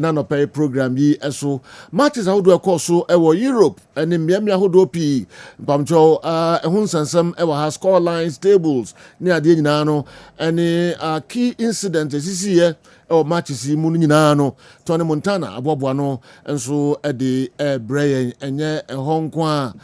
no pay program yi eso matches how do call so Europe and in Miami how do p pamcho ehun sansam ha score lines tables ni ade nyina no any key incident this year matches yi mu nyina no Tony Montana aboboa no enso de Brian enye ehon kwa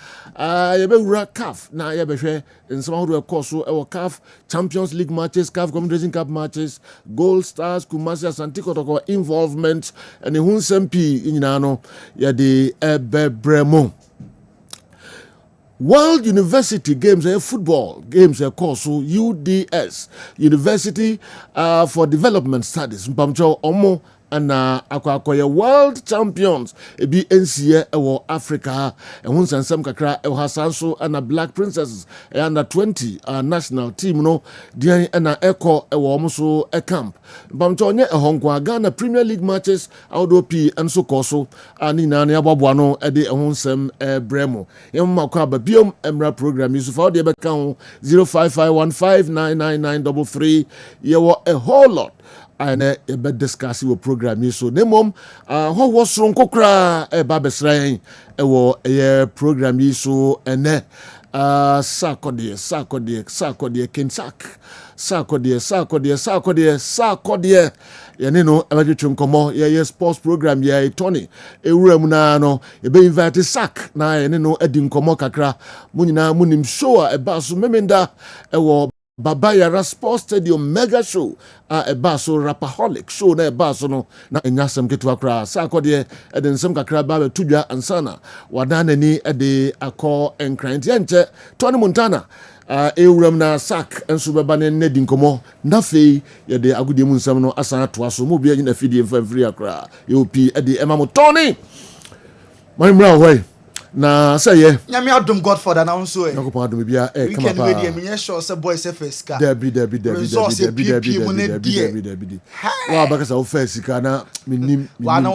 ye be wura CAF na ye be hwe nsem how do call so CAF Champions League matches, CAF Confederation Cup matches, Gold Stars, Kumasi Asante Kotoko involvement and ehun sempi nyina no ye de bremo World University Games, football games, course UDS, University for Development Studies. Mpamcho omo ana akwakoye world champions ebi NCA ewo Africa ehun sansam kakra ewo hasanso ana Black Princesses under 20 national team no dia ana eko ewo omuso camp mpamcho onye ehonkwa Ghana Premier League matches outdoor p enso koso ani na ne aboboa no ede ehun sam bremo yemma kwa babiom emra program Yusuf how dey be kan 0551599933 yewo a whole lot and a bit discuss your program so nemom what was wrong kokra babesrain a program so and Sarkodie Sarkodie yanino abetwetwe nkomo ye sports program ye Tony ewuram na no e be invite Sak na yanino adi nkomo kakra munyina munim show a baso memenda ewo Baba Yara Sports Stadium mega show a baso rapaholic show na baso no na enyasem ketu akra Sarkodie edensem kakra ba tudwa ansana wadana ni ede akọ enkrant yenche Tony Montana ewuram na Sak enso beba ne nedi nkomo na fei ye de agudie mu nsem no asan to aso mo bia nyina fidie mfamfiri akra yo pi ede emamo Tony mamra hoy na say ye nyame adom Godfather na unso nakopon adom bia come up weekend we me sure say boys FSK Debi wa bakasa o FSK na minim na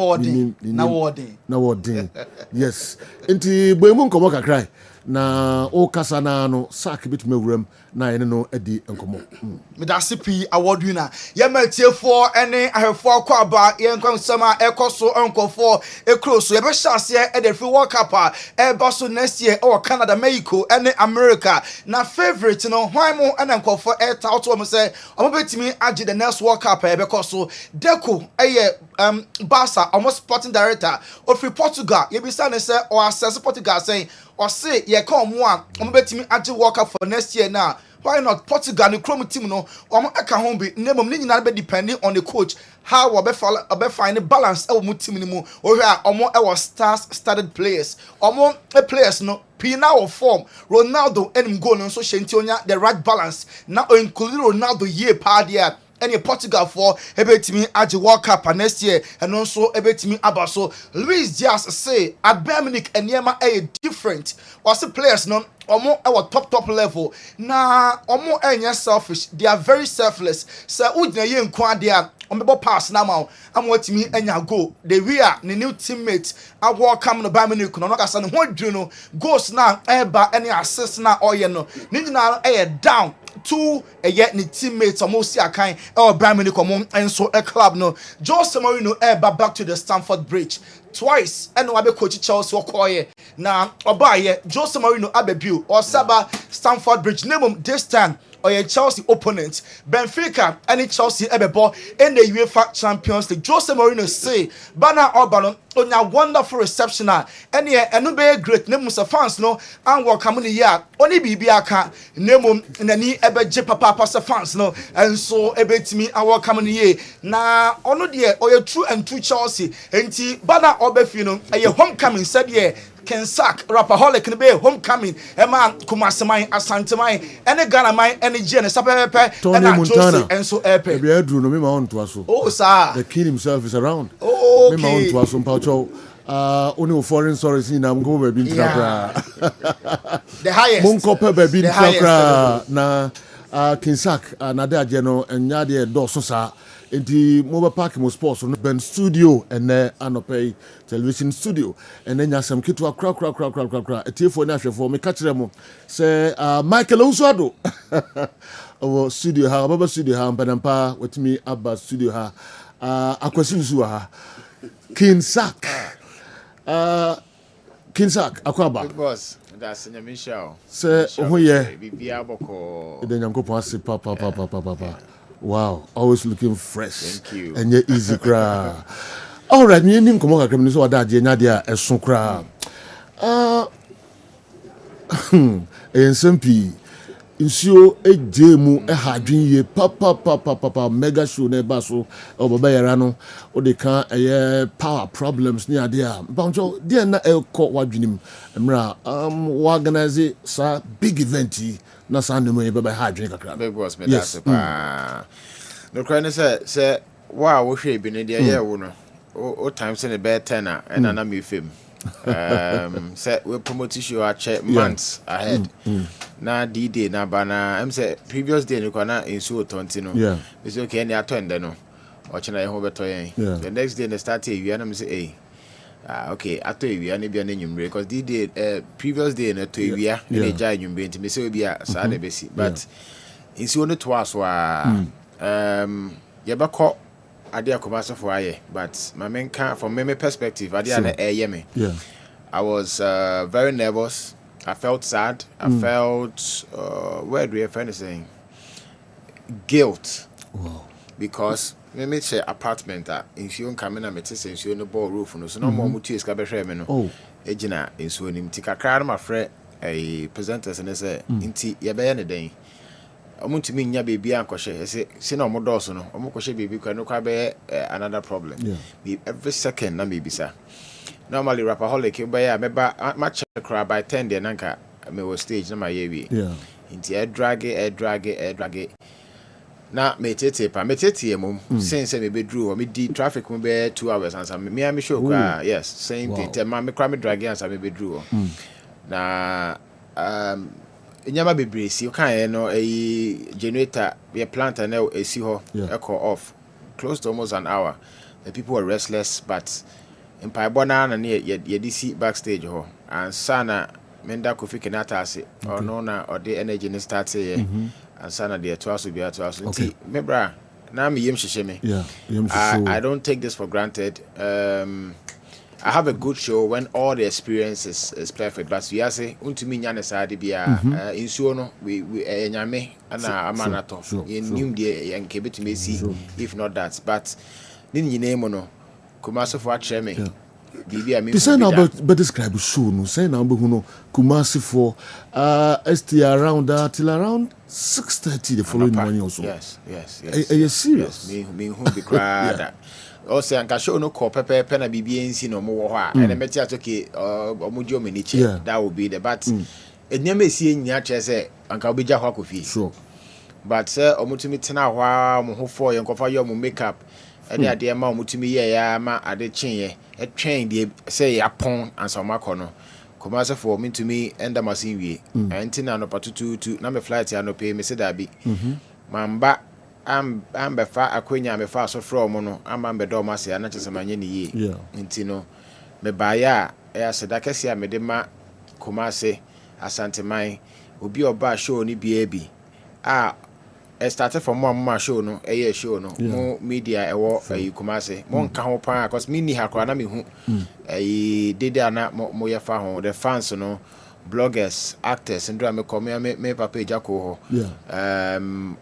wording yes enti boyemu nkomo kakrai na o kasa na no Sak bitme wuram na ene no adi nkomo me da sipi award winner ye matiefo ene ahefo kwaba ye nkwan sama ekoso onkofo ekroso ye be hyase e de free World Cup e baso next year o Canada, Mexico ene America na favorite no hwan mo ene nkofo e ta auto mo say o betimi agi the next World Cup e be koso Deco eye Barca almost sporting director of Portugal ye be say ne say o assess Portugal saying or say ye come one betimi agi World Cup for next year now. Why not Portugal the chrome team no aka home be name ni nyina be depending on the coach how we be find the balance e wo team ni mu o hwa omo e was stars started players omo players no Pina or form Ronaldo enim goal no so shenti onya the right balance now include Ronaldo ye pa dia any Portugal for ebetimi agi World Cup next year and also ebetimi abaso Luis Diaz say at Bayern Munich eniema e different was the players no omo our top level na omo enya selfish they are very selfless say ugina ye nko ade a ombebo pass na ma amwatimi enya goal the we are the new teammate awo come no Bayern Munich no kasa no ho dru no goals na eba any assist na oye no ni nyina e down two yet ni teammates almost akan Bayern Munich and so a club no Jose Mourinho back to the Stamford Bridge twice and no abe coach Chelsea okoye na obaye Jose Mourinho abebu or Saba Stamford Bridge name this time or your Chelsea opponent Benfica and Chelsea ebebo in the UEFA Champions League. Jose Mourinho say bana obano on a wonderful reception and here and be great name fans no and work coming here only bibi aka name nani ebe je papa fans no and so ebetimi and work coming here na ono there or your true and true Chelsea enti bana obefi no a homecoming said here Ken Sak rapaholic ne be homecoming e man Kumaseman Asanteman ene Ghana man ene je ne sapepepe Tony Montana and so epe be adru no me ma on to aso oh sir the king himself is around okay me ma on to aso mpacho only foreign stories in am go be bin tra the highest Monko pe be bin tra na Ken Sak na de aje no enya de do so sa enti mobile park mo sports no ben studio ene anopay television studio ene nyasam kitu akra etiefo na hwefo me ka kire mo se Michael Usado o studio ha baba studio ha mpanampa wetimi aba studio ha akwasi nsu ha King Sack. King Sack, Akwaba. Big boss. That's in the Michelle. Say, oh yeah. Bibia boko. Then you go say papa. Wow, always looking fresh. Thank you. And yet easy cry. All right, me nim komo kakra me so ada je nya dia eso kra. Ensmp nsuo ejemu ehadwen ye papa mega show na ba so obaba yara no o de kan power problems ni ade a banjo de na ekọ wadwenim mra organize sa big event yi na sa no me baba hadwen kakra. Big boss me that's pa. No cry say wow wo hwe bi ne de ye wo no o times in the bed 10 and na me fam. Say we promote show a check months ahead. Na D-Day na bana I'm say previous day no na insu 20 no. Yeah. We say okay na attend no. Oche na ye ho beto yen. The next day na start e na me say okay ato e na bia na nyumre because D-Day previous day na to e na ja nyumre nti me say obi a sa na besi but insu no to aso ye bako ade akomase for aye but my main can from my perspective ade na me. Yeah. I was very nervous. I felt sad. I felt where do you find saying guilt. Wow. Because me say apartment insurance coming and me say insurance ball roof no so no more mutu is ka be hwe me no. Oh. Ejina insurance nim ti kakra na my friend a presenters and say inti ye be ye ne den. Omuntimi nya baby ankɔhye say na omodoso no omokɔhye baby kwa no kwa be another problem. Yeah. Every second na me bisa. Normally rapaholic by meba match cry by 10 day nanka me was stage na my yewi. Yeah. Inti drag it. Na me tete mum since me be drew me di traffic me be 2 hours and some me show cry yes same thing tell me cry me drag and some me be drew. Na nyama be brace you kan no generator be plant and e si ho echo off close to almost an hour. The people were restless but in Paibona and ye DC backstage ho and sana menda Kofi Kenyatta ase or no na or the energy ne start say and sana the twice will be at twice. Okay. Me bra na me yim hye me. Yeah. I don't take this for granted. I have a good show when all the experience is perfect. But we are say untumi nya ne saade bia insuo no we nyame ana amanato. Ye nim de yanke betumi si if not that. But ni nyine mo no Kumasi for me. Bibi I mean. Say now but describe show no. Say now be no Kumasi for ST around till around 6:30 the following morning also. Yes. Are you serious? Me who be crowd. Also anka show no call pepe na bibi ensi no mo wo ho a. And meti atoke omudio meniche. That would be the but enyama esi enya che say anka obegya ho akofi. Sure. But say omutumi tena ho a mo ho for ye nkofa ye mo makeup. And the idea ma mutumi ye ya ma ade chenye e twen de say yapon ansa makono Kumasi for me to me end am asin wie enti na no patutu na me flight ya no pay me se da bi mamba am be fa akwenya me fa so from no am be do ma se na chese manye ni ye enti no me ba ya e aseda kese a me de ma Kumasi Asante man obi oba show ni bia bi started from one show no show no mo media ewo Kumasi mo nka ho pan cause me ni hakra na me hu dede ana mo ye fa ho the fans no bloggers actors ndra me come me papa ejako ho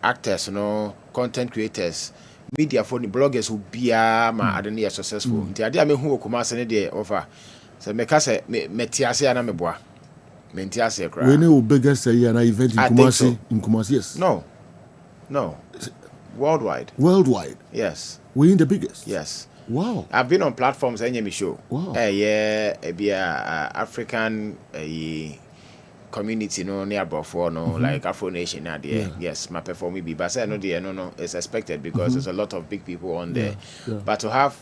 actors no content creators media for the bloggers who bia ma ade na successful nti ade a me hu Kumasi ne de offer so me ka se me tiase ana me boa me tiase kra we ne biggest an event in Kumasi yes No. Worldwide. Yes. We're in the biggest. Yes. Wow. I've been on platforms any me show. Wow. African community no near before no like Afro Nation there. Yes, my performing be but I know there no it's expected because there's a lot of big people on there. But to have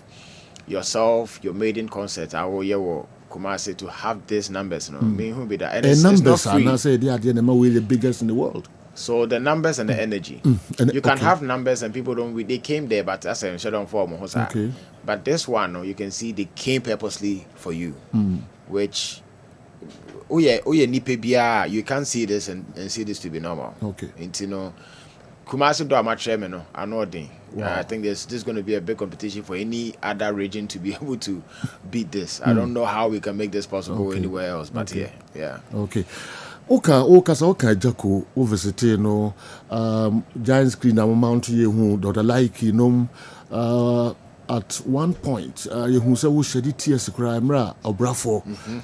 yourself your maiden concert Kumasi to have these numbers me who be that and it's numbers not free. I say they are the biggest in the world. So the numbers and the energy. You can have numbers and people they came there, but that's a shadow form. Okay. But this one, you can see they came purposely for you, which you can't see this and see this to be normal. Okay. And Kumasi do amateur me no, I know thing. I think there's going to be a big competition for any other region to be able to beat this. I don't know how we can make this possible anywhere else, but here, yeah. Okay. Oka Jaco oversete no giant screen am mount ye hu Dr. Like no at one point ye hu say wo shedi tears cry mra obrafo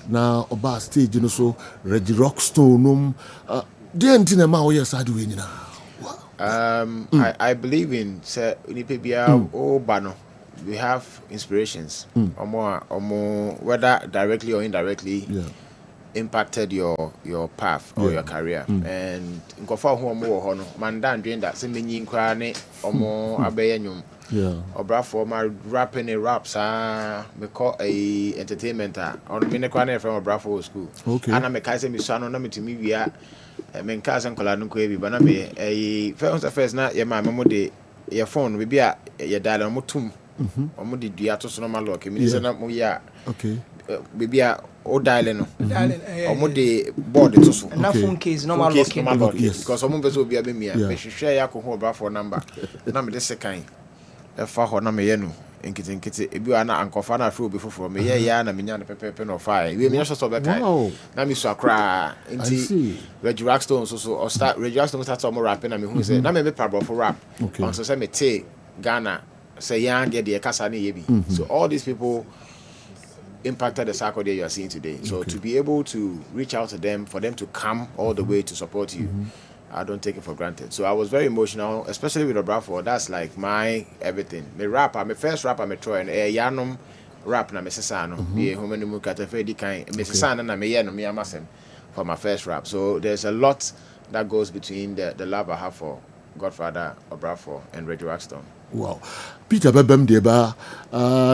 na oba stage no so Reggie Rockstone no dey ntina ma wo yes adu we nyina. I believe in say bano. We have inspirations or more whether directly or indirectly impacted your path or your career. And nkofa ho mo ho no man dan dwen that say menyi nkra ne omo abeyenyum obrafo ma rapping a raps me call a entertainment on me ne kwa na from obrafo school ana me kai say me so no na metimi wia men ka san kola no ko bi bana me first na ye ma me de ye phone bi bia ye dial mo tum omo de dua to so no ma lock me say na mo ya bibia o dial no omo de board to so na phone case no ma lock because omo beso bia be mia me hwehwe ya ko ho obrafo number na me de second e fa ho na me ye no nkiti ebi wa na ankofa na afro obi foforo me ye ya na me nya na pepepe no fa we me so be kai na me so akra nti Reggie Rockstone so or start Reggie Rockstone start some rapping na me hu say na me pabro for rap on so say me take Ghana say young get the kasa na ye bi so all these people impacted the Sarkodie you are seeing today. So to be able to reach out to them, for them to come all the way to support you, I don't take it for granted. So I was very emotional, especially with Obrafo. That's like my everything. My rapper, my first rapper, my Troy, and Yanum rap na me sesano. Be humani mu katafe di kind. Me sesano na me yeno me amasem for my first rap. So there's a lot that goes between the love I have for Godfather, Obrafo, and Reggie Rockstone. Wow. Peter Bebem Deba,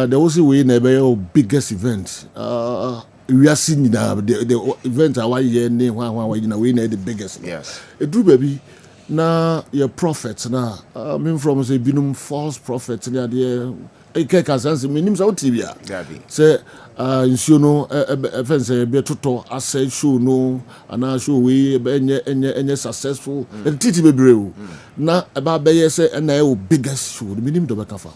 there was a way in your biggest event. We are seeing the event why you know the biggest. Yes. A true baby. Now your prophets now. I mean from say binum false prophets and the Kessben minimum out TV. Say you know events be toto assay show no and show we any successful and titi be brave. Na about be say and na biggest show the minimum do bekafa.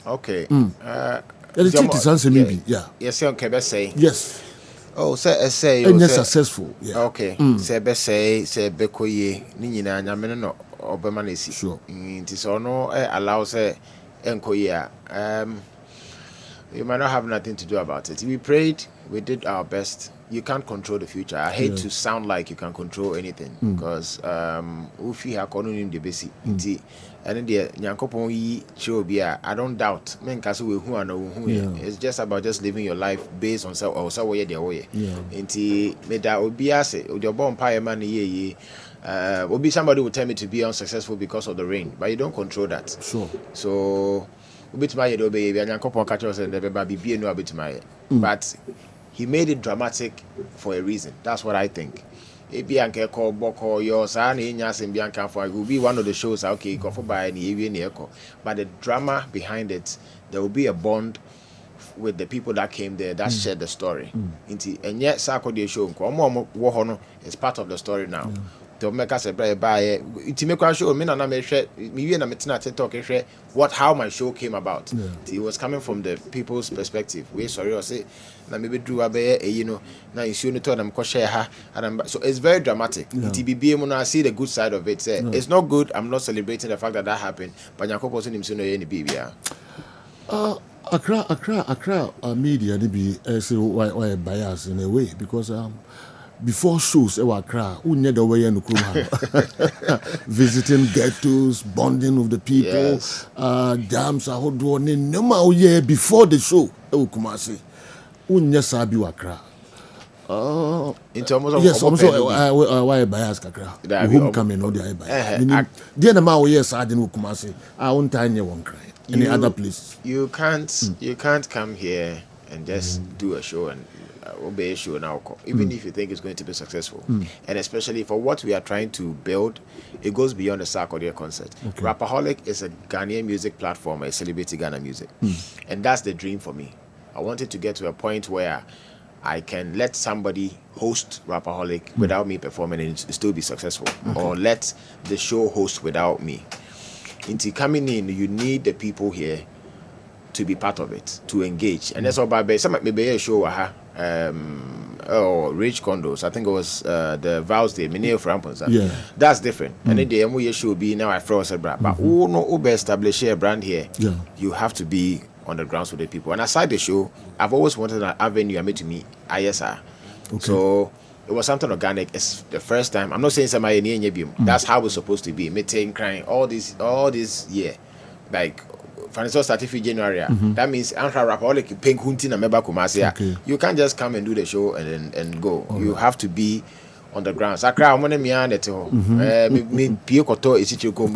Okay. The titi sense maybe Yes, okay, be say. Yes. Oh, say and successful. Yeah. Okay. Say be say be koye ni nyina nyame no obema na esi. Sure. Nti so no allow say enkoye you might not have nothing to do about it. We prayed, we did our best. You can't control the future. I hate to sound like you can control anything because ufi ha kono nim de besi nti and the nyankopon yi show bia I don't doubt men ka so we hu ana wo hu it's just about just living your life based on so we dey way nti me da obi ase odi obo mpa man ye obi somebody will tell me to be unsuccessful because of the rain, but you don't control that. Sure. So but he made it dramatic for a reason. That's what I think. But the shows but the drama behind it, there will be a bond with the people that came there that shared the story. And yet Sarkodie show is part of the story now. To make us a buy it make a show me na me na metina TikTok what how my show came about. It was coming from the people's perspective. We sorry or say na maybe do abe you know na issue no to them ko share ha so it's very dramatic. I see the good side of it. Say it's not good. I'm not celebrating the fact that happened, but Yakopo so nimso no ye ni bibia. Accra media be say why bias in a way because before shows Accra unye the way no visiting ghettos, bonding with the people, jams ahodo ne normal year before the show Kumasi unye sabi Accra. In terms of yes, also why bias kakra homecoming no dey bias dey na ma yes adin Kumasi I won't tanya one cry any other place. You can't come here and just do a show and obey a show now, even if you think it's going to be successful. And especially for what we are trying to build, it goes beyond the Sarkodie concert. Rapaholic is a Ghanaian music platform, a celebrity Ghana music. And that's the dream for me. I wanted to get to a point where I can let somebody host Rapaholic without me performing and still be successful, or let the show host without me. Into coming in, you need the people here to be part of it, to engage, and that's all by some maybe a show Rich Condos. I think it was the Vows Day, Mineo Frampons. Yeah, that's different. And then the MOE should be now I throw a brand, but no establish a brand here. Yeah, you have to be on the grounds with the people. And aside the show, I've always wanted an avenue I made to me ISR. Okay. So it was something organic. It's the first time. I'm not saying somebody near you. That's how it's supposed to be. Meeting, crying, all this year, like. Financial started in January. That means Antra Rapaholic paying hunting and member Kumasi. You can't just come and do the show and go. You have to be on the ground. Sakra, I'm gonna me and it. Me Pio Koto is it you come?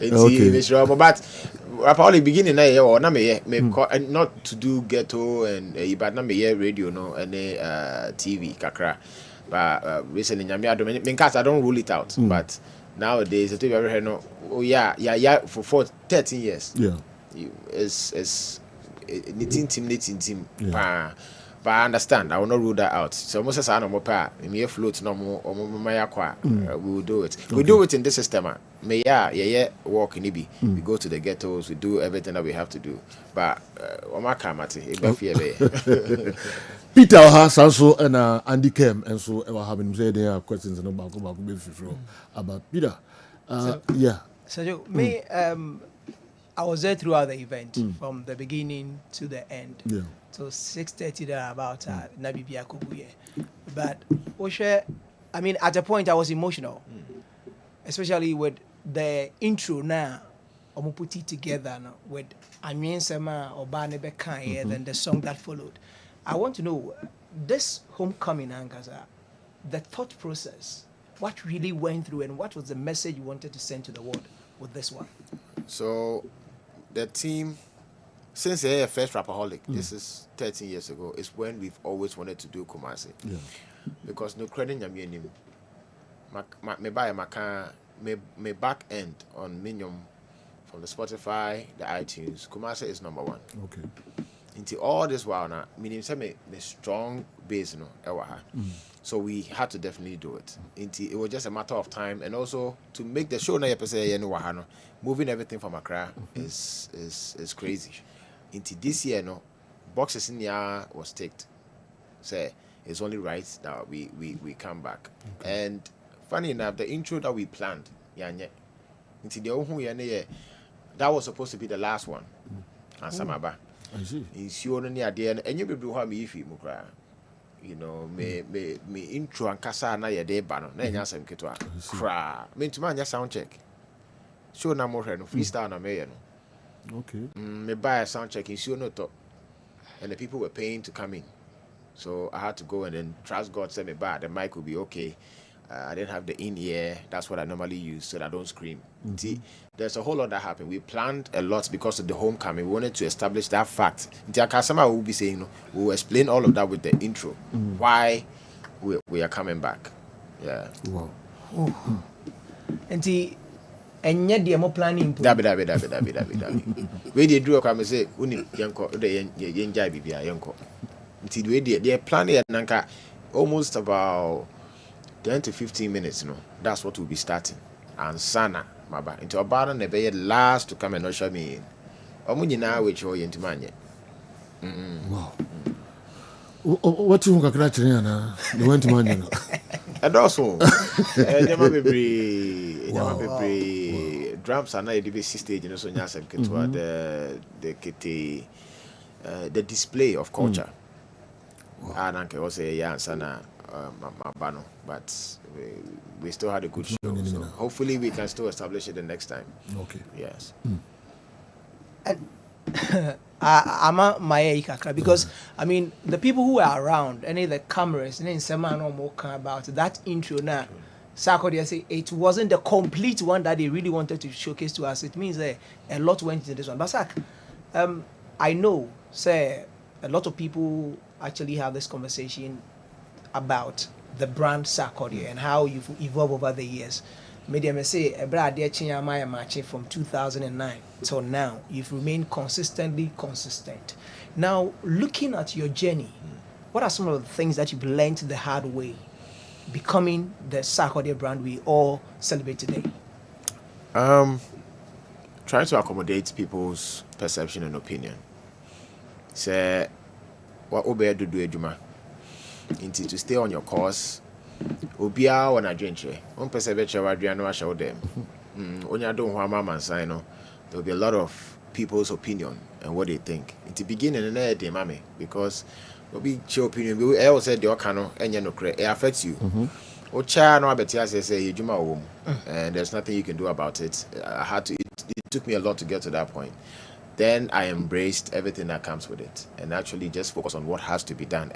It's but Rapaholic beginning or not to do ghetto and but na me radio no and TV kakra. But recently I don't rule it out, but. Nowadays, I think we ever heard no. Oh yeah, for 13 years. Yeah, it's knitting team. Yeah. But I understand. I will not rule that out. So most of us are no more pa. Me float no more or more we will do it. We do it in this system. Me walk in Ibi. We go to the ghettos. We do everything that we have to do. But Peter has also and Andy Kem and so ever having said there are questions about Peter. So me I was there throughout the event from the beginning to the end. Yeah. So 6:30 there about Nabibia Kubuye. But I mean at a point I was emotional. Especially with the intro now. Omo put it together now with Anyen Sema or Bane Bekan then the song that followed. I want to know this homecoming, Angaza, the thought process, what really went through and what was the message you wanted to send to the world with this one? So, the team, since the first Rapaholic, this is 13 years ago, is when we've always wanted to do Kumasi. Yeah. Because no credit me my back end on Minium from the Spotify, the iTunes, Kumasi is number one. Okay. Into all this while now, meaning say the strong base, so we had to definitely do it. It was just a matter of time, and also to make the show na moving everything from Accra is crazy. Into this year, boxes in here was ticked. So it's only right that we come back. Okay. And funny enough, the intro that we planned, into the that was supposed to be the last one, and Samaba. I see. In Sion near the end, and you be how me if you mukra. You know, me intro and Casa na ya de bano, na nyasam ketwa. Cra. Me to man sound check. Show na more no freestyle na me no. Okay. Me buy a sound check in Sion no top. And the people were paying to come in. So I had to go and then trust God said me buy the mic will be okay. I didn't have the in-ear. That's what I normally use so that I don't scream. See, there's a whole lot that happened. We planned a lot because of the homecoming. We wanted to establish that fact. Somebody will be saying, we will explain all of that with the intro. Why we are coming back. Yeah. Wow. And yet the more planning. Dabi. We did do a come say, "Uni yanko the yenjai bibia yanko." Until we did, they're planning almost about 10 to 15 minutes, that's what we'll be starting. And Sana, Maba, into a bar and the last to come and usher me in. Omunina, which you're into mania. Wow. What you want to congratulate? You went to Mania. And also, drums are not a DVC stage, and also the display of culture. And I also say, Sana. But we still had a good show. So hopefully we can still establish it the next time. Okay. Yes. I'm because I mean the people who are around, any of the cameras, and then someone more about that intro now. Sarkodie say it wasn't the complete one that they really wanted to showcase to us. It means a lot went into this one. But I know, say a lot of people actually have this conversation about the brand Sarkodie and how you've evolved over the years. Media may say a brad Chinyamaya match from 2009 till now. You've remained consistently consistent. Now, looking at your journey, what are some of the things that you've learned the hard way, becoming the Sarkodie brand we all celebrate today? Trying to accommodate people's perception and opinion. Say, what obey do ejuma. Into to stay on your course. Obia wana drenche. One perseveche wadriano show them. Onya don't want man sign no. There will be a lot of people's opinion and what they think. In the beginning and there they mame because obi your opinion. We always said the okano enya no kre. It affects you. Ocha no abetia say ejuma wom. And there's nothing you can do about it. It took me a lot to get to that point. Then I embraced everything that comes with it and actually just focus on what has to be done.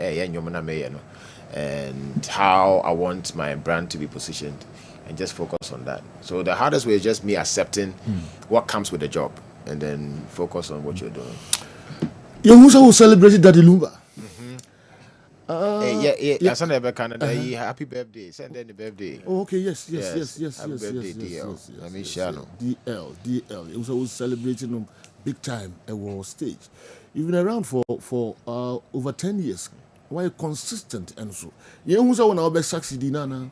And how I want my brand to be positioned and just focus on that. So the hardest way is just me accepting what comes with the job and then focus on what you're doing. You also celebrated Daddy Lumba. Yeah. Send a Canada. Happy birthday. Send any birthday. Oh, okay. Yes. Happy birthday, DL. I mean, Shano. DL. It was always celebrating them big time at world stage. You've been around for over 10 years. Why consistent and so? You who's our now best succeeding now?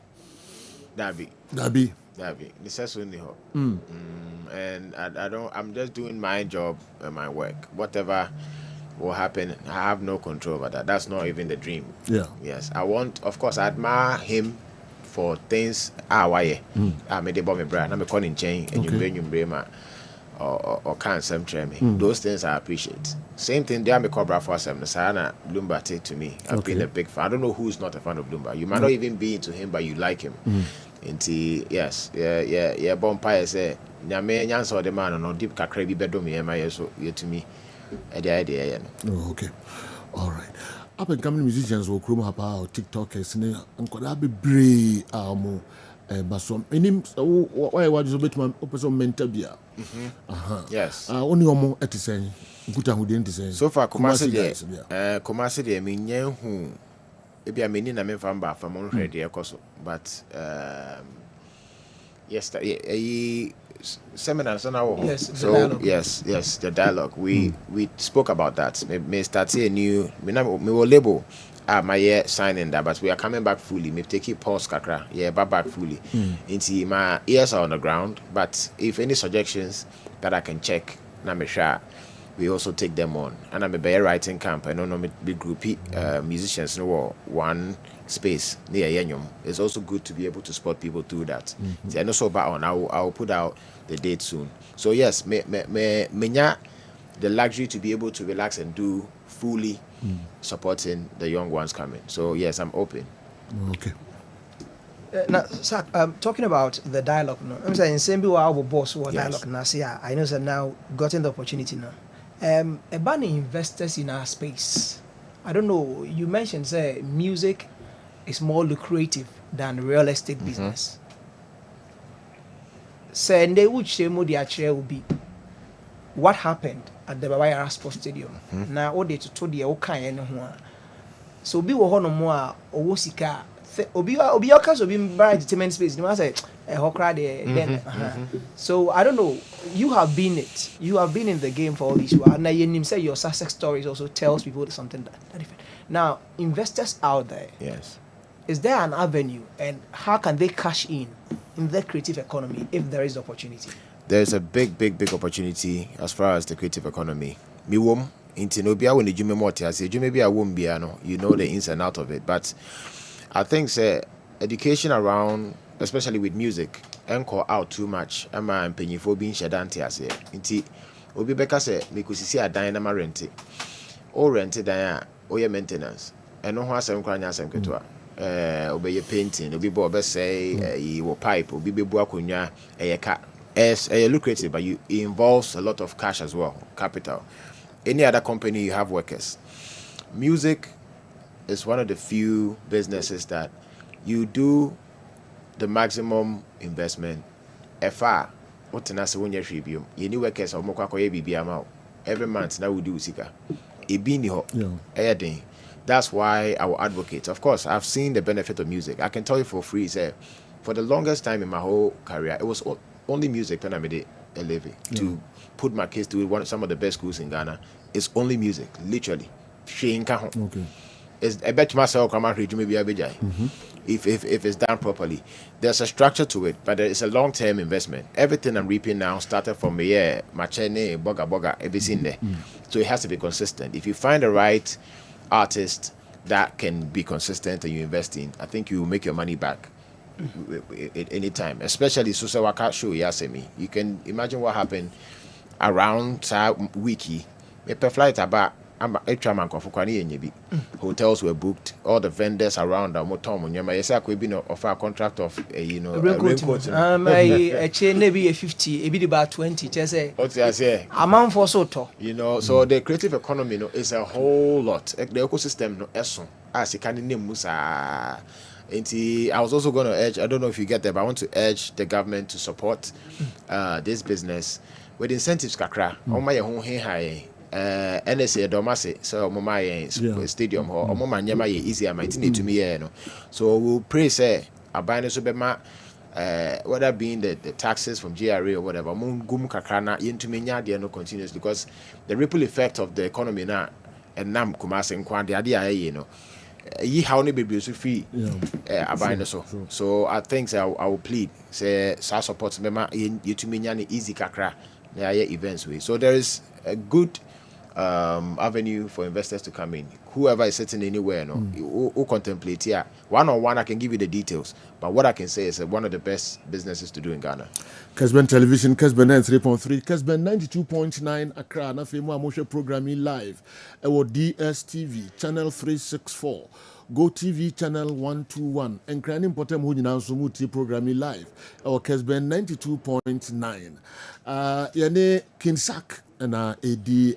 Dabi. This is only her. And I don't. I'm just doing my job and my work. Whatever will happen, I have no control over that. That's not even the dream. Yeah. Yes. Of course, I admire him for things. Why? I made the bomb brand. I'm a calling chain and you bring him or can't some me. Those things I appreciate. Same thing. They are me cobra for some. Sana Lumba take to me. I've been a big fan. I don't know who's not a fan of Lumba. You might not even be into him, but you like him. Yes. Bonfire say. Nyame nyanso the man no deep kakra bi bedo me ma yeso to me. Oh, okay. All right. Up and coming musicians will chrome hapa or TikTokers ne ankoda be brave but some enim why was a bit my person mental bia. Yes. Only omo etisen nkuta hudin tisen. So far Kumasi de me nyen hu e bia me ni na me famba fa mo hwede ekoso but yesterday seminars on our the dialogue we spoke about that. May start a new me will label my signing that, but we are coming back fully. Maybe take it pause kakra back fully into my ears are on the ground, but if any suggestions that I can check na me share, we also take them on. And I'm a bear writing camp. I don't know big group musicians no one space near Yenyum. It's also good to be able to spot people through that. I know so about on. I'll put out the date soon. So yes, me the luxury to be able to relax and do fully supporting the young ones coming. So yes, I'm open. Okay. Now, Sak, talking about the dialogue, no, I'm saying same people our boss or dialogue. Now, see, I know that now gotten the opportunity now. About investors in our space. I don't know. You mentioned say music is more lucrative than real estate business. Say they would say more the actual will be what happened at the Baba Sports Stadium. Now all they to the okay no. So be wo no more owo sika obi okas obi buy entertainment space. You must say So I don't know. You have been it. You have been in the game for all these while. Now you say your success stories also tells people something that different. Now investors out there. Yes. Is there an avenue, and how can they cash in the creative economy if there is opportunity? There's a big opportunity as far as the creative economy. Me wom into no bia when you me more I say you maybe I won't be you know the ins and out of it. But I think say education around, especially with music, encore out too much. Am I paying for being shadante as it? Inti obi beka say me could see a dynama rent it. Or rented dia or your maintenance. And no one some cranya some ketwa. Obey your painting, obi bo be say you pipe, obi be buakunya a cat. As lucrative, but it involves a lot of cash as well, capital. Any other company, you have workers. Music is one of the few businesses that you do the maximum investment. FR, what when you review, you need workers or more every month. Now we do sika. That's why I will advocate. Of course, I've seen the benefit of music. I can tell you for free, say, for the longest time in my whole career, it was only music when I made it a living. To put my kids to some of the best schools in Ghana, it's only music, literally. Okay. It's I bet myself come out maybe if it's done properly. There's a structure to it, but it's a long-term investment. Everything I'm reaping now started from machene, boga, everything there. So it has to be consistent. If you find the right artist that can be consistent and you invest in, I think you will make your money back at any time. Especially Susawaka show Yasemi. You can imagine what happened around wiki. A flight about hotels were booked, all the vendors around the motom. Yes, I could be offer a contract of raincoat. A chain maybe a 50, a bit about 20. Just say, a man for soto. So the creative economy is a whole lot. The ecosystem no eso as you can name Musa. I was also going to urge, I don't know if you get there, but I want to urge the government to support this business with incentives kakra. NSA domase so mama stadium or mama nyama ye easier my thing to me no. So we'll pray say abane so bema whether being the taxes from GRA or whatever gum kakra na yentumi nya de no continuously, because the ripple effect of the economy na enam kumase nkwa de ade aye no yi how ne bebre so free abane so I think I will plead say support bema yetumi nya ne easy kakra na events way. So there is a good avenue for investors to come in. Whoever is sitting anywhere, who contemplate here, one-on-one, I can give you the details. But what I can say is one of the best businesses to do in Ghana. Kessben Television, Kessben 93.3, Kessben 92.9 Accra, na Femo Amoshe programming live. Ewo DSTV, channel 364. Go TV channel 121. And Cran Important who announce Muti programming live. Our Kessben 92.9. Yane Kinsak. And AD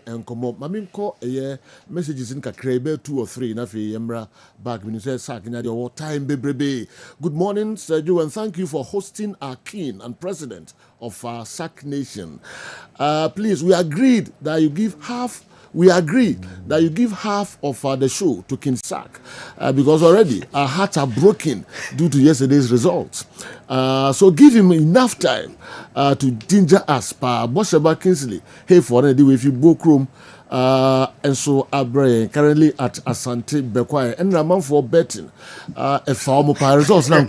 and come up. Maminko messages in Kakrebe 2 or 3. Nafi Yemra back when you say Sakin at your time, baby. Good morning, Sergio, and thank you for hosting our king and president of our SAC nation. Please, we agreed that you give half. We agree that you give half of the show to King Sack because already our hearts are broken due to yesterday's results. So give him enough time to ginger us. Bosheba Kingsley, hey, for any way if you book room. And so Abre currently at Asante Bekwai and Raman for betting. A farmer results now.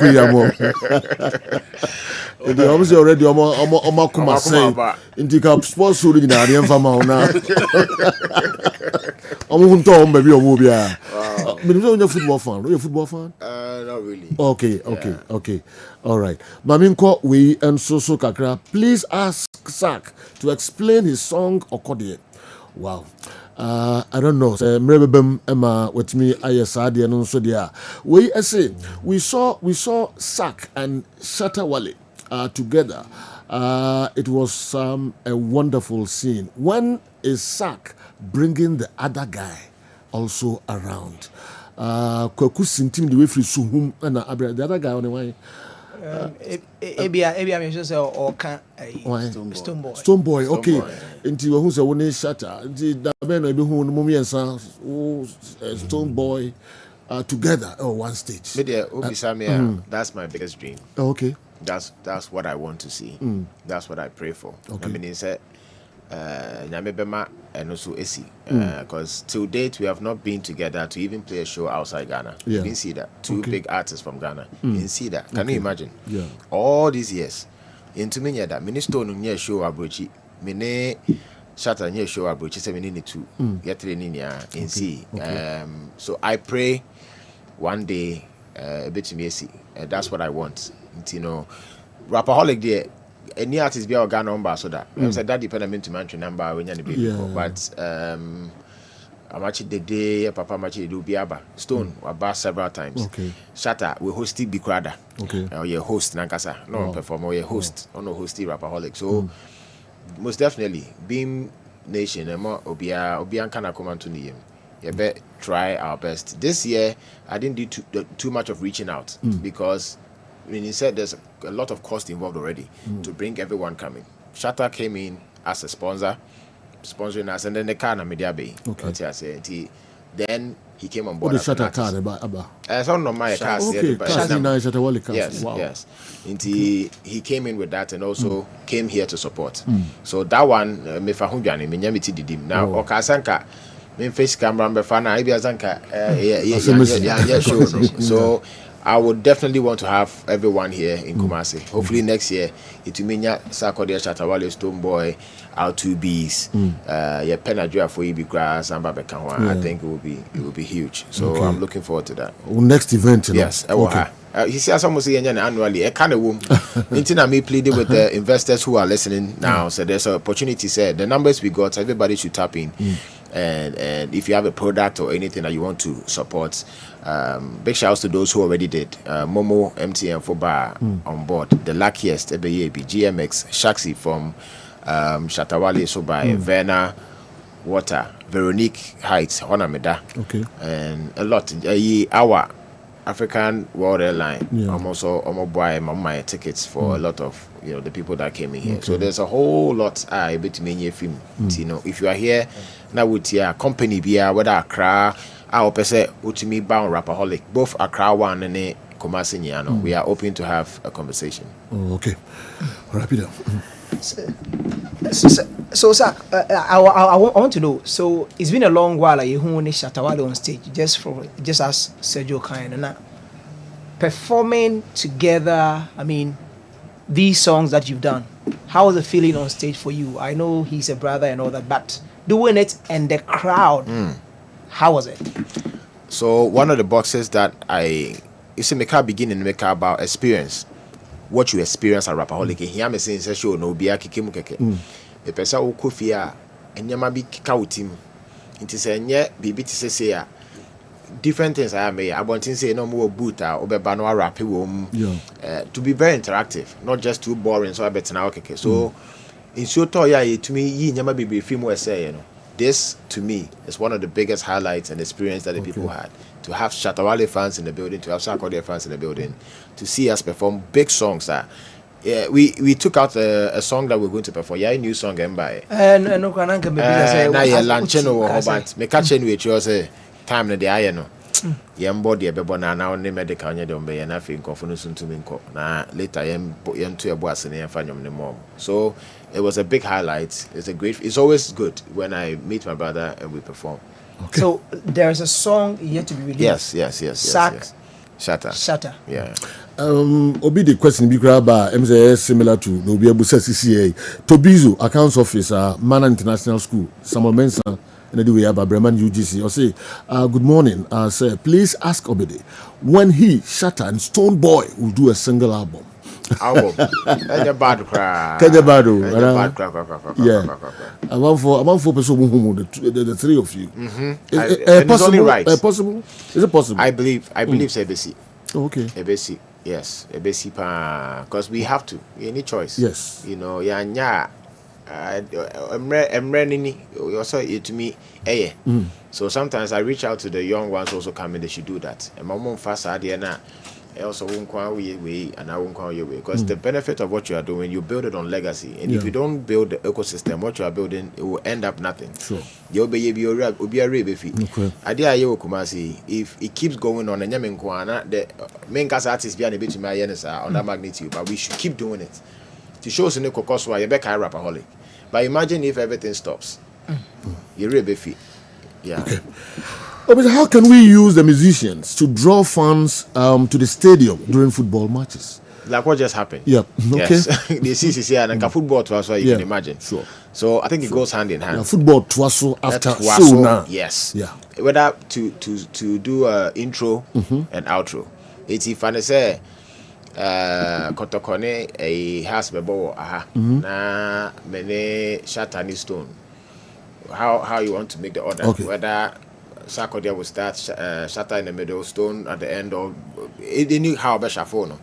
The obviously already Omakuma say into Cap Sports Shooting in the Fama now. Baby Omobia. You're a football fan. Are you a football fan? Not really. Okay. All right. Maminko, we and so Kakra, please ask Sack to explain his song Sarkodie. Wow. I don't know. Mrebebem Emma with me Ayasadi and also there. We saw Sack and Shatawale together. It was a wonderful scene. When is Sack bringing the other guy also around? Kwaku Sintim the way free Suhum and the other guy on the way. I'm just or can Stone Boy, okay. Into who's a one shatter. The men will be who Mummy and Stone Boy together one stage. That's my biggest dream. Okay. That's what I want to see. That's what I pray for. Okay. I mean, he said, and also AC, because till date we have not been together to even play a show outside Ghana. You didn't see that. Two big artists from Ghana. You didn't see that. Can you imagine? Yeah. All these years, into me that minister no show abrochi, mene shatter near show abrochi 72. Yet in see. So I pray one day a bit to me AC. That's what I want. Rapperholic there. Any artist be our Ghana number so that I said that dependent to mention number when you're baby. But I'm actually the day Papa Machi do Biaba Stone about several times. Okay. Shatter we hosted Big Rada. Okay. Your host Nankasa. No performer, your host. No hosty Rapperholic. So most definitely Beam Nation and more Obian Kana come to Niem. You better try our best. This year I didn't do too much of reaching out because when he said there's a lot of cost involved already to bring everyone coming. Shatter came in as a sponsor, sponsoring us, and then the car na media bay. Okay. Then he came on What board. the Shatter card about? Some of my cars. Okay, Shatter cars. Yes, Wow. yes. And he came in with that and also came here to support. So that one, me fa hunjani, me nyamiti didim. Now, okasanka, me face camera, me fa na ibi azanka, So I would definitely want to have everyone here in Kumasi. Hopefully next year, it will mean Sarkodie, Shatawale, Stoneboy, R2Bs, Penadria for Ibi Grass, and Babekanwa. I think it will be huge. So I'm looking forward to that. Next event, yes. Okay. He says almost annually. I kind of womb. Intina me pleading with the investors who are listening now. So there's an opportunity. Said the numbers we got, everybody should tap in. And if you have a product or anything that you want to support, big shouts to those who already did. Momo, MTN for bar on board. The luckiest, EBAB, GMX, Shaxi from Shatawale, so by Verna, Water, Veronique Heights, Honameda. Okay. And a lot. Our African World Airline. I'm also buy my tickets for a lot of the people that came in here. So there's a whole lot I bet me film. If you are here now with your company whether Accra or person ultimately bound rapperholic, both Accra one and Kumasi Nyano, we are open to have a conversation. Oh, okay. Wrap it up. So sir, I want to know. So it's been a long while. You only Shatawale on stage, just as Sergio kind and performing together. I mean, these songs that you've done. How was the feeling on stage for you? I know he's a brother and all that, but doing it and the crowd, how was it? So one of the boxes that you see, make our beginning, make about experience. What you experience at Rapperholic, here me saying say show no be akike mu keke. E pesa wo kofia enyama bi kika wutim. Nti say nye bibi ti say a different things I may abontin say no more boot obeba no rap wo to be very interactive, not just too boring so I bet na okeke. So in so to ya to me yi nyama bibi film we say this to me is one of the biggest highlights and experience that the people had. To have Shatawale fans in the building, to have Sarkodie fans in the building, to see us perform big songs. We took out a song that we're going to perform. Yeah, a new song by. No, Kananka maybe na ye lancheno but me catch we chose time na dey no. Yem body bebo na only medical nya dem be na fi nkofo no suntumi nko. Na later yem to ebo ase na fa nyom ne mom. So it was a big highlight. It's always good when I meet my brother and we perform. Okay. So there's a song yet to be released. Yes. Shatter. Yeah. Obi the question be grab similar to no be able to CCA. Tobizo accounts officer, Mana International School, Samuel Mensah, and the way about Bremen UGC. I say, good morning. Sir, please ask Obede when he Shatter and Stone Boy will do a single album. Kenya bad cry. Yeah. I want for person the three of you. It's possible, only right. Possible? Is it possible? I believe Sebesi. Okay. Ebesi. Yes, Ebesi because we have to. Any choice. Yes. Also to me, so sometimes I reach out to the young ones also coming, they should do that. And my mom fast idea also won't way and I won't call your way because the benefit of what you are doing, you build it on legacy, and if you don't build the ecosystem, what you are building, it will end up nothing. Sure. You'll be a idea you Kumasi if it keeps going on and Yamenkwana the main cast artist behind a bit to my on that magnitude, but we should keep doing it to show us in the Kokoswa you back rapperholic. But imagine if everything stops. You're really beefy. Yeah. Okay. But how can we use the musicians to draw fans to the stadium during football matches? Like what just happened? Yep. Okay. Yes. The CCC and football to us, you can imagine. Sure. So I think it goes hand in hand. Yeah, football twasso after show now. Yes. Yeah. Whether to do intro and outro. It's if I say Kotokone a house bebo na mene Shatani stone. How you want to make the order? Okay. Whether Sarkodie will start Shatter in the middle, Stone at the end, or they knew how better phone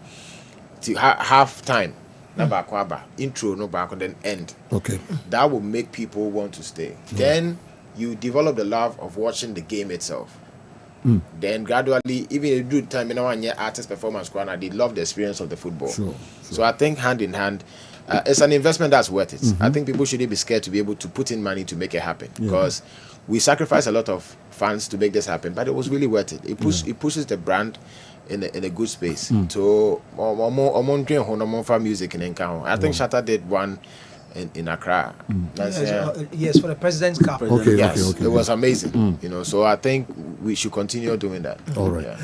to half time. Intro no back and then end. Okay. That will make people want to stay. Then you develop the love of watching the game itself. Then gradually, even if you do time in 1 year artist performance corner, they love the experience of the football. Sure. So I think hand in hand, it's an investment that's worth it. I think people shouldn't be scared to be able to put in money to make it happen because we sacrificed a lot of funds to make this happen, but it was really worth it. It pushes the brand in a good space. So music in Encounter. I think Shatta did one in Accra. Yes, for the President's Cup. Okay, Yes, okay. it was amazing. You know, so I think we should continue doing that. All right. Yeah.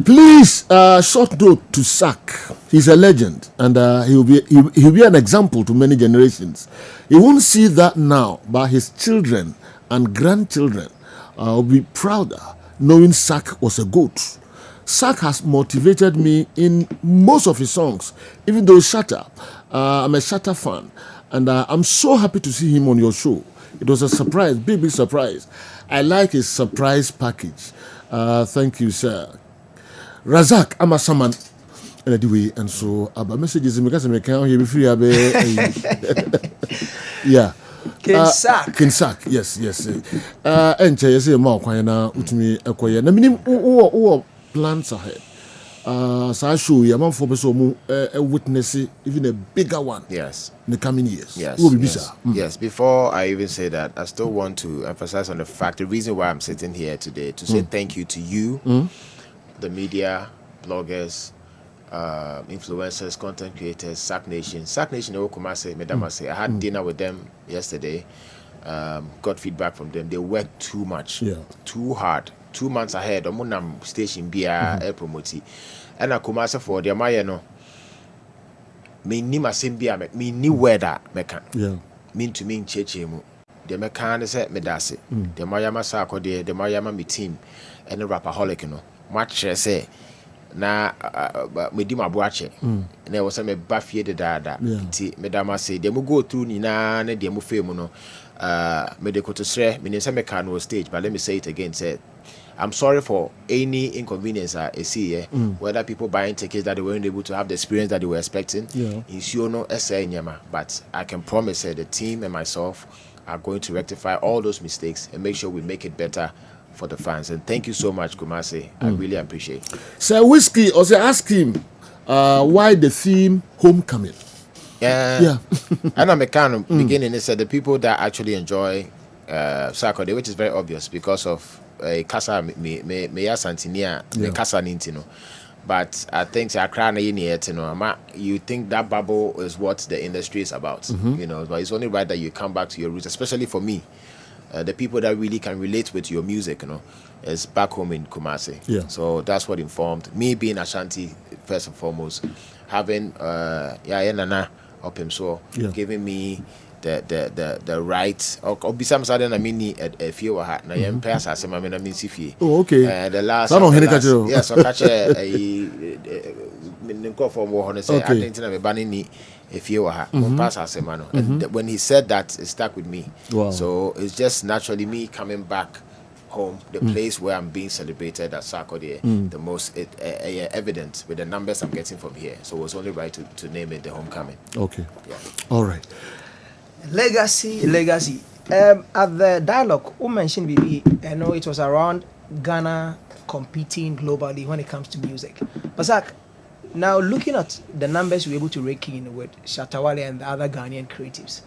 Please, short note to Sak. He's a legend, and he'll be an example to many generations. He won't see that now, but his children and grandchildren will be prouder knowing Sak was a goat. Sak has motivated me in most of his songs, even though Shatta. I'm a Shatta fan, and I'm so happy to see him on your show. It was a surprise, big surprise. I like his surprise package. Thank you, sir. Razak Amasaman. And so, our messages in because I can't hear me free. Yeah. Kinsak, yes. And say more quina utmi acquire. The minimum or plans ahead. So I show you, I'm for a witness, even a bigger one. Yes. In the coming years. Yes. Yes. Before I even say that, I still want to emphasize on the fact, the reason why I'm sitting here today, to say thank you to you, the media, bloggers, influencers, content creators, Sack Nation, Kumase, I had dinner with them yesterday. Got feedback from them. They worked too much, too hard. 2 months ahead, I'm station Bia air promote. And I Kumase for the Maya no. Me ni masimbia me ni weather meka. Yeah. Mean to mean chechemu. The mekan is me dase. The Maya Sarkodie, the Maya me team, and the rapperholic no. Much say. Na me di mabuache na e wo se me ba fie de dada ti me da ma say dem go through ni na dem fame no me de kotosre me ne se me can stage, but let me say it again, say I'm sorry for any inconvenience I see here, whether people buying tickets that they weren't able to have the experience that they were expecting. But I can promise the team and myself are going to rectify all those mistakes and make sure we make it better for the fans. And thank you so much, Kumase. I really appreciate it. Sir Whiskey, also ask him why the theme Homecoming. Yeah. And I'm a kind of beginning. It said the people that actually enjoy Sarkodie, which is very obvious because of Casa me Santinia, the Casa Nintino. But I think you think that bubble is what the industry is about, you know. But it's only right that you come back to your roots, especially for me. The people that really can relate with your music, you know, is back home in Kumasi. Yeah. So that's what informed me being Ashanti first and foremost, having Nana up him so giving me the right or be some sudden I mean a few hat na yem pass as I mean see. Oh, okay. The last yes, so catch for more I think na me banning if you were pass as a man. And when he said that, it stuck with me. Wow. So it's just naturally me coming back home, the place where I'm being celebrated at Sarkodie, the most evident with the numbers I'm getting from here. So it was only right to name it the Homecoming. Okay. Yeah. All right. Legacy. At the dialogue, who mentioned BB, I know it was around Ghana competing globally when it comes to music. But Zach, now looking at the numbers we're able to rake in with Shatawale and the other Ghanaian creatives,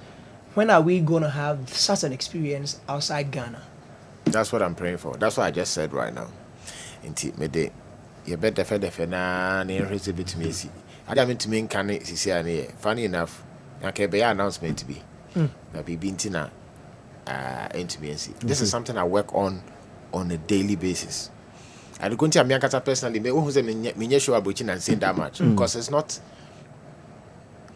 when are we going to have such an experience outside Ghana? That's what I'm praying for. That's what I just said right now. You bet definitely na bit me see. I don't mean to mean can see funny enough, okay, be announcement to be. Na be bintina intimacy. This is something I work on a daily basis. I don't think I'm personally me show about and saying that much because it's not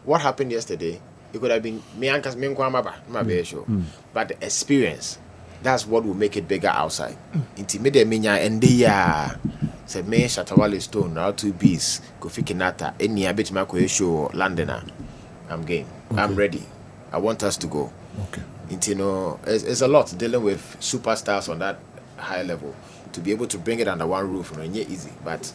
what happened yesterday. It could have been me and me my show, but the experience, that's what will make it bigger outside. Intimidate me and the said me Shatawale Stone now 2 B's Kofi Kinata any a bit my show Londoner. I'm game. Okay. I'm ready. I want us to go. Okay. It's a lot dealing with superstars on that high level. To be able to bring it under one roof, it's easy. But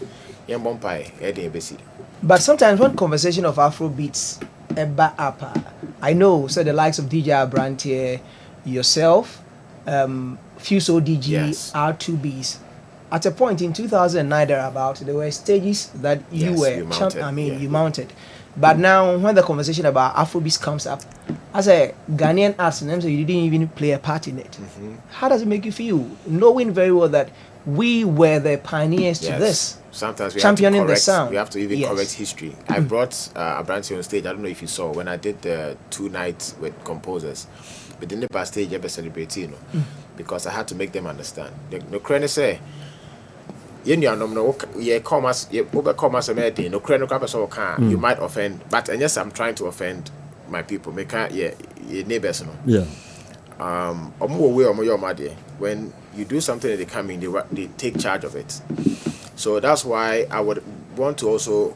But sometimes when conversation of Afro beats I know, so the likes of DJ Abrantier, yourself, Fuso DG, yes. R2Bs, at a point in 2009 thereabout, there were stages that you were mounted, you mounted. But now when the conversation about Afrobeats comes up, as a Ghanaian artist, you didn't even play a part in it. How does it make you feel, knowing very well that we were the pioneers to this? Sometimes we championing have to correct, the sound. we have to even correct history. I brought a brand on stage. I don't know if you saw when I did the 2 nights with composers. But in the past stage, I celebrate, because I had to make them understand. The crane say, you might offend, but and yes, I'm trying to offend my people. Make your neighbors, Yeah. When you do something that they come in, they take charge of it. So that's why I would want to also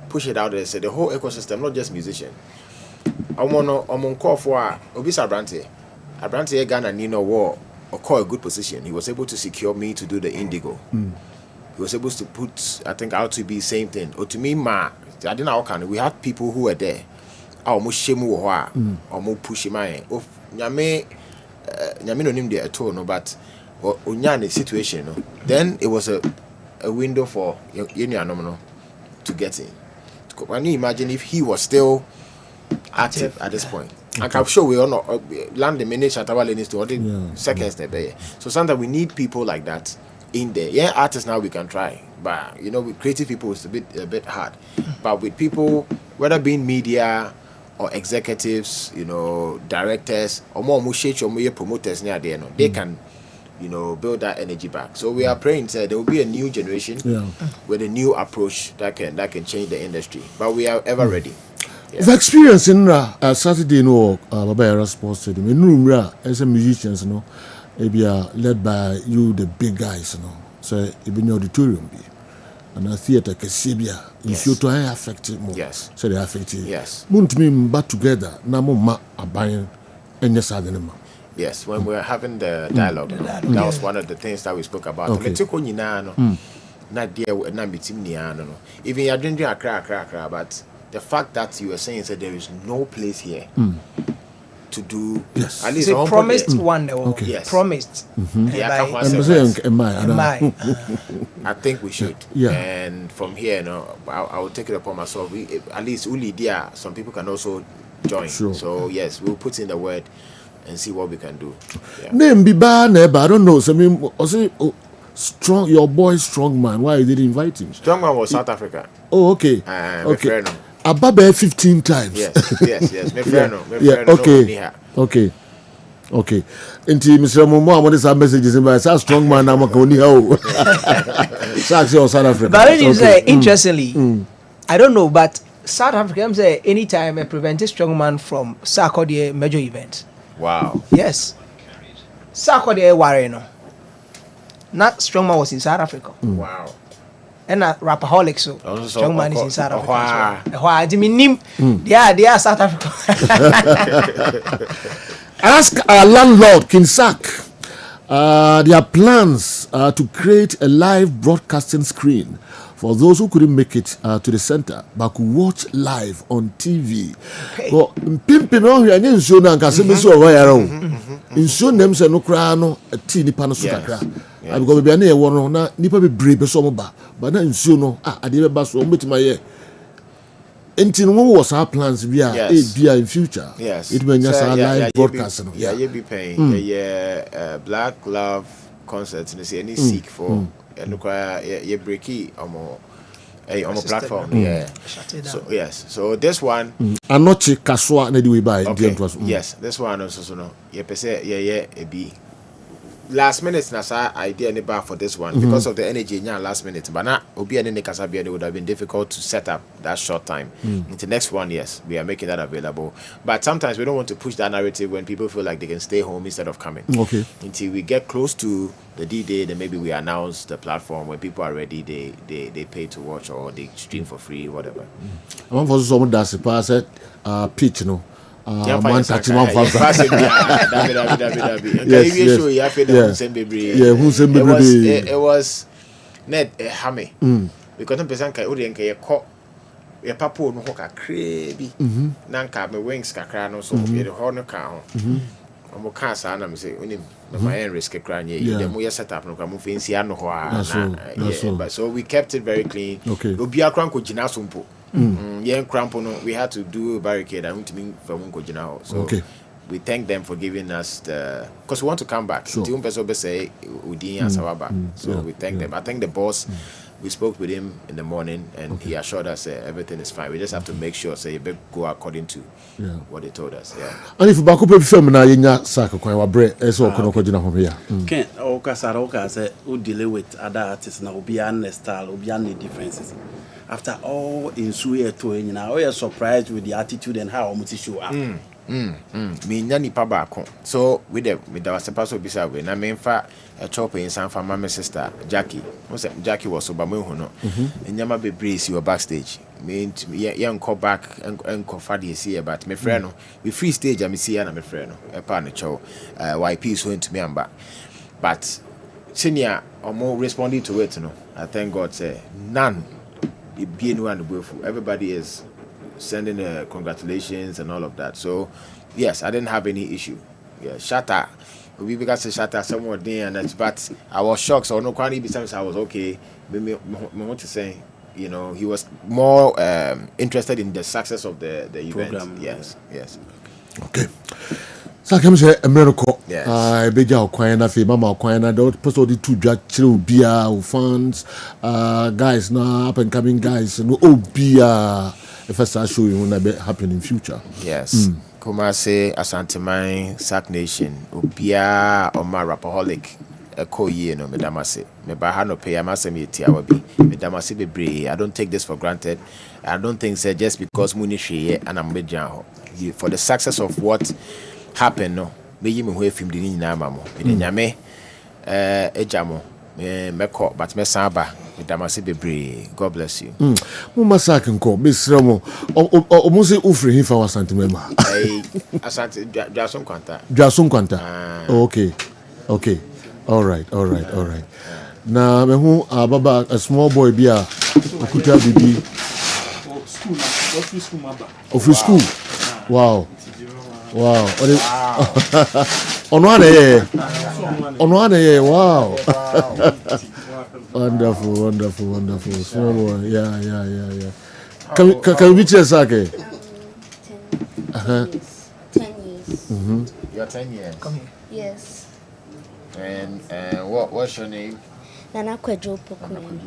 push it out there and say the whole ecosystem, not just musician. I'm on call for Obisa Abrante Ghana Nino War or call a good position. He was able to secure me to do the Indigo. He was able to put, I think, out to be same thing. Or to me, I didn't know how we had people who were there. Almost shemu or more push my Nyame no name there at all, no, but Unyane situation, no. Then it was a window for Yenya to get in. Can you imagine if he was still active at this point? And I'm sure we all know land the minute Shatawale needs to order seconds there. So sometimes we need people like that in there. Yeah, artists now we can try, but with creative people it's a bit hard. But with people, whether being media or executives, directors or more promoters near there, they can build that energy back. So we are praying that there will be a new generation with a new approach that can change the industry. But we are ever ready. The experience in Saturday, Baba Sports Stadium, in room as a musicians, maybe led by you, the big guys, so even your auditorium be. And a theatre Kessben in future affected more. Yes. So they affected. Yes. Munt me back together. Namo ma abayan and yes, yes, when we were having the dialogue, that was one of the things that we spoke about. Okay. Not dear, not between even you're drinking a crack, but the fact that you were saying that there is no place here to do at least a promised one. Okay. Yes. Promised. I think we should. Yeah. And from here, I will take it upon myself. At least some people can also join. Sure. So yes, we'll put in the word and see what we can do. Name be bad, but I don't know. So strong, your boy strong man. Why you didn't invite him? Strong man was South Africa. Oh, okay. Okay. Ababe 15 times. Yes. Okay. Inti Mr. Momo, what is our messages about a strong man? I'm a South Africa. But when you say interestingly, I don't know, but South Africans say anytime I prevent a strong man from Sarkodie major event. Wow. Yes. Sarkodie Wareno. Not strong man was in South Africa. Wow. And a rapaholic, so strong man is in South Africa. Why? They are South Africa. Ask our landlord, Kinsak, their plans to create a live broadcasting screen for those who couldn't make it to the center but could watch live on TV. Well, pimping on here, and so now, because I'm so aware of in so names and no crown, a teeny panosukra. I'm going to be a near one, not nipper be brave, so but now in so no, I did a bus on with my ear. Until what was our plans via in future? Yes, it means just a live broadcasting. You be paying Black Love concerts and see any seek for and look you breaky on a platform. So yes, so this one I'm not Kaswa anyway by yes, this one also no it be last minute na idea any bar for this one because of the energy in last minute, but now obi and Kasabia would have been difficult to set up that short time. Into next one, yes, we are making that available, but sometimes we don't want to push that narrative when people feel like they can stay home instead of coming. Okay, until we get close to the D-Day, then maybe we announce the platform. When people are ready, they pay to watch or they stream for free, whatever. I want for someone that's a pass pitch, no. It was net a hammy because the person can only get a papo no hoka crazy nanka me wings kakra no so the horn car I'm cancer and I'm saying my risk crying the more set up no come fancy and but so we kept it very clean. Okay. Obia cranko jina sumpo. Crampo no we had to do a barricade. I want to mean for Munko Jina. So okay. We thank them for giving us the because we want to come back. So we thank them. I think the boss we spoke with him in the morning and he assured us everything is fine. We just have to make sure you better go according to what they told us. Yeah. And if back up film na yenya sack kwan wa bre eso kono ko gina ho here. Ken o kasara o ka say o deal with other artists na obi an style, obi an differences. After all in suye to nyina, we are surprised with the attitude and how omuti show up. Me nyani pa baako. So with our supposed bisa we na me fa a chop in San Fama my sister Jackie. Who said Jackie was so ba me hu no. Enyama bebre si backstage. Me yan call back and call fadi see but me friend no. We free stage am see na me friend no. E pa no chow. YP so into me amba. But senior or more responding to it no. I thank God say none be anyone to go for. Everybody is sending congratulations and all of that. So yes, I didn't have any issue. Yeah, shatter. We began to shatter somewhere there and that, but I was shocked. So no quantity besides I was okay. Me want to say, you know, he was more interested in the success of the event. Program. Yes. Okay. So come say America. Yes. Beja okwana fe mama okwana don't post all the two dra chill bia fans guys now up and coming guys no bia if I start showing when that happen in future. Yes. Kumase Asanteman Sack Nation Ubia or my rapaholic a co-year no medamase. Me ba no pay amase me tiawabi. Medamase be brave. I don't take this for granted. I don't think say just because muni share and I'm bejan for the success of what happened no. Me yimi ho efim de ni nyina mamo. Me nyame ejamo me ko but me samba medamase be brave. God bless you. Mo masak nko mesra mo o say ufre hin fa wasante mema. Asante Jason Kwanta. Okay. All right. Na me hu ababa a small boy bia okuta bibi. Office school. Wow. Ono ane wow. Wonderful. Small boy. Yeah. Can we check sake? 10 years. You're 10 years. Come here. Yes. And what's your name? Nana Kwejo Pokumen.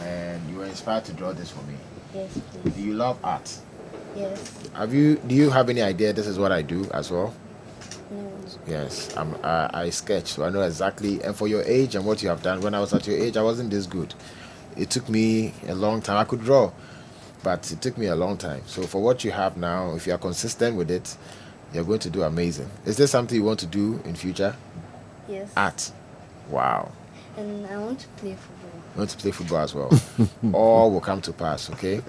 And you were inspired to draw this for me. Yes, please. Do you love art? Yes. Do you have any idea this is what I do as well? No. Yes, I sketch, so I know exactly. And for your age and what you have done, when I was at your age, I wasn't this good. It took me a long time. I could draw, but it took me a long time. So for what you have now, if you are consistent with it, you're going to do amazing. Is there something you want to do in future? Yes. Art. Wow. And I want to play football. You want to play football as well. All will come to pass, okay?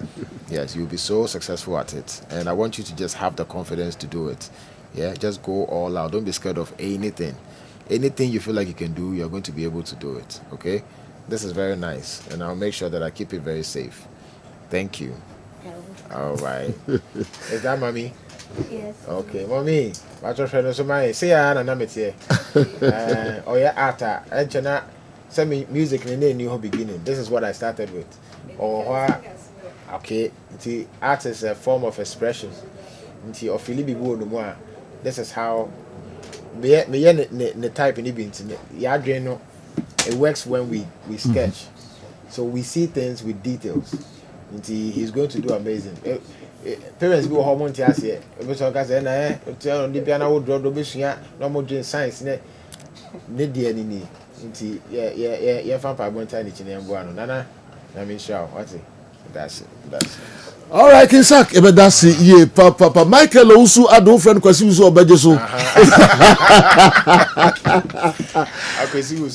Yes, you'll be so successful at it. And I want you to just have the confidence to do it. Yeah, just go all out. Don't be scared of anything. Anything you feel like you can do, you're going to be able to do it, okay? This is very nice. And I'll make sure that I keep it very safe. Thank you. All right. Is that mommy? Yes. Okay, mommy. What's your friend? So my say na na metie. Oh yeah, ata. Enchana send me music in a new beginning. This is what I started with. Okay, the art is a form of expression. Nti ofili bibu no this is how me type in the ya no. It works when we sketch. So we see things with details. Nti he's going to do amazing. Parents go home on tias here. We so ka say na tell on the piano wo draw do be sua no mo dream science ne dia ni nti yeah fan pa bon time ni chine mbo ano nana na me sure what that's it. All right, Kinsak, ebe that's it. Yeah, papa Michael Ousu ado friend kwasi usu obeje so.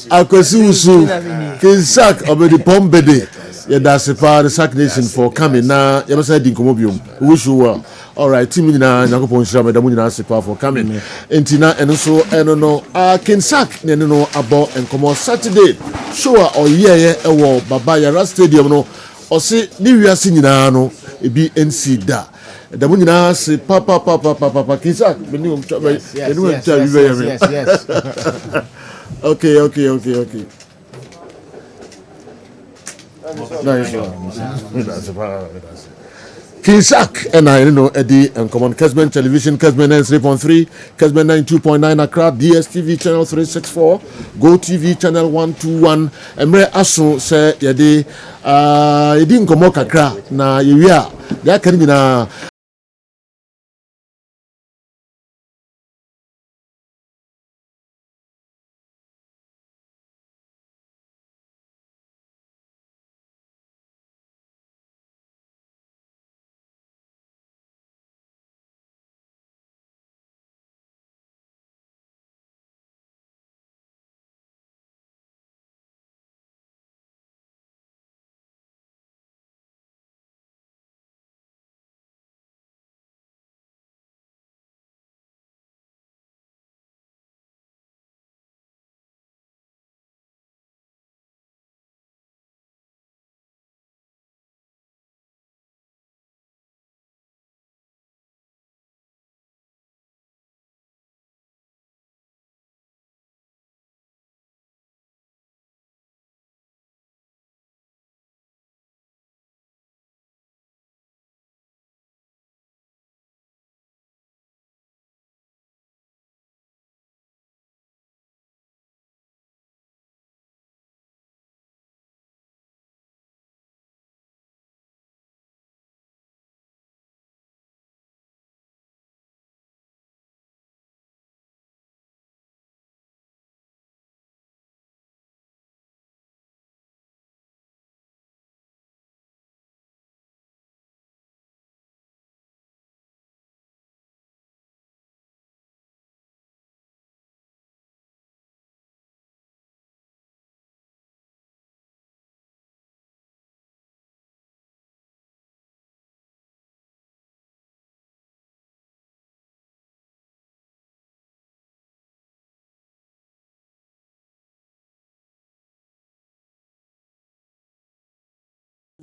Akwasi usu. Kinsak obedi pombede. Yeah, that's it for the Sack Nation for coming. Now, you must say dinkomobium. Wish you well. All right, team na nyakopon shira medamu nyina sepa for coming. Entina eno so eno no Kinsak ne no abo enkomo Saturday. Show or yeah ewo Baba Yara Stadium no. Ose ni wiase nyina no ebi NC da da mu nyinaa se papa Kinsak meni o mtwa meni o mtwa yes. Okay. Kinsak and I know Eddie and Common Kessben Television, Kessben 93.3, Kessben 92.9 Accra, DSTV channel 364, Go TV channel 121. Emre Aso say yedi yedi nkomo kakra na yewia ya kan nyina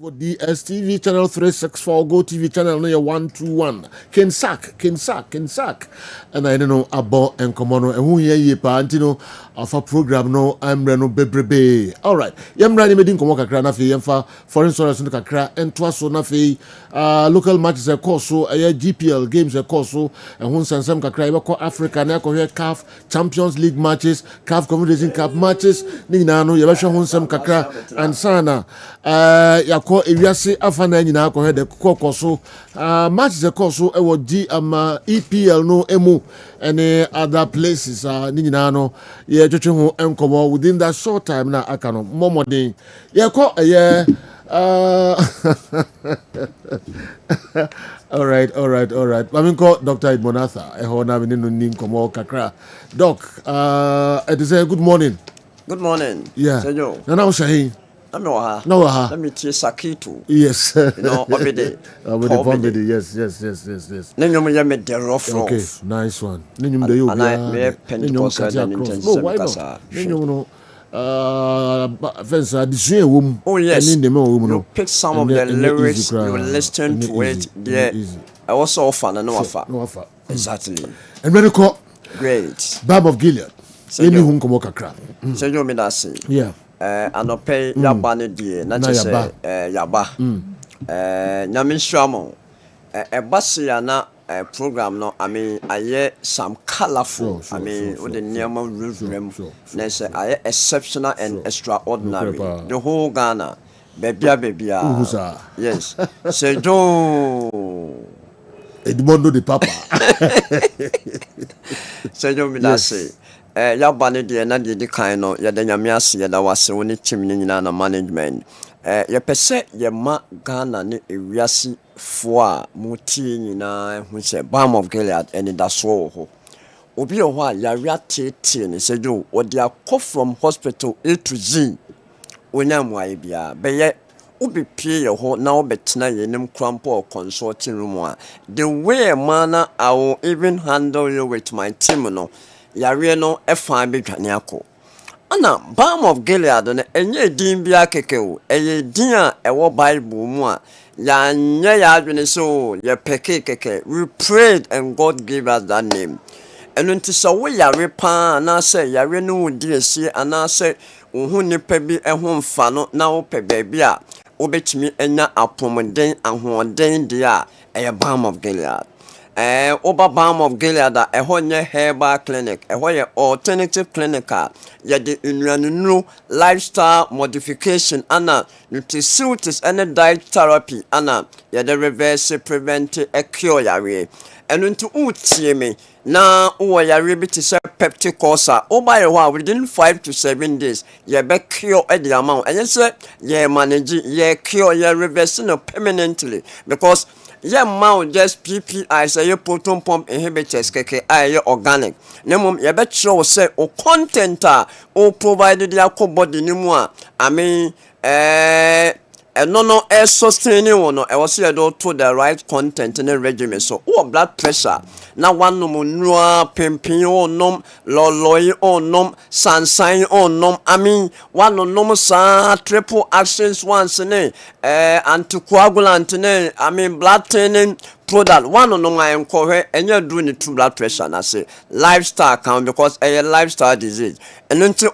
DSTV channel 364, Go TV channel 121. Kinsak. And I don't know about and Komono and who ye pantino of a program no I'm Reno Bebrebe. All right. Yamrani medin komoka krana fi yemfa foreign source no kakra and twaso na fi local matches a course so GPL games a course so and hun sansam kakra ibako Africa na ko CAF Champions League matches, CAF Confederation Cup matches ni na no yebahwe hun sam kakra and sana ko ewiase afana nyina ko he de kokoso match the koso e wo di EPL no emu any other places ni nyina no ye twetwe ho enkomo within that short time na aka no momodin ye ko ye all right. I mean, call Dr. Idmonatha. I ho na me no nin komo kakra. Doc, it is a good morning. Good morning. Yeah. Senyo. Now Shahin. No. Let me tell Sakitu. Yes. You know, obede. Obede. Yes. Nenyo me yame the rough. Okay, nice one. Nenyo de you. And I me Pentecostal and intensive. No, why not? Nenyo no. Fence addition wom. Oh yes. You pick some of the lyrics. You listen to it. There. I was so fun and no offer. Exactly. And when you call great. Bab of Gilead. Any hum komo kakra. Senyo me that say. Yeah. Anope yaba ne die na che se yaba nyame hwamo basia na program no I mean aye some colorful I mean with the niama revrim na say aye exceptional and extraordinary the whole Ghana bebia yes say do Edmondo de Papa say do me that say yaba ne de na de kan no ya da nyame ase ya da wase woni team ni nyina na management ye pese ye ma Ghana ne ewiase fo a muti nyina hu se Balm of Gilead and da so ho obi o ho a ya ria tete ne se do o de akọ from hospital A to Z onya muaye bia be ye obi pie ye ho na obetena ye nim crampo consulting room a the way man I will even handle you with my team no yare no efa be dwane akọ ana balm of Gilead no enye din bia keke o eye din a ewo Bible mu a ya nya ya adwene so ye peke keke. We prayed and God gave us that name. Enu nti so we yare pa na say yare no wudi esi ana say wo nipa bi ho mfa no na wo pe baabi a obetimi enya apomden ahoden dia eye balm of Gilead. Oba balm of Gilead eho nye herbal clinic eho ye alternative clinical ye de nnuanunu lifestyle modification ana nutraceuticals and diet therapy ana ye de reverse prevent cure yare enu nti utie me na uwo yare bi te se peptic ulcer oba ye ho within 5 to 7 days ye be cure e the amount and say ye manage ye cure ye reverse no permanently because yeah, mount just PPI say your proton pump inhibitors keke aye organic. Nemum ye bet sure say o content o provided their body ni mu a I mean no air sustaining one no was here to the right content in the regimen so blood pressure na one no nua pimpin on nom loloi on nom sansan on nom I mean one no nom sa triple actions once ne anticoagulant ne I mean blood thinning product one no my encourage and you doing the true blood pressure na say lifestyle count because a lifestyle disease and until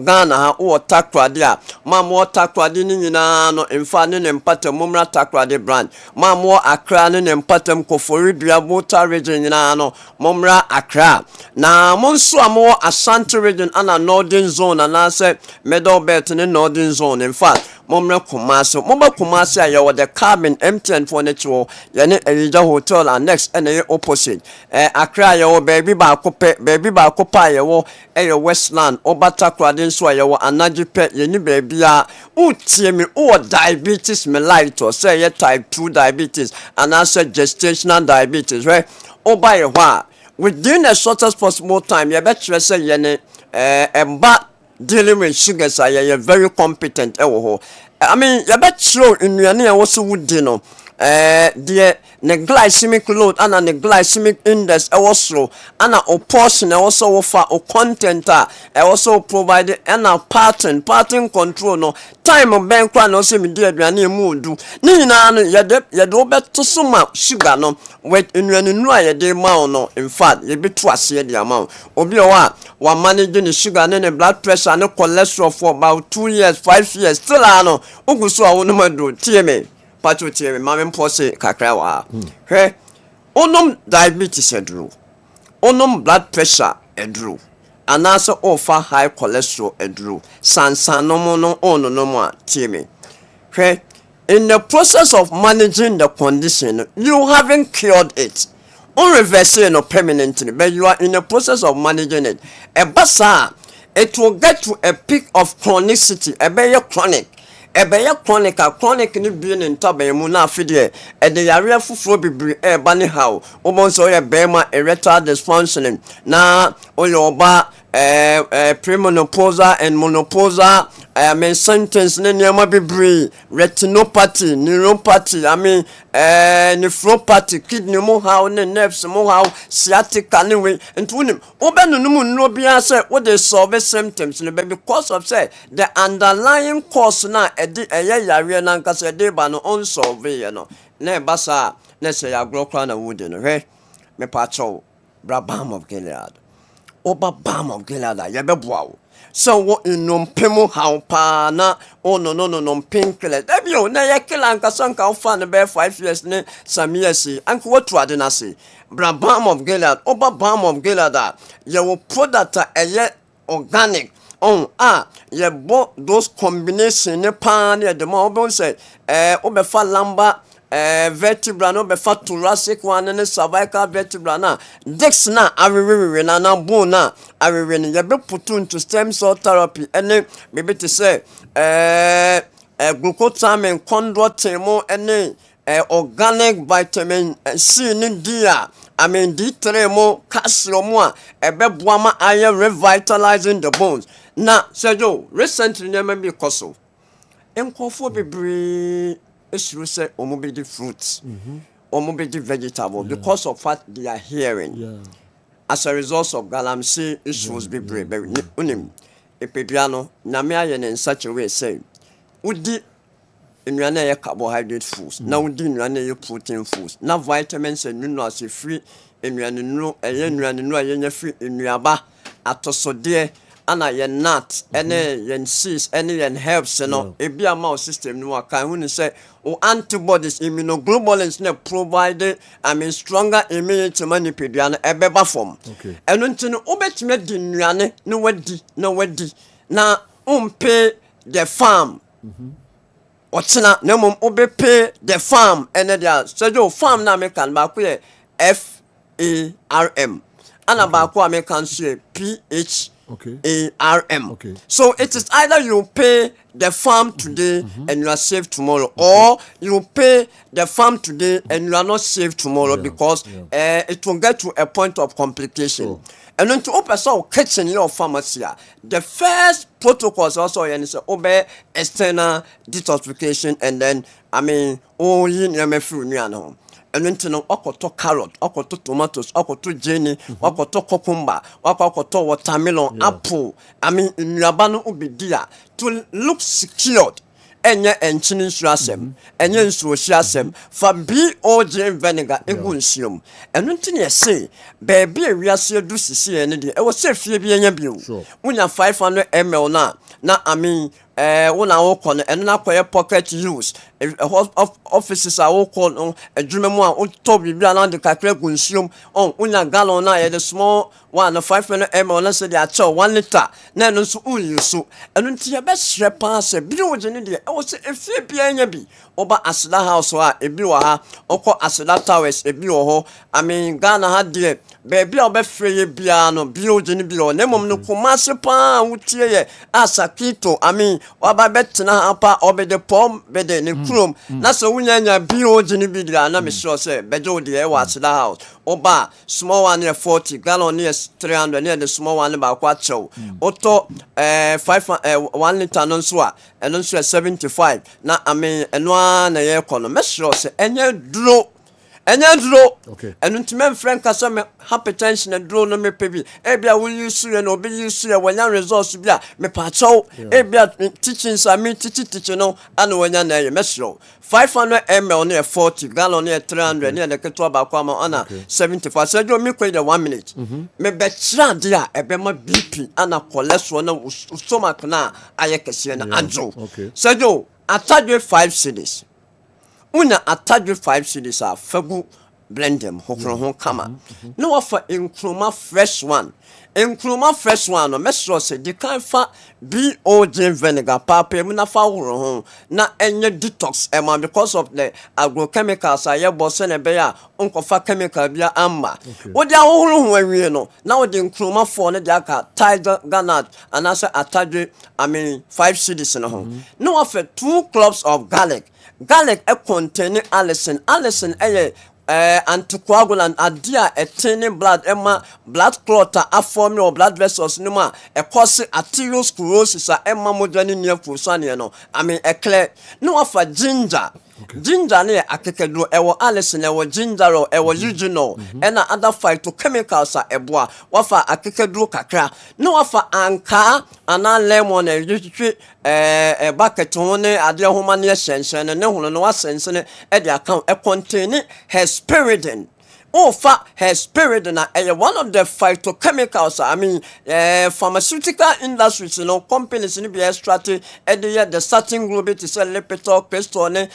Ghana ha takrade a mam takrade ni nyina no emfa ne empatem mumra takrade brand mam Accra ne empatem Kofori Dua Bota region nyina no mumra Accra na monso amo Ashanti region ana northern zone and say middle belt ne northern zone in fact Momra Kumasi, Moma Kumasi, I was the cabin empty and furniture, Yanni Elija Hotel and next and opposite. Accra, your baby Bacopa, your Westland, Obata Cradin Sway, and Naji Pet, Yenny baby, me, diabetes, melito, say type 2 diabetes, and I said gestational diabetes, right? Oh, by a while, within the shortest possible time, you bet you say Yenny, but dealing with sugars are very competent. I mean, you bet sure in your near also would know. The glycemic load and the glycemic index also and a portion also offer a content also provide a pattern control no time of bank no see me dear mood nina ya do better so much sugar no wait in the amount no in fact you be twice the amount obi one managing the sugar and the blood pressure and the cholesterol for about 2 years 5 years still no uguso a no do TMA Pacho Tier, Mamma Posse, Kakrawa. Hey, onum diabetes edru, onum blood pressure edru, and also offer high cholesterol edru, no ono no more, Timmy. Hey, in the process of managing the condition, you haven't cured it. Unreversible no permanently, but you are in the process of managing it. A basa, it will get to a peak of chronicity, a very chronic. Ebeye chronic ni bi ne ntaban mu na afide e de yare fufuro bibiri e ba ne hawo omonso ye bema erectile dysfunction na oyoba premenopausal and menopausal I mean sentence ne niama bibiri retinopathy neuropathy I mean nephropathy kidney mo how ne nerves mo how sciatica ne we ntunim obenu no mu bia say what they solve symptoms ne because of say the underlying cause na edi yare na nkasa de ba no unsolve ye no na basa na say agrokra na wood no he me pacho balm of Gilead oba balm of Gilead ya beboa so what in pemo how pa na no pink le debio na ya kila nkasa nka ofa ne be 5 years ne some years anko what to ade na say balm of Gilead oba balm of Gilead your product organic ye bought those combination ne pan ne the more say obefa lamba vertebra no befa thoracic one ne cervical vertebra na disc na awewe na bone na awewe ne ye be put into stem cell therapy ene maybe to say glucosamine chondroitin ene organic vitamin C ne dia I mean D3 mo calcium ebeboa ma aye revitalizing the bones na sejo recently na me koso enkofo bebre esuru say omobedi fruits omobedi vegetable because of what they are hearing as a result of galamsey issues bebre unim epeduano nyame aye ne in such a way say udi nnuane ye carbohydrate foods na udi nnuane ye protein foods na vitamins and minerals free nnuane no eye nnuane no aye nya free nnuaba atosode ana ye nut ene ye seeds ene ye herbs no ebi ama system no aka hu ni say o antibodies immunoglobulins na provide stronger immunity manipediano ebeba form eno ntino obetime di nnuane no wadi na umpe the farm otina na mom obepe the farm ene dia so farm na American ba ko ye FARM ana ba ko American say PH ARM. So it is either you pay the farm today and you are safe tomorrow, or you pay the farm today and you are not safe tomorrow because it will get to a point of complication. And then to open so kitchen your pharmacy, the first protocols also is obey external detoxification, and then you may feel no. And then to okoto carrot, okoto tomatoes, okoto jenny, okoto cucumber, okoto watermelon, apple. Nyabano ubidia to look secured. Enye enchini nsuasem, enye nsuoshiasem, fa BOJ vinegar egunsium. And nothing you say, baby, we are still do sisi ene di. It was say fie bi enye bi o. Unya 500 ml na una woko no eno na koye pocket use offices are woko no adwuma mu a utto bibia na de kakra gunsium unya gallon na ye the small one 500 ml na say dey a 1 liter na no so unuse eno ntia be hye pa se bi o je ne de e wo se efie bia nya bi oba asida house a ebi wo ha okọ asida towers ebi wo ho Ghana ha de baby a obefreye bia no bi o je ne bi o na mom no komase pa wutie ye asakito waba betena apa obede pom bede ne krom na so wunyanya bio gini bidira na me sure say bejo de e watch the house oba small one near 40 gallon near 300 near the small one ba kwa chew oto 1 liter no so a eno so 75 na eno na ye kono me sure say enye duro enu ntime friend kasa me hypertension and draw no me pebi ebia will you see and obi you see when your results bia me pa chow ebia teaching teach no and when na ye mesro 500 ml near 40 gallon near 300 near the keto ba kwa ma ana 75 so do me kwa the 1 minute me be chira dia ebe ma BP ana cholesterol na stomach na ayekese na anjo so do attach 5 cedis una attach 5 cedis a fagu blend them hokro kama no offer incluma fresh one no mesro say the kind fa BOJ vinegar papa mu na fa horo ho na enye detox because of the agrochemicals aye boss na be ya onkofa chemical bia amma wo dia horo ho awie no na wo de incluma for ne dia ka tiger garnet and also attach 5 cedis no ho no offer 2 cloves of garlic contain allicin anticoagulant adia etene blood blood clot form or blood vessels no ma cause arteriosclerosis emma modern near fusane no clear no offer ginger ne akekedo ewo allicin ewo ginger ewo eugenol and other phytochemicals eboa wafa akekedo kakra no offer anka ana lemon bucket one ade homa ne hyenhyen ne hono no wasensene e de account contain hesperidin hesperidin one of the phytochemicals pharmaceutical industries companies in be extract the starting group it is lepitol crystone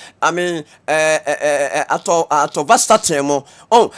atovastatin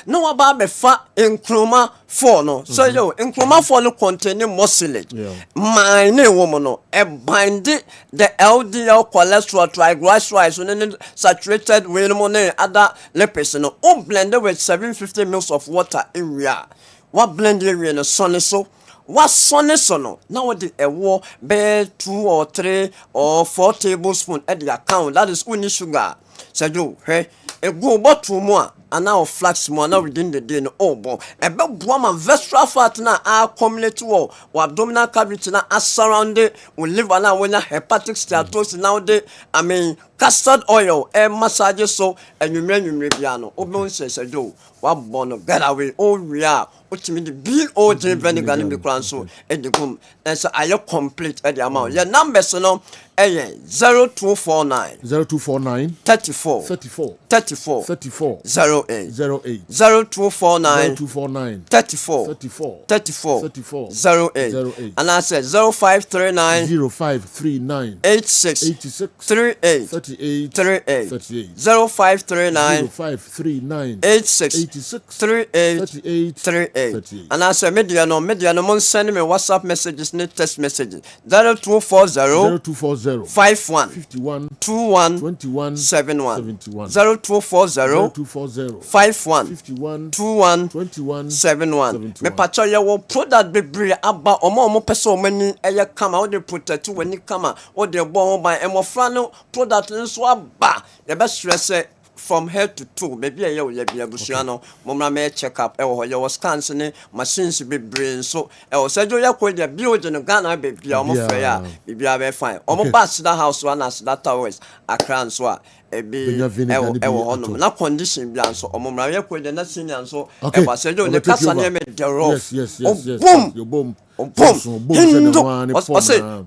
no about be fa incluma 4 no so incluma 4 no contain mucilage mine woman no e bind the LDL cholesterol triglycerides and saturated with other lipids no blend with 750 ml of water area what blend area no sunny so what sunny so no now the a war be 2 or 3 or 4 tablespoons at the account that is only sugar so do hey a go bottle more and now flax more now within the day no bon e be boama visceral fat na accumulate wo abdominal cavity na surround we liver na when hepatic steatosis now the custard oil massage so enwumre bia no obon se do wabɔ no get away owia wotumi de BOJ vinegar no bi kora nso ɛde gum ɛnso ayɛ complete ɛde ama yɛ numbers no ɛyɛ 0249 34 08 0249 34 08 and I said 0539 86 38 0539 86 38 and I said media no mon send me WhatsApp messages ne text messages 0240 51 21 71 0240 51 21 71 me pacho ye wo product bebre aba omo person mani eye kama wo de protect wani kama wo de bo ban emofra no product nso aba ye be stress from head to toe maybe ye wo ye bia busua no momra me check up e wo ye wo scans ne machines be brain so e wo sejo ye ko de bio no Ghana be bia omo fa ya bibia be fine omo back to that house one as that towers akran so a ebi e wo hono na condition bia so omo mra ye ko de na senior so e ba sejo ne kasa ne me de ro boom Hindo.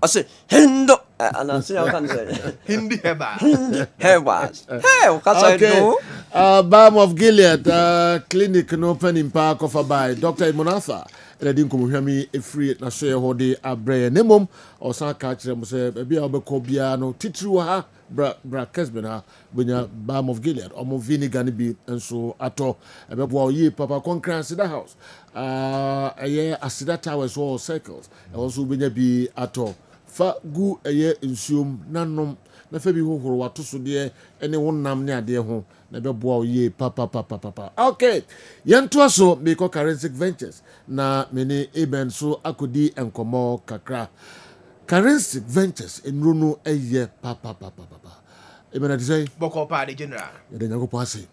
I say Hindo. And I see how can say Hindi heba. Hey, what I do? Balm of Gilead clinic no open in Park of Abai. Dr. Imonatha. And I didn't come hear me a free na share hode abre nemum or san catch them say maybe I'll be cobiano titru ha bra Kessben ha bunya balm of Gilead or mo vinegar ni bi enso ato ebe bo ye papa concurrence the house aye asida towers or circles e also bunya bi ato fa gu aye nsuom nanom na fa bi hohoro wato so de ene wonnam ne ade ho na be bo ye papa okay yento so be ko Forensic Ventures na mene eben so akodi enkomo kakra Forensic Ventures enrunu eye papa eben ade say Boko pa de general de nyango pase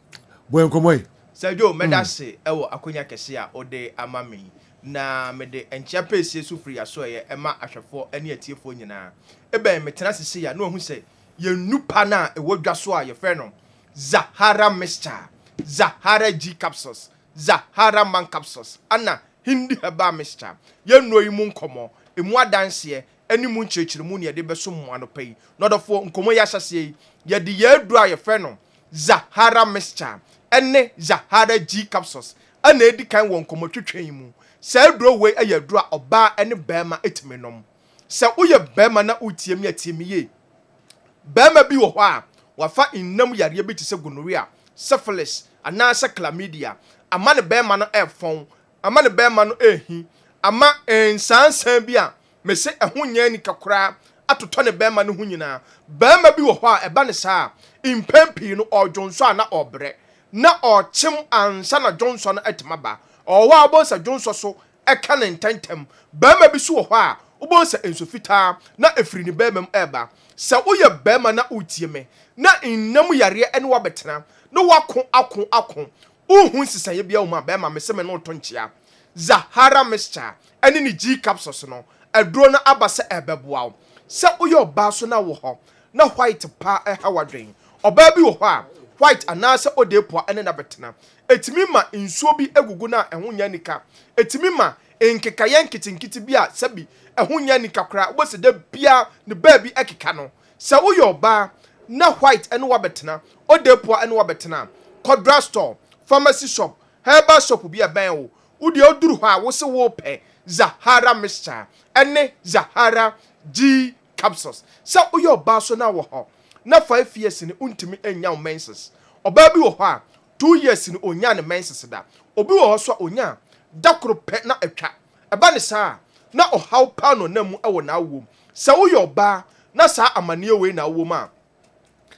bo enkomo e Sergio medase ewo akonya kese a ode amami na mede enchia pese su free aso ye ema ahwefo ene atiefo nyina eben metena sese ya na ohu se ye nupa na ewodwa so a ye fe no Zahara mixture Zahara G capsules Zahara man capsules ana hindi heba mixture ye no imu nkomo emu adanse eni mu nchechire mu ne ye de beso mu anopai nodofo nkomo ya hyase ye de ye du a ye fe no Zahara mixture ene Zahara G capsules ana edi kan won nkomo twetwen mu sa duro we ayadura oba ene bema etiminom sa uye bema na utiemi atiemi ye bema bi wo ho a wafa innam yare bi tise gonorrhea syphilis anasa chlamydia ama ne bema no efon ama ne bema no ehi ama ensansan bi a mese ehonya ni kakra atoto ne bema no hunyina bema bi wo ho a eba ne saa impempi no ojonso na obre na ochim ansa na jonso no etemaba owa abonsa jonso so eka ne ntentem bema bi so wo ho a ubonsa ensofita na efiri ni bema eba sa uye bema na utieme na innam yare ene wabetena na wako ako uhun sisaye bia uma bema meseme no tonchia Zahara mixture ene ni G capsules no aduro na abase ebeboa sa uye oba so na wo ho na white pa hawadwen oba bi wo ho a white anase odepoa ene na betena etimi ma nsuo bi egugu na ehonya nika etimi ma enkekaye nkitinkiti bi a sabi ehonya nika kra wose da bia ne ba bi ekeka no sa uye oba na white ene wabetena odepoa ene wabetena Codra store pharmacy shop herbal shop bi aban wo udi oduru ho a wose wo pe Zahara mixture ene Zahara G capsules sa uye oba so na wo ho na 5 years ni untimi enya menses oba bi wo ho a 2 years ni onya ne menses da obi wo ho so onya dakoro pe na atwa eba ne saa na ohaw pa no namu ewo na awom sa uye oba na saa amane we na awom a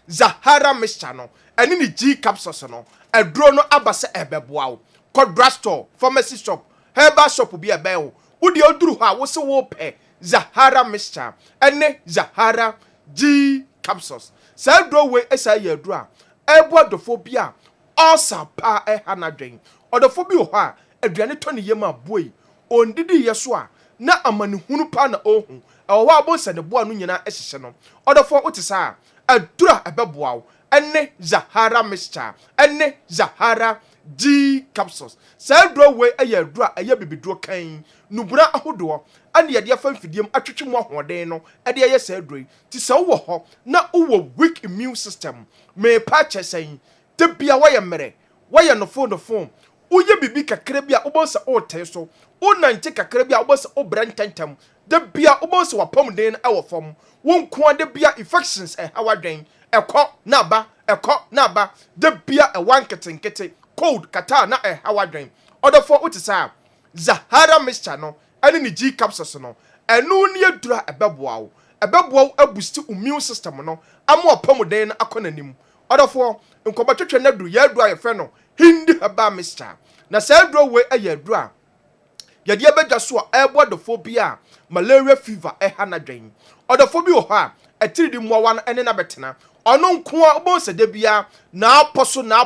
Zahara mixture no ene ni G capsules no aduro no abase ebeboa wo Codra store pharmacy shop herbal shop bi aban wo udi oduru ho a wo se wo pe Zahara mixture ene Zahara G capsules sa aduro we esa ye aduro a ebo adofo bi a osa pa hanadwen odofo bi ho a aduane to ne yema boy ondidi yeso a na amane hunu pa na ohun ewo abonsa ne boa no nyina ehihye no odofo otisa adura ebeboa wo ene Zahara mixture ene Zahara G capsules saa duro we ɛyɛ duro a ɛyɛ bibiduro kan nubura ahodoɔ ɛne yɛde afa mfidiem atwetwe mu ahoɔden no ɛde ɛyɛ saa duro yi ti sɛ wowɔ hɔ na wowɔ weak immune system me pa kyɛsɛn te bia wɔyɛ mmerɛ wɔyɛ no phone woyɛ bibi kakra bi a wobɔsɛ wotee so wonante kakra bi a wobɔsɛ wobrɛ ntɛntɛm de bia wobɔsɛ wapam den ɛwɔ fam wonkoa de bia infections ɛhawadwen ɛkɔ na ba de bia ɛwan ketenkete cold kata na ɛhawadwen ɔdɔfo wote saa Zahara mixture no ɛne ne G capsules no ɛno ne adura ɛbɛboa wo aboost immune system no ama ɔpam den akɔ nanim ɔdɔfo nkɔbɔtwetwe na duru yɛ adura yɛfrɛ no hindi herbal mixture na saa adura we ɛyɛ adura yɛde ɛbɛgya so a ɛbɔ dɔfo bi a malaria fever ɛha na dwen ɔdɔfo bi wɔ hɔ a ɛtiridi mmoawa no ɛne na bɛtena ɔno nko a wobɔnsɛ da bia na apɔ so no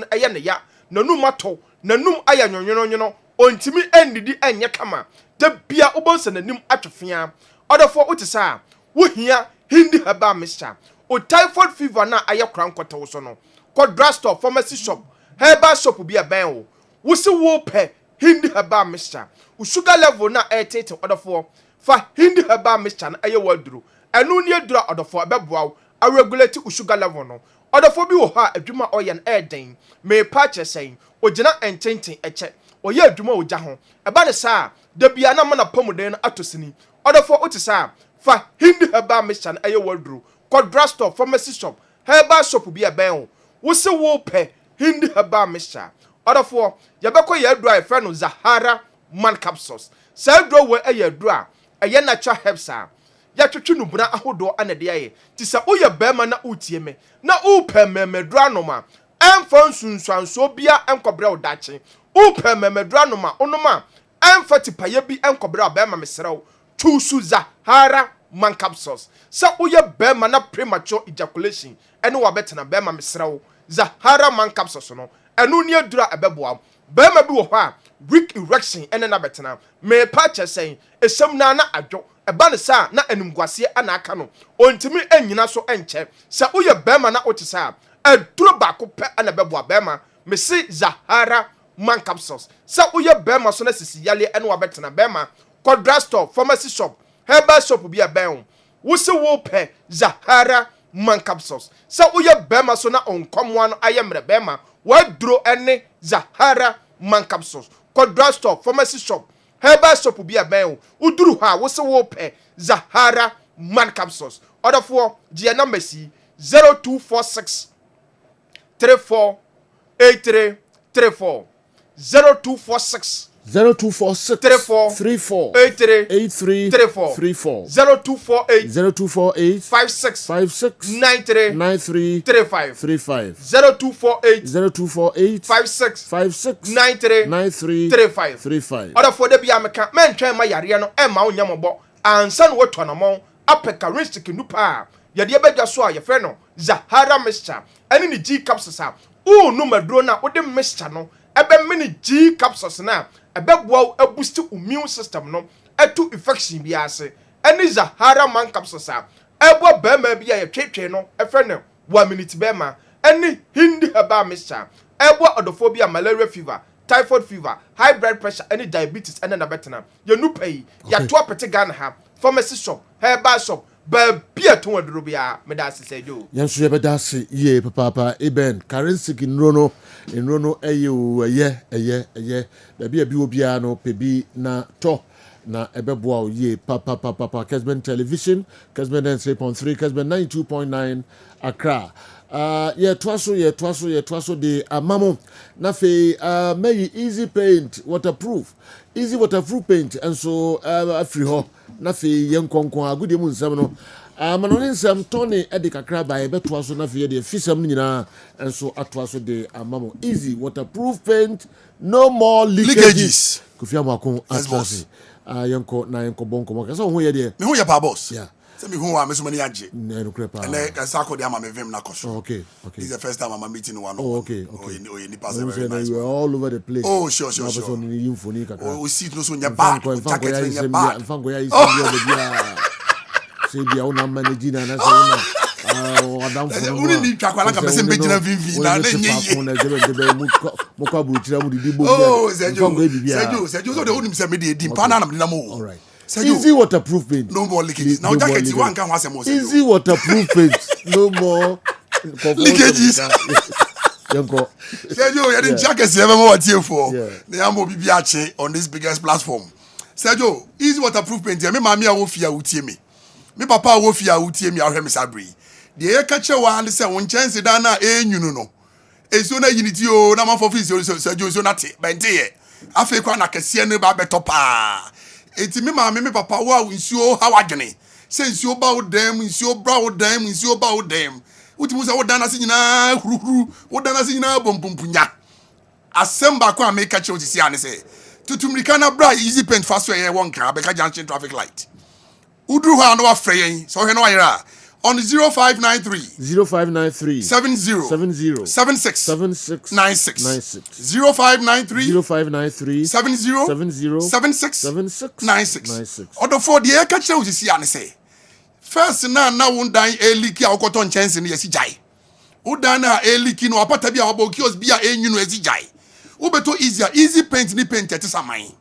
ɛyɛ ne ya nanum atɔ nanum ayɛ nwonwono ontimi ɛnnidi ɛnyɛ kama da bia wobɔnsɛ nanim atwefia ɔdɔfo wote saa wohia hindi herbal mixture o typhoid fever na ayɛ krankɔtɔ so no kɔ drugstore pharmacy shop herbal shop bi ɛbɛn wo wosi wo pɛ hindi herbal mixture o sugar level na ɛtete ɔdɔfo fa hindi herbal mixture na ɛyɛ waduro ɛno ne adura ɔdɔfo ɛbɛboa wo a regulate o sugar level no ɔdɔfo bi wɔ hɔ a adwuma ɔyɛ no ɛɛden me pa kyɛsɛn ogyina ɛntenten ɛkyɛ ɔyɛ adwuma ogya ho ɛba ne saa da bia na mana pamuden no atosini ɔdɔfo wote saa fa hindi herbal mixture na ɛyɛ waduro kɔ drugstore pharmacy shop herbal shop bi ɛbɛn wo wosi wo pɛ hindi herbal mixture ɔdɔfo yɛbɛkɔ yɛ aduro a yɛfrɛ no Zahara man capsules saa aduro wɔ ɛyɛ aduro a ɛyɛ natural herbs a yɛtwetwe no buna ahodoɔ ana de ayɛ ti sɛ woyɛ bɛrima na wotie me na wopɛ mmɛmɛduro anoma ɛmfa nsunsuansoɔ bia ɛnkɔbrɛ wo dakye wopɛ mmɛmɛduro anoma onoma ɛmfa tipayɛ bi ɛnkɔbrɛ wo bɛrima mesrɛ wo tusu Zahara man capsules sɛ woyɛ bɛrima na premature ejaculation ɛne wabɛtena bɛrima mesrɛ wo Zahara man capsules no ɛno ne adura ɛbɛboa bɛrima bi wɔ hɔ a weak erection ɛne na bɛtena me pa kyɛsɛn esɛm na adwo ɛba ne saa na animguaseɛ ana aka no ontimi anyina so ɛnkyɛ sɛ woyɛ bɛrima na wote saa aduro baako pɛ ana bɛboa bɛrima me se Zahara man capsules sɛ woyɛ bɛrima so na sisi yale ɛne wabɛtena bɛrima kɔ drugstore pharmacy shop herbal shop bi ɛbɛn wo se wo pɛ Zahara man capsules sɛ woyɛ bɛrima so na onkomwa no ayɛ mmerɛ bɛrima waduro ɛne Zahara man capsules kɔ drugstore pharmacy shop herbal shop bi ɛbɛn wo uduru ha wo se wo pɛ Zahara man capsules ɔdɔfo gye number si 0246 348334 0246 0246 34 83 34 0248 56 93 35 0248 56 93 35 ɔdɔfo de bia meka mentwɛn ma yareɛ no ɛma wo nyamɔbɔ ansa no watɔ namɔn apɛka ristic nupa a yɛde ɛbɛdwa so a yɛfrɛ no Zahara mixture ɛne ne G capsules a no maduro na wode mixture no ɛbɛ mini G capsules na ɛbɛboa wo boost immune system no ɛto infection bi ase ɛne Zahara man capsules a ɛbɔ bɛrima bi a yɛtwetwe no ɛfrɛ no 1 minute bɛrima ɛne hindi herbal mixture ɛbɔ ɔdɔfo bi a malaria fever typhoid fever high blood pressure ɛne diabetes ɛne na bɛtena yɛnu pɛ yi yɛto apete Ghana ha pharmacy shop herbal shop baabi a tɔn aduro bia meda asesɛ jo yɛnso yɛbɛda ase yie papa eben currency nro no ɛyɛ baabi a bi obiara no pɛ bi na tɔ na ɛbɛboa wo yie papa Kessben television Kessben 3.3 Kessben 92.9 Accra yɛtoa so de amamo na fe mayi easy paint waterproof paint enso afiri hɔ na fe yɛnkonkon agudie mu nsɛm no manone nsɛm tɔne ɛde kakra ba yɛbɛtoa so na fe yɛde fisɛm no nyinaa enso atoa so de amamo easy waterproof paint no more leakages kofia mako atoa se yɛnkɔ na yɛnkɔ bɔnkɔmɔ kɛsɛ ho yɛ deɛ me ho yɛ pa boss yeah. Me who am so many agye. No crepa. And Sarkodie am me vim na koso. Okay. This is the first time I'm meeting one. Okay. Ni pass very nice. You were all over the place. Oh, sure. Oh, we see no so in your back. Jacket in your back. Fango ya isi bia. Say bia una manage na say una. Uni ni twakwala ka pese mbejina vinvi na nye. Oh, Sergio, so the only say me dey dim pa na na mo. All right. Easy waterproof paint. No more leakages. Now jacket you one can want more. Easy waterproof paint. No more leakages. Sergio, you didn't jacket see ever what here for. They am obi biache on this biggest platform. Sergio, easy waterproof paint. Me mama a wo fia utie me. Me papa wo fia utie me ahwe me sabri. The e ka che wa say won chance da na enyunu no. Ezo na unity o na man for feel Sergio so na te. Bente ye. Afi kwa na kese ne ba beto pa. Eti me mama me papa wo nsuo ha wadwene. Se nsuo ba wo dam, nsuo bra wo dam, nsuo ba wo dam. Uti musa wo dana se nyina hururu, wo dana se nyina bompumpunya. Asem ba kwa make catch oti si ane se. Tutumrika na bra easy paint fast way won ka be ka junction traffic light. Udru ha no afre yen. So he no ayra. On 0593 70 76 96 0593 70 76 96. Odo for the e catch oti si ane se. First na won dan eliki akoton chance ne yesi jai. Udan na eliki no apata bia obokios bia enyunu esi jai. Ubeto easy paint ni paint ete saman.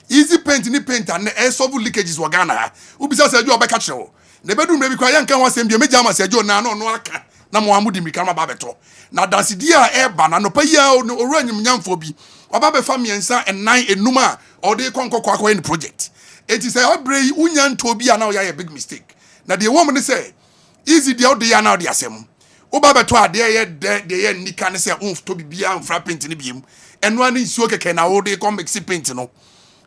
Easy paint ni paint and e solve leakages wa Ghana. Ubisa Sergio obeka chewo. Ne bedum be kwa yankan wasem bia meja ma Sergio na no aka na mo amudi mika ma ba beto. Na dance dia e ba na no pa ya oru anyim nyamfo bi. Oba be fa miensa enan enuma o de konkokwa in project. Eti say obrey unya nto bi na o ya big mistake. Na the woman say easy the out there now the asem. Oba beto ade ye de nika ne say unf to bibia unfra paint ni biem. Eno ani nsuo keke na wo de come mix paint no.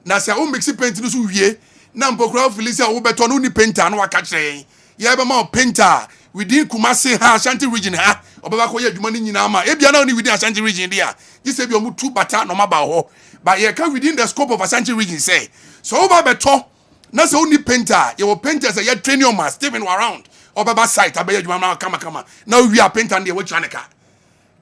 Na say o mix paint no so wie na mpokura Felicia wo beto no ni painter no waka kire. Ye be ma painter within Kumasi ha Ashanti region ha. Obaba ko ye adwuma ni nyina ma. E bia na oni within Ashanti region dia. Gi say bi o mu two bata no maba ho. But ye can within the scope of Ashanti region say. So oba beto na say only painter, you painter say you train your man Steven around. Obaba site abaye adwuma na kama. Now we are painter and we chaneka.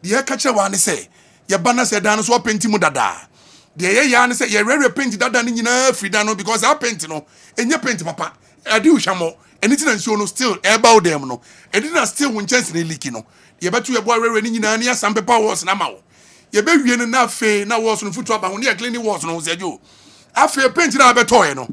The catch one say your banner said down so painting mu dada. The ye say ye rare paint dada ni nyina free down because I paint no. Enye paint papa. I do shamo. Anything and show no still about them no. And didn't still won chance ni leaky no. Ye betu ye boy rare ni nyina ni some paper was na ma wo. Ye be wie na fe na was no futu aba ho ne clean was no say jo. Afa paint na beto ye no.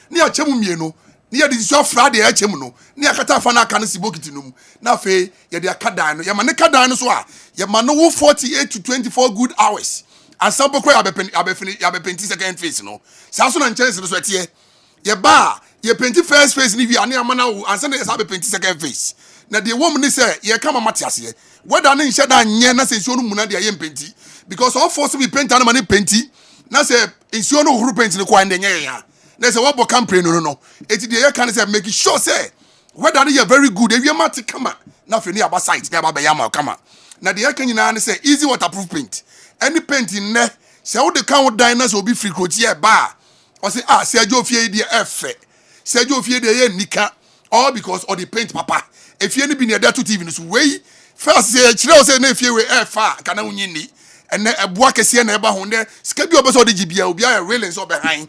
Ni a chemu mienu ni ya di so fra de a chemu no ni akata fa na aka no sibokiti no na fe ye de akadan no ye ma ne kadan no so a ye ma no wo 48 to 24 good hours and some pokwa abepenti second phase no sa so na chance no so tie ye ba ye penti first phase ni wi ane amana wo ansa na ye sa abepenti second phase na de wo ni say ye kama matiase whether na nhye da nye na se nsuo no mu na de ye penti because all force we paint na ma ne penti na se nsuo no huru penti ni kwa ndenye ya. There's a wabo campaign no. Eti the can say make sure say whether you are very good if you mati come na fe ni aba site na aba be yama come. Na the can nyina say easy waterproof paint. Any paint in there say wo de kan wo dan na so be free coat here ba. O say Sergio fie dey efe. Sergio fie dey nika all because of the paint papa. If you ni be near that to TV no so wey first say kire o say na fie we efa kana unyi ni. Ene eboa kese na eba ho ne sika bi obeso de gibia obi a railing so behind.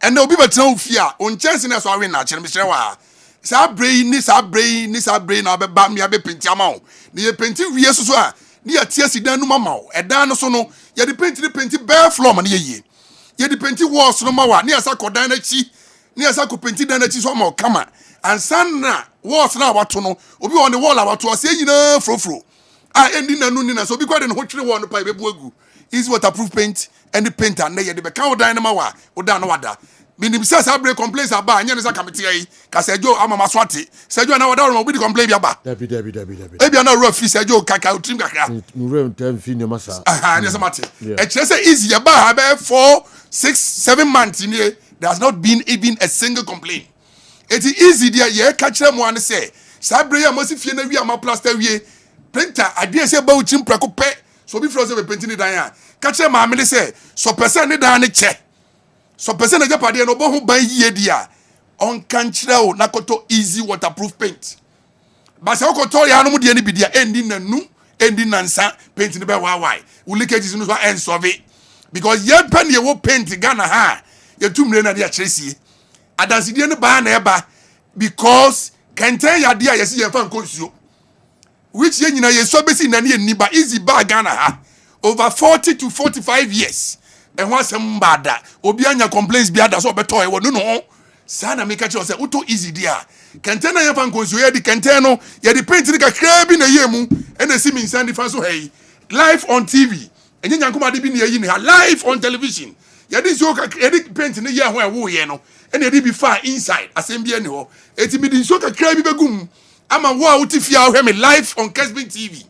And no be better fear on chance in a sorry natural Michelle. Sa brain na be bam ya be paint amount. Near painting we so near tears dan no mama. A dan so no, ya the painting bare floor man ye. Ye the painting walls no mawa near Sarkodie near Sarko painting dan so more come. And sana walls now what to know. Obi on the wall about to say you know fro. I ending na nunina so be quite an hot one by bebugu. Is waterproof paint and the painter na ye de be kan dynamo wa oda no wada minim say sabre complaints aba anya ne sa committee yi ka Sergio amama swati Sergio na wada no be complain bi aba Debi e bia na ro fi Sergio kaka utrim kakra mu re ntem fi ne masa ne sa mate e kire say easy ya ba ha be 4 6 7 months in here there has not been even a single complaint. It is easy there ye ka kire mo an say sabre ya mo si fie na wi ama plaster wie printer adie say ba utrim prako pe so be frozen be painting dan ya kache ma me say so person ne dan ne che so person na japade no bo ho ban yie dia on kan kire o na koto easy waterproof paint ba se okoto ya no mu de ne bidia endi nanu endi nansa paint ne be why leakages no so end solve because ye pen ye wo paint Ghana ha ye tumre na de a chresie adansidie ne ba na eba because kenten yade a yesi ye fa nkonsuo which ye nyina ye so besi na ne ni ba easy bag Ghana ha over 40 to 45 years and once mbada obi anya complaints bi ada so beto e wono no sa na make sure say uto easy dia kenten na ye fa nkonsuo ye di kenten no ye di paint ni kakra bi na ye mu e na si mi nsan di fa so hey live on TV enye nyankoma de bi na yi ni ha live on television ye di so ye di paint ni ye ho e wo ye no e na di bi fa inside asem bi ani ho eti mi di so kakra bi begum ama wo a utifia wo me live on Kessben TV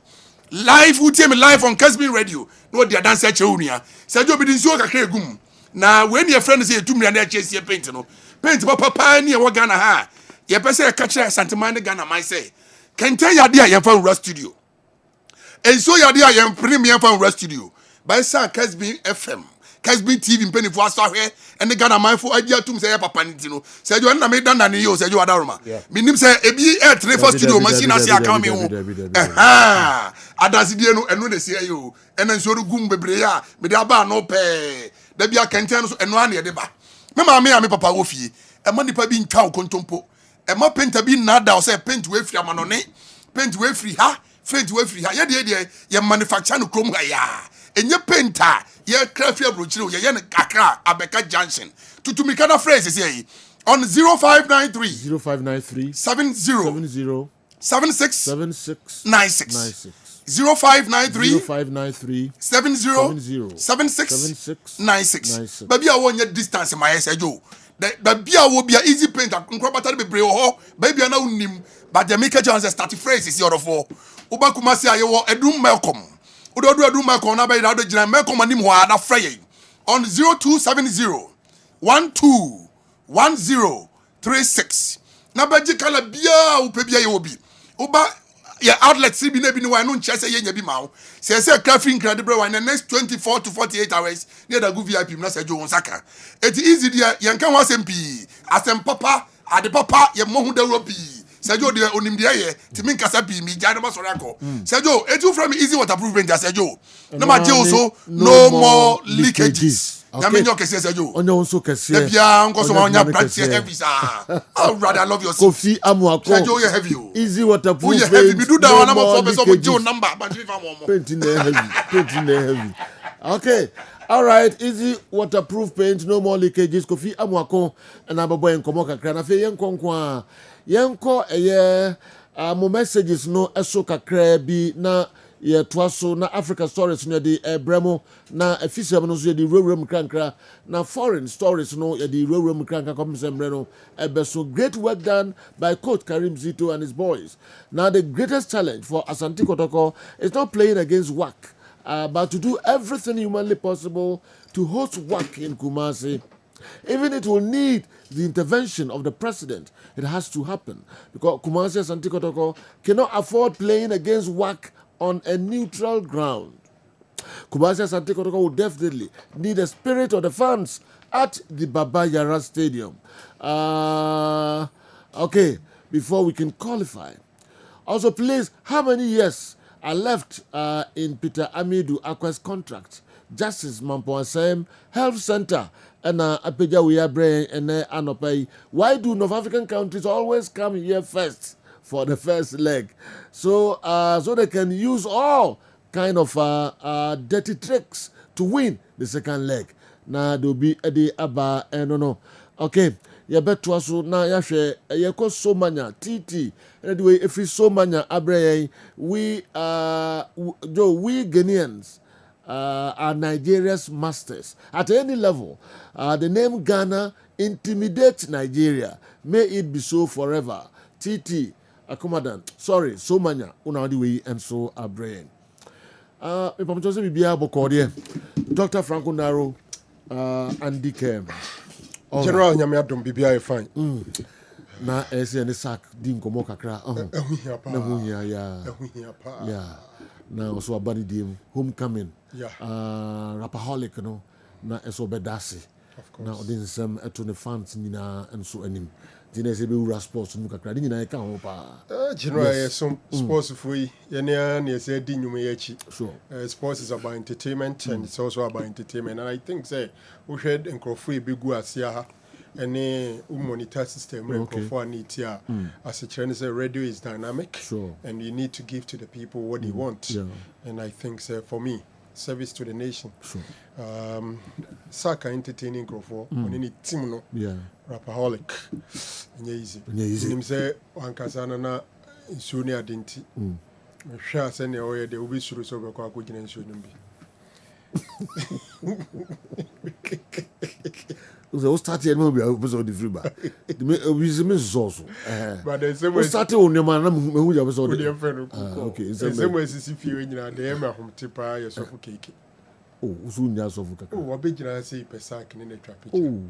live utie me live on Kessben radio no dia dance a chewunia se jo bi di so kakra egum na we ne friend say etumia na chesie paint no paint papa ne e wo Ghana ha ye pese e ka kire santimane Ghana man say kenten yade a ye fa wura studio enso yade a ye premium fa wura studio by sa Kessben FM Kessben TV mpeni fo aso ahwe ene Ghana man fo agia tum say papa nti no se jo na me dan na ne yo se jo adaroma minim say ebi e tre for studio machine ase aka me ho adasidie no eno de se ayo ene nso ru gum bebre ya me de aba no pe da bia kenten no so eno ane de ba me ma me papa wo fie e ma nipa bi ntwa kontompo e ma penta bi nada o say paint we free amanone paint we free ha paint we free ha ye manufacture no krom ha ya enye painter ye craft abrochire ye ne kakra abeka junction tutumika na phrase say on 0593 70 76 96 0593 70 76 96 baby a wonye distance my jo baby a wo bia easy painter nkrobata be bre ho baby na unim but the make chance start phrase is your for ubakuma say ayewo edum melcom Udo Malcolm na be da do gina Malcolm anim ho na frey on 0270 121036 na baji kala bia upe bia ye obi uba ya outlet si bi na bi ni wa no nche se ye nya bi ma wo se crafting incredible one the next 24 to 48 hours near the go VIP na se jo won saka it easy dia ye nkan ho asem pi asem papa ade papa ye mo hu da ro pi Sergio de onimdia ye timi nkasa bi mi gya no ma sori akọ Sergio etu from easy waterproof paint Sergio no ma je also no more leakages na me nyoke Sergio onyo nso kese e bia nko so ma onya brand heavy sa oh brother I love your Kofi Amuako Sergio you heavy easy waterproof paint heavy me do that one am for person of Joe number but we fam mo paint in heavy okay. All right, easy waterproof paint, no more leakages. Kofi Amuako and Ababoy and Komoka Kranafe Yankonkwa. Yanko mo messages no esoka krabi na ye twaso na Africa stories no de bremo na official no so de rewrem krankra na foreign stories no ye de rewrem krankra komsembre no ebeso great work done by coach Karim Zito and his boys. Now the greatest challenge for Asante Kotoko is not playing against WAC, but to do everything humanly possible to host WAC in Kumasi. Even it will need the intervention of the president. It has to happen because Kumasi Asante Kotoko cannot afford playing against WAC on a neutral ground. Kumasi Asante Kotoko will definitely need the spirit of the fans at the Baba Yara Stadium. Okay, before we can qualify. Also, please, how many years are left in Peter Amidou Akwa's contract? Justice Mampoasem Health Center and Apeja Wiabre and Anopai. Why do North African countries always come here first for the first leg? So they can use all kind of dirty tricks to win the second leg. Now there'll be a aba and no. Okay. Ya beto aso na ya hwe ye ko so manya TT anyway if we so manya abrey we Ghanaians are Nigeria's masters at any level. The name Ghana intimidates Nigeria. May it be so forever. TT Akomadan sorry so manya una the way and so abrey if I'm just be bokode Dr. Franco Naro Andy Kem General nyame adom bibia e fine na ese ne sack di nkomo kakra na hu hia ya na also abani dim homecoming rapaholic no na eso bedasi na odin sem eto ne fans nyina enso anim dine se be wura sports mu kakra di nyina e ka ho pa general some sports free ye na ese di nyume yachi sports is about entertainment and it's also about entertainment and I think say we had enkrofo e begu asia ha any monitor system for Nitia. As a Chinese say, radio is dynamic, and you need to give to the people what they want. And I think for me, service to the nation. Saka entertaining for on any team no. Rapaholic. Easy. Him say one kasana na insuni adinti. Sure send your way they will be sure so go go gina insuni bi. So start here no be episode the free ba. The we so. But the same way start on your man na hu ya episode. Okay, same way sisi fie nyina dey ma hom tipa ye so cake. Oh, usu nya so kaka. Oh, obejina say pesa kini na twa picture. Oh.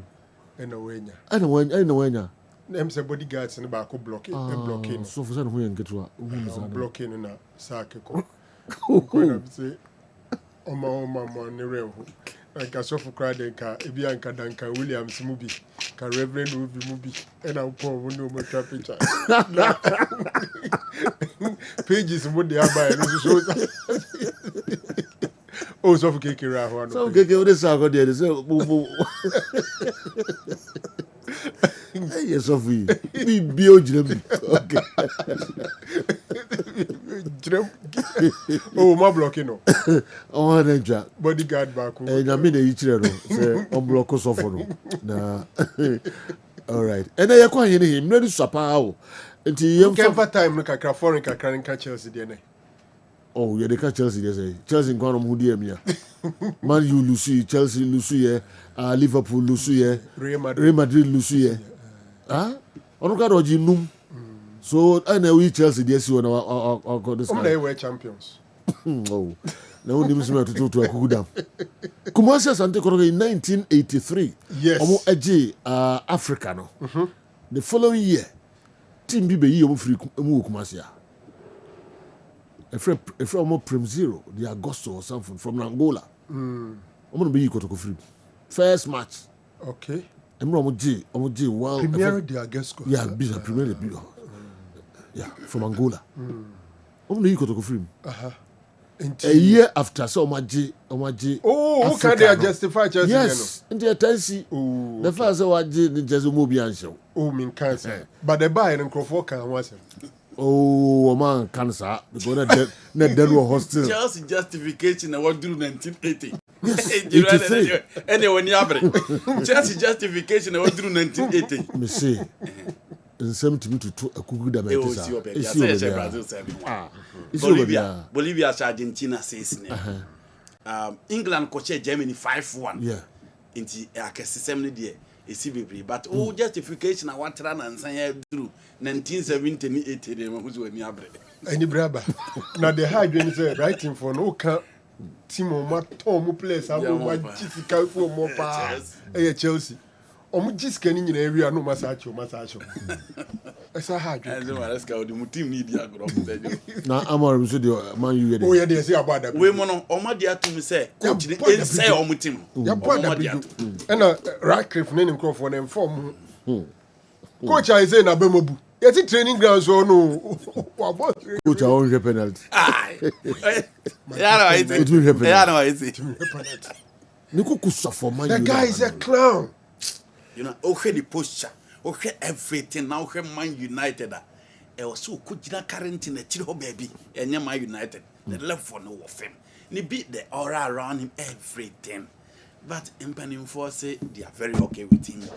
Ena wenya. Ena wenya. Them say bodyguards in the back blocking. So for some who get to blocking na sack ko. Ko say oma money real. Like a sofa crowd ka ebi anka danka Williams movie ka Reverend movie and I pour window mo picture. Pages mo dey buy no so. Oh, so for cake ra ho. So cake o dey Sarkodie dey say bo. Yes, Sophie. Be Jim. Okay. Oh, my blocking no. Oh, Ranger. Bodyguard back. And I mean, the eater say on block us off. Nah. All right. And I acquire him. Ready to supply. Until you can't time look at foreign can catch Chelsea DNA. Oh, yeah, they catch Chelsea. They say Chelsea in Guanum Hudia. Man, you Lucy, Chelsea Lucy, Liverpool Lucy, Real Madrid Lucy. Ah, on got Ojinum. So I know we Chelsea this one or this. They were champions. Oh, now we must to a Kudam. Kumasi Sante Koroga in 1983. Yes. Omo Eji Africano. The following year, Team Bibe Yomu Free Kumasi. A friend Prem Zero, the Agosto or something from Angola. I'm going to be equal to free. First match. Okay. I'm going to G. Wow. Premier de Agosto. Yeah, business Premier de yeah, from Angola. I'm going to equal to free. A year after, so Omaji. Oh, okay, they are justified. Yes, in the Tennessee. The first one did the Jesumobian show. Oh, mean cancer. But the buy and Crawford can was him. Oh, man, cancer. Because that were hostile. Chelsea justification I want to do 1980. Yes, 83. Anyway, Chelsea justification I want to do 1980. Me say, in some to a kugu da Bolivia, Argentina says England coach Germany 5-1. Yeah. Into a 70 ECB, but justification I want to run and say through 1970 who's when you have any braba. Now the high when say writing for no can Timo Tom place I will want for more power. Chelsea. Just can in area no massage. It's a hard. Let's go. The team need now I'm already man you. Oh yeah, they say about that. We mono Omadia to me say coach the say on team. And Radcliffe name Crawford and form. Coach I say na Bemobu. Yes, it training ground so no. Coach I won't get penalty. Yeah, it will happen. Yeah, no, it's it. The guy is a clown. You know, okay, the posture, okay, everything. Now, okay, Man United. I was so good. You know, current in the chill baby, and you're Man United. The left for no of him. They beat the aura around him, everything. But in Penning Force, they are very okay with him.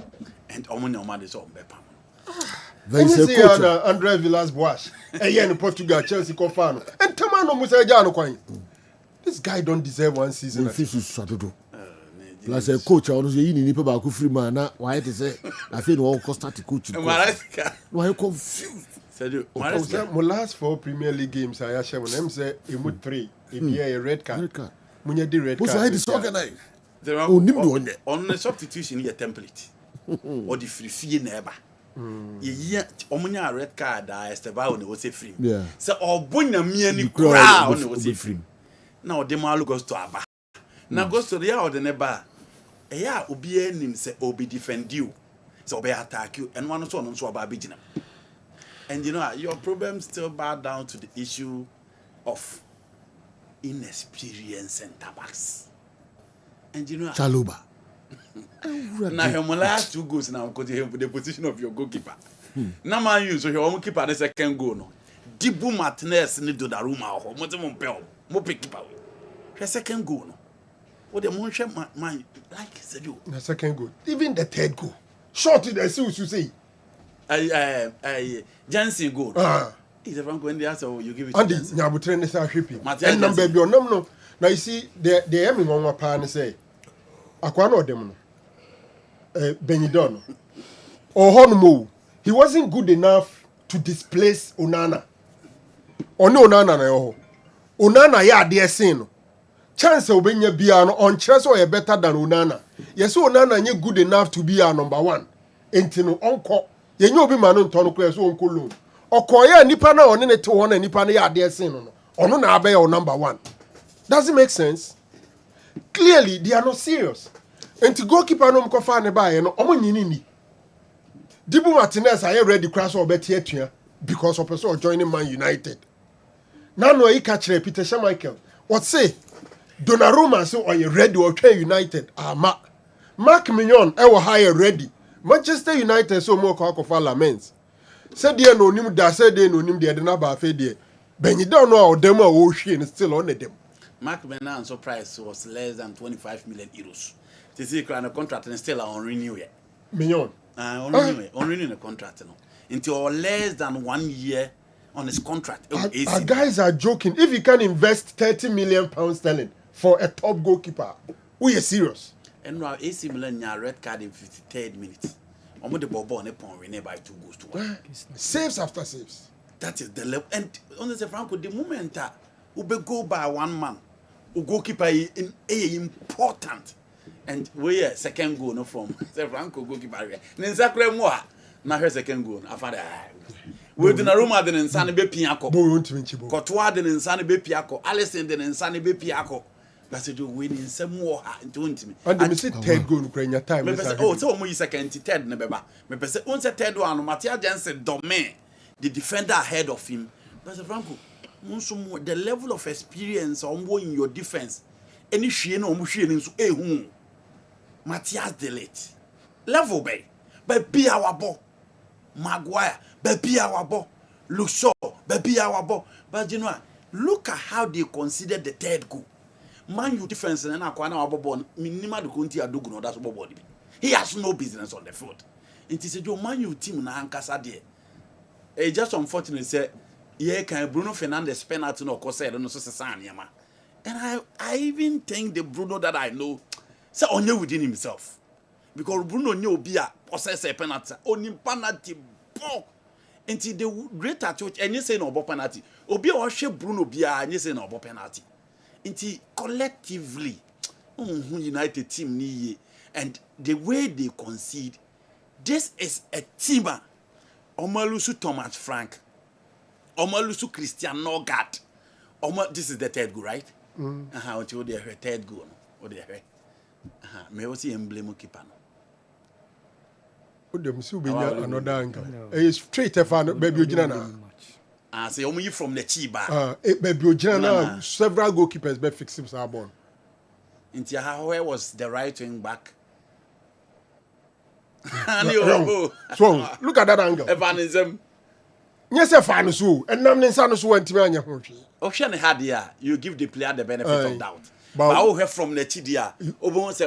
And Omani is on Bepam. Very good. Andre Villas-Boas. In Portugal, Chelsea Confano. And Tamano Musajano Coin. This guy don't deserve one season. Plus a coach, I was in the paper free man. Why it is I feel all cost to coach. Why you confused? My last 4 Premier League games, I actually when them say a mood 3, if you a red card. When you did red card. What's disorganized? There are on the substitution in your template. Or the free neighbor. Yeah, Omnia red card, Esteban was a free. Yeah. So, or Bunya me crowd was a free. Now, the Malu goes to Abba. Now, goes to the other neighbor. Yeah, Obi nim say Obi defend you. So Obi attack you. And one or so on so about beating. And you know, your problem still bow down to the issue of inexperience and tabaks. And you know, Chaluba. Now your last 2 goals now because you have the position of your goalkeeper. Now man you so your keeper the second goal no. Dibu Martinez ni Donnarumma ho mo te mo pe mo pick keeper. The second goal no. What the monship man like said you. The second goal. Even the third goal. Short it, I see what you say. Jansen goal. He's a Franco in the answer, you give it and to the Nabutrain is a shipping. Matthias And number Jansen. no. Now you see, the aiming on my pan say, Aquano Demon, Benidon, or Honmo. He wasn't good enough to displace Onana. Or no Onana, Onana, ya dear sin. Chance of being a piano on chess or better than Onana. Yes, Onana, you good enough to be our number one. Entino uncle, you know, be man on Tono so Uncle. Or Koya Nipana or Nene to one and Nipana ya dear sin. Or no Nabe or number one. Does it make sense? Clearly, they are not serious. And to go keep an umkofane by and omonini. Dibu Martinez, I read the crash or better because of person joining Man United. Now, no, he catch Peter Schmeichel. What say? Donnarumma say, "Are you ready or okay United?" Mark Mignon, I will hire ready. Manchester United so more of laments. Said they no nim da said they no nim they na ba fe there. Ben you don't know how them are still on them. Mark Menan's price was less than 25 million euros. They say the contract and still on renew yet. Mignon. On renewing the contract no. Until less than 1 year on his contract. Our guys are joking. If you can invest 30 million pounds sterling for a top goalkeeper, we are serious. And now AC Milan red card in 53rd minute. Omo the ball on a point winner by 2 goals to 1. Saves after saves. That is the level. And honestly, Franco, the moment we go by one man, who goalkeeper in important. And we second goal no from Franco goalkeeper. Then Zakre more. Now her second goal. I found we Donnarumma den insane be piako. Courtois den insane be piako. Alisson den insane be piako. That's it. We need some more into me. And the mistake third goal Ukraine time. Oh, so we second third ne beba. Me pese on third one Matthias Jansen domain the defender ahead of him. But Franco, the level of experience in your defense. Any shie no mu shie nso ehun. Matthias delete. Level bay. Be our ball. Maguire, be our ball. Luke Shaw, be our ball. But you know, look at how they considered the third goal. Man, you defense and Aquana Bobon, minima the country are doing that's body. He has no business on the field. It is a Joe Man, you team na Ankasa there. It's just unfortunate, say, yeah, can Bruno Fernandes penalty no cause I don't know so and I even think the Bruno that I know, say only within himself. Because Bruno knew be a possess a penalty, only penalty ball. Until the greater church, and you say no penalty. Obi or Bruno be and you say no penalty. Until collectively, United team ni and the way they concede, this is a team. Omalusu Thomas Frank, Omalusu Christian Norgard. This is the third goal, right? Until they heard third goal. What they heard? May we see emblem keeper. Another angle. It's straight fan, baby. I say, only from the Chiba. Baby, several goalkeepers be fixed him born. Until where was the right wing back? So look at that angle. Evanism. Yes, a fan so, and Nam Ninsanos went to me. Ocean had here, you give the player the benefit of doubt. But I will have from the Chidia, Obon say,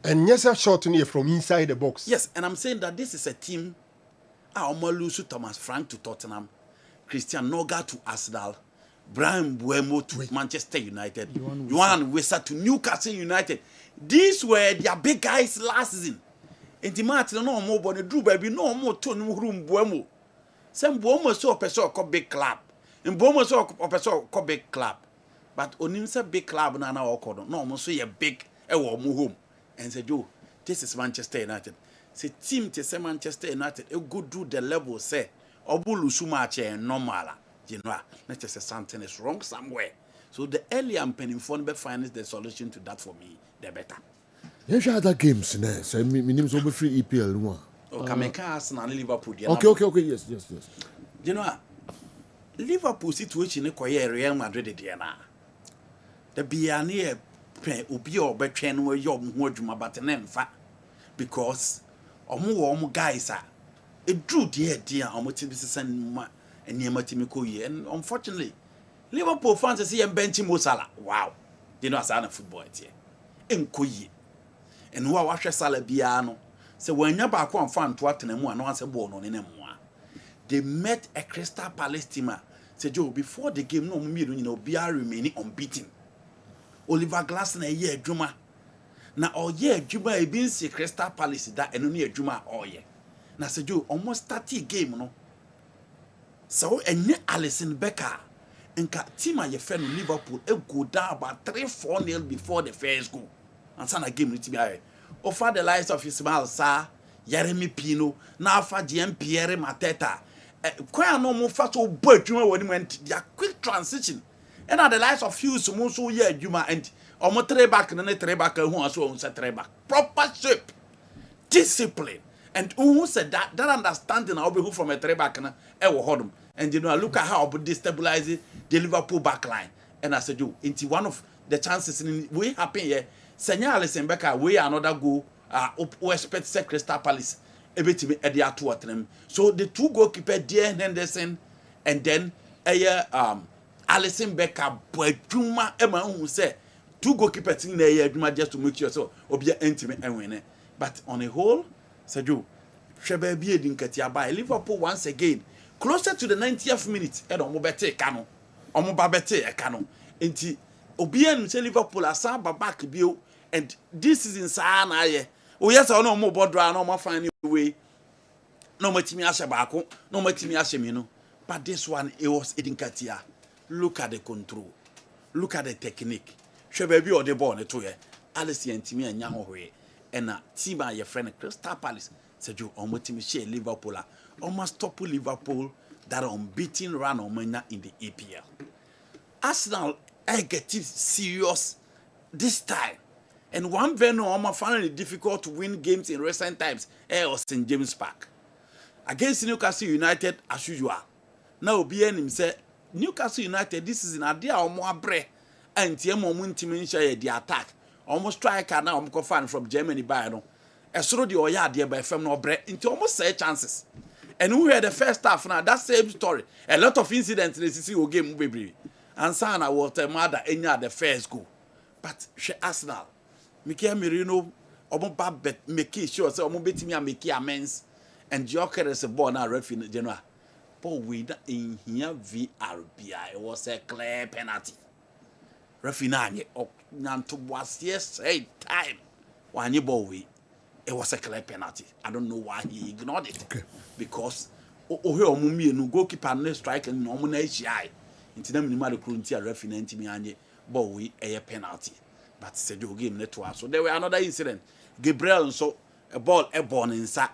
and yes, a shot near from inside the box. Yes, and I'm saying that this is a team. Omalusu Thomas Frank to Tottenham, Christian Noga to Arsenal, Brian Buemo to Manchester United, Johan Wissa to Newcastle United. These were their big guys last season. And the Martin no more, but the Drew baby no more to room Buemo. Some Buemo so person called big club, and Buemo so person called big club. But Onimsa big club na okodo no almost say a big home. And said, Joe, this is Manchester United. Say team to say Manchester United, it go do the level say Obulusu match normal. You know, not just something is wrong somewhere. So the earlier I'm penning phone be finds the solution to that for me, the better. You should have that games, ne? So my name's over free EPL one. Oh, Kameka Arsenal Liverpool. Okay, yes. You know, Liverpool situation is quite Real Madrid there now. The Biani pe obi o betwe no ye omo ho adwuma but na mfa because omo guys a edru de a omo tibi sesan ma eniema timi ko ye and unfortunately Liverpool fans say bench Mo Salah wow they know asana football tie enko ye and wa hwe Salah bia no say wanya ba ko amfa nto atena mu ano ase ball no ne mo they met a Crystal Palace team say Joe before the game no omo nyina obi are remaining unbeaten Oliver Glasner ye adwuma na oye adwuma e bi nsi Crystal Palace da eno ne adwuma oye na say Joe almost start game no so enye Alisson Becker nka team a ye fe no Liverpool e go down about 3-4-0 before the first goal and sana game no tibi aye offer the likes of Ismail Sarr Yeremi Pino na afa Jean Pierre Mateta kwa no mo fa so bo adwuma woni went their quick transition and at the likes of Hughes mo so ye adwuma and omo 3 back na 3 back hu aso on say 3 back proper shape discipline and who said that understanding how be who from a 3 back na e wo hodum and you know look at how we destabilize the Liverpool back line and I said you into one of the chances in we happen here Senya Alisson Becker we another goal we expect say Crystal Palace ebetimi e dey ato atrem so the 2 goalkeeper there Henderson and then Alisson Becker boadwuma e ma hu say 2 goalkeepers in there adwuma just to make sure so obi entimi e win but on a whole said you Shebe bi edinkati by Liverpool once again closer to the 90th minute e don mo bete ka no omo ba bete e ka no enti obi anu say Liverpool asa ba back bio and this is inside na ye o yes o no mo bodra na mo find way no matimi ashe baako no matimi ashe mi no but this one it was edinkatia look at the control look at the technique Shebe bi o the ball ne to ye Alisson ntimi anya ho hwe na team a ye friend Crystal Palace said you omotimi share Liverpool almost stop Liverpool that unbeaten run on in the EPL. Arsenal I get it serious this time. And one venue almost found it difficult to win games in recent times. Was St. James Park. Against Newcastle United as usual. Now BN say Newcastle United this is an idea or more bre and Tiemo the attack. Almost striker now I'm fan from Germany by no. Esoro the oya there by fem no bre into almost 6 chances. And who had the first half now that same story. A lot of incidents in the game baby. And Sana was the mother enya the first goal. But she Arsenal. Mikel Merino omo ba bet make sure say omo betimi make amends and Joker is a ball now referee general. But we in here VRBI it was a clear penalty. Referee Nanto was yes time. When you ball we it was a clear penalty. I don't know why he ignored it. Okay. Because no goalkeeper no strike and no na HI. Into them in the current referee ntimi anye ball we a penalty. But said you game network. So there were another incident. Gabriel so a ball airborne inside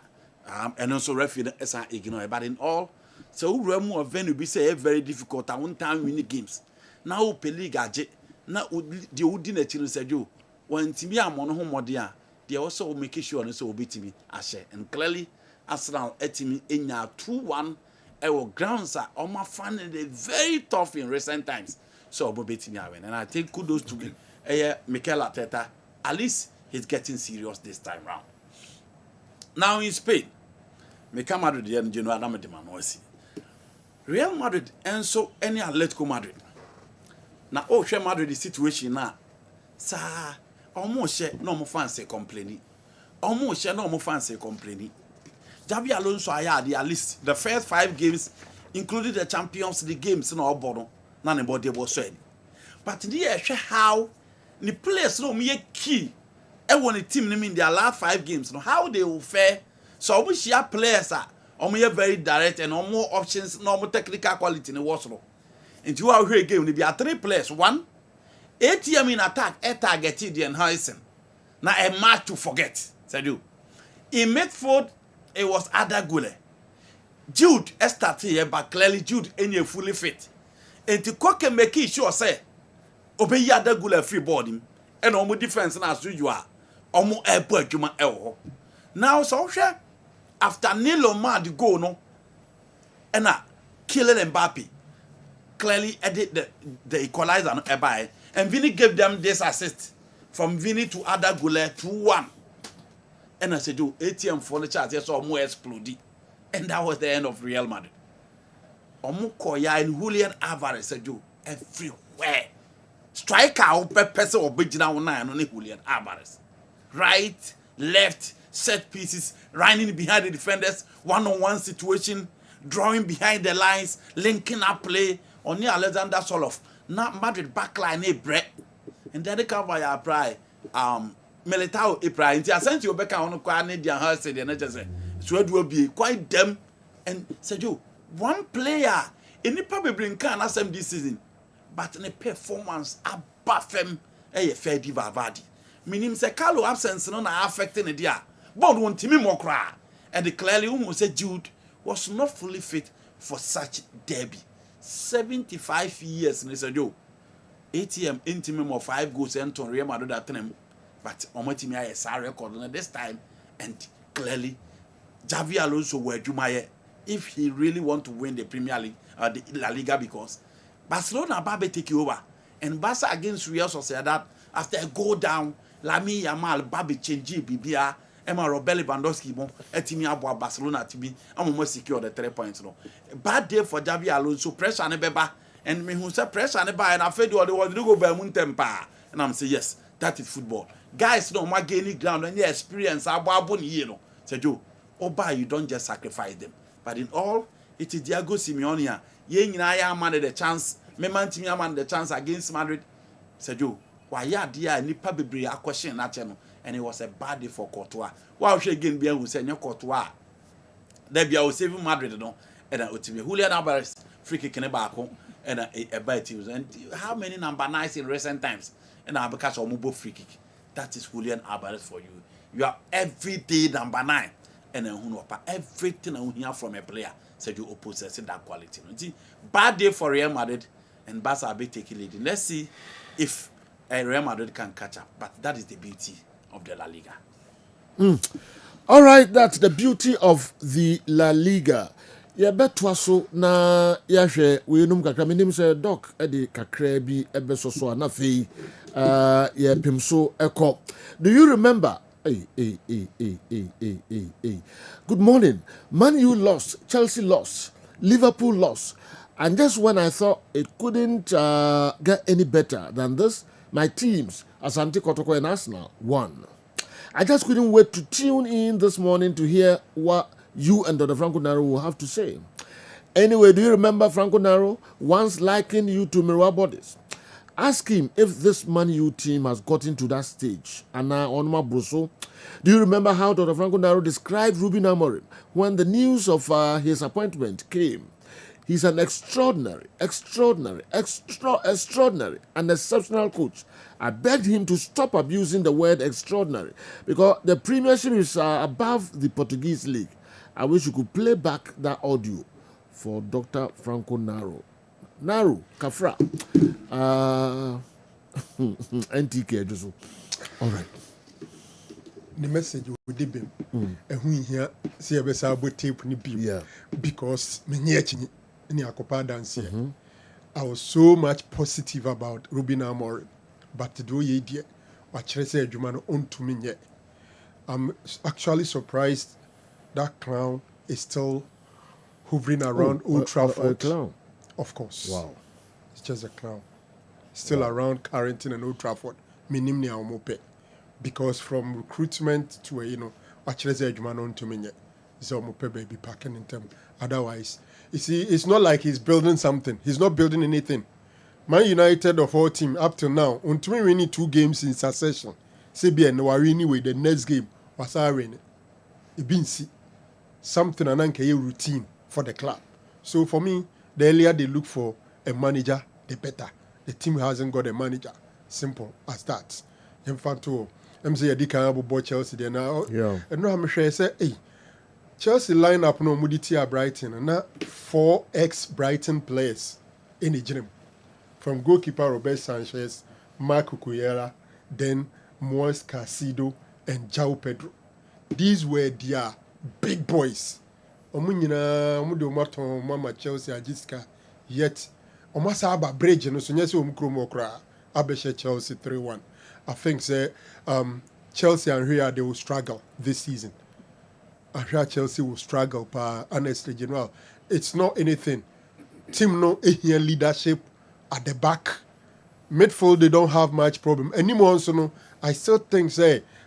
and also referee as ignore. But in all, so Remo of venue be say very difficult at one time winning games. Now Peliga now the Udine children said you when Timmy am on home dia they also make sure and so beat me Ashe and clearly Arsenal etimi enya 2-1 our grounds are almost finding it very tough in recent times. So beat me win and I think kudos to me. Mikel Arteta, at least he's getting serious this time round. Now in Spain, Real Madrid and Real Madrid and so any Atletico Madrid. Now, Real Madrid the situation now, sir, almost share no more fancy complaining. Almost share no more fancy complaining. Javi Alonso had at least the first 5 games, including the Champions League games in our bottom, none about they was saying. But the how the players no me key. Everyone the team in their last 5 games, no how they will fare. So we share players are very direct and no more options, no more technical quality in the water. And you are here game, there are 3 players. 1, ATM in attack, targeted and Harrison. Now a match to forget. Said you. In midfield, it was Adagule. Jude started here, but clearly Jude ain't fully fit. And to cook and make sure say. Obey Adagule free boarding and almost defense as usual. Almost airport juma elho. Now so after Nilo Mad go no and killing Mbappe clearly edit the equalizer no buy and Vinny gave them this assist from Vini to Ada Gule 2-1. And I said, "Do ATM for the chart, yes, or more explode." And that was the end of Real Madrid. Omukoya and Julian Alvarez said, "Do everywhere. Striker or person or big now only Julian Alvarez. Right, left, set pieces, running behind the defenders, one-on-one situation, drawing behind the lines, linking up play. Only Alexander Soloff. Now Madrid backline a break. And then they cover your pride. Militao a pride. Until I sent you back on Canadian house and NHS. So it will be quite them. And said you, one player in the probably bring can SM this season. But in a performance above them, a fair diva vadi. Meaning, say, Carlo absence no affecting the dia. But one team more cry. And clearly, almost said Jude was not fully fit for such derby. 75 years, and they said, "Yo, ATM intimate of 5 goals and to Real Madrid at them." But Omotimia is a record this time, and clearly, Javi Alonso were Jumaye if he really want to win the Premier League or the La Liga, because Barcelona Babe take over, and Barca against Real Sociedad after a go down, Lami Yamal Babe change Bibia. Emma Robert Lewandowski bon etimi abo Barcelona tibi amomo secure the 3 points no. Bad day for Javi Alonso, pressure ne beba, and me who say pressure ne ba, and I feel the one go by mun temper, and I'm say yes, that is football. Guys no ma gain ground and experience abo ni no. Say Joe, oba you don't just sacrifice them, but in all it is Diego Simeone ye nyina ya man the chance, me man timi man the chance against Madrid. Say Joe, why ya dia nipa bebre a question na che no. And it was a bad day for Courtois. Wow, she again be who say Courtois. There be our saving Madrid no, and Julian Alvarez free kick in the back and a bite. And how many number 9s in recent times? And I because of mobile free kick. That is Julian Alvarez for you. You are everyday number 9, and then everything I hear from a player said you possess that quality. Bad day for Real Madrid, and Barca will be taking lead. Let's see if Real Madrid can catch up. But that is the beauty of the La Liga. All right, that's the beauty of the La Liga. Yeah, better so na yahwe we num kakra menim say doc e de kakra bi ebeso so anafi yeah pimso eko. Do you remember? Hey. Good morning. Man U lost, Chelsea lost, Liverpool lost. And just when I thought it couldn't get any better than this, my teams, Asante Kotoko and Arsenal, won. I just couldn't wait to tune in this morning to hear what you and Dr. Franco Naro will have to say. Anyway, do you remember Franco Naro once likened you to mirror bodies? Ask him if this Man U team has gotten to that stage. Anna Onma Brusso. Do you remember how Dr. Franco Naro described Ruben Amorim when the news of his appointment came? He's an extraordinary, and exceptional coach. I begged him to stop abusing the word extraordinary because the Premiership is above the Portuguese League. I wish you could play back that audio for Dr. Franco Naro. Naro, Kafra. NTK, just all right. The message we did him, and we hear see a better tape ni beam, because I was so much positive about Ruben Amorim, but to do ye dear, what say Jumano on to me yet. I'm actually surprised that clown is still hovering around Old Trafford. A clown, of course. Wow, it's just a clown. Still around Carrington and Old Trafford. Minimni Amope. Because from recruitment to what say Jumano on to me yet. So baby packing in term. Otherwise, you see, it's not like he's building something. He's not building anything. Man United of all team up till now, until we win 2 games in succession. CBN Warini with the next game was winning. It been see something and a routine for the club. So for me, the earlier they look for a manager, the better. The team hasn't got a manager. Simple as that. In fact, I'm saying I can't boy Chelsea there now. Yeah. And now I'm sure I say, hey. Chelsea lineup no Muditia Brighton and now 4 ex-Brighton players in the gym. From goalkeeper Robert Sanchez, Marco Cuellar, then Moise Caicedo and João Pedro. These were their big boys. Omunyina omudo mato mama Chelsea ajiska yet omasa aba bridge no so nyese omukromo kra abeshe Chelsea 3-1. I think Chelsea and Ria they will struggle this season. I hear Chelsea will struggle, but honestly, General, it's not anything. Team no here leadership at the back. Midfield they don't have much problem anymore. So no, I still think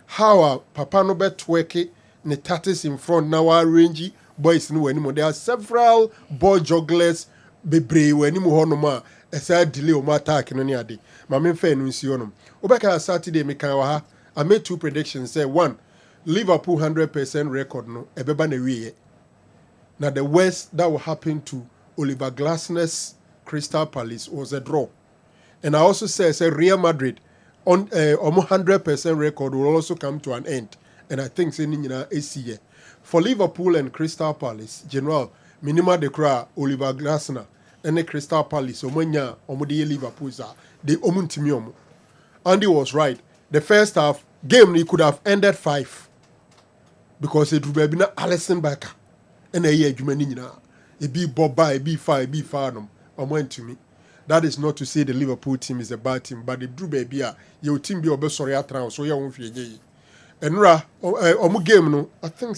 how Papa no bet twerky ne tatis in front now are rangy boys no anymore. There are several ball jugglers bebree anymore no ma. Esa delay o ma attack no ni ade. Ma me fa no nsi onom. Obeka Saturday me kan wa ha. I made 2 predictions. One, Liverpool 100% record no ebeba na wiye. Now the worst that will happen to Oliver Glasner's Crystal Palace was a draw. And I also say Real Madrid on 100% record will also come to an end. And I think ACA. For Liverpool and Crystal Palace, General, minima de cra Oliver Glasner and the Crystal Palace, Omanya, Omodi Liverpool, they omuntimi. Andy was right. The first half game it could have ended 5 because it would have been Alisson Becker and a year Jumanina. It be Boba, it be far, it be Farnham. Went to me. That is not to say the Liverpool team is a bad team, but the Drew Baby, your team be obe sorry at so you won't feel ye. And omu game no, I think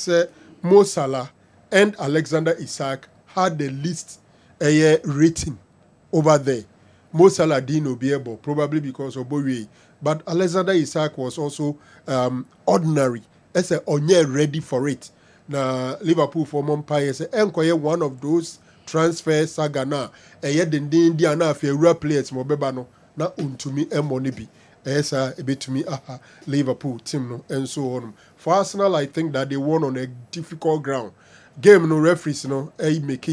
Mo Salah and Alexander Isak had the least rating over there. Mo Salah didn't be able, probably because of Bowie, but Alexander Isak was also ordinary. I say onye ready for it. Now Liverpool for Mompire say enkoye one of those transfer saga na den dia na afia real players mo beba no na untumi money bi esa ebetumi Liverpool team no and so on. For Arsenal, I think that they won on a difficult ground. Game no referees no make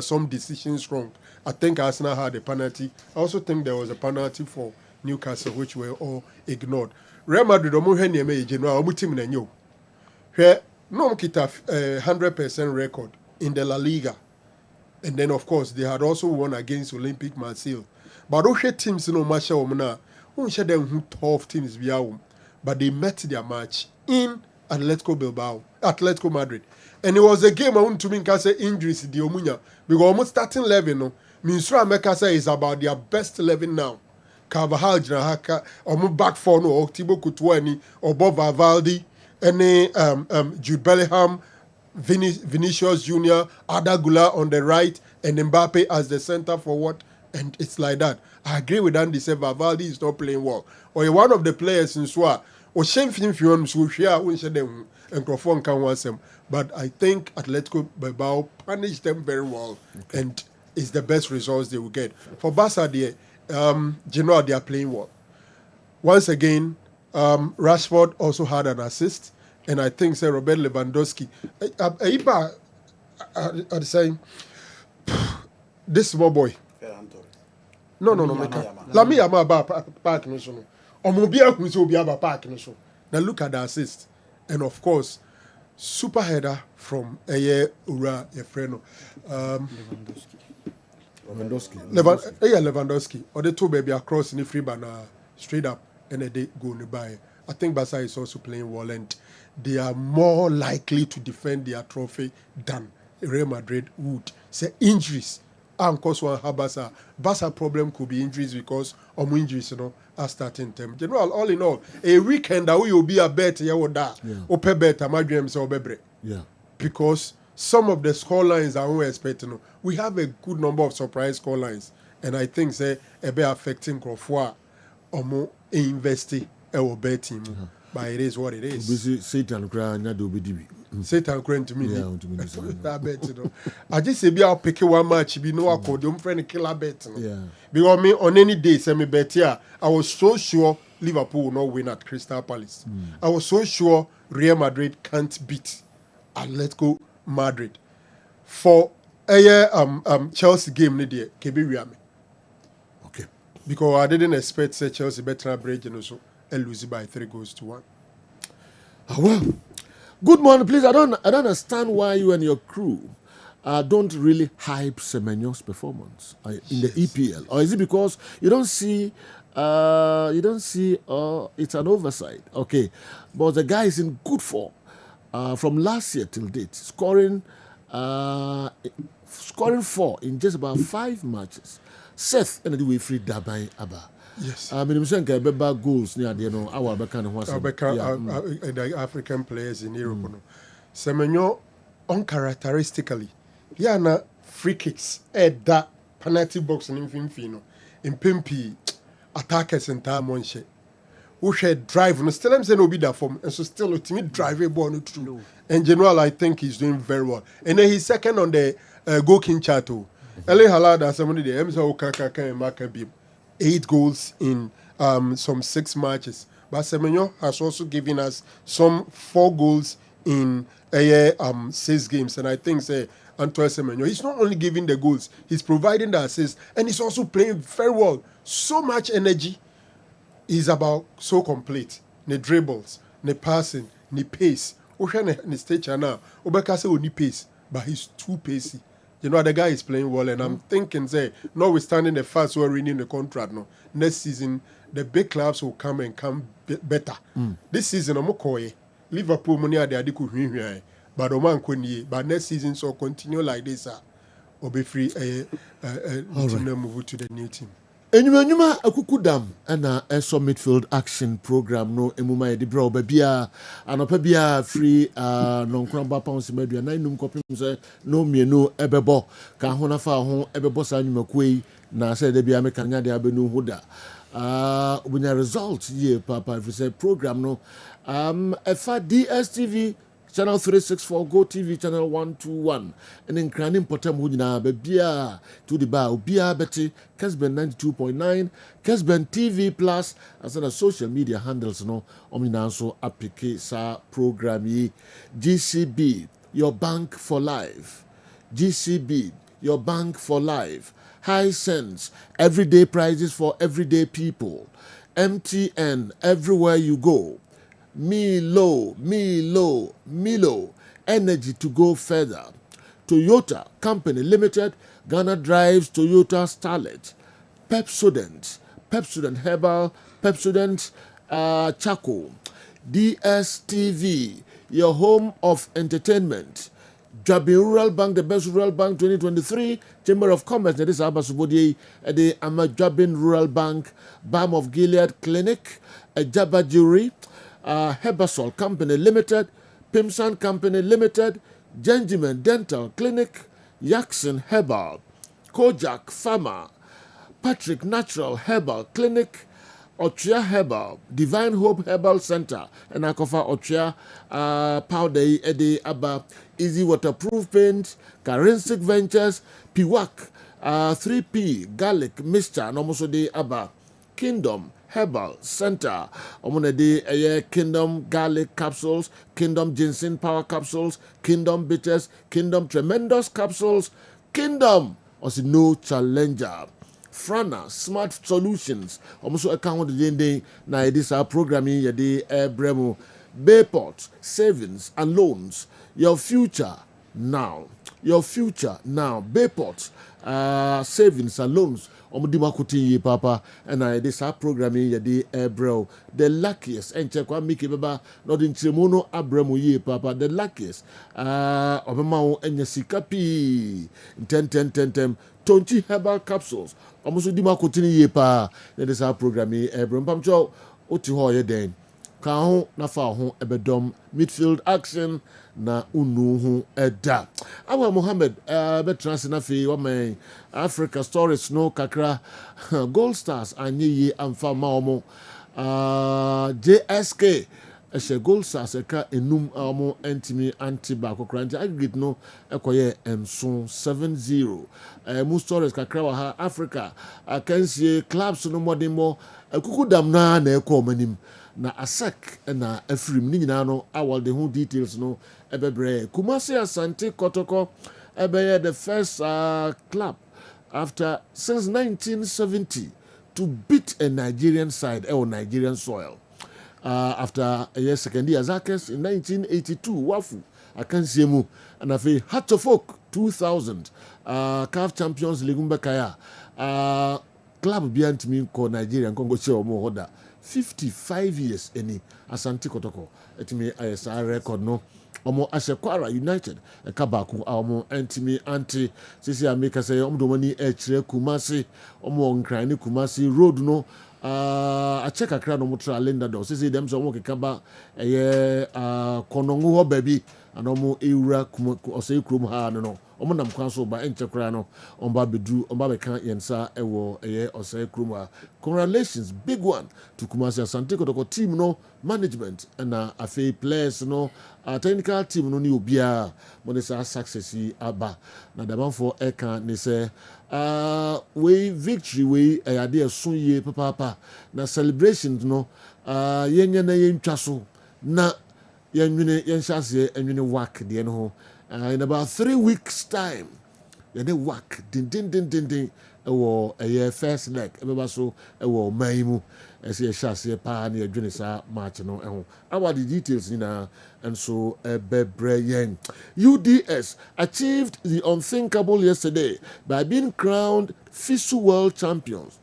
some decisions wrong. I think Arsenal had a penalty. I also think there was a penalty for Newcastle which were all ignored. Real Madrid omo hwe ne me general omo team na nyo. Hwe no kita 100% record in the La Liga. And then, of course, they had also won against Olympic Marseille. But those teams, no match, them tough teams, but they met their match in Atletico Madrid. And it was a game I want to mean injuries the Omunya because almost starting 11 no Minsura Mekasa is about their best 11 now. Carvajal Jinahaka, back four no Thibaut Courtois or Bob Valdi, any Jude Bellingham, Vinicius Junior, Arda Güler on the right, and Mbappe as the center forward, and it's like that. I agree with Andy said Valdi is not playing well. Or one of the players in Swa, or shame if you want to share them and Crawford can want them. But I think Atletico Bilbao punished them very well, and it's the best results they will get. For Barca, Genoa, they are playing well. Once again, Rashford also had an assist. And I think Robert Lewandowski, I'm saying, this small boy. No. Lami Yama about park no so. Omobia who's obi about park no so. Now look at the assist, and of course, super header from Ura Efreno. Lewandowski. Or the two baby across in the free banner straight up, and they go nearby. I think Barca is also playing well, and they are more likely to defend their trophy than Real Madrid would. Say injuries. And cause one Barca. Barca problem could be injuries because injuries, are starting them. General, all in all, a weekend that will be a bet open bet because some of the score lines are expecting. We have a good number of surprise score lines, and I think say a bit affecting Crawford or investing our betting. But it is what it is. Satan crying, Satan crying to me. That bet, I just say, I'll pick one match, be no accordion friend killer bet. Because me on any day, semi bet here, I was so sure Liverpool will not win at Crystal Palace. I was so sure Real Madrid can't beat Atletico Madrid. For a Chelsea game, okay. Because I didn't expect Chelsea better break and also lose by 3-1. Well, good morning, please. I don't understand why you and your crew don't really hype Semenyo's performance in the EPL, or is it because you don't see it's an oversight? Okay, but the guy is in good form from last year till date, scoring 4 in just about 5 matches. Seth and the way free Dabai Abba. Yes. Minimum nka beba goals ni ade no awa beka ne ho asem. The African players in Europe no. Semenyo uncharacteristically. Yeah na free kicks that penalty box in mfimfini no. Impempi attackers in time one shit. Who should drive no still I'm saying no be that form and so still ultimate drive a ball no through. In general I think he's doing very well. And then he's second on the goal king chart too. Ele Halada somebody the Emsa Okaka and Maccabi 8 goals in some 6 matches. But Semenyo has also given us some 4 goals in 6 games. And I think say Antoine Semenyo, he's not only giving the goals, he's providing the assists, and he's also playing very well. So much energy. He's about so complete. Ne dribbles, ne passing, ne pace. Ne stage now. Obeka say only pace, but he's too pacey. You know, the guy is playing well, and I'm thinking, say, notwithstanding the fact we're renewing the contract, no, next season, the big clubs will come better. This season, I'm okay. Liverpool, money are the Adiku, but Oman Kwenye, but next season, so continue like this, or be free, move to the new team. Enyuma akukudam na eso midfield action program no emuma ye de bra obabia anopa bia free nonkramba pounds medua na num kopim se no mienu ebebo ka ho na fa ho ebebo sa nyumakui na se de bia me kanya de abenu hoda obunya result ye papa if say program no efa DSTV Channel 364, Go TV, Channel 121. And in Cranim Potem Hudina, Bebia, to the bar, Bia Betty, Kessben 92.9, Kessben TV Plus, as well as social media handles, no, Ominanso Applique Sa Program GCB, your bank for life. GCB, your bank for life. High sense, everyday prices for everyday people. MTN, everywhere you go. Milo, energy to go further. Toyota Company Limited, Ghana drives Toyota Starlet. Pepsodent Herbal, Pepsodent Charcoal. DSTV, your home of entertainment. Jabin Rural Bank, the best rural bank 2023. Chamber of Commerce, that is Abasubodi, the Jabin Rural Bank, Balm of Gilead Clinic, Jabba Jewelry. Herbasol Company Limited, Pimsan Company Limited, Gentleman Dental Clinic, Jackson Herbal, Kojak Pharma, Patrick Natural Herbal Clinic, Ochia Herbal, Divine Hope Herbal Center, and Akofa Ochia Powder Ede Abba, Easy Waterproof Paint, Karensic Ventures, Piwak, 3P, Garlic Mixture, and also the Abba, Kingdom Herbal Center. Kingdom Garlic Capsules, Kingdom Ginseng Power Capsules, Kingdom Bitters, Kingdom Tremendous Capsules, Kingdom also No Challenger. Frana Smart Solutions. Almost account the day na this our programming yadi Bremo Bayport Savings and Loans. Your future now. Your future now. Bayport Savings and Loans. Omudima kuti papa and I this our programming yadi bro the luckiest and check one Mickey baba not in Trimono Abramo ye papa the luckiest obama and yasikapi 10 Tonchi Herbal Capsules almost dima kuti ye pa that is our programming bro pamcho oti ho ye den ka ho na fa ho ebedom midfield action na unuhu eda awa Mohammed betrans na fi wa man Africa stories no kakra Gold Stars anye yi amfa ma omo JSK she Gold Stars eka enum omo entimi antiba kokra nti aggregate no ekoye enso 7-0 mu stories kakra wa ha Africa akansie clubs no modimo akuku dam na eko manim na asek na afrim ni nyina no awal the whole details no ebebre Kumasi Asante Kotoko ebeye the first club after since 1970 to beat a Nigerian side or Nigerian soil after a year second year Zakes in 1982 Wafu Akansiemu and afi Heart of Oak 2000 CAF Champions League Mbekaya club beyond me ko Nigeria Congo che omo hoda 55 years any Asante Kotoko etimi ISR record no omo Ashekwara United Kabaku omo entimi anti sisi ameka say omo domani echire Kumasi omo nkran ni Kumasi road no I check a crowd no mutra Linda do. Say them so mo kekaba eye konongo ho baby anomo ewura or say krum ha no. Omo nam kwan so ba enche kra no omba bedu omba beka yensa ewo eye or say krum ha. Congratulations, big one to Kumasi Asante Kotoko team no management and afi players no technical team no ni obia mo dey success aba na the man for eka ne say we victory we ade esun ye papa na celebrations no yenye na yentwa so na yenwene yenhyase enwene work de no ho in about 3 weeks time they work din ewo eye first leg ebeba so ewo maimu ese hyase pa na yedwene sa match no eho our the details na and so yen UDS achieved the unthinkable yesterday by being crowned FISU World Champions.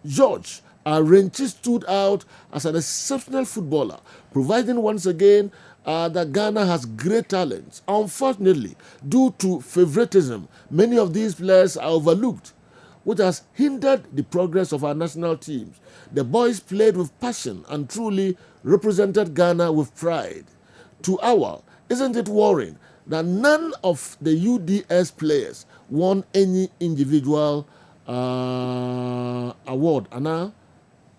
George Arenchi stood out as an exceptional footballer, providing once again that Ghana has great talents. Unfortunately, due to favoritism, many of these players are overlooked, which has hindered the progress of our national teams. The boys played with passion and truly represented Ghana with pride. To our, isn't it worrying that none of the UDS players won any individual award? Anna?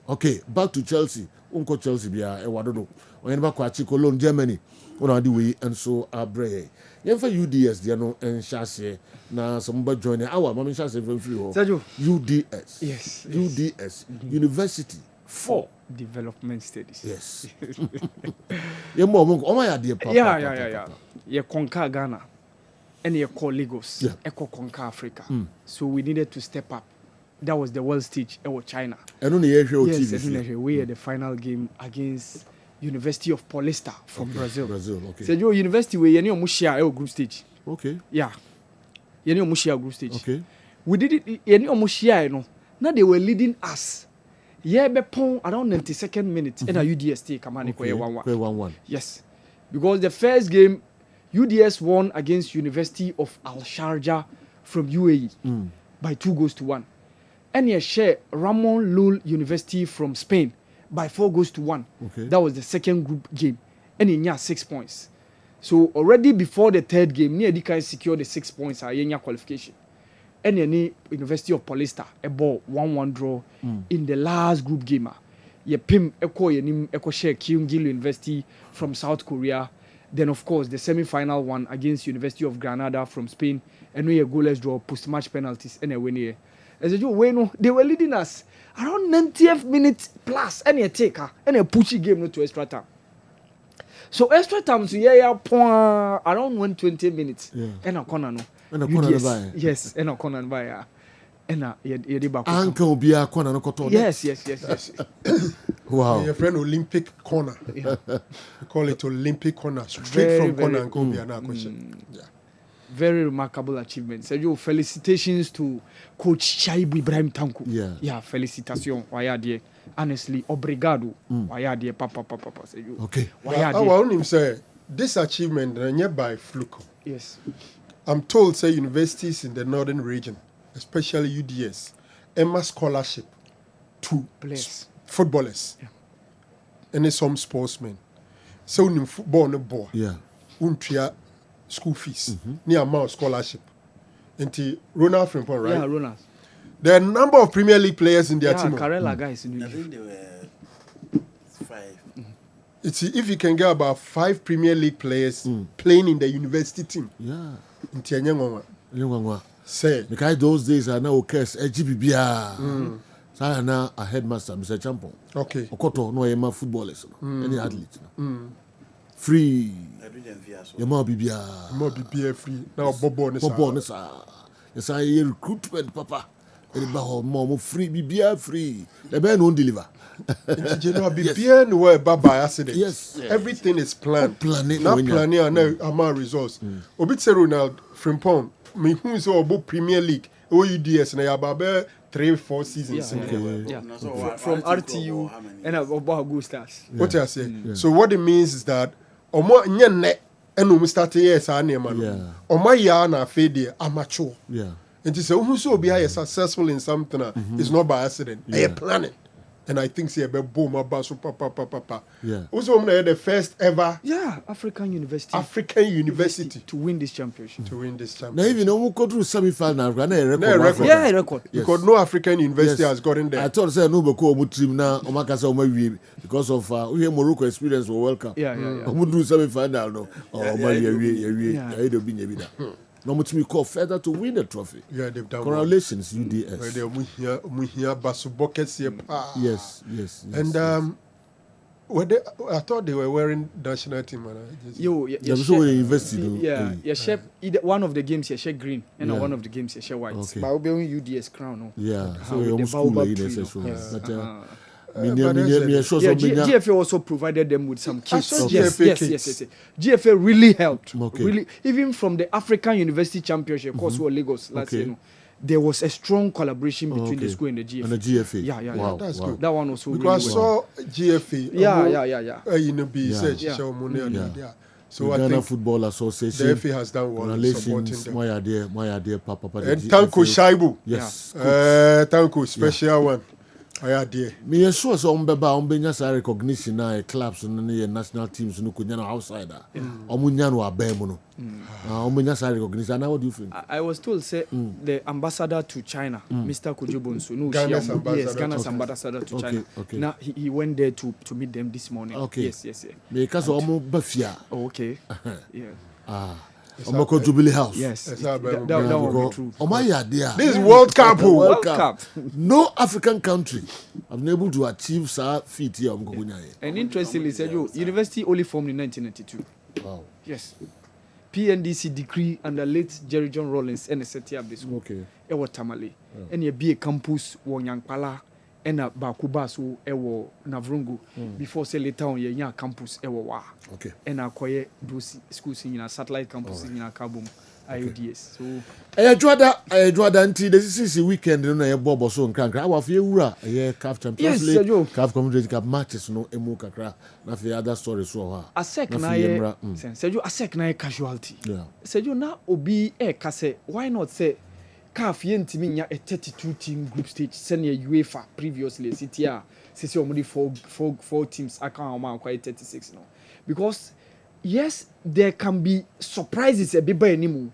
Okay, back to Chelsea. Unko Chelsea bia ewadodo. When back kwa Cologne, Germany. Una di way and so abre. Yen for UDS dia no en chase na somebody join our mama chase from free ho. UDS. Yes. UDS. University for Development Studies. Yes. Ye mo ya de papa. Yeah. Ye conquer Ghana and ye call Lagos. Yeah. Ye conquer Africa. So we needed to step up. That was the world stage. It was China. And on the yes, we had the final game against University of Paulista from Brazil. Okay. So your university we any omushia group stage. Okay. Yeah. Any omushia group stage. Okay. We did it any omushia no. Now they were leading us. Yeah, be pon around 92nd minute and a UDS come on 1-1. Yes. Because the first game UDS won against University of Al Sharjah from UAE by 2-1. And you share Ramon Llull University from Spain by 4-1. Okay. That was the second group game. And you had 6 points. So already before the third game, you can secure the 6 points at qualification. And you University of Paulista, a ball 1-1 draw in the last group game. You pim Eko share Kyungil University from South Korea. Then of course the semi-final one against University of Granada from Spain. And we a goalless draw, post-match penalties, and a win here. As a joke, they were leading us around 90th minute plus, and a taker, and a pushy game to extra time. So extra time to around 120 minutes. Yeah. And a corner no. And a corner by. Yes, and a corner by. And a Uncle be a corner no koto. Yes. Wow. Your friend Olympic corner. We call it Olympic corner. Straight from corner and go be an question. Yeah. Very remarkable achievement. Sergio, felicitations to Coach Shaibu Ibrahim Tanku. Yeah, felicitations. Why honestly, obrigado. Why papa, Sergio. Okay. I want him say this achievement by fluke. Yes. I'm told say universities in the northern region, especially UDS, Emma scholarship to players, footballers, and some sportsmen. So in football no ball. Yeah. School fees, near amount scholarship. Into Ronald Frimpong, right? Yeah, Ronald. There are a number of Premier League players in their team. Karela guys in I think they were 5. It's if you can get about 5 Premier League players playing in the university team. Yeah. Into Nyangwa. Say. Because those days are now curse GBBA. So now a headmaster, Mr. Champon. Okay. Okoto no ema footballers, any athlete. Free. You more be free. Now Bobo Nessa. Yes, I recruitment, Papa. More free, be free. The man won't deliver. Yes. Everything is planned. Not planning and amount results. Obitse Ronald Frimpong, me who is about Premier League, OUDS, and I have 3-4 seasons. From RTU and about Go Stars. What I say. So what it means is that Omo nyene enu start yes ane man. Oma ya na fade amateur. Yeah. And you say, who so be successful in something? It's not by accident. They're planning. And I think say boom about so papa. Yeah. Also the first ever African University to win this championship. Now even when we go through semi-final, we record. Yeah, record. Because no African university has gotten there. I thought say no beko omu team na omakasa omawie because of we Morocco experience were welcome. Yeah. Omu do semi-final no. Omawie do binya bi da. No mutimi call further to win the trophy. Yeah, they've done Congratulations, UDS. Yes. And I thought they were wearing national team. Either one of the games you share green and one of the games you share white. Okay. But we'll be UDS crown. No? Yeah, so with we the school baobab in tree, so. no? But GFA also provided them with some kits. saw Yes. GFA really helped. Really, even from the African University Championship, course for Lagos last year, no, there was a strong collaboration between the school and the GFA. And the GFA. Yeah. Wow. That's good. That one also. Because really I saw GFA. So I Ghana think Football Association. the FA has done well in supporting Relations, them. my dear Papa. And Tanko Shaibu. Yes. Tanko, special one. Me are sure so umbenya sa recognition na clubs no national teams no kunya na outsider. Omunya no abemu no. Umbenya sa recognition. Now what do you think? I was told say the ambassador to China, Mr. Kujibunsu, no, Ghana's ambassador. Ghana's ambassador to China. Okay. Now he went there to meet them this morning. Okay. Yes. Because omu bafia. Oh, okay. Yeah. Omako Jubilee House. Yes. That will be true. This is World Cup. World Cup. No African country have been able to achieve such feat here. And interestingly, Sergio, university only formed in 1992. Wow. Yes. PNDC decree under late Jerry John Rawlings and set up this school. Okay. Ewo Tamale. And ye be a campus wo Nyankpala and a Bakuba so ewo Navrungu before say later on ye campus ewo wa. Okay. And acquire those schools in satellite campus in Kabum. IODS. So Juada until the CC weekend no na bobo so nkranka awa fe wura CAF Champions League CAF Community Cup matches no emu kakra na fe other stories so ha asek na ye Sergio asek na casualty. Yeah. Sergio na obi kase why not say CAF ye ntimi nya a 32 team group stage senior UEFA previously CTA say omudi four teams account am quite 36 no because yes, there can be surprises a bit by anymore.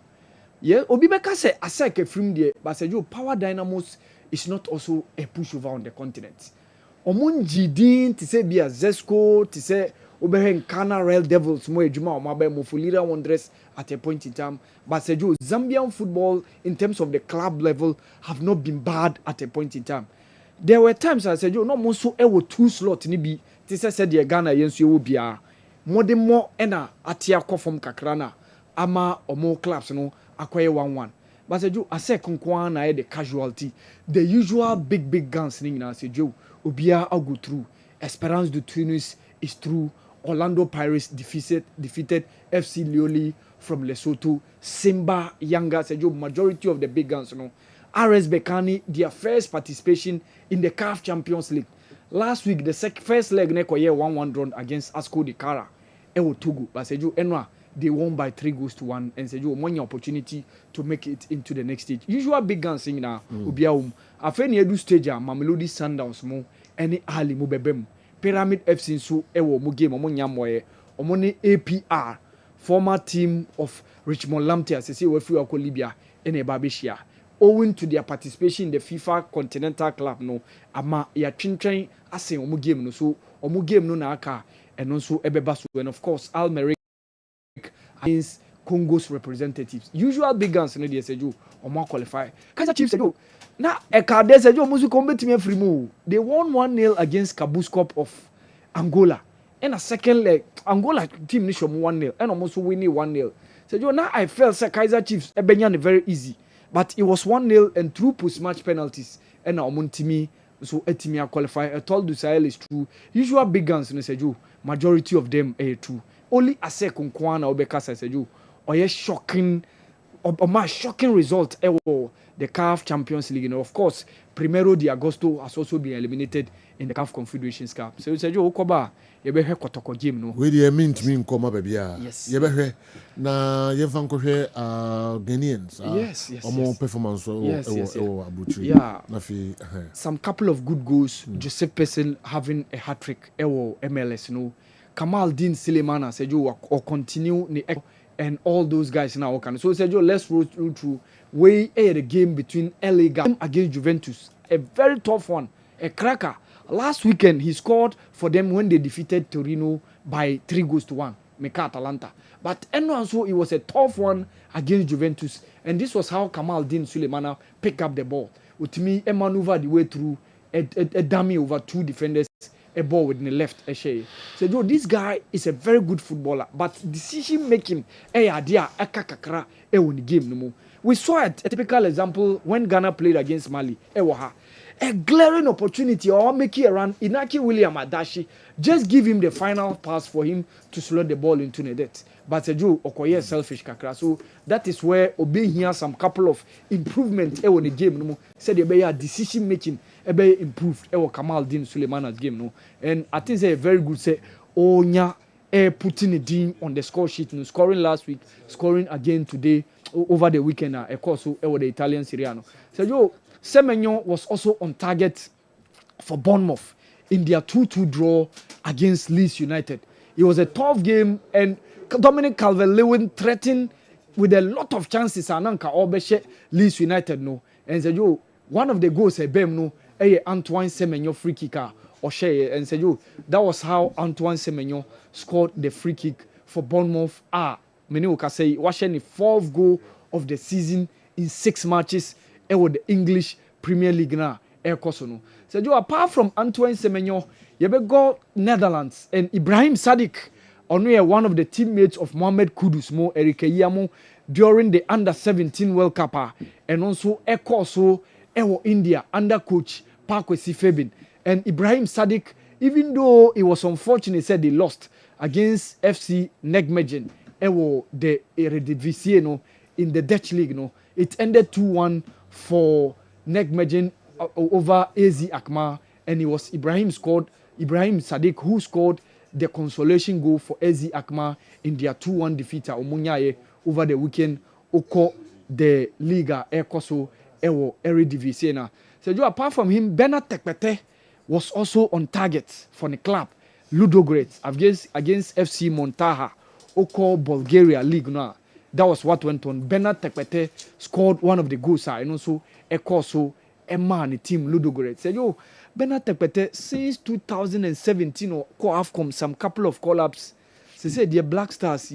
Yeah, Obibeka say asek from there, but say you power dynamos is not also a pushover on the continent. Omun Jidin to say be a Zesco to say Obehen Kana Rail Devils mo ejuma omabe mo Fulira Wanderers at a point in time. But say you Zambian football in terms of the club level have not been bad at a point in time. There were times I said you no mo so ewo two slot ni bi to say said the Ghana yensu e wo bia. More ena atia from kakrana ama omo clubs no akwaye 1-1 but seju asek nkwa na the casualty the usual big guns ni na seju obia go through Esperance de Tunis is through Orlando Pirates defeated FC Lioli from Lesotho Simba Yanga seju majority of the big guns no RS Bekani their first participation in the CAF Champions League. Last week, the first leg neko ye 1-1 drawn against Sarkodie Kara. Ewo Togo. But Seju Enwa, they won by 3-1 and Seju one opportunity to make it into the next stage. Usual big guns sing na Ubiaum. Afeni edu stage Mamelodi Sundowns mo any Ali mo bebem. Pyramid FC so ewo mo game mo nyamoye. Omoni APR, former team of Richmond Lamtea, se we free ako Libya ene babeshia. Owing to their participation in the FIFA Continental Club no ama ya twintwen ase omu game no so omu game no na aka and also ebeba so and of course Almeric against Congo's representatives usual big guns no dey seju omu qualify Kaizer Chiefs seju na ekade seju omu su compete free mu they won 1-0 against Kabuskop of Angola and a second leg Angola team ni show 1-0 and omu so winning 1-0 seju na I felt say Kaizer Chiefs ebenya very easy. But it was 1-0 and through post-match penalties. And now Montimi so Etimia qualify. I told you Sahel is true. Usual big guns, majority of them are true. Only Asek Nkwana Obekasa said you. Or yes, shocking result. the CAF Champions League. And of course, Primero de Agosto has also been eliminated in the CAF Confederations Cup. So it's a joke about you be kotoko game no. We dey mean come up baby. Yes. You be na you fan ko Ghanaians. Yes. Omo performance Abuchi. Yeah. Na fi Some couple of good goals. Joseph Pesel having a hat trick. Ewo MLS no. Kamal Din Sulemana Sejo or continue and all those guys now can. So Sejo, let's roll through way the game between LA against Juventus. A very tough one. A cracker. Last weekend he scored for them when they defeated Torino by 3-1. Meka Atalanta. But also it was a tough one against Juventus. And this was how Kamal Din Sulemana picked up the ball. Utimi maneuvered the way through a dummy over 2 defenders. A ball with the left so Joe, this guy is a very good footballer, but decision making idea kakra in the game no more. We saw a typical example when Ghana played against Mali. A glaring opportunity or making a run. Inaki William Adashi, just give him the final pass for him to slot the ball into the net. But Joe Okoye selfish kakra. So that is where Obi here some couple of improvement in the game no more. Said the decision making improved Kamal Din Sulemana's game no. And I think it's a very good say Onya putting the team on the score sheet no, scoring last week, scoring again today over the weekend of course the Italian Serie A no. So Joe Semenyo was also on target for Bournemouth in their 2-2 draw against Leeds United. It was a tough game and Dominic Calvert-Lewin threatened with a lot of chances Ananka Obeshe Leeds United no. And so one of the goals no Antoine Semenyo free kicker or share and said that was how Antoine Semenyo scored the free kick for Bournemouth. Many can say watching the 4th goal of the season in 6 matches with the English Premier League now. So apart from Antoine Semenyo, you be go Netherlands and Ibrahim Sadiq, one of the teammates of Mohamed Kudus Mo Erike Yamo during the under-17 World Cup and also India under coach Pakwesi Febin. And Ibrahim Sadiq, even though it was unfortunate, said they lost against FC Nijmegen the Eredivisie no, in the Dutch league no. It ended 2-1 for Nijmegen over AZ Alkmaar, and it was Ibrahim Sadiq who scored the consolation goal for AZ Alkmaar in their 2-1 defeat at Omunyaye over the weekend. Oko the Liga Ekoso Eredivisie na. So apart from him, Bernard Tekpete was also on target for the club Ludogorets against FC Montaha Oko Bulgaria League now. That was what went on. Bernard Tekpete scored one of the goals and also Ekoso Emma and the team Ludogorets. So Bernard Tekpete since 2017 or AFCON some couple of call-ups. They said the Black Stars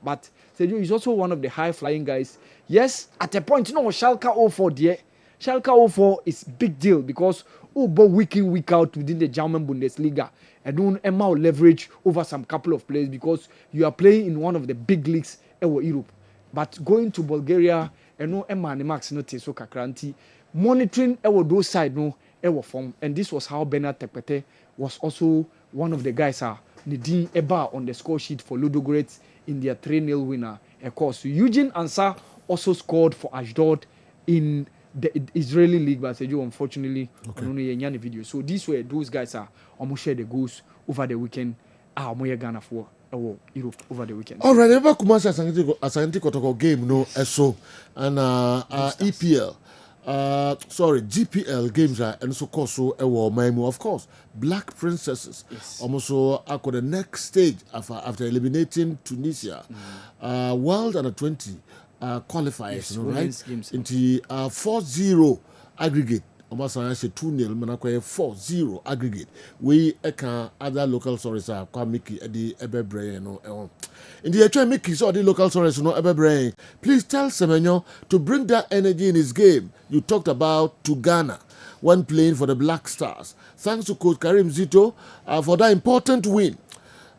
but he's also one of the high-flying guys. Yes, at a point, Schalke 04 there. Schalke 04 is big deal because week in, week out within the German Bundesliga. And don't Emma leverage over some couple of players because you are playing in one of the big leagues in Europe. But going to Bulgaria, and no Emma and Max not so kakranti, monitoring those side no form. And this was how Bernard Tekpete was also one of the guys Nadine Eba on the score sheet for Ludogorets in their 3-0 winner. Of course, Eugene Ansah also scored for Ashdod in the Israeli league, but unfortunately, I don't know the video. So these were those guys almost share the goals over the weekend. Ghana for Europe over the weekend. All right, ever Kumasi Asante Kotoko game no so and EPL. GPL games and so also of course Black Princesses almost the next stage after eliminating Tunisia World Under 20 qualifiers right into 4-0 aggregate almost 2-0 manakwa 4-0 aggregate we can other local stories are Kwamiki the Ebebrain no in the actual Mickey so the local stories no Ebebrain. Please tell Semenyo to bring that energy in his game you talked about to Ghana when playing for the Black Stars. Thanks to Coach Karim Zito for that important win.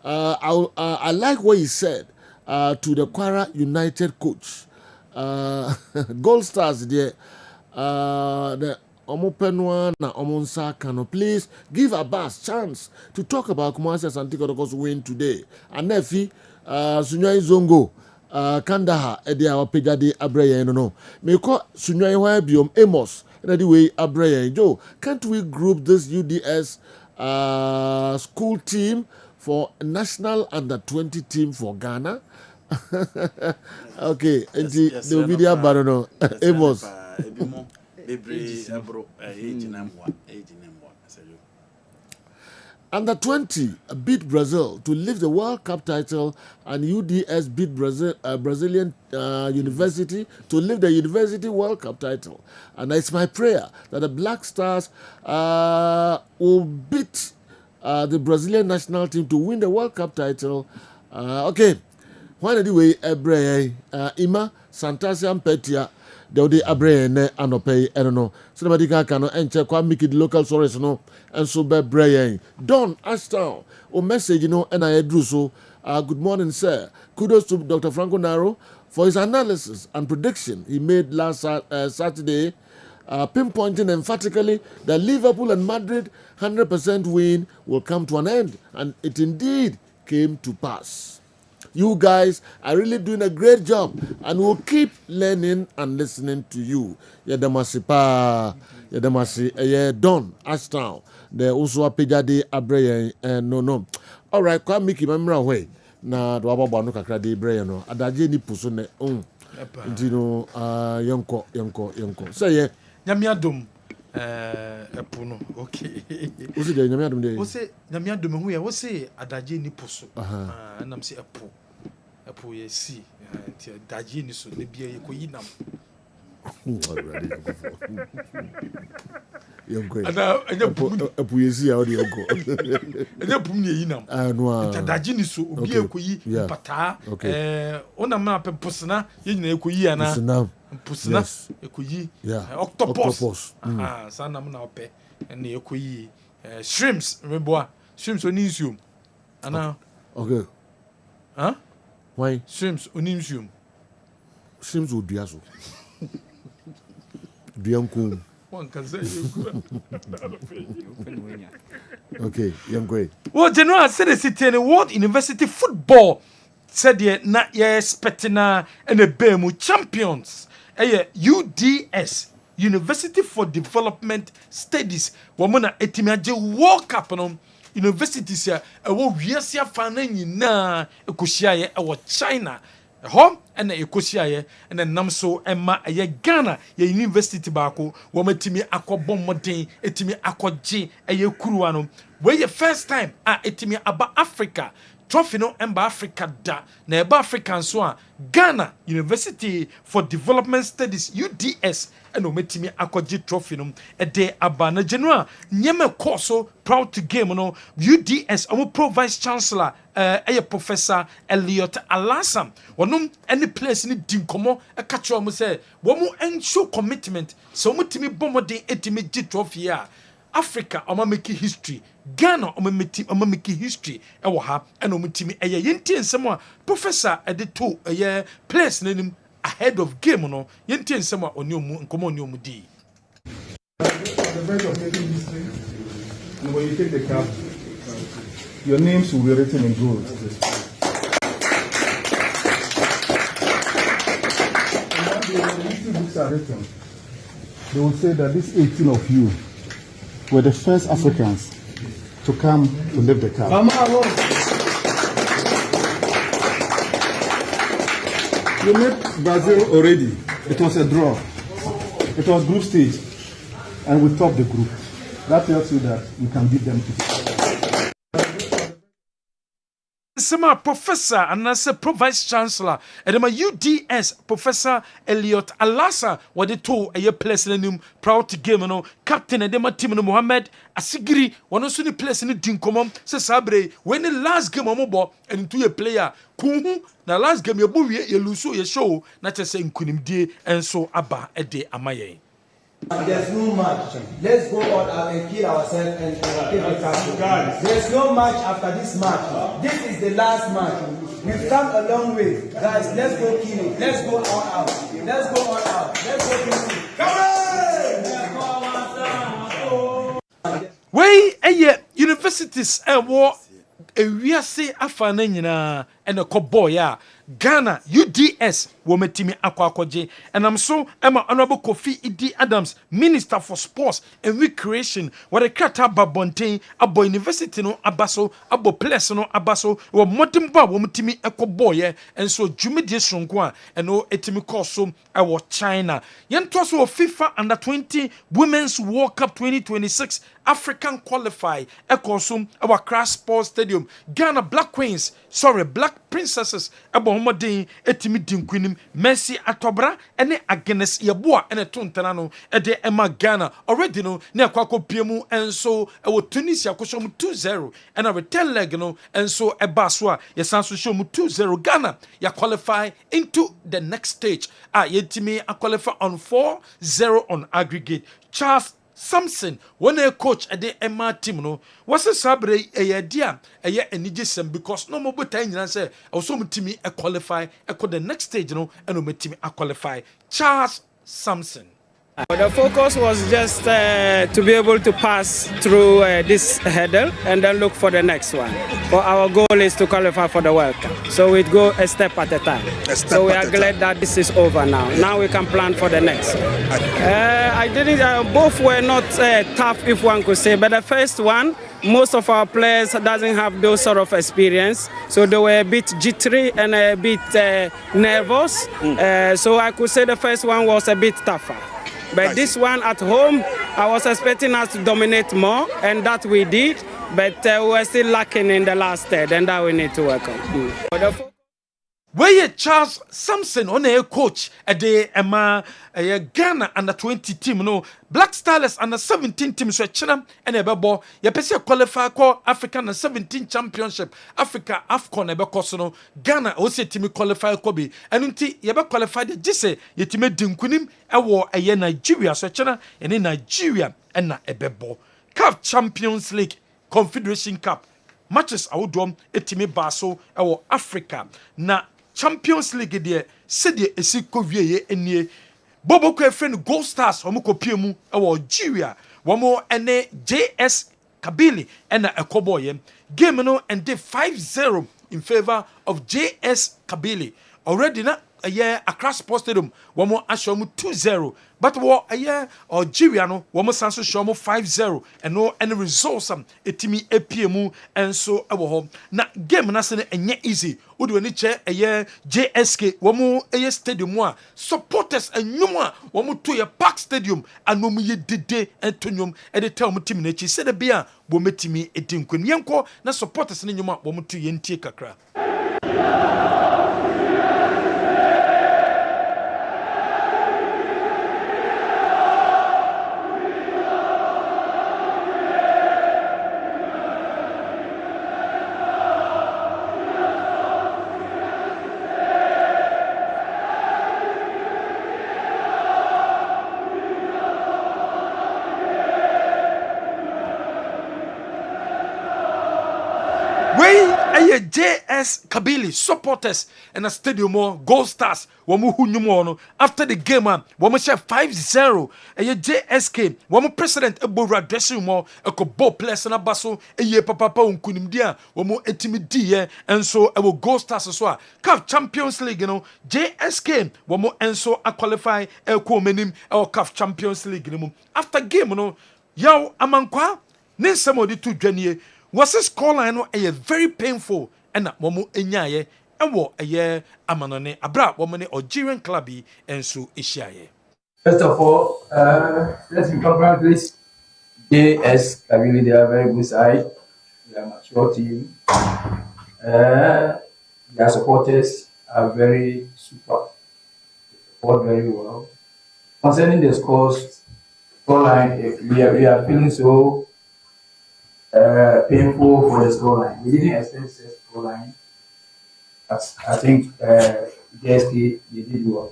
I like what he said to the Kwara United coach. Gold Stars there the Omopenwa na Omonsa Kano. Please give Abbas chance to talk about Kumasi Asante Kotoko's win today. And Nefi Sunyai Zongo Kandahar edia opejade abreye no meko sunwan hwan biom Amos na the way abreye Joe, can't we group this UDS school team for national under-20 team for Ghana? Okay, and the video barono Amos Under-20 beat Brazil to lift the World Cup title, and UDS beat Brazilian University to lift the University World Cup title. And it's my prayer that the Black Stars will beat the Brazilian national team to win the World Cup title. Okay, when anyway, Ima Santasian Petia. They would abre ne anope eno so nobody can enche kwa make it local source no and so be brain Don Ashtown o message no and I drew so good morning sir, kudos to Dr. Franco Naro for his analysis and prediction he made last Saturday, pinpointing emphatically that Liverpool and Madrid 100% win will come to an end, and it indeed came to pass. You guys are really doing a great job, and we'll keep learning and listening to you. Yedamasi pa, yedamasi Don Ashtown. They also apejade abreye no. All right, kwa miki mamra way. Na do ababa no kakra de abreye no. Adaje ni puso ne ntino yonko. Say ye nyamiadom epuno okay. Osi de nyamiadom de. Osi nyamiadom hu ye osi adaje ni puso. Nam se epo ye si ti adaje ni so ne bia ye ko yinam. Yonko. Ana epo ye si a odi yonko. Enya pum ne yinam. No. Adaje ni so obi e ko yi pata ona ma pusna ye nyina e ko yi ana. Pusna ekoyi octopus sana muna ope ene ekoyi shrimps remember shrimps onisium ana okay why shrimps onisium shrimps odiaso dianku one can say okay yangwe well general said the World University football said na ye expecting na ene be mu champions UDS University for Development Studies wamuna etimiaje World Cup no universities ya ewo wiase afana nyina ekohia ye ewo China ho ena ekohia ye ena namso ema ye Ghana ye university baako wamatimi akobom moden etimi akogye eye kuruwa no we first time etimi aba Africa trophy no emba Africa da na eba African so a Ghana University for Development Studies UDS eno metimi akogye trophy no ede aba na general nyeme course proud to game no UDS omo pro vice chancellor Professor Elliot Alasam wonum any place ni dinkomo e ka kyo mo say wo mo enshow commitment so mo timi bomode etimi gye trophy a Africa omo make history Ghana omo make history ewo ha eno mutimi eye yenti ensem a professor edeto eye place nanim ahead of game no yenti ensem a oni omu nkomo oni omu di the verge of making history. And when you take the cap, your names will be written in gold. And one day when the history books are written, they will say that these 18 of you were the first Africans to come to lift the cup. You met Brazil already. It was a draw. It was group stage. And we topped the group. That tells you that we can beat them today. Sema Professor and as a Pro Vice Chancellor and my UDS Professor Elliot Alasa what they told a year place in proud to game no captain and my team Mohammed Asigiri one also the place in the Dinkomom says Sabre when the last game omobo and into a player kuhu na last game you lose so you show not just saying kunim die and so aba a day amaye. There's no match. Let's go all out and kill ourselves and take the cup. There's no match after this match. This is the last match. We've come a long way. Guys, let's go kill it. Let's go all out. Let's go all out. Let's go kill it. Come on! Wey universities war a wiase afana nyina ɛna ɛkɔ bɔɔ yɛ a Ghana UDS wometimi akwakoje and I'm so Emma Honorable Kofi Idi Adams Minister for Sports and Recreation what a krata babontain abo university no abaso abo place no abaso wo modimba wometimi ekoboye and so jumidi sonkwa and no etimi koso ewo China yento so FIFA under 20 Women's World Cup 2026 African qualify ekosum our Crash Sports Stadium Ghana Black Queens Black Princesses abo homodin etimi dinkunim Messi atobra ene against yeboa ene tontana no ede ema Ghana already no ne akwako piemu enso ewo Tunisia koso mu 2-0 ena return leg no enso eba so a yesanso show mu 2-0 Ghana ya qualify into the next stage yetimi a qualify on 4-0 on aggregate Charles Samson when a coach at the Emma team no was a sabre a dia a year and because no more time and say also me a qualify the next stage no and me team a qualify Charles Samson. The focus was just to be able to pass through this hurdle and then look for the next one. But our goal is to qualify for the World Cup. So we go a step at a time. So we are glad that this is over now. Now we can plan for the next. Both were not tough, if one could say. But the first one, most of our players doesn't have those sort of experience. So they were a bit jittery and a bit nervous. So I could say the first one was a bit tougher. But this one at home, I was expecting us to dominate more, and that we did. But we were still lacking in the last third, and that we need to work on. Where Charles Samson on a coach a day Emma a Ghana under 20 team no Black Stars under 17 teams so China and a bebo ya pese qualify call African under 17 championship Africa AFCON ebe koso Ghana o se team qualify kobi enunti ya be qualify de gise yetime dinkunim ewo eye Nigeria so China ene Nigeria na ebebo CAF Champions League Confederation Cup matches awodom etime baso ewo Africa na Champions League de se de esi kowie enie Bobo ko friend Gold Stars omo kopie mu ewo Nigeria womo ene JS Kabili ena ekoboye game no ende 5-0 in favor of JS Kabili already na a year Accra Sports Stadium womo ashomu 2-0 but wo a year Algeria no womo sanso shomu 5-0 and no any results etimi epiemu enso ewo ho na game na se enye easy udu ni che a year JSK womo eye stadium a supporters enyum a womo to ye Park Stadium anom ye dede entonyum e de tell mu team na chi se de bia bo metimi edinkwen yenko na supporters ne nyum a womo to ye ntie kakra. JS Kabili supporters and a stadium Gold Stars womu hunyumo no after the game womu share 5-0 JSK womu president ebora dressing mo eko ball players na baso papa unkunimdia womu etimidi enso ewo Gold Stars so CAF Champions League no JSK womu enso a qualify eko menim CAF Champions League no after game no yaw amankwa ninsemo di tu dwanie was this scoreline no very painful and momo enyaye ewo amanone abra womane Algerian club enso ehyiaye. First of all, let's congratulate JS Kabili. They are very good side. They are a mature team. Their supporters are very super. They support very well. Concerning the scoreline, we are feeling so painful for the scoreline. We didn't expect the scoreline. I think JSK they did well.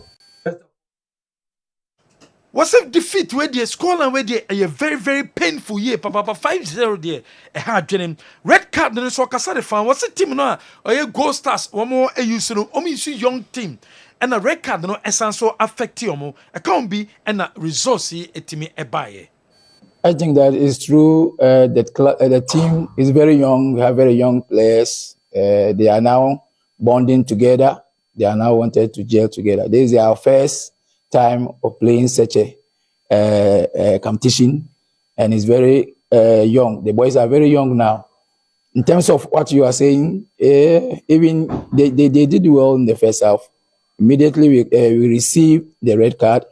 Was a defeat where the scoreline where they a very painful year. Papa 5-0 there. A hard dream. Red card then so Kasade fan. Was a team no or a Gold Stars one more a use no young team. And a red card no essential affect you a can't be and a resource etimi ebaye. I think that is true. The team is very young. We have very young players. They are now bonding together. They are now wanted to gel together. This is our first time of playing such a competition, and it's very young. The boys are very young now. In terms of what you are saying, even they did well in the first half. Immediately we received the red card.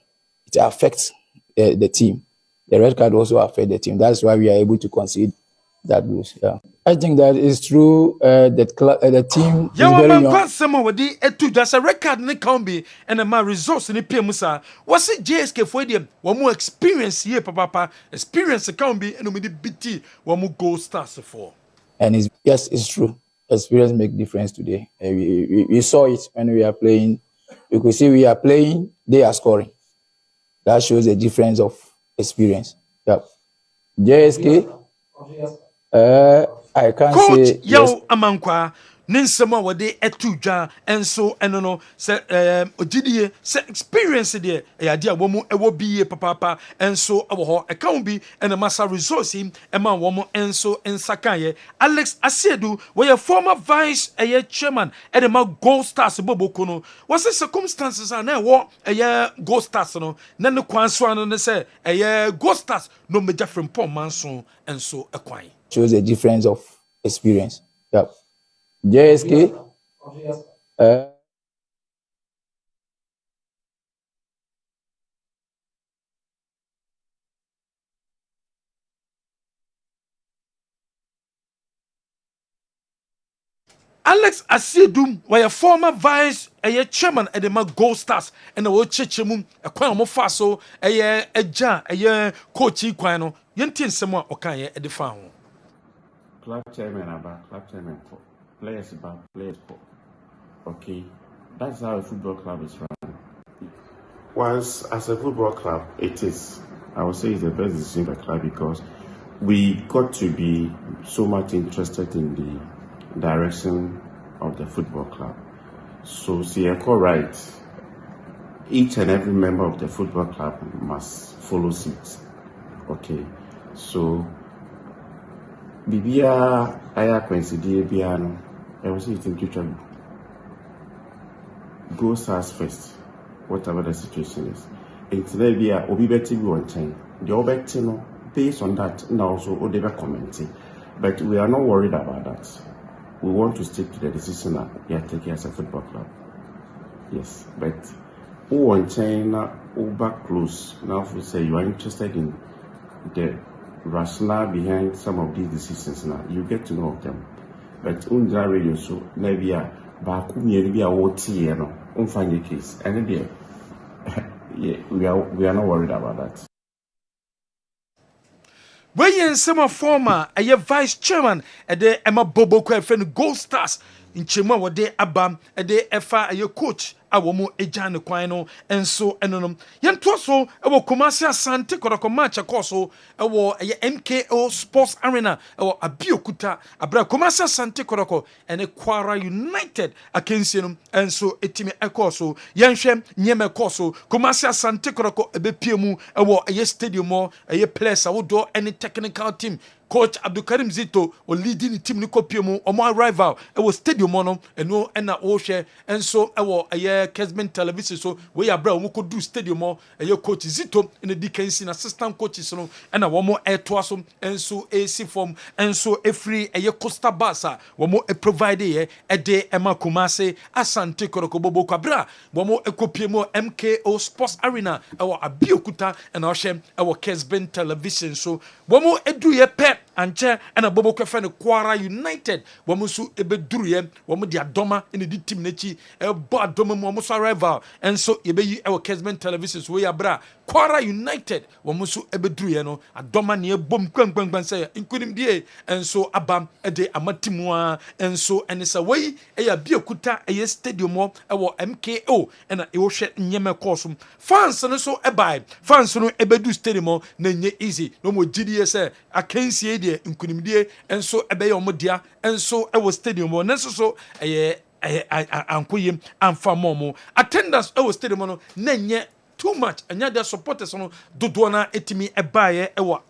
It affects the team. The red card also affects the team. That's why we are able to concede that goals. Yeah, I think that is true. The team is very young. Some of the etu just a record ne can be and a results in the PMUSA. Was it JSK for them? One more experience here, papa. Experience can be and the BT. One more goal stars for. And yes, it's true. Experience make difference today. We saw it when we are playing. You could see we are playing, they are scoring. That shows the difference of experience. Yeah. JSK, I can't Coach, say. Yo, Yes. Amankwa. Ninsema wade etuja enso enono se ogidie se experience there e ade a womu ewo biye papa enso ewo ho e kan bi ena masa resource him e ma womu enso ensakan ye Alex Asiedu we former vice chairman e de ma Gold Stars boboko no was circumstances are na wo Gold Stars no na ne kwan so ano ne se Gold Stars no meja frempom manso enso ekwan Shows the difference of experience. Yeah. JSK. Alex Asiedum was a former vice chairman at the Gold Stars and the world chechemu a kwan mo fa so coach kwan no yentin semo okan at the farm. Club chairman about club chairman for players about players for. Okay, that's how a football club is run. Once as a football club, it is. I would say it's the best decision of the club because we got to be so much interested in the direction of the football club. So, Sieko right, each and every member of the football club must follow suit. Okay, so Bibia aya coincide biano. I was saying to go SARS first, whatever the situation is. It's maybe a obibeti one time. The obetino based on that now also odeba commenting. But we are not worried about that. We want to stick to the decision that we are taking as a football club. Yes, but who one China who back close now if we say you are interested in the rationale behind some of these decisions now, you get to know them. But undra radio so maybe a back maybe a OT find the case. And then yeah, we are not worried about that. When some former vice chairman at the Emma Bobo friend Gold Stars in Chema what they abam at the FA coach awomo ejane kwan no enso enonom yento so ewo Kumasi Asante Kodako match akoso ewo MKO Sports Arena ewo Abiokuta abra Kumasi Asante Kodako ene Kwara United akensienum enso etimi ekoso yenhwe nyeme ekoso Kumasi Asante Kodako ebepiemu ewo stadium mo place awodo any technical team Coach Abdulkarim Zito or leading the team Niko Piemu or my rival. It was stadium mono and no and na share and so Kessben television so we are bro we could do stadium more and your coach Zito in the DKC assistant coaches no and a one more air twasom and so AC form and so a free Costa Basa one more a provider a day Emma Kumasi Asante Kodako Bobo Kabra one more Ekopiemo MKO Sports Arena our Abiokuta and our share our Kessben television so one more edu ye pep anche and a Bobo Kefan Kwara United wamusu ebeduru wamu di adoma in the team nechi eba adoma wamusu rival and so yebeyi our Kessben television so we abra Kwara United wamusu ebeduru no adoma ne bom kwan say including die and so abam ede amatimwa and so and it's away Abiokuta stadium ewo MKO and e wo hwe nyeme kosum fans no so ebai fans no ebedu stadium na nye easy no mo gidie say akensie die nkunimdie enso ebeye omodia enso ewo stadium no nso so ankoyem amfa momo attendance ewo stadium no na nye too much anya the supporters no dodo na etimi ebaye ewo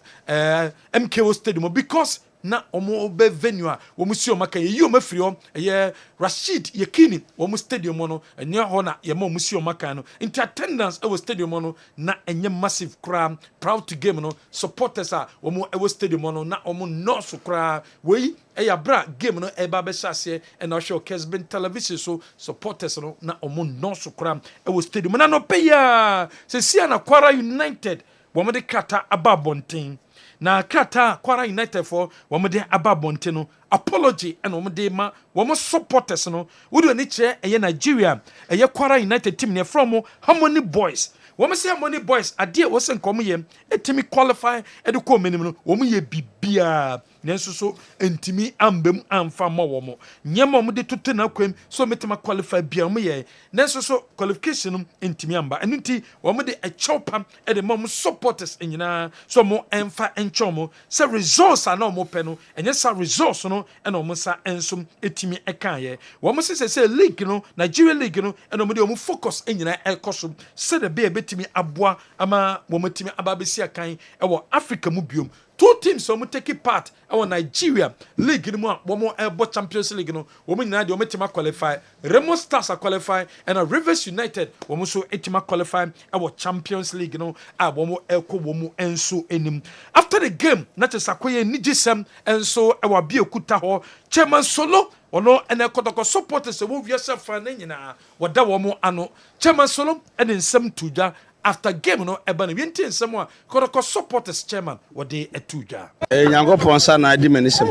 MKO stadium because na omo be venue a wo musi o maka ye o mafiri o ye Rashid Yekini wo mu stadium no enye ho na ye ma musi o maka no into attendance e wo stadium no na enye massive crowd proud to game no supporters a wo mu e wo stadium no na omo no so crowd we eya bra game no e ba be hyase e na show Kessben television so supporters no na omo no so crowd e wo stadium na no pay ya se sia na Kwara United wo mo de kata ababonten na kata Kwara United for wo mo de ababonten no apology and wo mo de ma wo mo supporters no wo do ni che eye Nigeria eye Kwara United team ne from Harmony Boys wo mo say Harmony Boys ade wo se nkom ye etimi qualify e de ko menim no wo mo ye bibia nenso so entimi ambem amfa ma wo mo nyema mo de tutu na kwem so metima qualify bia mo ye nenso so qualification entimi amba enunti wo mo de a chopam e de mo supporters enyina so mo emfa enchomo se resource ana mo pe no enye sa resource no e no mo sa ensum etimi ekan ye wo mo se league no Nigeria league no e no mo de mo focus enyina ekoso se de be betimi aboa ama wo metimi ababesi akan e wo Africa mu biom two teams so mo take part our Nigeria league no mo wo mo ebo Champions League no wo mo nyina de wo metima qualify Remo Stars qualify and Rivers United wo mo so etima qualify our Champions League no wo mo eko wo mo enso enim after the game na chesakoye nigisem enso e wa biekuta ho Chairman Solo ono ene kotoko supporters wo wiase fa na nyina woda wo mo ano Chairman Solo ene nsem tuja after game no eba na wienti nsem a kotoko supporters chairman wode etuja nyankopon sa na adi manisem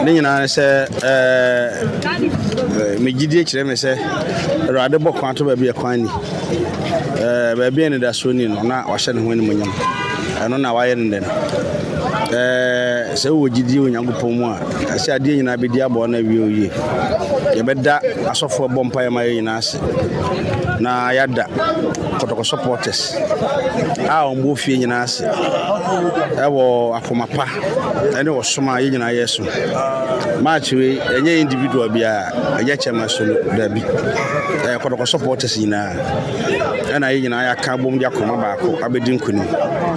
ne nyina se megidie kire me se rade bokwan to ba bia kwan ni ba bia ne da so ni no na wahye ne ho ni munyam eno na waye ne se wo gidie onyankopon mu a se ade nyina be di abo na wi oye ye beda asofo bompa ye ma ye nyina ase na yada kotoko supporters a ombo fie nyina ase ewo akomapa ene wo soma ye nyina yeso match we enye individual bia enye Chairman Solo dabi kotoko supporters nyina ena ye nyina ya ka bom dia koma baako abedi nkuni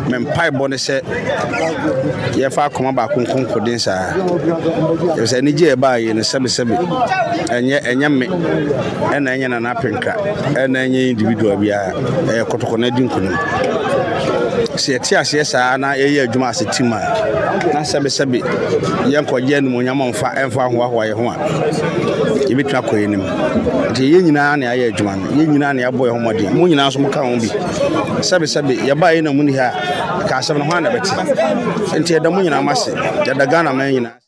mempai bone se ye fa koma baako nkonkodin sa ye se ni je ba ye ne sebe enye me ena enye na penka ena enye individual bia kotoko na di nkuni se tia se sa na ye adwuma ase tima na sebe ye nkoje no nyama emfa ho ye ho a ye betwa koyenim nti ye nyina na ye adwuma no ye nyina na ye boye ho mode mu nyina so mka ho bi sebe ye ba ye na mu ni ha ka asem no ho na beti nti ye da mu nyina mase ye da Ghana man nyina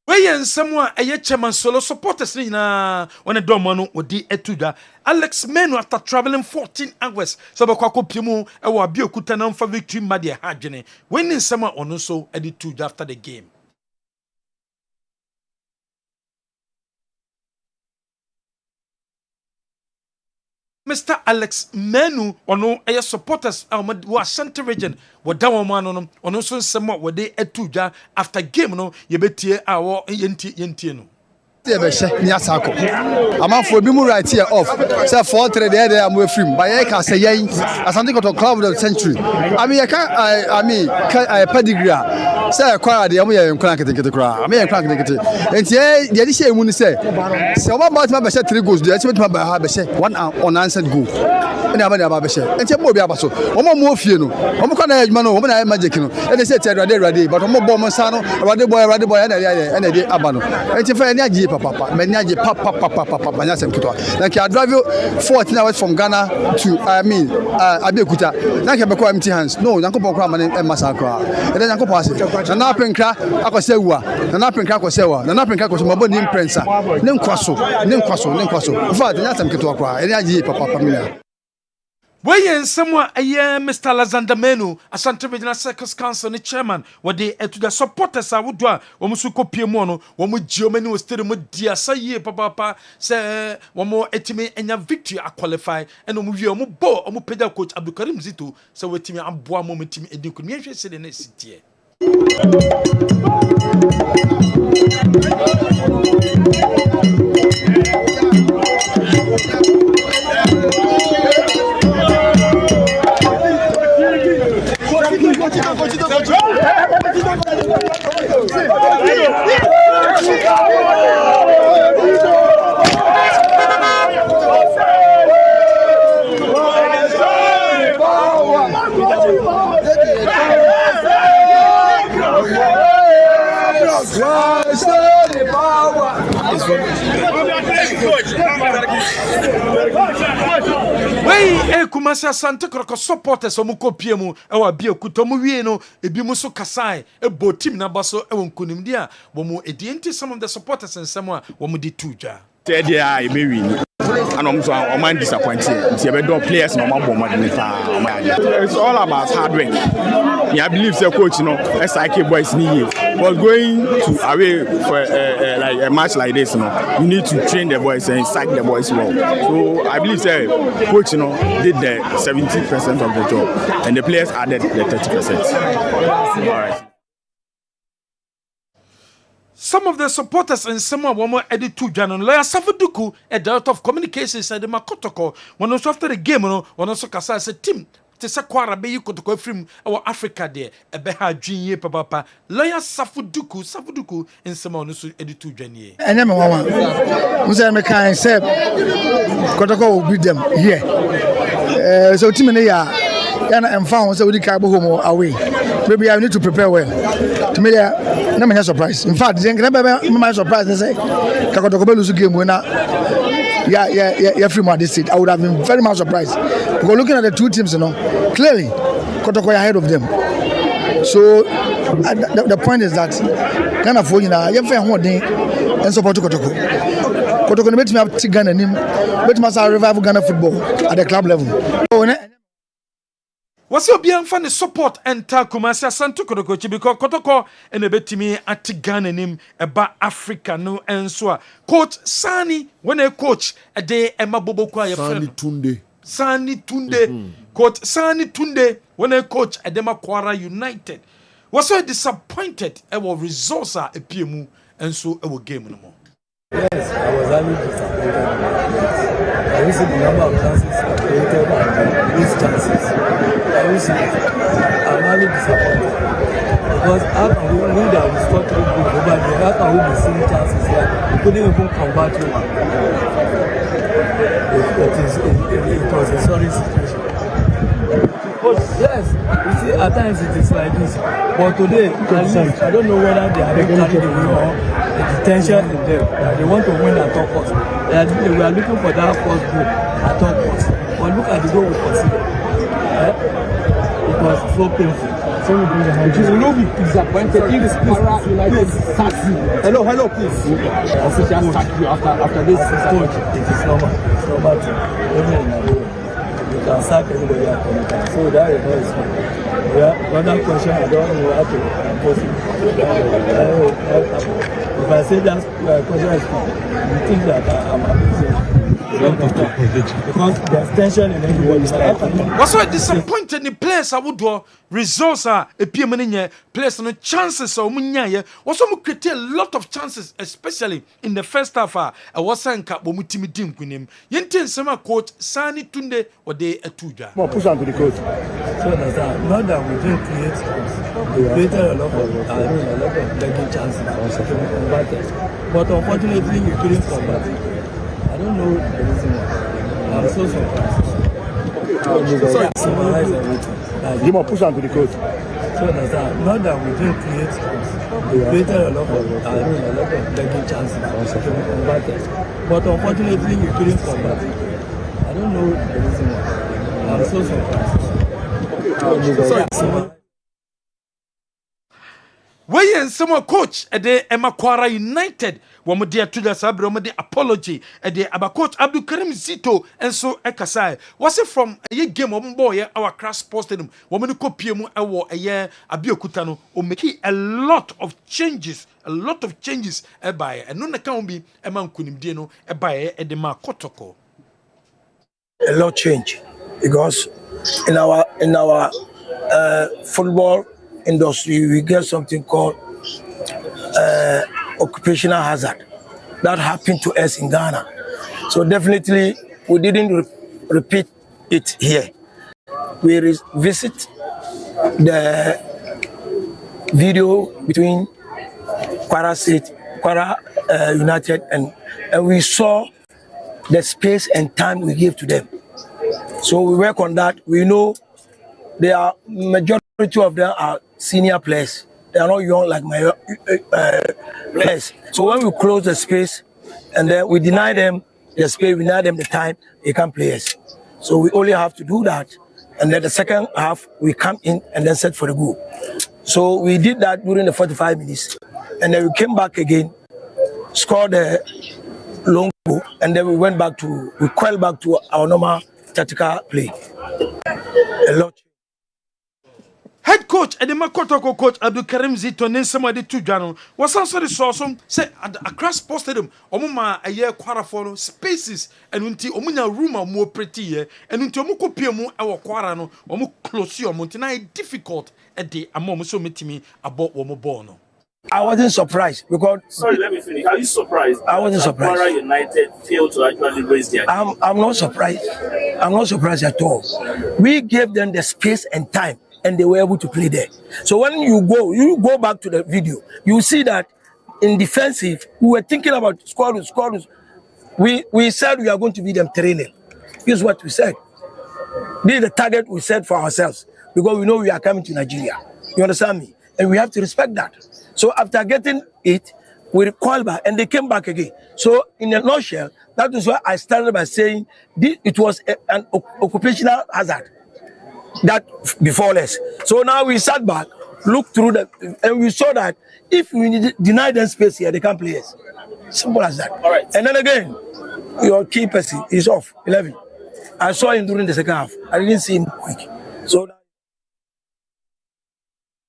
we nsem a eye Chairman Solo supporters nyina one domo no odi etuda Alex Menu after traveling 14 hours so be kwakọ piemu e wo Abeokuta na mfa victory ma de hadwene we nsem a ono so edi tuda after the game Mr. Alex Menu ono eye supporters wa Ashanti region woda wo mano no ono so nsem a wode etuja after game no ye betie awo yentie no ni asako amanfo bi mu right here off say 4-3 there am we film but ye can say yen Asante Kotoko club of the century I mean pedigree say kwara de am ye nkran ketekete kra am ye nkran ketekete enti ye de shey mu ni say oba ba ma be say 3 goals de e be ma be say one unanswered goal ina ba be say enti mo bi abaso omo mo fie no omo kwa na adwuma no omo na magic no e de say rade but omo bo mo sa no rade boy na de aba no enti fa ni agi papa menyaje papa banya sem kitwa like I drive 14 hours from Ghana to Abeokuta like be ko empty hands no yankopon kwa man masakra e de yankopon ase na penkra akose wua na penkra akose wa na penkra akose mabo ni imprensa ne nkwaso in fact nya sem kitwa kwa e agi papa mina we nsem a eye Mr. Alexander Menu Asante Regional Circus Council ni chairman wode etuda supporters a wodo a wo musu kopie mu no wo mu giomani wo stadium dia saye papa se wo mu etimi enya victory a qualify and wo mu wie wo mu bo wo mu peda coach Abdulkarim Zito se wetimi aboa mo metimi edinku mi hwe se de na sitie Wey Kumasi Asante Kroko supporters omuko pie mu ewa bia kuto mu wie no ebi mu so kasai ebo team na baso ewo nkunimdi a wo mu edienti some of the supporters nsem a wo mu di tuja Tedia be win. And I'm so I'm disappointed. Players no more it's all about hard work. I believe the coach, SIK boys need was going to away for like a match like this. You need to train the boys and psych the boys well. So I believe the coach, did the 70% of the job, and the players added the 30%. All right. Some of the supporters and some of them edit to Janon Lawyer Safaduku, a director of communications at the Makotoko. When also after the game, when also Kasa as a team, Tesakwara be you could go from our Africa there, a beha junior papa. Lawyer Safaduku, and some on also edit to Janie. And then, Mama, can say, Kotoko will beat them here. So, Timania. And found so we can't go away. Maybe I need to prepare well. To me, no man surprise. In fact, then can I be my surprise? They say, Kakotoko lose game winner. Yeah, free my seat. I would have been very much surprised because looking at the two teams, clearly Kotoko are ahead of them. So the point is that kind of for you know, you fair holding and support Kotoko. Kotoko makes me have to Ghana name, but must revive Ghana football at the club level. What's your bien fan support and Kumasi Asante Kroko because Kotoko and a betimi at Ghana name about Africa no and so coach Sani when a coach a day Emma Bobo Kwaya Sani Tunde coach Sani Tunde when a coach at Demakwara United was so disappointed our results are a PMU and so our game no more. Yes, I was highly disappointed. I will see the number of chances created and these chances. I will see I'm highly disappointed. Because how can we that we scored 3 goals over there? How can we be seeing chances here? We couldn't even convert one. It was a sorry situation. Yes, you see, at times it is like this. But today, I don't know whether they are carrying the win or the tension in them. They want to win at all costs. They were looking for that first goal at all costs. But look at the goal we conceded. It was so painful. So you will not be disappointed if this United sacks you. Hello, please. I will just sack you after this coach. It is normal. It's normal. You can sack anybody at any time. So that is not smart. Yeah, another question I don't know how to pose it. If I say that question is smart, you think that I'm abusing. Because there's tension in everybody's life. What's so disappointed in players I would do results are a PM players no chances or munya was create a lot of chances, especially in the first half. I was saying cap mutimi team kunim. Yentin sema coach Sani Tunde or they a tuja. More push on to the coach. So that not that we didn't create chances. We created a lot of begging chances. But unfortunately we couldn't convert it. I don't know the reason why. I'm so surprised. Sorry. Give more push on to the coach. So that not that we didn't create chances. We created a lot of begging chances. But unfortunately we couldn't convert it. I don't know the reason why. I'm so surprised. Sorry. Where and some coach at the Demakwara United. Womo dia tuja sabre womo di apology e de aba coach Abdul Karim Zito enso ekasai was it from a game womo boy our crash sports stadium womo ni kopie mu ewo eye Abeokuta no o make a lot of changes e by eno na kan bi e man kunimdie no e by e de ma Kotoko. A lot change because in our football industry we get something called occupational hazard that happened to us in Ghana. So definitely we didn't repeat it here. We visit the video between Kwara State, Kwara United, and we saw the space and time we gave to them. So we work on that. We know they are majority of them are senior players. They are not young like my players. So when we close the space and then we deny them the space, we deny them the time, they can't play us. So we only have to do that. And then the second half, we come in and then set for the goal. So we did that during the 45 minutes. And then we came back again, scored a long goal, and then we quelled back to our normal tactical play. A lot. Head coach Edema Kotoko coach Abdul Karim Zito Nensema de Tujano was also the source say at Accra Sports Stadium Omuma a year Kwara spaces and unti Omunya room are more pretty and unti Omuko Piemu our Kwarano Omu close your Montina difficult at the Amom so metimi about Omobono. I wasn't surprised because. Sorry, let me finish. Are you surprised? I wasn't surprised. Kwara United failed to actually raise their game? I'm not surprised. I'm not surprised at all. We gave them the space and time, and they were able to play there. So when you go back to the video, you see that in defensive, we were thinking about scorers. We said we are going to beat them 3-0. Here's what we said. This is the target we set for ourselves because we know we are coming to Nigeria. You understand me? And we have to respect that. So after getting it, we called back and they came back again. So in a nutshell, that is why I started by saying it was an occupational hazard that befall us. So now we sat back, looked through and we saw that if we deny them space here, they can't play us. Simple as that. All right. And then again, your key person is off, 11. I saw him during the second half. I didn't see him quick. So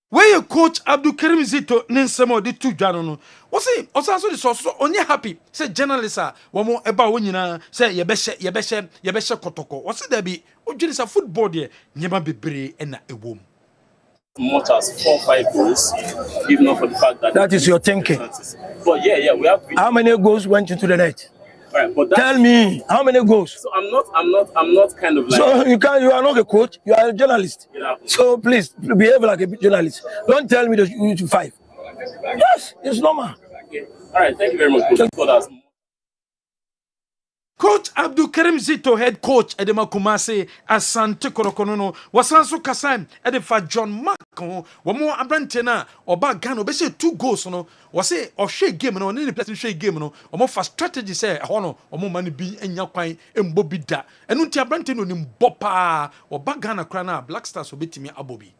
where your coach Abdul Karim Zito Nensemo de Tujano no was say also the source only happy say journalists are one more about when you say yebeshe kotoko was there be ojiri sa football there nyema bebre na ewom much as 4-5 goals if not for the fact that is your thinking. But yeah we have how many goals went into the net? Right, but tell me how many goals. So I'm not kind of like. So you are not a coach. You are a journalist. Yeah. So please behave like a journalist. Don't tell me that you need to 5. Yes, it's normal. Okay. All right. Thank you very much, Coach. Coach Abdul Karim Zito, head coach Edema Kumase Asante Korokono was also Kasam Edefa John Mark wamo abrantena oba Ghana be say 2 goals no was say or share game no any place share game no omo for strategy say hono omo man bi enya kwan embo bi da enu nti abrante no nim bopa oba Ghana kra na Black Stars obetimi abobi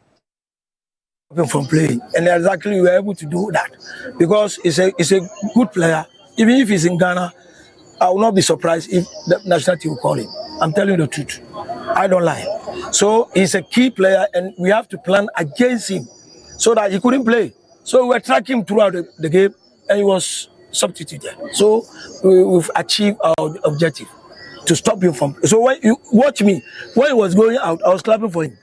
from playing, and exactly we were able to do that because it's a good player. Even if he's in Ghana, I will not be surprised if the national team will call him. I'm telling you the truth. I don't lie. So he's a key player, and we have to plan against him so that he couldn't play. So we were tracking him throughout the game, and he was substituted. So we've achieved our objective to stop him from. So when you watch me, when he was going out, I was clapping for him.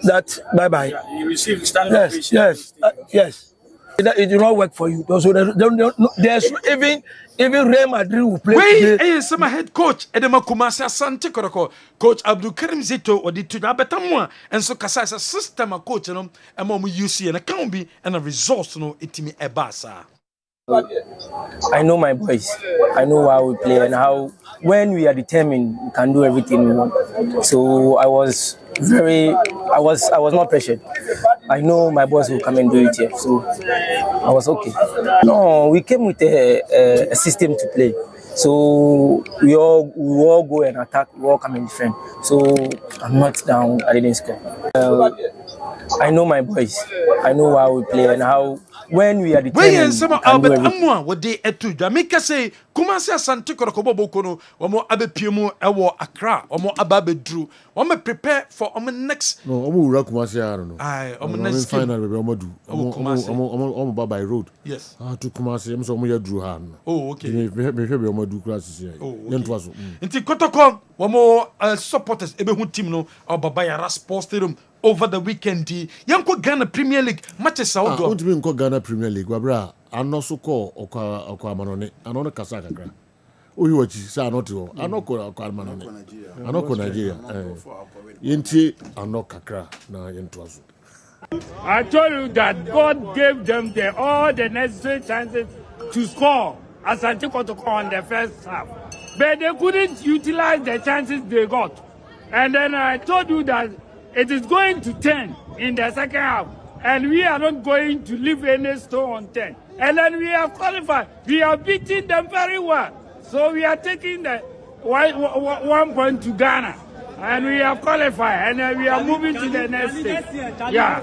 That bye-bye. Yeah, you received standing ovation. Yes. It did not work for you. So there's even Real Madrid will play today. Hey, my head coach Edema Kumasi Asante Koroko, Coach Abdul Karim Zito or the Tuja Betamwa, and so Kasa is a system of coach and mom UC and a can be and a resource no itimi ebasa. I know my boys. I know how we play and how when we are determined we can do everything we want. So I was not pressured. I know my boys will come and do it here. So I was okay. No, we came with a system to play. So we all go and attack, we all come and defend. So I'm not down, I didn't score. I know my boys. I know how we play and how when we are determined. When Albert Amwa what they etu Jamaica say Kumasi Asante Koroko Bokono omo abepiemu ewo Accra omo ababedru omo prepare for omo next no omo ura Kumasi aro no aye omo next final we omo do omo baba road yes to Kumasi em so omo yadru ha no oh okay me hwebe omo do class here yentwa so nti kotoko omo supporters ebehu team no baba ya Sports Stadium over the weekend. Yanko Ghana Premier League matches out. Don't mean Ghana Premier League. Wabra, I'm not so called Okwa Manone. I'm not a Kasaka. Oh, you watch, say I'm not you. I'm not called Okwa Manone. I'm not Nigeria. Yenti, I'm not Kakra. Na Yentuazu. I told you that God gave them all the necessary chances to score as Statistical on the first half. But they couldn't utilize the chances they got. And then I told you that it is going to turn in the second half. And we are not going to leave any stone unturned. And then we have qualified. We are beating them very well. So we are taking the 1 point to Ghana. And we have qualified. And then we are moving to the next stage. Yeah.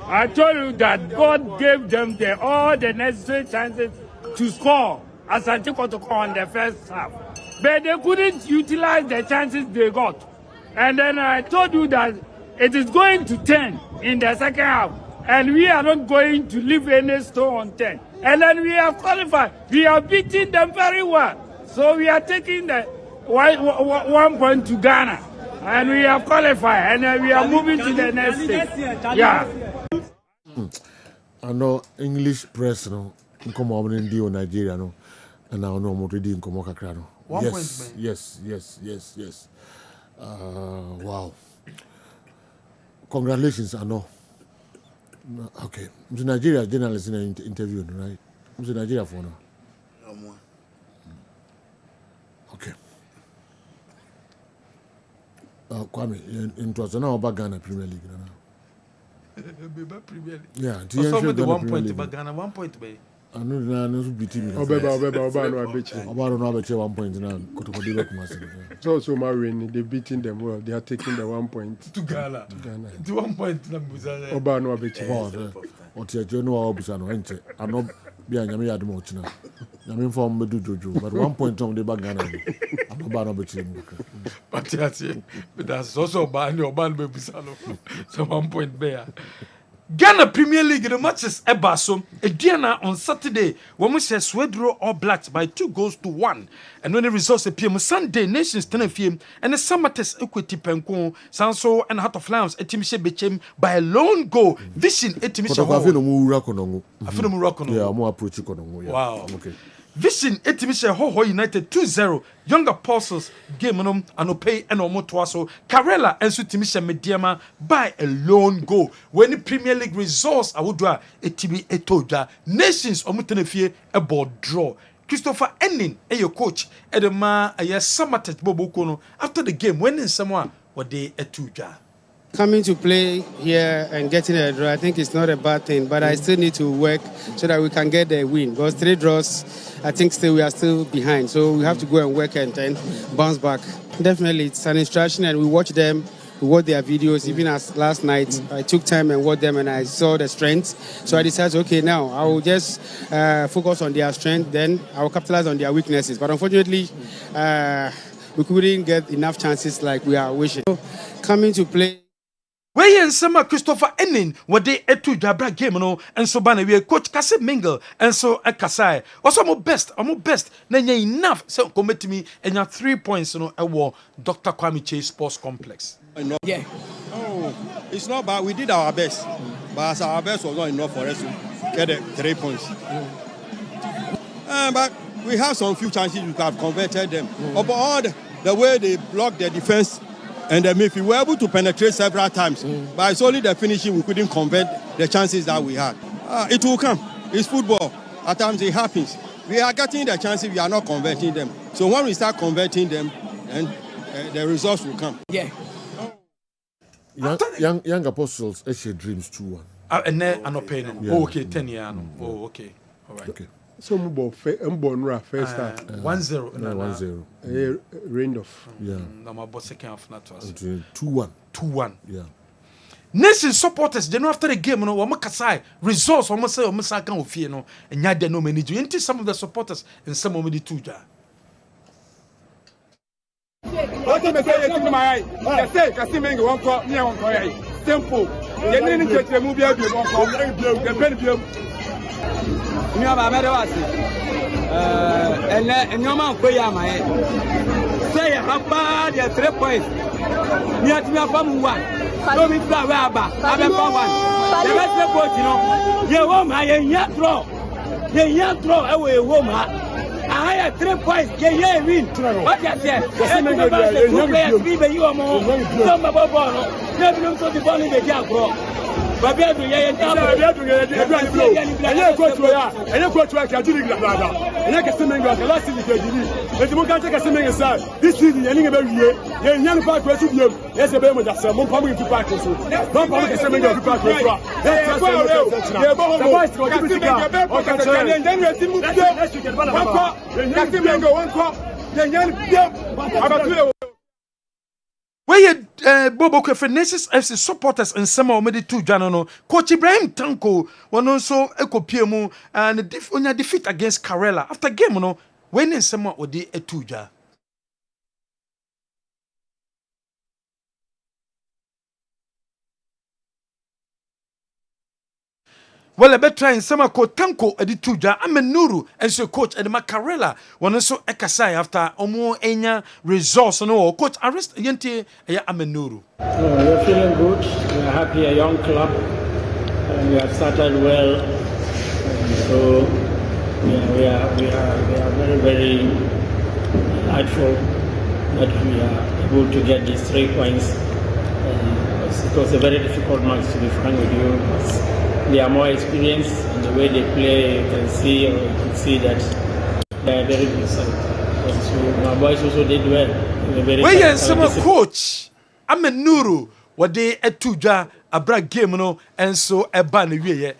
I told you that God gave them all the necessary chances to score as Statistical on the first half. But they couldn't utilize the chances they got. And then I told you that it is going to turn in the second half. And we are not going to leave any stone unturned. And then we have qualified. We are beating them very well. So we are taking the 1 point to Ghana. And we have qualified. And then we are moving to the next stage. Yeah. I know English press, no. Come on, in Nigeria, no. And now no more reading Komo Kakra, no. 1 Yes. Yes. Wow. Congratulations, I know. Okay. I'm a Nigeria journalist in an interview, right? I'm a Nigeria for now. Okay. Kwame, it was now about Ghana Premier League. Yeah, also with the 1 point, but Ghana 1 point, babe. I know beating me. Oba no abeche. Oba no abeche 1 point now. Kotokodi Kumasi. So Marine, they beating them well. They are taking the 1 point to Ghana. To 1 point na Buza. Oba no abeche. Otie jo no Buza no ente. Ano bia nyame yade mo china. Nyame inform me do jojo, but 1 point on the Ghana. Oba no abeche. But that's also Oba no Buza no. So 1 point there. Ghana Premier League the matches Ebaso Ediana on Saturday when we say Swedro All Blacks by 2-1 and when the results appear Sunday Nations 10 FM and the Samates Equity Penko Sanso and Heart of Lions Etimishe Bechem by a lone goal Vision Etimishe Wow. Okay. Vision Etimishe Ho United 2-0 Young Apostles game Anope and Omotoaso Karela and Sutimishe Mediama by a lone goal. When the Premier League results Awudwa Etibi Etoja Nations Omutenefie a ball draw. Christopher Enning your coach Edema a Samatet Bobokono after the game when in someone what they etuja. Coming to play here and getting a draw, I think it's not a bad thing, but I still need to work so that we can get the win. Because 3 draws, I think we are still behind. So we have to go and work and then bounce back. Definitely, it's an instruction and we watch them, we watch their videos. Even as last night, I took time and watched them and I saw the strengths. So I decided, okay, now I will just focus on their strength, then I will capitalize on their weaknesses. But unfortunately, we couldn't get enough chances like we are wishing. So, coming to play. Where Sama Christopher Enning what they etu Jabra game no and so bana we coach Kase Mingle and so Kasai. Also mo best na enough so commit me and your 3 points no war Dr. Kwame Chase Sports Complex. Yeah. Oh, it's not bad. We did our best. But our best was not enough for us to get the 3 points. But we have some few chances we have converted them. But all the way they blocked the defense and the midfield, we were able to penetrate several times. But it's only the finishing we couldn't convert the chances that we had. It will come. It's football. At times it happens. We are getting the chances, we are not converting them. So when we start converting them, then the results will come. Yeah. Young Apostles actually dreams 2-1. And then an opinion. Yeah. Oh, okay, 10 years. Oh, okay. All right. Okay. So first half 1-0. 1-0. Rained off. Yeah. No, but second half not was 2-1. 2-1. Yeah. Nation supporters, they know after the game, no, Wamakasai results, almost say, almost can of fear, no, and yet they know many. Into some of the supporters and some of the two. What you say? You my eye. You say, Kessben one call, me one call. Simple. You need to get the movie out. One call. The pen bill. Me aba me do ase. And no man pay am I. Say how bad the 3 points. Me at me from one. So me fly where aba. Aba from one. The best report, you know. You home I yan throw. You yan throw away home. I have 3 points. You win. What you say? You play 3 be you more. Some ball. Never know so the ball in the jack, bro. Baby do ye and coach last season this season any about ye yan part to be yes a be with us mo pam to park so don't pam ke semen go park so that's where Bobo Kefenesis FC supporters and some of the two Janono, Coach Ibrahim Tanko, one also Eco Piemu and on a defeat against Karela after game, no, when in some with the Etuja. Well, I bet try in summer coach Tanko Edituja, I'm a Nuru, and so coach Edma Karela, one also Ekasai after Omo Enya resource no coach arrest Yenti, I'm a Nuru. We're feeling good, we're happy, a young club, and we have started well, so we are very, very grateful that we are able to get these 3 points. It was a very difficult match, to be frank with you. They are more experienced in the way they play. You can see, or you can see that they are very good. So my boys also did well. Where some coach, I'm a Nuru. What they Etuja abra game no, and so a ban ye.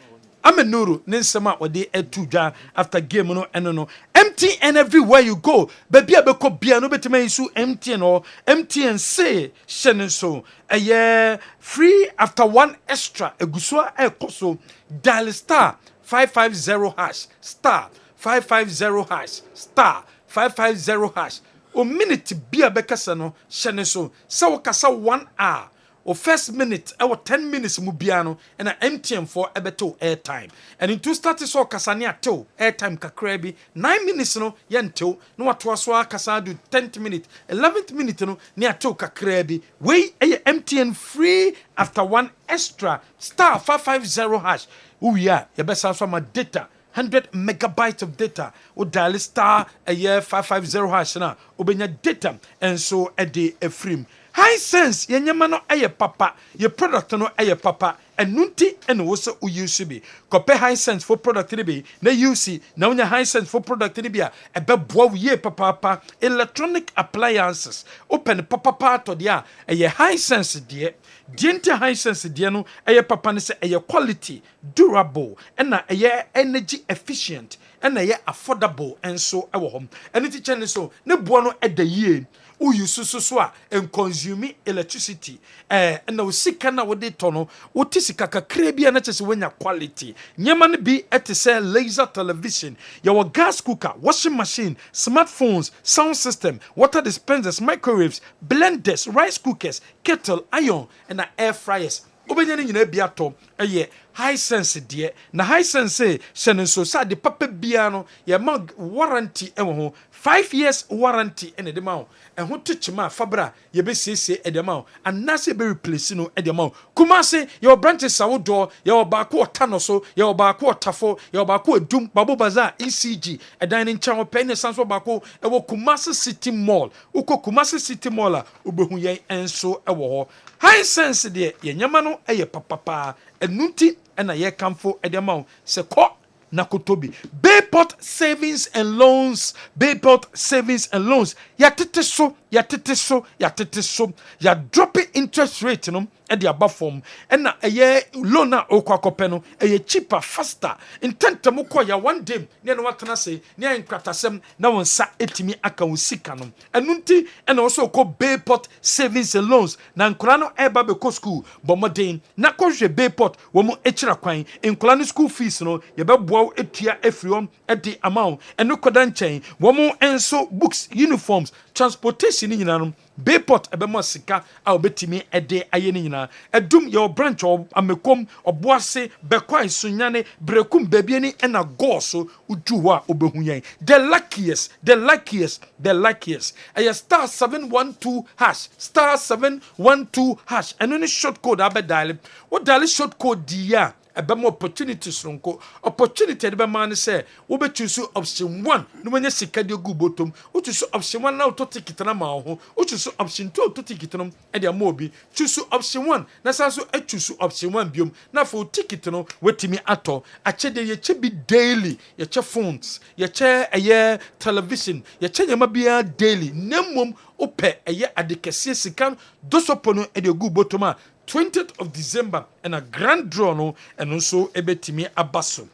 I'm a Nuru. Ninsama what they Etuja after game no and no. Empty and everywhere you go. Baby abeko biano betime isu empty and all empty and say shenin so. A year free after 1 extra. A guswa e koso dial star 550 hash star 550 hash star 550 hash. O minute bia bekasa no shenin so. Sa wakasa 1 hour. O first minute, our 10 minutes mubiano, and an MTM for ebeto airtime. And in 2 started so kasania to airtime kakrebi 9 minutes no yento no atwaswa kasadu 10th minute 11th minute no near to kakrebi way MTN free after 1 extra star 550 hash. Oh yeah, you best have some data. 100 megabytes of data. O dial star a year 550 hash na. Obenya data and so a day a free. High sense, yenyama no aye papa, your product no aye papa, and nunti and also use be. Compare high sense for product ni be, na use, na unya high sense for product ni be, a bebo ye papa, electronic appliances, open papa to dia, a ye high sense dear. Diente high sense dear no, aye papa ne se aye quality, durable, and na aye energy efficient, and aye affordable, and so our home. And it channel so, ne buono at the year. You so and consume electricity. And now sikana what they tono, what is kaka krebi and it's when your quality. Nyaman be at the sell laser television, your gas cooker, washing machine, smartphones, sound system, water dispensers, microwaves, blenders, rice cookers, kettle, iron, and air fryers. Obeying in a biato, a year. High sense dear, na high sense, sending so sad the papa biano, your mug warranty, 5 years warranty in the amount, and who teach ma fabra, ye be say at the amount, and Nasi be replacing at the amount. Kumase, your branches outdoor, your barco tanoso, your barco tafo, your barco doom, Babu Bazaar, ECG, a dining channel penny Sanso Bako, a Kumasi City Mall, Uko Kumasi City Mall, Ubuhuye, and so a war. High sense dear, ye nyamano, a papa, and nunti. And a year come for a amount. Se ko nakotobi. Bayport savings and loans. Bayport savings and loans. Ya tete so. Ya dropping interest rate no at the above form. And na a year loan na okwakopeno. A year cheaper, faster. Intenta mukwa ya 1 day. Niya no watana say. Niya inkratasem na wansa etimi aka usika no. And nunti and also ko Bayport savings and loans. Na nkurano eba beko school. Bomodin. Na kojwe Bayport wamo echira kwany. Nkurano school fees no. Yebe buaw etia efriom at the amount. And no kodan chain. Wamo enso books, uniforms, transportation ni nyina no. Bayport ebemo sika a obetimi ede aye ni nyina. Edum your branch or amekom oboase bekwan sunyane brekum bebieni ena goso ujuwa obehuyen. The luckiest. Aya star 712 hash. Star 712 hash. And any short code abe dial. What dial short code dia? ebe mo opportunity sonko opportunity de be man say wo be choose option 1 no manya sika de gu botom wo choose option 1 na auto ticket na ma ho wo choose option 2 auto ticket no e de ma obi choose option 1 na sa so e choose option 1 biom na for ticket no wetimi ato ache de ye che bi daily ye che phones ye che eye television ye che nyama bia daily nemmom ope eye adekese sika dosopono e de gu botom a 20th of December and a grand draw no and also ebetimi abaso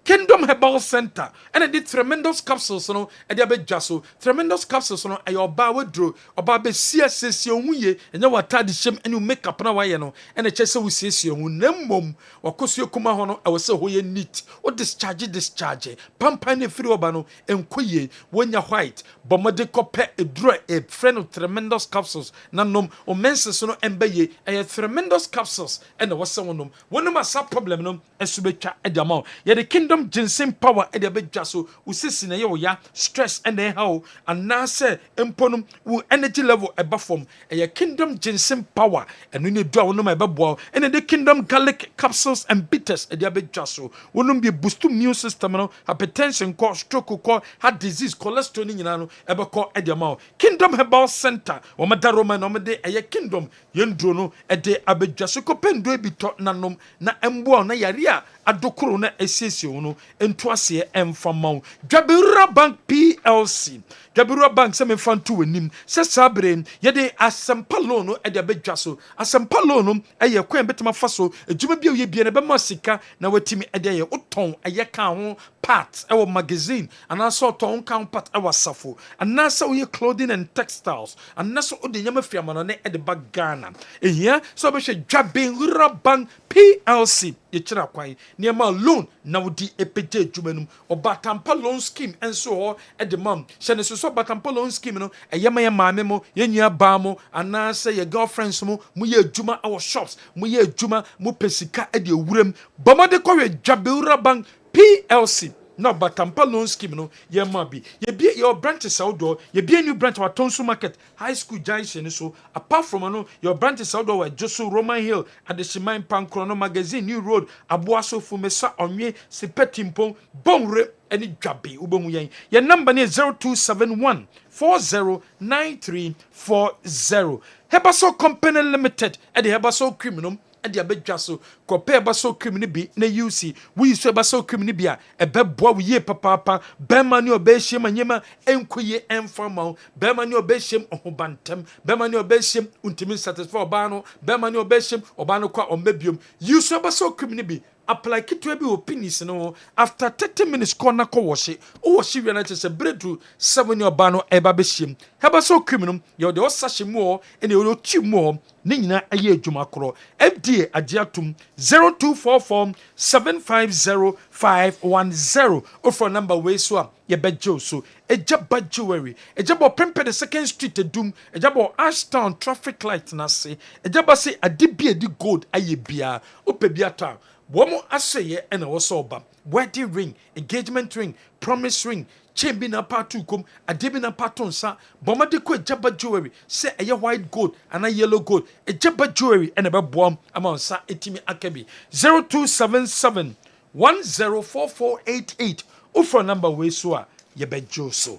Kingdom Herbal Center and I did tremendous capsules no e dia be jaso tremendous capsules no ayo ba wedro oba be CSC onwuye enya wata de hyem enu makeup na waye no and chese wo CSC onwu nemmom wakosuo kuma ho no e wo se ho ye neat o discharge pampa ne free oba no enkoye wonya white bomode kope edro e friend of tremendous capsules nanom o menses no embaye e tremendous capsules and wo se wonom wonom asa problem no esubetwa e dia ma ye the Kingdom ginseng power e de bedwa so usisi na ye wo ya stress and how and na say emponum wo energy level eba form e Kingdom ginseng power enu ne do wonom eba boa and the Kingdom garlic capsules and bitters e de bedwa so wonom bi boost immune system no hypertension ko stroke ko heart disease cholesterol ni nyina no eba ko e de ma Kingdom Herbal Center wo mada Roman no de e Kingdom yendro no e de abedwa so ko pendo e bi to nanom na embo na yare a adokoro na esiesie no entuase emfamau Dwabura Bank PLC Dwabura Bank se me fantu anim se sabre ye de asempa loan no e de abedwa so asempa loan no eye kwen betema faso ejuma bia ye bia na be masika na watimi e de ye uton eye kan ho part e wo magazine ana so ton kan part e wasafo ana so ye clothing and textiles ana so ode nyama fiama no ne e de bag Ghana ehia so be hwe Dwabura Bank PLC ye kira kwai niema loan na wodi epeje adwumanum obatampa loan scheme enso ho e de mam hye ne so obatampa loan scheme no eyema ye maame mo ye nua ba mo ana se ye girlfriends mo mu ye adwuma our shops mu ye adwuma mu pesika e de ewuram bomode kowe Dwabura Bank PLC no batampa loan scheme no ye ma bi ye bie your branches outdoor ye bie new branch wa Tonsu Market High School junction so apart from no your branches outdoor wa Josu Roman Hill at the Shiman Pankrono magazine New Road Abuaso Fumesa Onwe Sepetimpon Bonre any Dwabe ubomu yen your number is 0271 409340 Hebaso Company Limited at the Hebaso Criminal and the abedjaso compare baso criminal be na UC we so baso criminal bia e beboa we ye papa bema ni obehiem anyema enkoye enfama bema ni obehiem ohobantem bema ni obehiem untimi satisfy oba no bema ni obehiem oba no kwa ombebiom you so baso criminal be apply kitwe bi opinions no after 30 minutes corner ko washi o washi wi na chese breadru 7 ni oba no eba behiem heba so criminal ye de osahye mu ene o ti mu ne nyina aye adwuma koro FDA agiatum 0244 750510 or for number we so ye bejo so ejaba jewelry ejaba pempe the second street edum ejaba Ashtown traffic light na se ejaba se adibie di gold aye bia opebiata womo aseye ena wosoba wedding ring engagement ring promise ring chembi na part 2 kom adebi na part 1 sa bomade ko ejaba jewelry say eye white gold and a yellow gold ejaba jewelry ena be boam ama sa etimi akabi 0277 104488 offer number we so a ye bejo so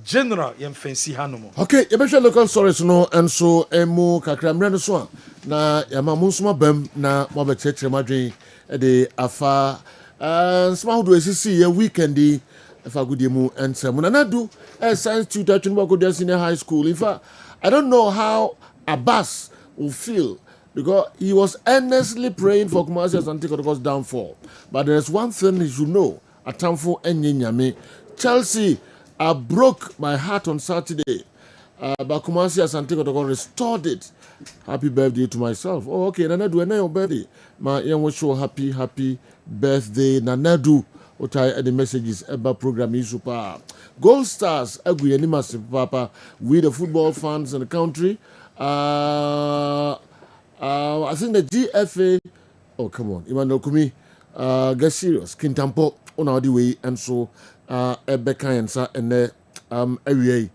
general yem fancy hanomo okay ye be local stories no enso emu kakra mre no so a na yama munsuma bam na mo be cheche madwen e de afa nsma hodo esisi ye weekend if I could mu and Samunadu science tutor to senior high school. In fact, I don't know how Abbas will feel because he was earnestly praying for Kumasi Asante downfall. But there's one thing he should know: Atamfo Enyinyame. Chelsea broke my heart on Saturday. But Kumasi Asante restored it. Happy birthday to myself. Oh, okay. Nanadu, and your birthday. My young wish you happy birthday, Nanadu. Otai the messages about program is super. Gold Stars agree any massive papa with the football fans in the country. I think the GFA. Oh come on, Emmanuel Kumi. Get serious. Kintampo on our way and so Ebeka and sa and area.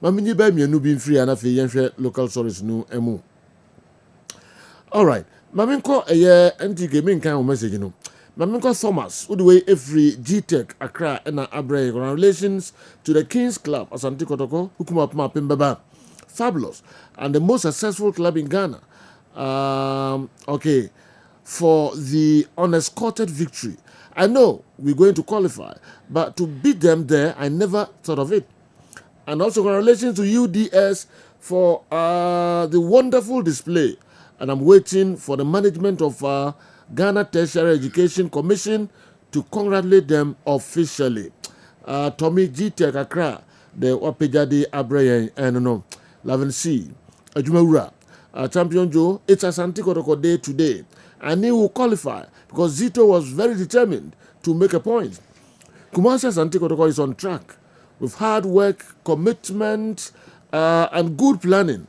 Mamini by me no being free and I feel local stories no emu. All right. Maminko anti gaming kind of message, you know. Maminko Thomas, who the way every G-Tech, Accra, and Abre, congratulations to the Kings Club, Asante Kotoko, who come up Pimbaba. Fabulous. And the most successful club in Ghana. Okay. For the unescorted victory. I know we're going to qualify, but to beat them there, I never thought of it. And also congratulations to UDS for the wonderful display. And I'm waiting for the management of Ghana Tertiary Education Commission to congratulate them officially. Tommy G. Tekakra, the Wapejade Abreye, and no, Laven C. Ajumawura, Champion Joe, it's a Santikotoko day today. And he will qualify because Zito was very determined to make a point. Kumasi Santikotoko is on track. With hard work, commitment, and good planning,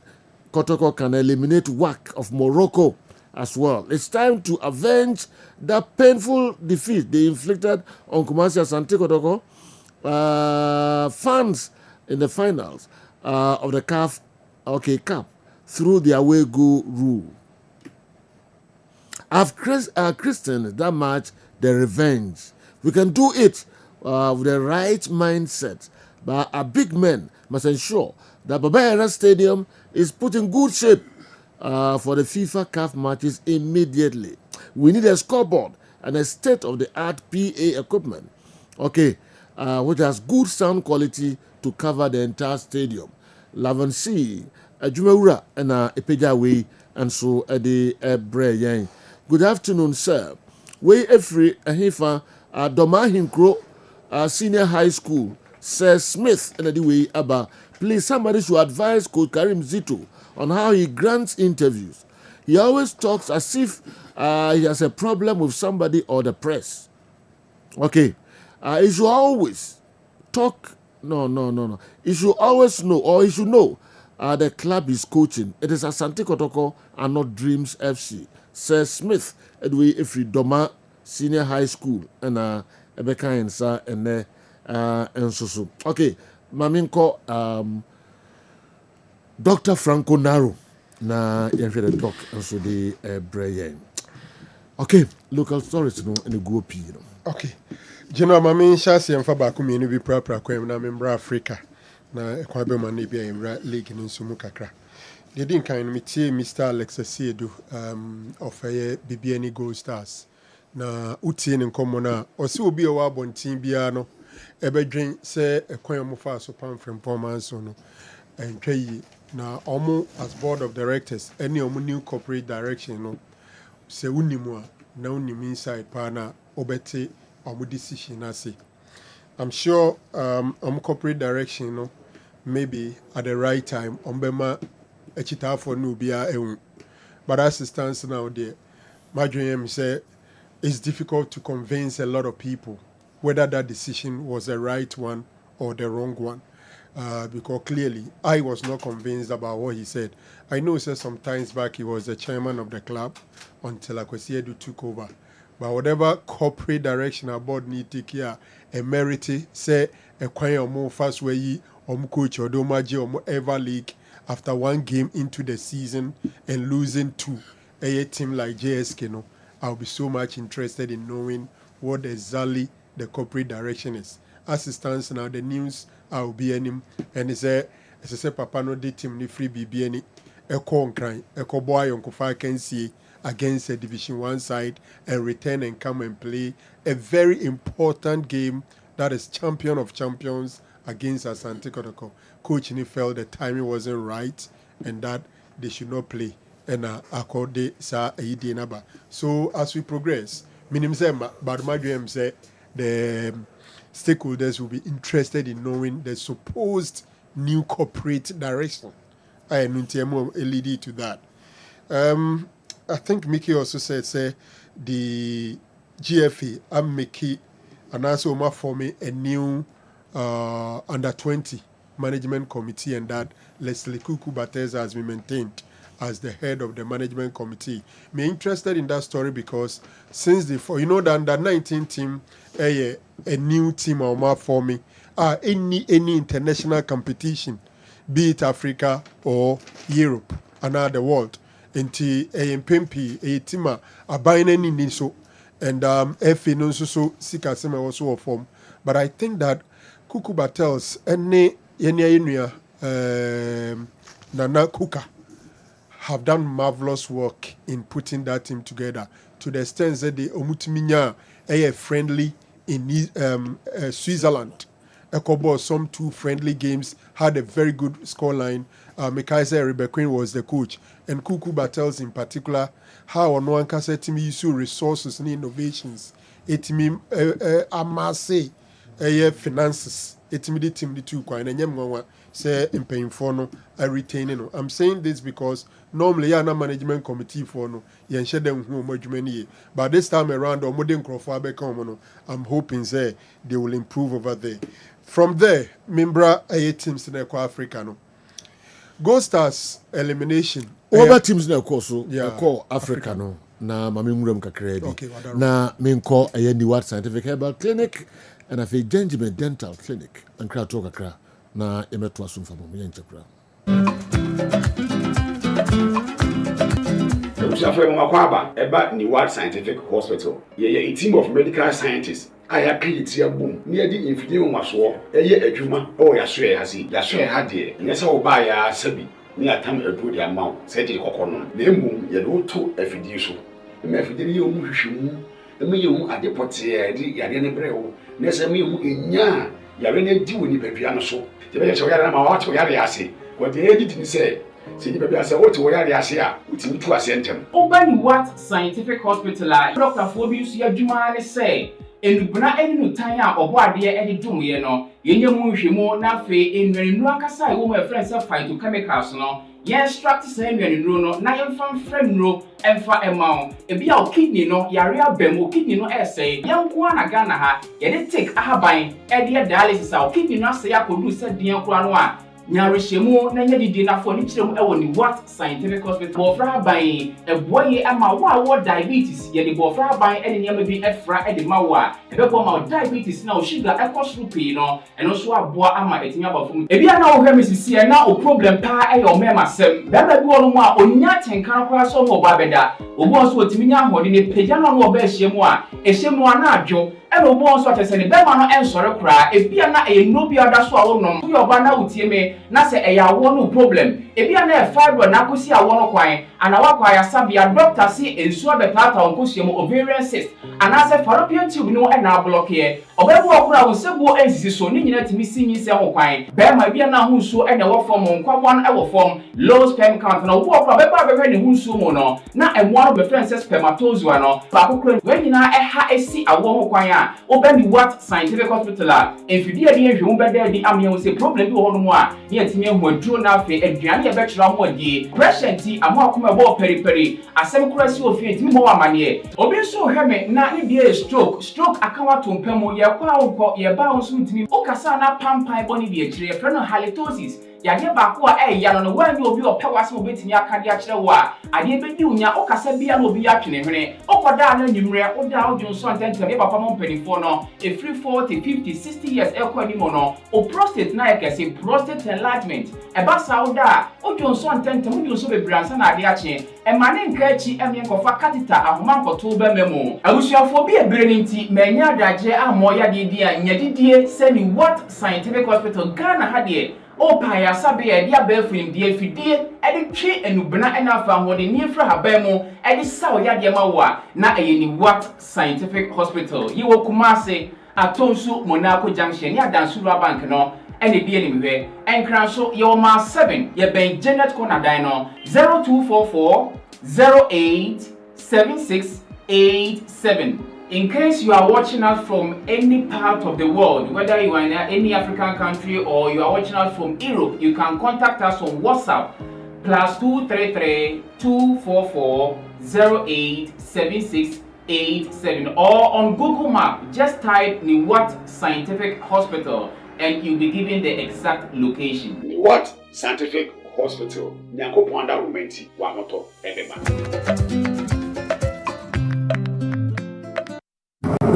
Kotoko can eliminate WAC of Morocco as well. It's time to avenge that painful defeat they inflicted on Kumasi Asante Kotoko fans in the finals of the CAF Cup through the away goal rule. I've christened that match the revenge. We can do it with the right mindset. But our big men must ensure that Baba Stadium is put in good shape for the FIFA CAF matches immediately. We need a scoreboard and a state-of-the-art PA equipment, which has good sound quality to cover the entire stadium. Lavan C, Jumewura, and Epejawe, and so Ede Breyen. Good afternoon, sir. We Efri Ahifa, Domahinkro, Senior High School, Sir Smith, and the way Abba. Please, somebody should advise Coach Karim Zito on how he grants interviews. He always talks as if he has a problem with somebody or the press. He should always talk. No. He should always know, or he should know, the club is coaching. It is Asante Kotoko and not Dreams FC. Sir Smith, Edway Efri Doma Senior High School, and Ebeka Ensa, and so. Okay, Maminko, Dr. Franco Naro, na Yenfede Doc, and so the Brayen. Okay, local stories, no, and the group, you know. Okay. General Mamin Shasi and Fabakumi, and be proper, na member Africa, na Equabe Manibia in Lake in Sumukakra. They didn't kind me Mr. Alex Siedu of a BBN Gold Stars. Na Utin and Commona, or so be a wabon team biano, ebe drink say a coin mufa so pan from Pomansono and Kay. Na Omo as board of directors, any new corporate direction, no, se unimua, na unim inside pana, obete, omu decision, I say. I'm sure corporate direction, no, maybe at the right time, ombema. Echita for Nubia, but as it stands now, there, my dream say it's difficult to convince a lot of people whether that decision was the right one or the wrong one, because clearly I was not convinced about what he said. I know, say some times back he was the chairman of the club until Akwesiedu took over, but whatever corporate direction our board need to take care, emerity say a choir more fast way coach or domaji or ever league. After one game into the season and losing to a team like JSK, no, I'll be so much interested in knowing what exactly the corporate direction is. As it stands now, the news I'll be in him, and it's a Papa no de team ni free BB any a con crying, a boy on Kofa can see against a Division 1 side and return and come and play a very important game that is champion of champions against Asante Kotoko. Coach felt the timing wasn't right and that they should not play. And according to so as we progress, but my dream say the stakeholders will be interested in knowing the supposed new corporate direction. I lead to that. I think Mickey also said say the GFA and Mickey and also forming a new under 20 management committee, and that Leslie Kuku Bateza has been maintained as the head of the management committee. Me interested in that story because since the the under 19 team a new team or more forming any international competition, be it Africa or Europe and the world, nti mpempi team aban ni so and FA no so sika sema also of form but I think that Kukuba tells any enua Nana Kuka have done marvelous work in putting that team together to the extent that they omutiminya friendly in Switzerland. Ekobo some 2 friendly games, had a very good scoreline. Mikaisa Rebecquin was the coach, and Kuku Battles in particular, how on one cassette team use resources and innovations. It mean amase finances. It mean the team the 2 coin and yamwa say in paying for no retaining. I'm saying this because normally yana management committee for no yenche them who management but this time around or modern crofo I'm hoping say they will improve over there. From there, Mimbra teams in Africa no. Gold Stars elimination. Over teams na so call Africa no. Na mami ngurem kakra bi. Na menko ni what scientific herbal clinic and a Gentleman Dental Clinic and kra to kakra na emeto asumfa mo yenchekra. Usafre mo makwaba eba ni what scientific hospital. Ye a team of medical scientists aya create ya boom near the infidel maso eye adwuma o ya so ya hasi ya so ya hade nyesa wo ba ya sabi ni atam edu di amount say di kokono na embum ye do to afidie so me afidie ye omu hwehwemu me ye omu adepote ya di ya ne brewo na se me omu enya ya re na di woni badua no so te be ye so ya na ma wa to ya re ase what the edit ni say se ni bebia se wo te wo ya re ase a utimi tu ase ntem Obani what scientific hospital Dr. Fobius ya dwuma ne say enubuna eni no tan a obo ade e de dwumye no yenye mu hwemu na fe enwanu akasa e wo ma friends phytochemicals no ye extract say enwanu no na yemfa fremno emfa emao ebi a kidney no yare abam kidney no essay yenko na Ghana ha ye de take ahaban e de dialysis a kidney no asay akodu se den kura no a nyarehemu na nya didi na fo ni kirem e woni what scientific hospital bofra ban eboye ama wo diabetes ye de bofra ban e nyama bi efra e de ma wo a ebebo ma diabetes na o sugar e kosru pii no eno so aboa ama etinya bafum ebi na wo hwemi sisi na o problem pa e yo mema sem baba bi wo mo a onya tenkan kora so mo ba beda obo so otimi nya hode ne pagya no no oba ehyemu a ehyemu na adwo eno obo so atese ne bema no ensore kora ebi na e no bi oda so a wo nom yo ba na utie me na se eya wo no problem ebi na e fibro na kosi a wo no kwan ana wa kwa ya sabia doctor si ensu abetata onkosi mu ovarian cyst ana se fallopian tube no e na block ye obebu okura wo sebu ensisi so ni nyina timi sinyi se ho kwan bema bia na hu so e na wo form nkwabon e wo form low sperm count na wo okura beba beba ne hu so mu no na emo no be friend say spermatozoa no ba kokura we nyina e ha esi awo ho kwan a obani what scientific hospital a enfidie de ehwe be da di amye wo se problem bi wo no mu a ne atimi hu aduro na afi aduane e be kyerɛ mo adie pressure ti amo akoma bo periperi asem kura si ofie timi mo amane obi so hweme na ne die stroke akawa tompam ye kwa wo ye ba wo so ntimi o kasa na pampan boni die kyerɛ frɛ no halitosis yade ba ko a ya no wan obi opɛ wase obetimi akade a kyerɛ wo a ade bedi unya o kasa bia na obi atwene hwene okoda na nwumre o da o junso antentem e papa mo mpanifo no e free 40 50 60 years e kwa ni mo no o prostate na e kase prostate enlargement e ba sa o da o junso antentem o junso bebransa na ade akye e mane nka achi e me nkofa catheter ahoma nkoto ba memo abusuafo bi ebere ni nti manya adagye amo ya de di a nyadidie se ni what scientific hospital Ghana ha de o pa ya sabe e dia ba frim die fidie e de twe enubena e na afa ho de ni fra haban mu e de saw ya de ma wo a na e ni what scientific hospital yi wo Kumase Atonsu Monaco Junction ya Dansura Bank no e ne bie ni mehwe enkran so ye o ma 7 ye ben Janet Corner dan no 0244 087687. In case you are watching us from any part of the world, whether you are in any African country or you are watching us from Europe, you can contact us on WhatsApp +233 244 087687 or on Google Map. Just type Niwat Scientific Hospital and you'll be given the exact location. Niwat Scientific Hospital. Nyankopon da rumenti wa moto ebeba.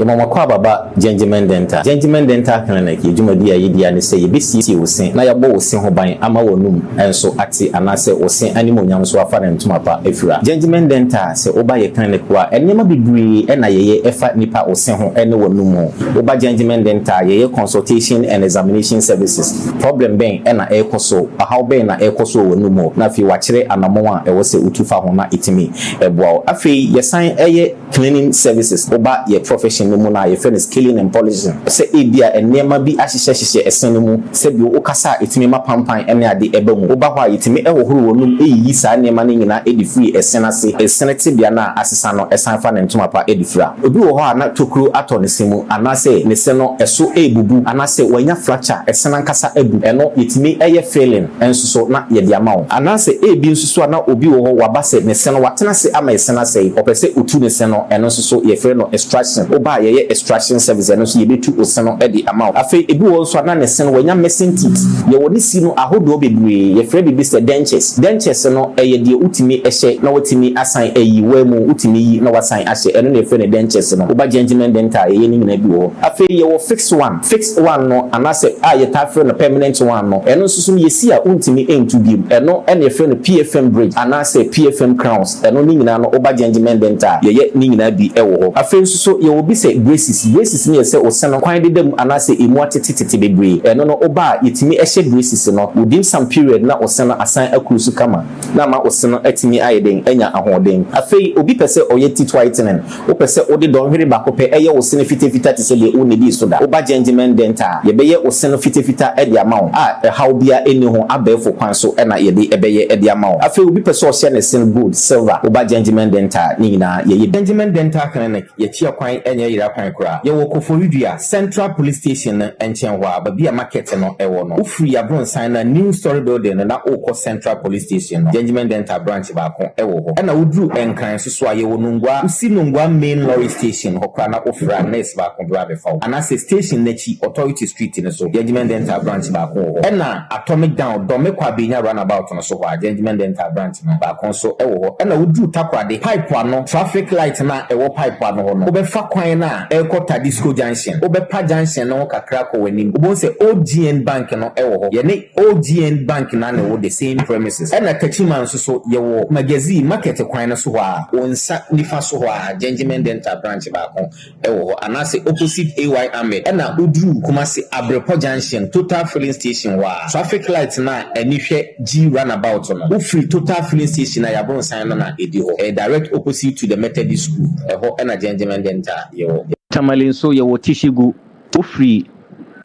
mama kwa baba Gentleman Dental Clinic yedwumadi ayedi ane sɛ yebesi wosen na yɛbɔ wosen ho ban ama wonum enso ate anase wosen animonyam so afa ne ntoma pa efira Gentleman Dental sɛ oba ye clinic wa enema bibiri na yeye efa nipa wosen ho ene wonum oba Gentleman Dental yeye consultation and examination services problem ben na ekoso how ben na ekoso wonum na fi wakyere anamon a ɛwɔ sɛ utufa ho na itimi eboa afei yesan eye cleaning services oba ye profession no mu na ye finish cleaning and polishing sɛ ebia enema bi ahyehyɛ esene mu sɛ bi okasa itimi mapampan ene ade eba mu oba hɔ a itimi ɛhohoro wonum eyi saa enema ne nyina edi free esene ase esene tibia na asesa no esan fa ne ntoma pa edi fra obi wɔ hɔ a na tokuro atɔ ne semu anase ne se no ɛso ebubu anase wanya fracture esene nkasa ebu ɛno itimi ɛyɛ failing enso so na ye de ama wo anase ebi nso so na obi wɔ hɔ waba sɛ ne se no watena se ama esene ase ɔpɛ otu ne se no ɛno nso so ye frɛ no extraction oba ye extraction service ɛno so ye betu ose no ɛde ama wo afei ebi wɔ so na ne se no wanya missing teeth ye wɔ ne si no ahodo bebree ye frɛ bi sɛ dentures no ɛyɛ de utimi ɛhyɛ na watimi asan ayi wa mu utimi yi na wasan ahyɛ ɛno na ye frɛ ne dentures no oba Gentleman Dental ye ni nyina bi wɔ afei ye wɔ fixed one no anase a ye ta frɛ no permanent one no ɛno nso so ye si a untimi entu bi ɛno ɛna ye frɛ no PFM bridge anase PFM crowns ɛno ni nyina no oba Gentleman Dental ye ni nyina bi ɛwɔ hɔ afei nso so ye wɔ bi sɛ braces ne ye sɛ o se no kwan de dem anase emu atetete bebree ɛno no oba yetimi ɛhyɛ braces no within some period na o se no asan akurusu kama na ma o se no atimi ayeden anya ahoden afei obi pɛsɛ ɔyɛ teeth whitening o pɛsɛ ode donhwere bako pɛ ɛyɛ o se no fitafita te sɛ le o ne bi so da oba Gentleman Dental ye bɛyɛ o se no fitafita ɛde ama wo a how bia eni ho abɛfo kwan so ɛna ye de ɛbɛyɛ ɛde ama wo afei obi pɛsɛ ɔhyɛ ne sin gold silver oba Gentleman Dental ni nyina ye Gentleman Dental Clinic ye tia kwan ɛnyɛ yira kwan kora ye wo Koforidua Central Police Station nkyɛn hɔ a babi a market no ɛwɔ no ufiri abronsan na new story building na okɔ Central Police Station no Gentleman Dental branch baako ɛwɔ hɔ ɛna woduru ɛnkran so a ye wo nungwa usi nungwa main lorry station hɔ kora na ofra nurse baako bra befa anase station nachi authority street ne so Gentleman Dental branch baako hɔ ɛna atomic down dome kwa benya runabout no so hɔ a Gentleman Dental branch no baako so ɛwɔ hɔ ɛna woduru takrade pipe ano traffic light na ɛwɔ pipe ano hɔ no obefa kwan na ɛkɔ Statistical junction obepa junction no kakra kɔ wani obo se OGN bank no ɛwɔ hɔ ye ne OGN bank na na wɔ the same premises ɛna Kachima nso so ye wɔ magazine market kwan no so hɔ a onsa nifa so hɔ a Gentleman Dental branch baako ɛwɔ hɔ anase opposite AY Ahmed ɛna oduru Kumasi Abrepo junction total filling station hɔ a traffic light na ani hwɛ G runabout no ofri total filling station na yabronsan no na edi hɔ direct opposite to the Methodist school ɛhɔ ɛna Gentleman Dental ye wɔ Tamalin so ye wɔ Tishigu ofri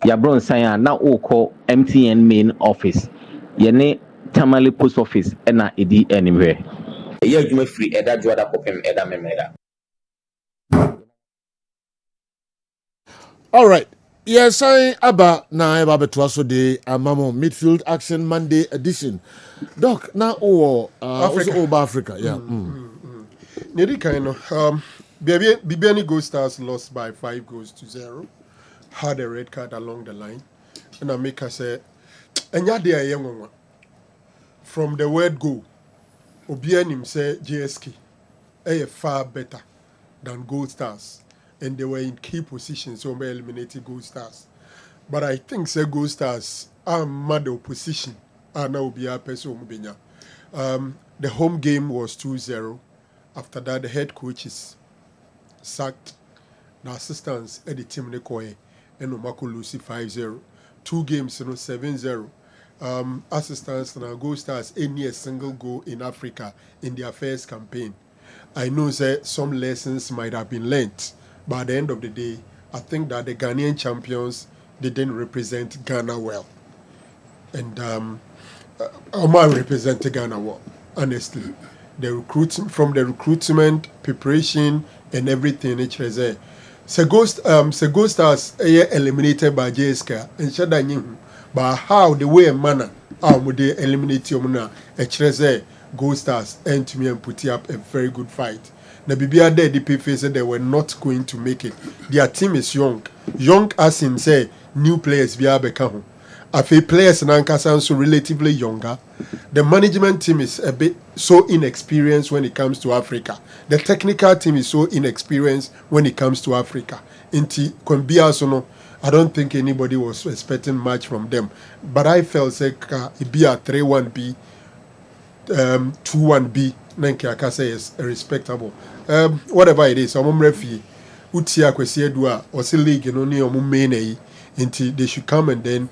yabronsan a na okɔ MTN main office ye ne Tamale post office ɛna edi anywhere ye adwuma free ɛda joada kopem ɛda memeda. All right. Yes, I aba na eba beto so de amamo midfield action Monday edition. Doc na o Africa. Also Africa, yeah. Neri kind of Bibiani Gold Stars lost by 5-0. Had a red card along the line. And I make us say enya young from the word go. Obianim say JSK far better than Gold Stars. And they were in key positions, so we eliminated Gold Stars. But I think say Gold Stars are mad opposition. Now be a person. The home game was 2-0. After that, the head coach is sacked. The assistants at the team Nekoe and Omako Lucy 5-0. 2 games, 7-0. Assistants and Gold Stars any a single goal in Africa in their first campaign. I know that some lessons might have been learnt. But at the end of the day, I think that the Ghanaian champions didn't represent Ghana well. And Omar represented Ghana well, honestly. From the recruitment, preparation, and everything, it was there. Gold Stars eliminated by JSK and Shadanyim. But how the way and manner would they eliminate Yomuna, a Gold Stars, and to me and put up a very good fight. The BBR there, the PFA said they were not going to make it. Their team is young. Young as in say new players via Bekaho. I feel players in Ankasa so relatively younger. The management team is a bit so inexperienced when it comes to Africa. The technical team is so inexperienced when it comes to Africa. Inti Kwambia Sono, I don't think anybody was expecting much from them. But I felt like it be a 3-1B, 2-1B, Nanki Akasa is respectable. Whatever it is, I'm refi. Utia kwesi edua or say league no ni omu main until they should come and then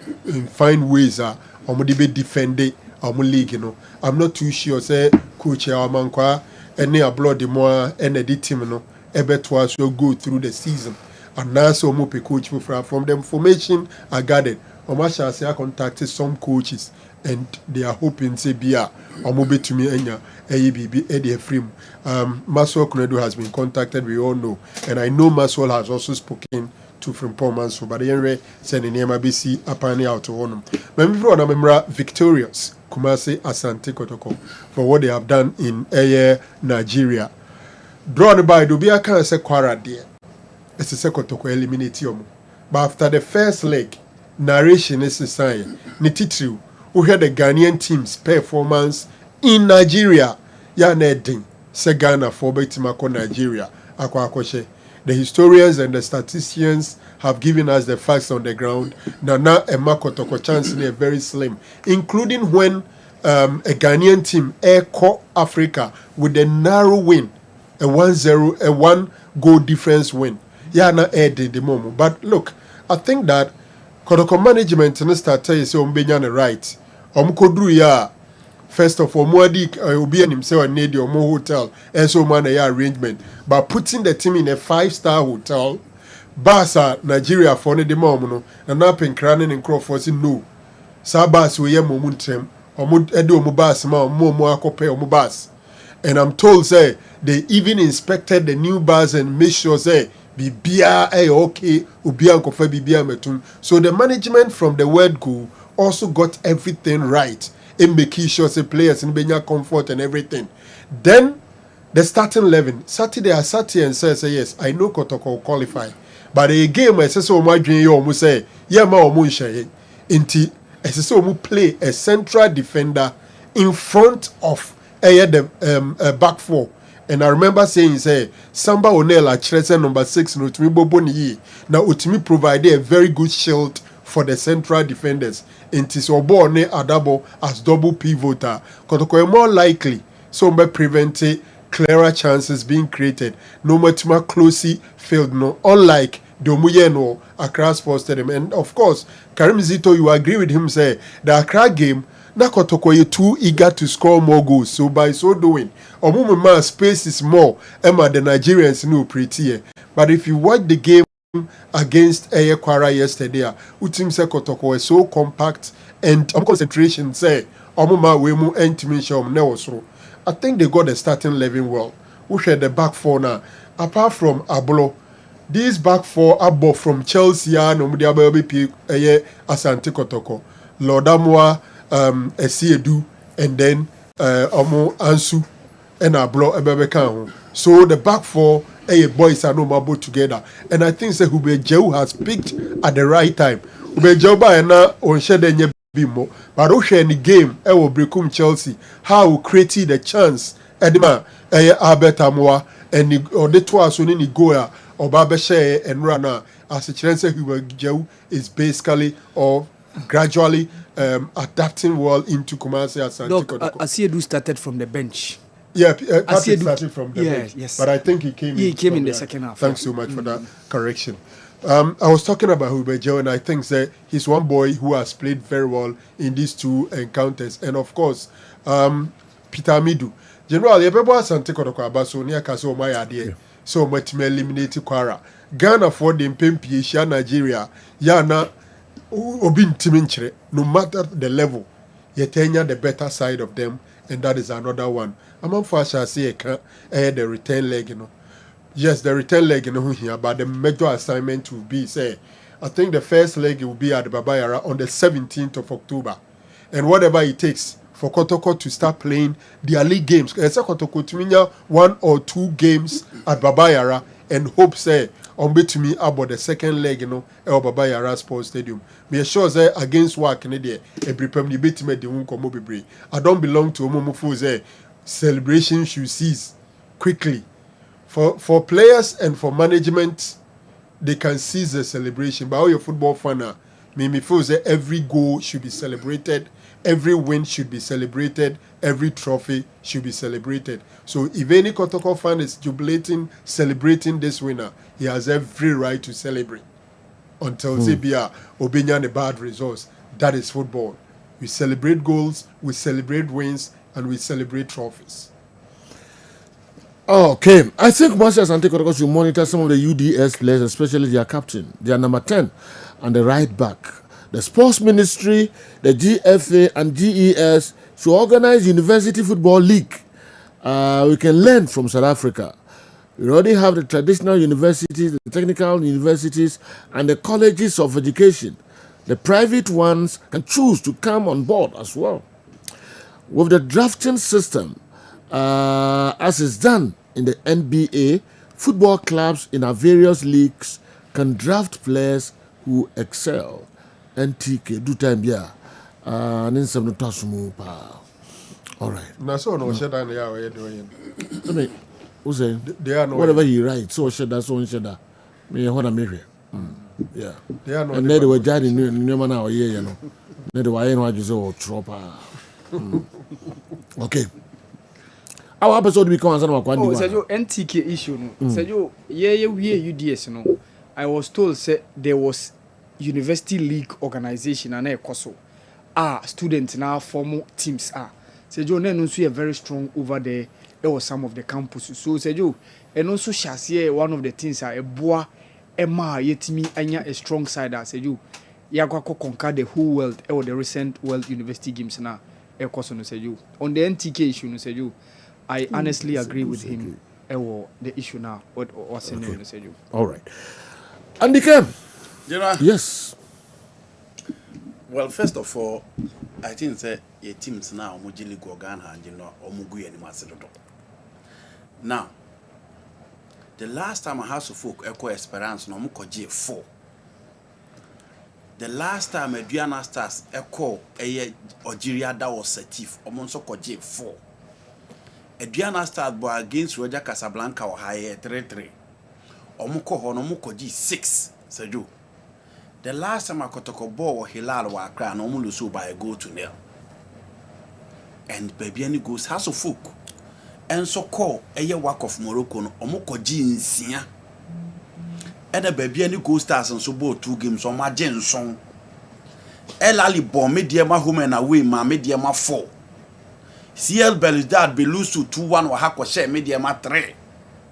find ways omu be defend omu league no. I'm not too sure say coach Amankwa any abroad the more any team no ebe to so go through the season. And now so omu pe coach from the information I gathered. Omasha say I contacted some coaches and they are hoping say bia omu be to me enya AEBB Eddie Ephraim. Maswell Kunedu has been contacted, we all know. And I know Maswell has also spoken to Frimpong Manso, but the anyway, sending him ABC apparently out to one. Member victorious Kumasi Asante Kotoko for what they have done in Nigeria. Drawn by Dubia can say Kwara dear. It's a Kotoko eliminate but after the first leg, narration is the sign. Nititru, who had the Ghanaian team's performance in Nigeria, ya neding se Ghana for Betimako Nigeria. Akwakoshe. The historians and the statisticians have given us the facts on the ground. Nana and Makotoko chance in a very slim, including when a Ghanaian team caught Africa with a narrow win, a 1-0, a 1-goal difference win. Ya na in the moment. But look, I think that Kotoko management and start tell you say Umbenya right. Omkodru ya. First of all, Mwadi Obi and himself need your more hotel and so man arrangement. But putting the team in a 5-star hotel, Basa Nigeria for the moment, and up in Cranen and Crawford no. Sabas we are momentum, or Edo Mubas ma more akope or Mubas. And I'm told say they even inspected the new bars and made sure say Bibia okay, Ubia Kofe Bibia Metun. So the management from the word go also got everything right. In making sure the players in Benya comfort and everything. Then the starting 11. Saturday I sat here and said, yes, I know Kotoko will qualify. But the game I said so my dream you say, yeah, ma omu share. Inti I said so play a central defender in front of the back four. And I remember saying, say, Samba Onela Chresen number 6 no Utimi Boboni. Now Utimi provided a very good shield for the central defenders. Intis Obone Adabo as double pivoter. Kotoko more likely so by preventing clearer chances being created. No much more closely field no. Unlike Domuyeno Accra Sports Stadium. And of course, Karim Zito, you agree with him say the Accra game na Kotoko you too eager to score more goals. So by so doing, Omumuma space is more. Emma the Nigerians know pretty. But if you watch the game against Kwara yesterday, Utim se Kotoko was so compact and concentration say Omuma we mu intimation so. I think they got the starting 11 well. Who had the back four now? Apart from Ablo, these back four Abo from Chelsea and Omudiababi Asante Kotoko, Lordamwa Esiedu, and then Omo Ansu and Ablo Ebebekan. So the back four boys are no more together. And I think that Hubejew has picked at the right time. Hubejew ba na on shede bimo. But Osha in the game, will breakum Chelsea. How created the chance Edma Albert Amoa and the two are soon in the goal or Babeshe and Rana as a chance Hubejew is basically or gradually adapting well into Kumasi Asante. Look, Asiedu started from the bench. Yeah, Patrick started from the bench. Yes. But I think he came in the second half. Thanks so much for that correction. I was talking about Hubejew, and I think that he's one boy who has played very well in these two encounters. And of course, Peter Midu. Generally, everybody has Asante Kotoko Abaso, near Kaso Maya, so much may eliminate Kwara. Ghana for the Mpempi, Nigeria, Yana, Obin Timinchre, no matter the level, Yetenya the better side of them, and that is another one. I'm on for say the return leg, you know. Yes, the return leg in here, but the major assignment will be, say, I think the first leg will be at Babayara on the 17th of October. And whatever it takes for Kotoko to start playing their league games. Kotoko to win 1 or 2 games at Babayara and hope, say, betumi about the second leg Baba Yara Sports Stadium. Me sure say against work ne there every pem the betime de won komo bebre. I don't belong to Omomufu say celebration should cease quickly. For players and for management, they can cease the celebration. But all your football fan me feel say every goal should be celebrated, every win should be celebrated, every trophy should be celebrated. So if any Kotoko fan is jubilating, celebrating this winner, he has every right to celebrate. Until Zebia Obenya the bad results. That is football. We celebrate goals, we celebrate wins, and we celebrate trophies. Okay, I think Marcia Asante Kotoko should monitor some of the UDS players, especially their captain, their number 10, and the right back. The sports ministry, the GFA, and GES should organize University Football League. We can learn from South Africa. We already have the traditional universities, the technical universities, and the colleges of education. The private ones can choose to come on board as well. With the drafting system, as is done in the NBA, football clubs in our various leagues can draft players who excel. NTK do time yeah. Ninsem no tasumu pa. All right. Na so no sheda na ya we doing. I mean, who say? They are no whatever he writes, so sheda so sheda. Me what am here. Yeah. They are no. And they were jadi new man now here, you know. They were no just so tropa. Okay. Our episode becomes about one. Oh, so NTK issue no. So we UDS no. I was told say there was University League organization and ECOSO. Students now formal teams are. Say Joe no so very strong over there. There was some of the campuses. So say Joe and also Shasie one of the things are a boa Emma yetimi anya a strong side as say Joe. Yagwako conquer the whole world or the recent World University Games now. ECOSO no say Joe. On the NTK issue no say Joe. I honestly agree with him. The issue now. What's in there no say Joe. All right. Andy Kem. Yes. Well, first of all, I think that your teams now mujili go Ghana and omugu and Macedonia. Now, the last time I had to folk echo Esperance no muko J4. The last time Adriana Stars echo Algeria that was certif omonso ko J4. Adriana Stars boy against Roger Casablanca or higher 3-3. Omuko honomuko G6 Seju. The last time I got a ball or Hilal wa Accra no lose by a goal to nil. And baby any goes has of folk. And so call a year work of Morocco no omoko G and a baby any goal stars and so both 2 games on my gen song. El Ali bomb mediama home and away my mediama 4. CL Belouizdad be lose to 2-1 or Hakwa share mediama 3.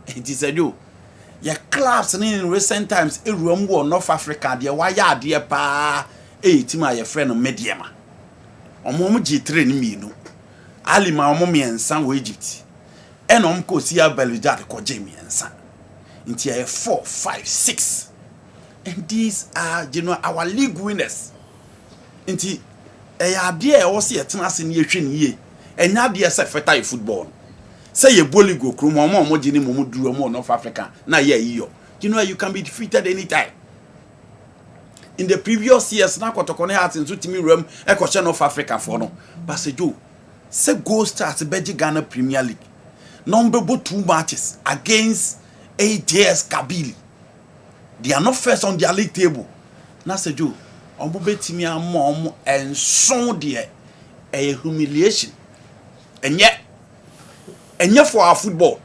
It is a do. Your clubs in recent times a room war North Africa dear why ya dear pa team your friend mediama. Omo G3 ni no. Ali ma omo me ensan wo Egypt. En omko CL Belouizdad ko Jamie ensan. Inti 4, 5, 6. And these are our league winners. Inti idea o se yetena se ne yehwe ne ye. Enya de se feta football. Say a bully go crew, more Jenny Momu more North Africa. Now, you can be defeated anytime. In the previous years, now Kotokone has in Sutimi room, a question of Africa for no. But say, Joe, say go start the Belgian Ghana Premier League. Number 2 matches against AJS Kabili. They are not first on their league table. Now, say, Joe, on Bubetimia mom and so dear a humiliation. And yet, for our football,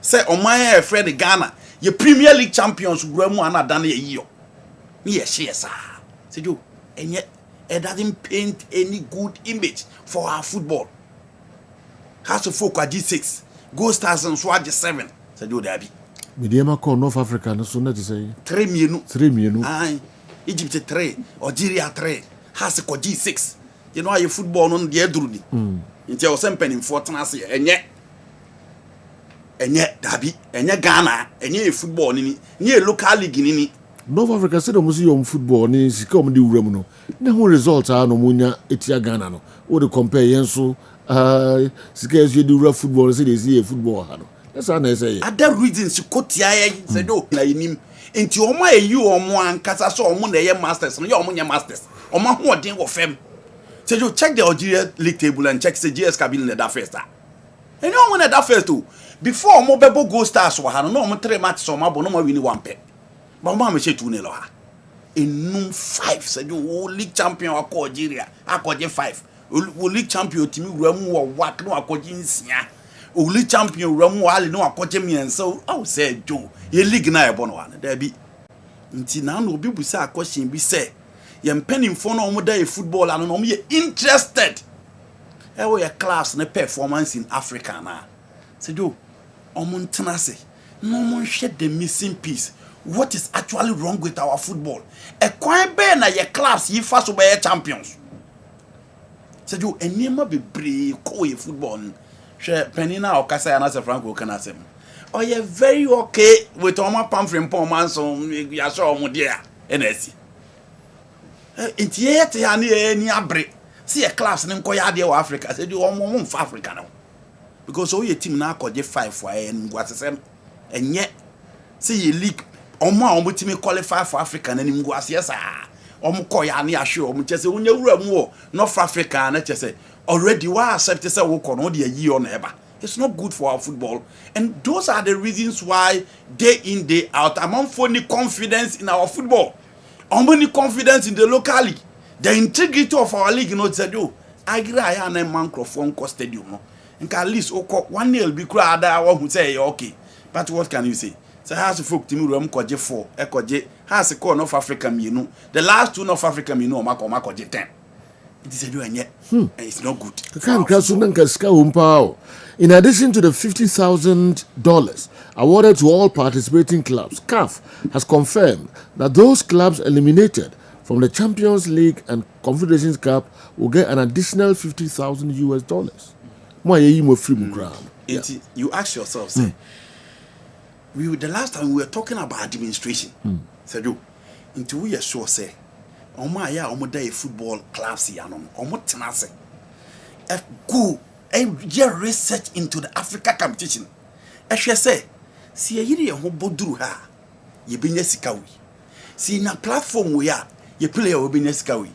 say on my friend Ghana, your Premier League champions Remo and Adane a year. Yes, sir. Say you, and yet it doesn't paint any good image for our football. Has to focus at G6, Go Stars and Swag 7. Say you, Debbie. Mediama call North Africa, no sooner to say 3 million. 3 million. Aye, Egypt 3, Algeria 3, has a G6. You know how your football on the Edrudi. Until I was in Fortnite, and yet. And yet, Dabi, and yet Ghana, and yet football, near local league in North Africa said, Museum football, is come to Remuno. No results are no Munya, Etia Ghana. No, or to compare Yensu, scarce you do rough football, say, is here football. That's what I say. Other reasons you could say, no, like him, Into Oma you or one Casa so Omun the masters, no your masters. Oma who are dealing with them. So you check the Algeria league table and check the GS cabin in that first. And you want that first too. Before Mobile Go Stars were no 3 matches or Mabo no more winning 1 pet. But Mamma say 2-0. In noon 5 said you league champion or Algeria. I call you 5. League champion team Ramu or what no Akojinsia. League champion Ramu Ali no Akojemi and so I said Joe. Ye league na ebon one. There be. Until now no people say a question be say. Yem penning for no more day football and no me interested. Ewo your class na performance in Africa na. Say do omuntenase. No one shed the missing piece. What is actually wrong with our football? A quite bear na your class ye first over champions. Say do enema be brave ko ye football. She penina or kasa ya na se Franco kana sem. Oh yeah very okay with oma pamfrim pom man so ya so omo dia NSC. Inti yete ya ni abre. See a class in Koya de Africa. Say you almost Africa now. Because all your team now called 5 for and what and yet see you league omo team qualify for Africa and him go as yes Koya ni assure just say when you more North Africa and just say already why accept say we can only a year on ever. It's not good for our football. And those are the reasons why day in day out I'm on for confidence in our football. Only confidence in the local league. The integrity of our league, you know, said you. I agree. I am a microphone cost stadium. And at least 1-0 be crowd. I want say okay, but what can you say? So has to folk team room koje 4. Ekoje has a call North Africa. You know, the last 2 North Africa. You know, Mako 10. It is a do and yet it's not good. In addition to the $50,000 awarded to all participating clubs, CAF has confirmed that those clubs eliminated from the Champions League and Confederations Cup will get an additional $50,000. You ask yourself, say, the last time we were talking about administration, said you, until we are sure, say, football clubs here, tenase. Go and research into the Africa competition. As she say, see a year who bodru ha, ye be sikawi. See na platform we are, ye play will be sikawi.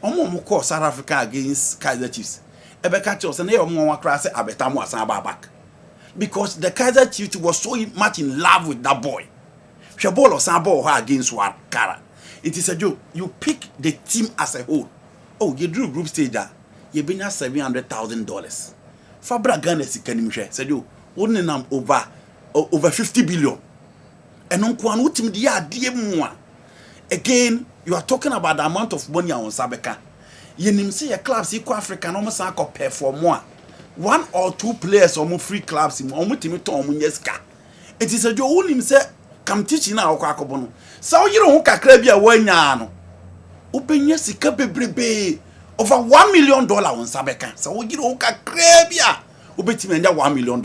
Omo South Africa against Kaiser Chiefs. Ebe catch us and they omo class abetamu asaba back. Because the Kaiser Chiefs was so much in love with that boy. She ball or sabo against Wakara. It is a joke. You pick the team as a whole. Oh, you drew group stage there. You been at $700,000. Fabra Ghana sikanimshe. Said you wouldn't nam over 50 billion. And on kwan utim dia DM. Again, you are talking about the amount of money on Sabeka. You nim see a clubs equal African almost perform more. 1 or 2 players or more free clubs in Omutimito. It is a joke who say come teaching now Kwakobono. So you don't crabia when yano. Open yes, be over $1 million on Sabeka. So you don't crabia. Ubetimenda $1 million.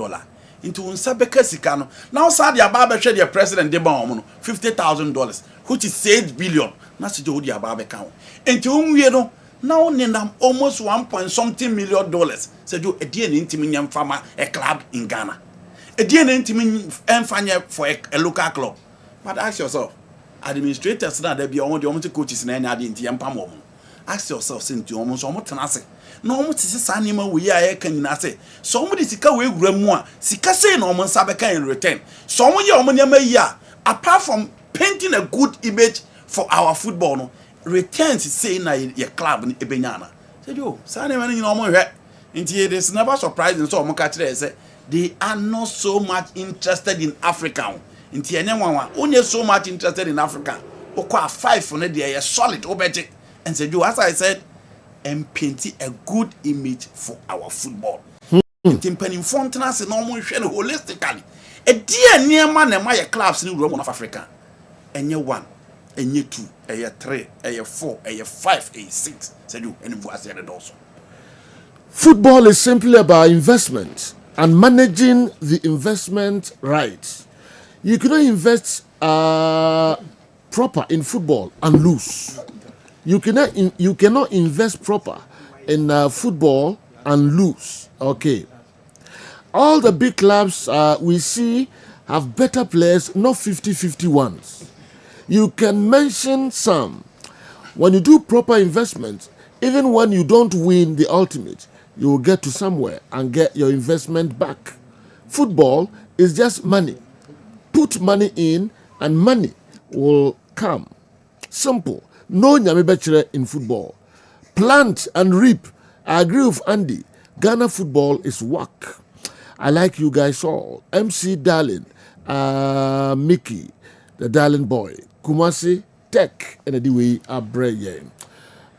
Into Sabeka Sicano. Now Sadia Baba said your president Debon $50,000, which is 8 billion. That's the Jodia Baba count. Into you know. Now Nindam almost $1.something million. Said you a dear intimidium farmer a club in Ghana. A dear intimidium for a local club. But ask yourself, administrators now there be only the coaches in any identity. Ask yourself, since you almost tenacity. No almost is animal we are can say. Somebody sika we gremwa, sika say no man sabeka in return. Someone your money ya apart from painting a good image for our football no. Returns saying na your club in Ebenyana. Said you, Sunday man in normal head. It is never surprising so Mokatre say they are not so much interested in Africa. Inti anyone only so much interested in Africa. Okwa 5 for they are solid obete. And said you, as I said, and painting a good image for our football. Timpani Fontanas and normal holistically. A dear near man and my clubs in Rome of Africa. And year 1. A year 2, a year 3, a year 4, a year 5, a year 6. Said you, and was said it also. Football is simply about investment and managing the investment right. You cannot invest proper in football and lose. You cannot invest proper in football and lose. Okay. All the big clubs we see have better players, not 50-50 ones. You can mention some. When you do proper investment, even when you don't win the ultimate, you will get to somewhere and get your investment back. Football is just money. Put money in and money will come. Simple. No nyame bechere in football. Plant and reap. I agree with Andy. Ghana football is whack. I like you guys all. MC Darling, Mickey, the Darling boy, Kumasi, Tech, and the way I break yen.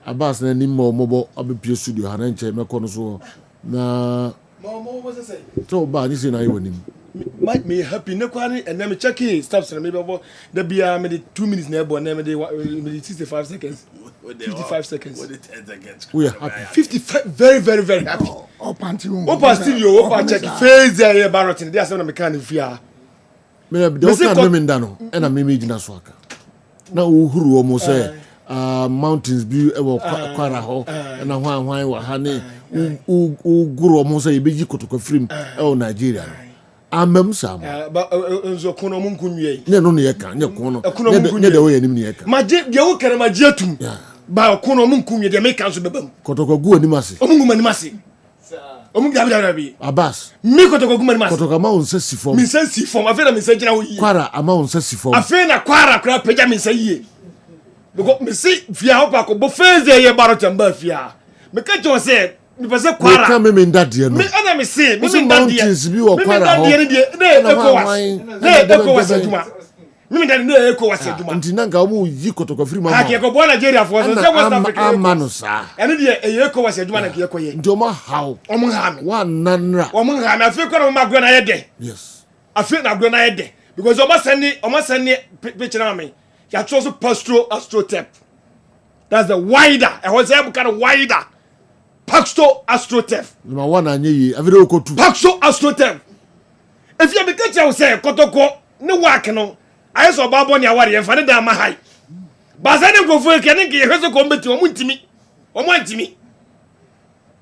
Abbas na ni mo mobile abepie studio hanenche mekọ no so na Mama, what's I say? So ba ni say na you nim. Might me happy no kwani and then me checking steps and maybe about the be me 2 minutes na bo na me 65 seconds. 55 seconds. What it 10 seconds. We are happy. 55 very happy. Up until studio up check face there barroting. There's some mechanic fear. Me do kan me nda no e na me gina so aka. Na uhuru o mo say mountains bi e wo kwara ho na hwan wa ha ne uguru o mo say e beji kotoko frim e o Nigeria. Amem sam. But nzo kono mun kunwie. Ne no ye kan, ne kono. Ne de wo ye nim ne ye kan. Maje de wo kere maje atum. Ba kono mun kunwie de me kan so bebam. Kotoko gu ani mase. Omungu mani mase. Omungu dabi. Abbas. Mi kotoko gu mani mase. Kotoko ma onse sifom. Mi se sifom, afi na mi se gina wo yi. Kwara ama onse sifom. Afi na kwara kra peja mi se yi. Because me see fia ho pa ko bo feze ye baro tamba fia. Me ka jo se me pese kwara. Me ka me ndade no. Me ana me see, me ndade. Mountains bi wo kwara ho. Ne eko wase duma. Me ndade ne eko wase duma. Ntina nga mu yi kotoko free mama. Ake ko bo Nigeria for so West Africa. Amano sa. Ene de eko wase duma na ke eko ye. Ndoma how. Omo ha me. Wa nanra. Omo ha me afi ko no ma gro na ye de. Yes. Afi na gro na ye de. Because omo sani picture na me. Ya chose pastoral astrotep. That's the wider. I was able kind of wider. Paxto astrotep. Ma wana anye yi. Avide okotu. Paxto astrotep. If you make a say kotoko no work no. I saw babo ni awari en fane da ma hai. Bazane go fu ke nki yeso ko mbeti omo ntimi.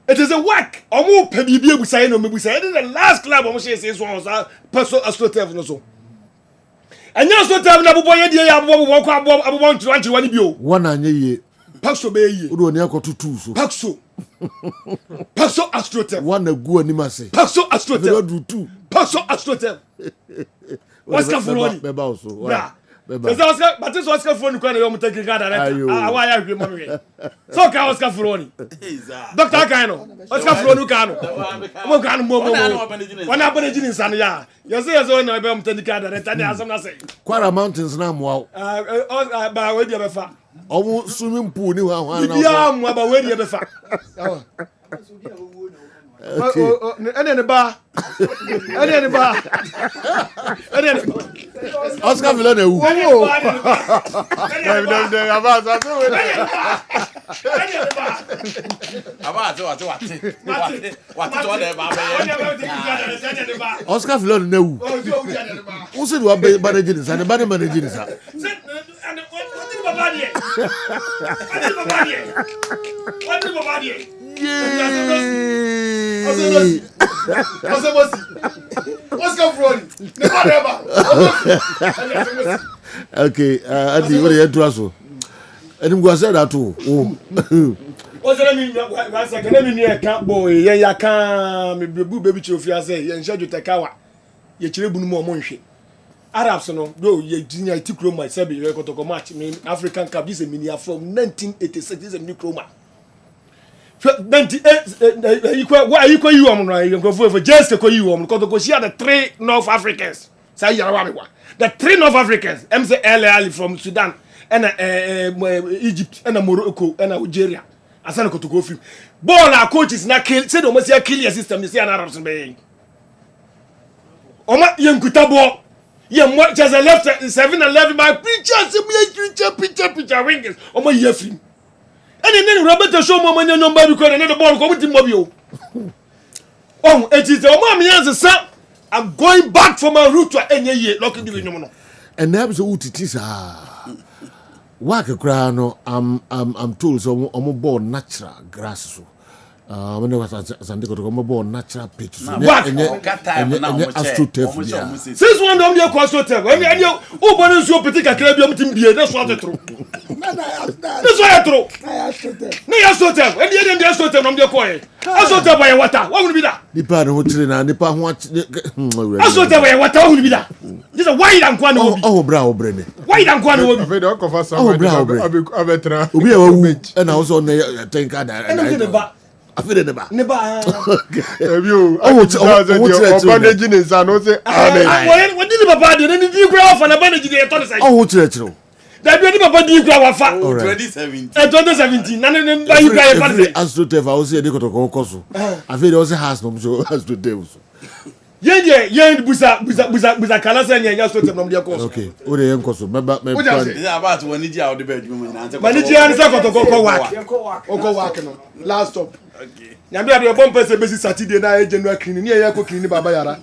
It is a work. Omo pe bibie busaye no mebusaye. It is the last club omo say so paxto astrotep no so. Anya so tab na bobo ye die ya bobo ko abobo nchi wani bio. Wana anye yi. Paxo be yi. Odo ni akotutu so. Paxo. Paxo astrotep. Wana gu ani mase. Paxo astrotep. Odo tu. Paxo astrotep. Oscar Fuloni. Beba also. Bra. Beba. Oscar, but this Oscar Fuloni kwa yo mutaki gada director. Awa ya hwe mami. So ka Oscar Fuloni. Dr. Kano. Oscar Fuloni Kano. Mo Kano mo. Wana abone jini san ya. Yeso na be mutaki gada director dey asam na say. Kwara Mountains na mo. Ba we dey be fa. Omo swimming pool ni wa na. Bia mo ba we dey be fa. Ene ba. Oscar Vilone wu. Oscar Vilone ne wu. Who said you are managing this and the managing this? Oscar Fuloni. Never ever. Okay, Adi, what are you doing so? And I'm going to say that too. What's that mean? Once again, let me near camp boy. Ya can me baby chofia say. Ya nshaju tekawa. Ye chire bunu mo monhwe. Arabs no, do ye junior tikroma say be kotoko match me African Cup. This is a mini from 1986. This is a new chroma. 98 equal you on for just you on because she had the 3 North Africans. Say the 3 North Africans, MC Ali from Sudan and Egypt and Morocco and Algeria. Asana ko to go film. Ball our coaches na kill say do must kill your system you see an Arabs be. Oma yenkuta ball. Yem what just left 7-11 my picture wingers. Oma ye film. And then Robert show more money number because another ball come to mobile. Oh, it is the mommy answer, sir. I'm going back for my route to any year. Look into the and that's what it is. Work a crown. I'm told so. I'm board natural grass. So when was Asante Kotoko mo natural pitch. Since one of your cost hotel, when you open your particular club team beer, that's what I throw. That's what I throw. Nay, hotel, and the end of hotel from your coin. I saw by water. What would be that? The part of Hotel Nipa watch. I saw by water would be that. This is a wide and one. Oh, brow, Brenny. Wide and one. I've been off of some. We and I was on the tank and I feel in the back. Have you? Managing is I know say. What did the bad and then you grow off and abandon the oh, true. That be any body you grow off. 2017. 2017. None of them buy you guy a as to tell I was here, they got to go coso. I feel there was a house, no, so as to tell. Yeah, buza kalasa and ya so from their course. Okay, what the young coso, my about when you out the bedroom. Manager and go work. Last stop. Okay. Nyambia do bomb person besi Saturday na January cleaning. Ya ko cleaning baba yara.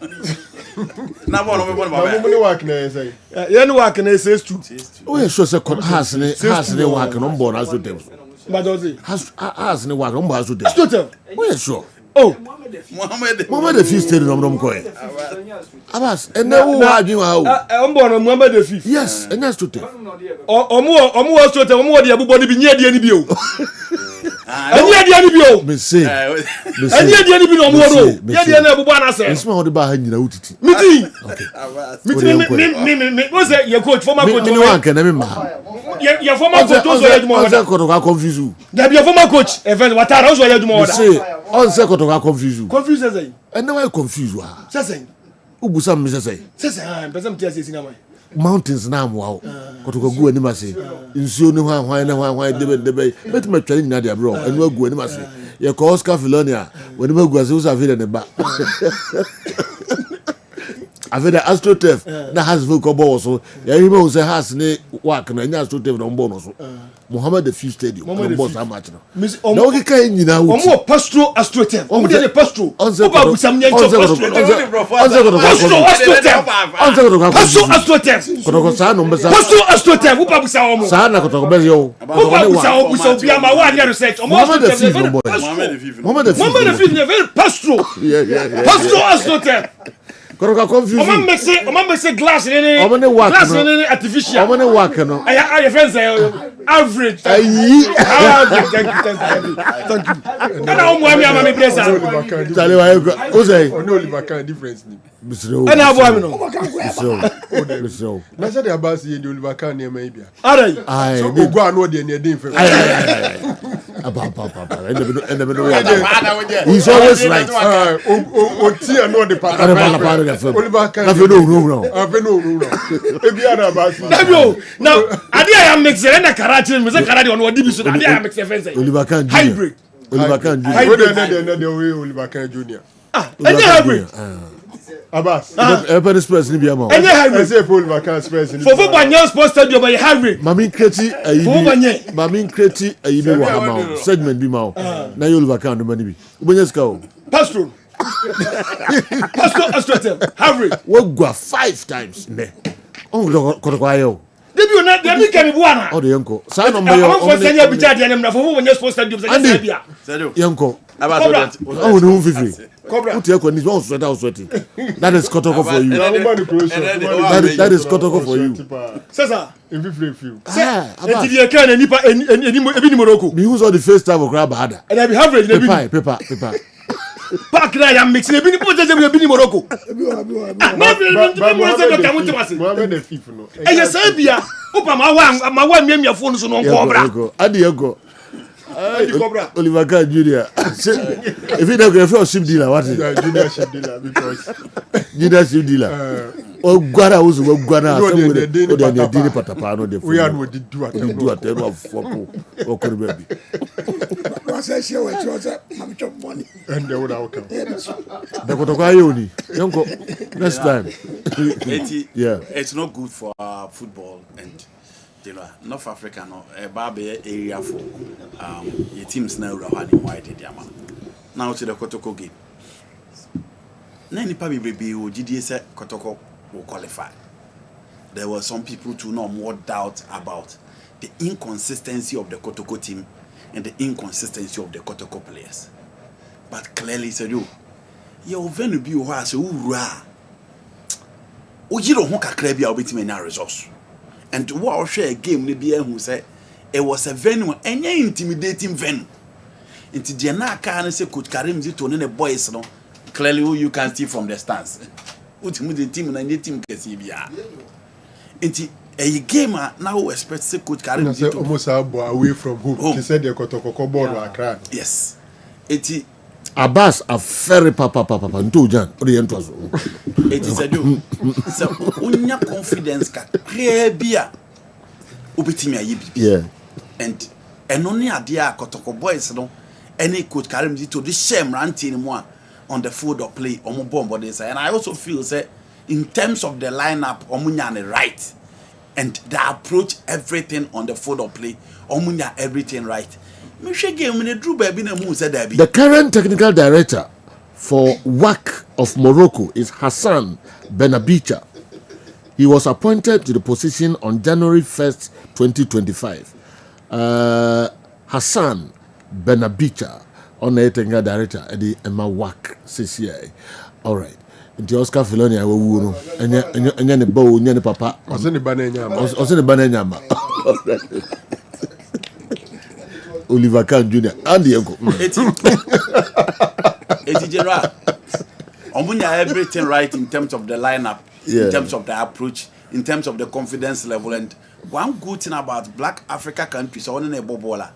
Na bo no baba. Mo work na say. Ya no work na says too. Oh, yeah, sure say has ne work no born as to tell. But does has ne work no born as to tell. As to tell. Oh, yeah, sure. Oh, Mohammed the fifth stadium no ko. Abbas, and now who are you how? Born Mohammed the fifth. Yes, and that's to tell. Omo to tell omo dey abubody bi nye dey ni bi o. Any dey ni bi o. Me say. Any dey ni bi no omo do. Dey dey na abubu anase. It's my ba ha nyina utiti. Meeting. Okay. Me what's that your coach former coach? Me wan kan na me ma. Your former coach so ya dum order. Kotoka confuse you. That your former coach event watara so ya dum order. Say on say Kotoka confuse you. Confuse say. And now I confuse you. Say. Ubusa me say. Say person tia say sinama. Mountains na mo Kotoka gu ani ma say. Nsuo ni hwan debe. Bet me twani na dia bro. Anu agu ani ma say. Ye ko Oscar Filonia. When me gu ase usa fi de ba. After the AstroTurf, na has vocal ball so. Ya him who say has ne work na nya AstroTurf no ball no so. Mohammed the Few Stadium. No ball so much no. Na o ke kan nyina wo. Omo Pastro AstroTurf. Omo dey Pastro. Oba busam nya cho Pastro. Pastro AstroTurf. Kotoko sa no mbesa. Pastro AstroTurf. Oba busam omo. Sa na kotoko be yo. Oba busam bi ama wa nya research. Omo AstroTurf. Mohammed the Few very Pastro. Yeah. Pastro AstroTurf. Kotoka confuse. Omo make say glass in glass in artificial. Omo ne work no. Your friends say average. Thank you. And how mo am me place am. Tell why go say. Oni Oliver kan difference ni. Misro. And how am no. Misro. Na say the abas ye the Oliver kan ne mai bia. Ai. So go anu de ne dey fam. Papa. He's always right. O ti anu de pata. Oliver kan. No. Ebi ana abas. Now, adi I am mixing na Karachi, me say Karachi on what division. Adi I am mixing fence. Oliver kan hybrid. Oliver kan Junior. Hybrid. The way Oliver kan Junior. Any hybrid. Abbas. Every express ni bi ama. Any hybrid. I say Oliver kan express ni. For Banyan Sports Stadium by hybrid. Mami kreti ayi bi wa hama segment bi ma o. Na Oliver kan no mani bi. Ubenya ska o. Pastro AstroTurf hybrid. We go 5 times ne. On Kotoko ayo. Debi ona debi kan bu ana. O de yanko. Sa no mbe yo. On for senya bi jade na for Banyan Sports Stadium senya bia. Yanko. About Oh, no fifi. Put your condition on sweating. That is Kotoko for you. That is Kotoko for you. Sasa. If you feel. Enti die kan nipa ebi ni Morocco. Me who's all the first time of grab hada. And I be average na bi. Paper. Park na ya mix ebi ni put ebi ni Morocco. Mohammed the fifth no. Eye say bia. Opa ma wa miamia phone so no nkobra. Adi yego. Oliver Kahn Junior. If you don't go for ship dealer, what is it? Junior ship dealer because Junior ship dealer. Oh, Guara was Guana. Dini Patapano. We are no did do at for baby. I say she was I'm chop money. And they would outcome. The Kotokayoni. Yonko, next time. Yeah. It's not good for football and North Africa no Babe area for your teams now running wide diama. Now to the Kotoko game. Nani pabi baby o GDA said Kotoko will qualify. There were some people to know more doubt about the inconsistency of the Kotoko team and the inconsistency of the Kotoko players. but clearly said you venue bi ho ase wura o yiro ho kakra bi a obetime na resource and wo share a game ne bi ahu say it was a venue any intimidating venue into the na aka na say coach Karim Zito ne boys no clearly you can see from the stance ultimately the team na the team kesi bia into a game now we expect say coach Karim Zito almost away from home. He said the Kotokoko board were crack. Yes. It Abbas a very papa nto jan oriento so. It is a do. So unya confidence ka clear bia obetimi aye bibi. Yeah. And only ade a Kotoko boys no any coach Karim Zito the shame ranting mo on the field of play omo bomb dey say. And I also feel say in terms of the lineup omunya ne right. And they approach everything on the field of play. Omunya everything right. The current technical director for WAC of Morocco is Hassan Benabicha. He was appointed to the position on January 1st, 2025. Hassan Benabicha, on the technical director at the Emma WAC CCI. All right. Nti Oscar Filoni awu no enya ne bawo nya ne papa ose ne bananya Oliver Kahn Jr. and Yanko. Eti general. Omunya everything right in terms of the lineup, in terms of the approach, in terms of the confidence level. And one good thing about Black Africa countries, on a bobola.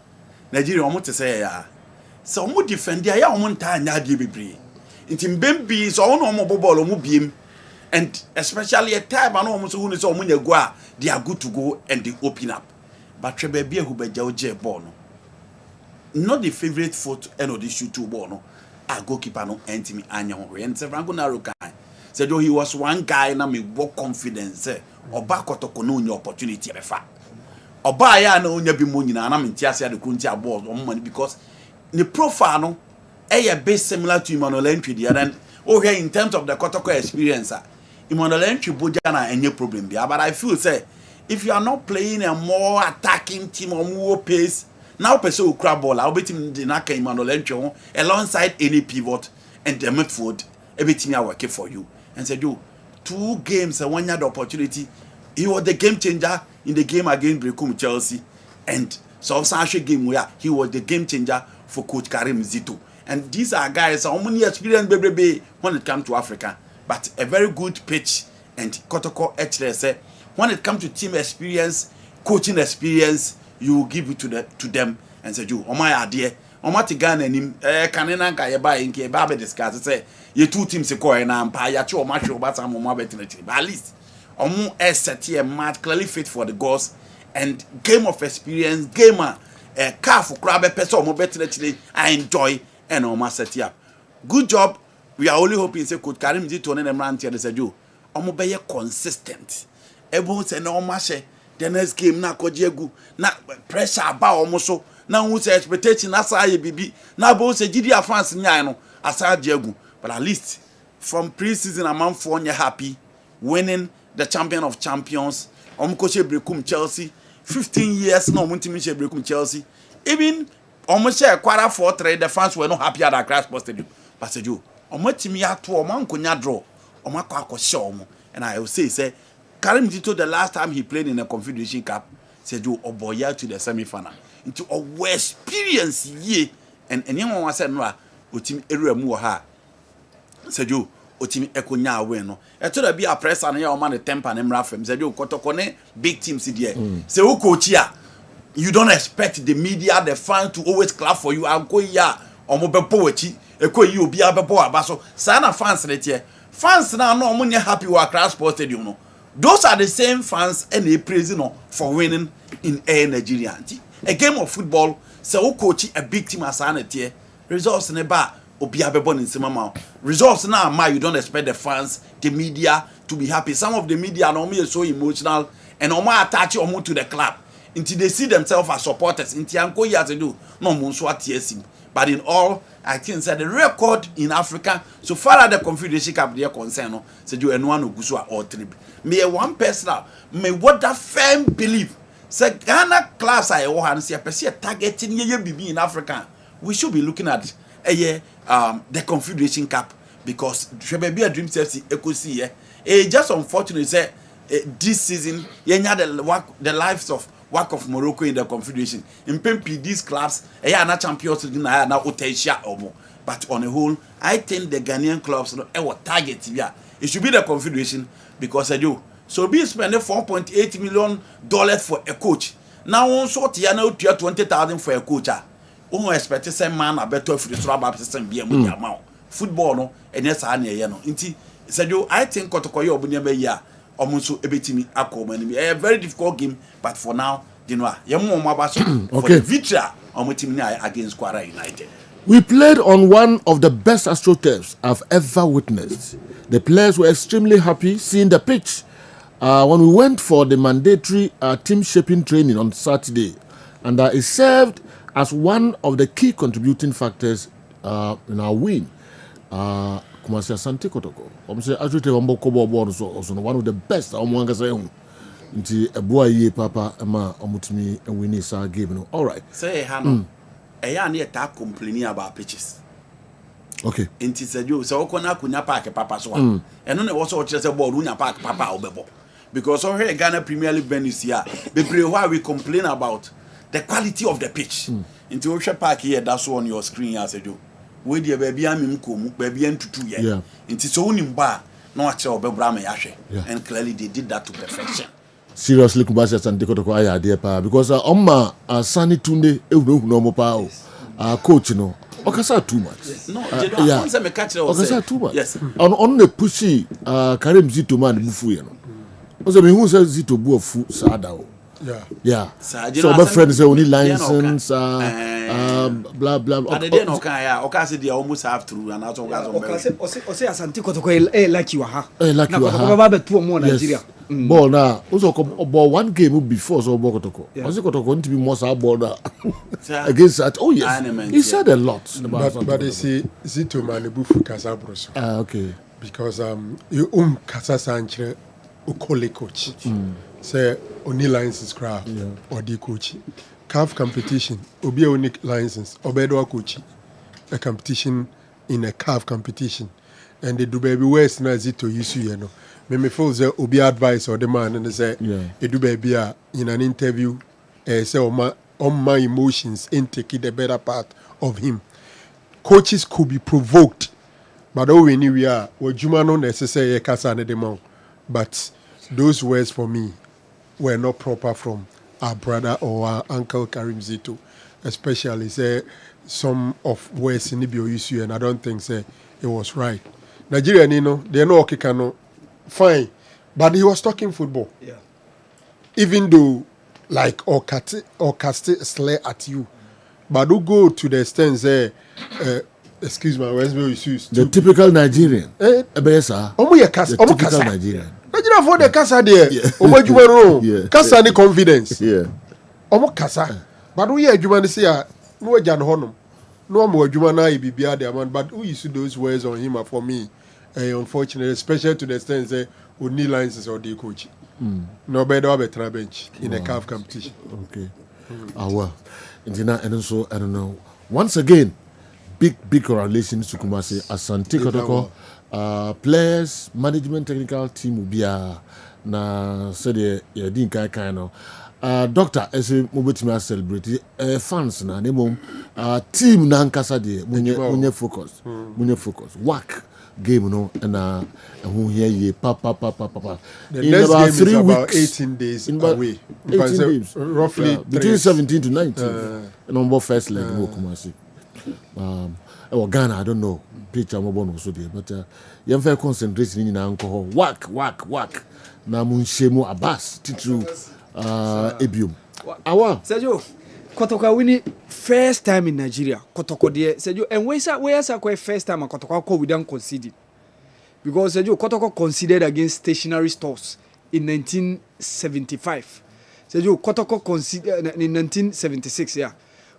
Nigeria, omu te say ya. So omu defend ya omu nta nya di bebre. Inti mbembi so omu omu bobola omu biem. And especially a time I know omu so hu so omu nyegwa, they are good to go and they open up. But trebebia hu beja oje ball no. Not the favorite foot and of the shoot to ball no. A goalkeeper no entimi anya ho. And several go narrow guy. Said he was one guy na me work confidence. Oba Kotoko no new opportunity befa. Oba ya na onya bi mo nyina na me ntiase ade krunti aball money because the profile no base similar to Emmanuel Entry the other. Okay, in terms of the Kotoko experience, Emmanuel Entry boja na any problem there. But I feel say if you are not playing a more attacking team or more pace, now person crab ball, I'll bet him the Naka Emmanuel Entry alongside any pivot and the midfield, everything I work for you. And said you 2 games and 1 year opportunity. He was the game changer in the game against Brekum Chelsea, and so Sashi game where he was the game changer for Coach Karim Zito. And these are guys how many experience baby when it comes to Africa, but a very good pitch and Kotoko HLS. When it comes to team experience, coaching experience, you give it to them and say you, oh my idea, oh my Tigana him, canena guy buy in Babe discuss say you 2 teams and Empire, or much about some more better, but at least Omu ST mad clearly fit for the goals and game of experience, gamer, a car for crab person more better I enjoy and Oma set up. Good job. We are only hoping say could Karim Zito and Emranti and said you Omo be consistent. Ebo say no mashe the next game na kojegu na pressure about almost so now who say expectation na say bibi na bo say Gidia France nya no asa jegu but at least from pre-season amount for you happy winning the champion of champions Omkoche Brekum Chelsea 15 years no Muntimi Brekum Chelsea even almost share quarter 4-3 the fans were not happy at the Grass Stadium but said you omotimi ato omankonya draw omakwa show and I will say Karim Zito the last time he played in the Confederation Cup said you oboya to the semi-final into a experience ye and anyone was said no otim eruamu ha said you otimi ekonya win no e to be a press and ya o man the temper na mra fam said you Kotoko ne big teams there say who coach here you don't expect the media the fans to always clap for you and go ya omo bepo wachi eko yi obi abebo abaso sana fans let here fans now no omo nye happy wa Accra Sports Stadium no those are the same fans and they praise no for winning in Air Nigeria. A game of football so who coach a big team as an here results in a bar obi abebo in simama results now ma you don't expect the fans the media to be happy. Some of the media normally is so emotional and omo attach omo to the club until they see themselves as supporters until anko years to do no munso atiesim. But in all, I think that the record in Africa, so far as the Confederation Cup they are concerned, said you and one who goes all trip. Me one person, me what that firm believe. Say Ghana class I want to see a targeting ye BB in Africa. We should be looking at the Confederation Cup because Shebebe a dream FC ekosi just unfortunate say this season the lives of work of Morocco in the Confederation in Pempi these clubs na champions na Otasia omo but on the whole I think the Ghanaian clubs target it should be the Confederation because so be spending $4.8 million for a coach now on sort ya na 20,000 for a coach who expect say man a better for the strap system be amount football no and yes na no nti I think kotokoye obunya be ya omunso ebetimi akoma ni a very difficult game but for now for the victory against Kwara United. We played on one of the best astroturfs I've ever witnessed. The players were extremely happy seeing the pitch when we went for the mandatory team shaping training on Saturday, and it served as one of the key contributing factors in our win. Kumasi Asante Kotoko. One of the best. Nti eboa ye papa ma omutimi win sa game no. All right. Say Hano. Eya na ta complaining about pitches. Okay. Nti sajo so okona kunya park papa so eno na wo so kire say ball unya park papa obebo. Because so here Ghana Premier League venues here, why we complain about the quality of the pitch. Nti wo hwe park here that's on your screen here sajo. We dey baby amim komu, baby entutu ye. Yeah. Nti so unim ba na wa kire obebra ma yahwe. And clearly they did that to perfection. Seriously, Kumasi Asante Kotoko aya there pa because Oma Sani Tunde ehunu no mo pa coach no okasa too much. No, yeah. Okasa too much. Yes. On the pushy Karim Zito man bufu ye no. Oso me hu say Zito bu ofu sada o. Yeah. So my friend say only license blah blah. But they no kan okase they almost have through and also okase Asante Kotoko like you ha. Like you ha. Na Kotoko ba betu mo Nigeria. Ball now. Also, about one game before so Bokotoko. Also, Kotoko to be more ball against that. Oh yes, he said a lot. But they say Zito Manebufu Casabros. Okay. Because you Casa Sanche Ukole coach. Say only license craft or the coach. CAF competition obi only license obedo coach. A competition in a CAF competition, and they do baby West na Zito you know. Me feel say obi advice or the man and say do baby in an interview say on my emotions intake the better part of him. Coaches could be provoked, but we knew we are Juma no necessary kasa na dem. But those words for me were not proper from our brother or our uncle Karim Zito, especially say some of words in the issue, and I don't think say it was right. Nigeria, they know okay, fine, but he was talking football. Yeah. Even though, like, or cast a slur at you, but do go to the extent say, excuse my words, the typical Nigerian. The typical Nigerian. Nigeria for the casa there. Casa ni confidence. Yeah. Omo casa. But we are Juma say no Jan Honum. No more Juma na ibibia there man. But who used to those words on him for me? Unfortunately, especially to the extent say we need licenses or the coach. No better better bench in a CAF competition. Okay. Well, and so I don't know. Once again, big correlations to Kumasi Asante Kotoko. Players, management, technical team will be na said the din kind of doctor as a mobile celebrity fans na name team na nkasa de munye focus work game no and who hear ye papa the in next about game 3 is weeks about 18 days away 18 days roughly between 17 to 19 and on first leg Kumasi Ghana I don't know picture mo bon so there but you fair concentration in alcohol work na munshemu abas titru ebium awa Sergio Kotoko win first time in Nigeria Kotoko there Sergio and where's our first time Kotoko we don't concede because Sergio Kotoko conceded against stationery stores in 1975 Sergio Kotoko conceded in 1976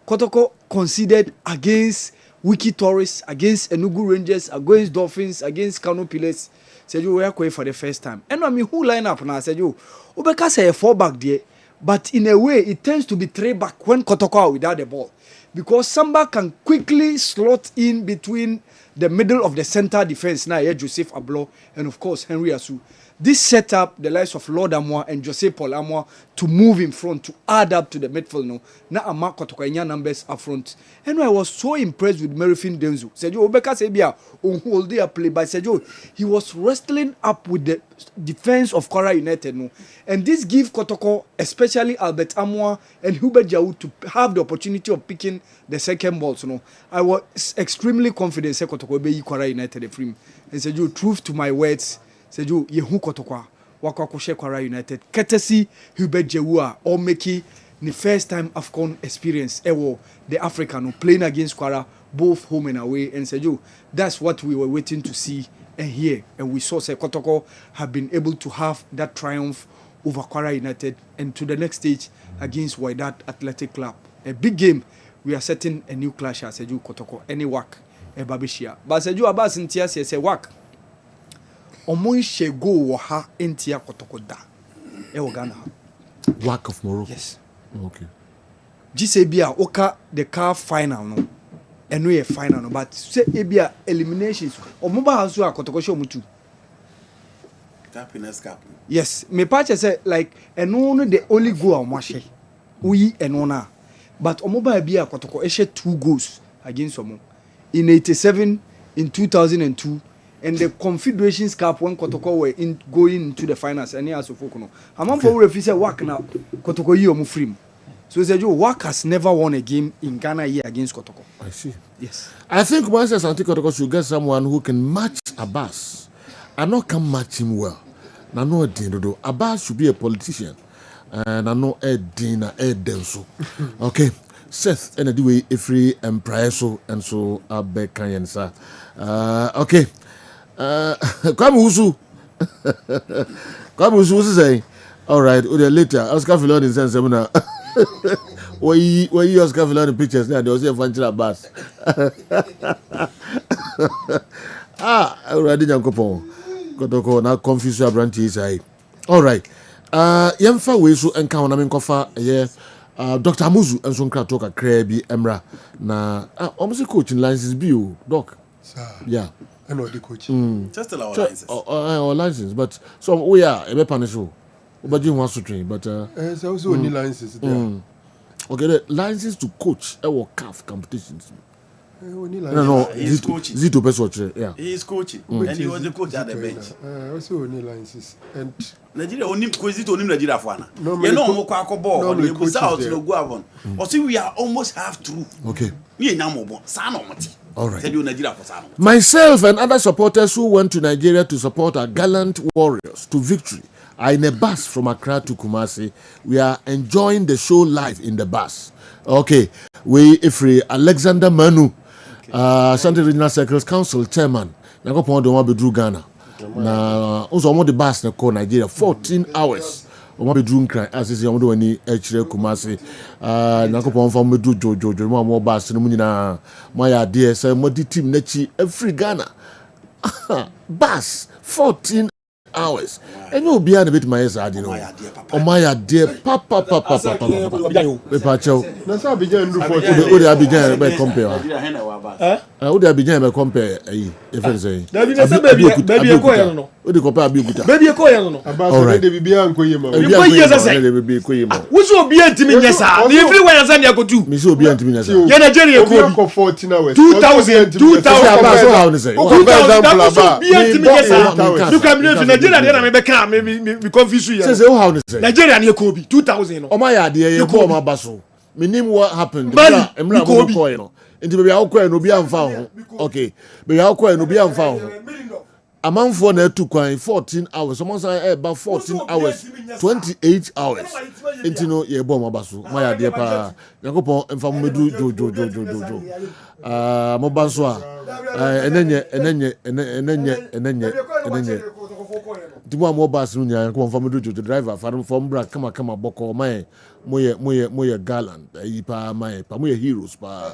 Kotoko conceded against Wiki Tourists, against Enugu Rangers, against Dolphins, against Kano Pillars. Said you were for the first time. And I mean, who line up now? Said you, Ubeka say a 4 back there, But in a way, it tends to be 3 back when Kotoko are without the ball. Because Samba can quickly slot in between the middle of the center defense. Now, Joseph Ablo and of course Henry Asu. This set up the likes of Lord Amoa and Jose Paul Amoa to move in front, to add up to the midfield. No, now Amak Kotoko numbers up front. And I was so impressed with Merifin Denzo. Sergio Obeka Sebia on hold their play by Sergio. He was wrestling up with the defense of Kwara United. No, and this gives Kotoko, especially Albert Amoa and Hubert Jau, to have the opportunity of picking the second balls. No, I was extremely confident that Kotoko be Kwara United free. And Sergio, truth to my words. Seju yehu Kotokwa wakwa Kwara United courtesy Hubert Jewua or making the first time AFCON experience ever the African playing against Kwara both home and away, and Seju, that's what we were waiting to see and hear, and we saw Kotoko have been able to have that triumph over Kwara United and to the next stage against Wydad Athletic Club, a big game. We are setting a new clash as Seju Kotoko any work a babishia but Seju Abbas in Tia says a work Omoy Shego Waha Intia Kotokoda. Ghana. Work of Morocco. Yes. Okay. Gisebia Oka the car final no. And we a final no. But say Ebia eliminations. Omoba Hasua Kotokosho Mutu. Happiness cap. Yes. Me patch say like and only the only goal Mwashe. We and ona. But Omoba Ebia Kotoko Eshe 2 goals against Omo. In 87, in 2002. And the Confederations Cup when Kotoko were going into the finals, and as of Fokono. Among for refuse work now, Kotoko yi omufrim. So said work has never won a game in Ghana here against Kotoko. I see. Yes. I think once Asante Kotoko should get someone who can match Abbas. I know can match him well. I know do. Abbas should be a politician. And I know Dina Denso. Okay. Seth and the way free and Praeso and so Abe Kanyensa. Okay. Kwamusu. Kwamusu say, all right, later, Oscar Filon in sense, where you Oscar Filon pictures now, there was a function of bus. Already, Jankopo. Kotoko, now confuse your branches. All right. Yemfa Wesu and Kawanam Kofa, yeah, Dr. Amuzu and Sonka Toka Krebi Emra. Na, almost a coaching license, Bio, Doc. Yeah. I know the coach. Just allow license. Or license, but so we are a punish. But you want to train, but there's also only licenses there. Okay, the license to coach our CAF competitions. No, he's coaching. Zito Pesoche, yeah. He is coaching, and he was the coach at the bench. Also only licenses and Nigeria only coach only Nigeria fana. You know mo kwa ball. You go out no go avon. Or see we are almost half through. Okay. Me na mo bon. Sa no moti. All right. Myself and other supporters who went to Nigeria to support our gallant warriors to victory are in a bus from Accra to Kumasi. We are enjoying the show live in the bus. Okay, we free Alexander Manu, Ashanti Regional Circles Council Chairman. Nako pon do bedru Ghana. Na also mo the bus na call Nigeria 14 hours. Omo bedru nkran asisi omo do wani echire Kumasi. Nako pon fam bedru jojo mo bus no nyina mo ya de say mo di team na chi every Ghana. Bus 14 hours. And you be a bit my side, you know. Oh my dear, papa. Pepacho. That's how begin do for who they begin by compare. Who they begin by compare. If I say, baby, no. Who they compare Abiuta? Baby, a coin. All right, they be uncle Yema. Which will be a team in yes, everywhere as I go to. Miss will be a team in yes. Nigeria for 14 hours. 2,000. You can live in Nigeria. Me confuse you. Say how to say. Nigeria near Kobe 2000. Oh my idea, you call my basso. Me name what happened. Emra Kobe coin. Into baby how coin no be found. Okay. Baby how coin no be found. A man for na 14 hours. Someone say about 14 hours. 28 hours. Into no ye bomb my basso. My idea pa. Yakopon emfa medu jojo. Mo basso. Enenye. Diwa mo bus no nya ko fam do to driver from bra kama boko my moye gallant yi pa my pa moye heroes pa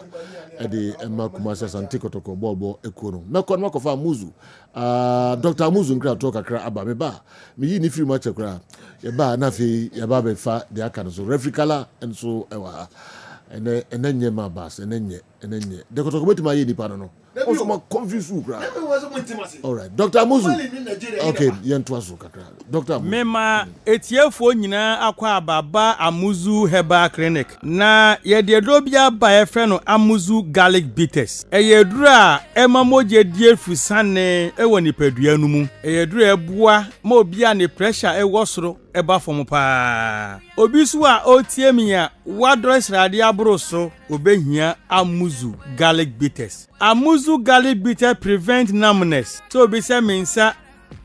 e de emma Kumasi Statistical ball ekono me ko fa muzu Dr. Muzu nkra to kakra aba me ba me yi ni free match kra yɛba na afei yɛba bɛfa de aka no so referee color nso ɛwɔ ha ɛnɛ nyɛ ma bas ɛnɛ nyɛ de kɔtɔkɔ bɛtumi ayɛ nipa no also ma confuse you kra all right Dr. Amuzu okay yɛntoa so kakra Dr. Amuzu mema etiefo nyina akwa ababa Amuzu Herbal Clinic na yɛde aduro bia ba yɛfrɛ no Amuzu Garlic Bitters ɛyɛ aduro a ɛma mogye die fusane ɛwɔ nipadua no mu ɛyɛ aduro ɛboa ma obi a ne pressure ɛwɔ soro ɛba fam pa obi so a otie mi a wadɔ srade aboro so obehia Amuzu Garlic Bitters. Amuzu Garlic Bitter prevent numbness. So obi se minsa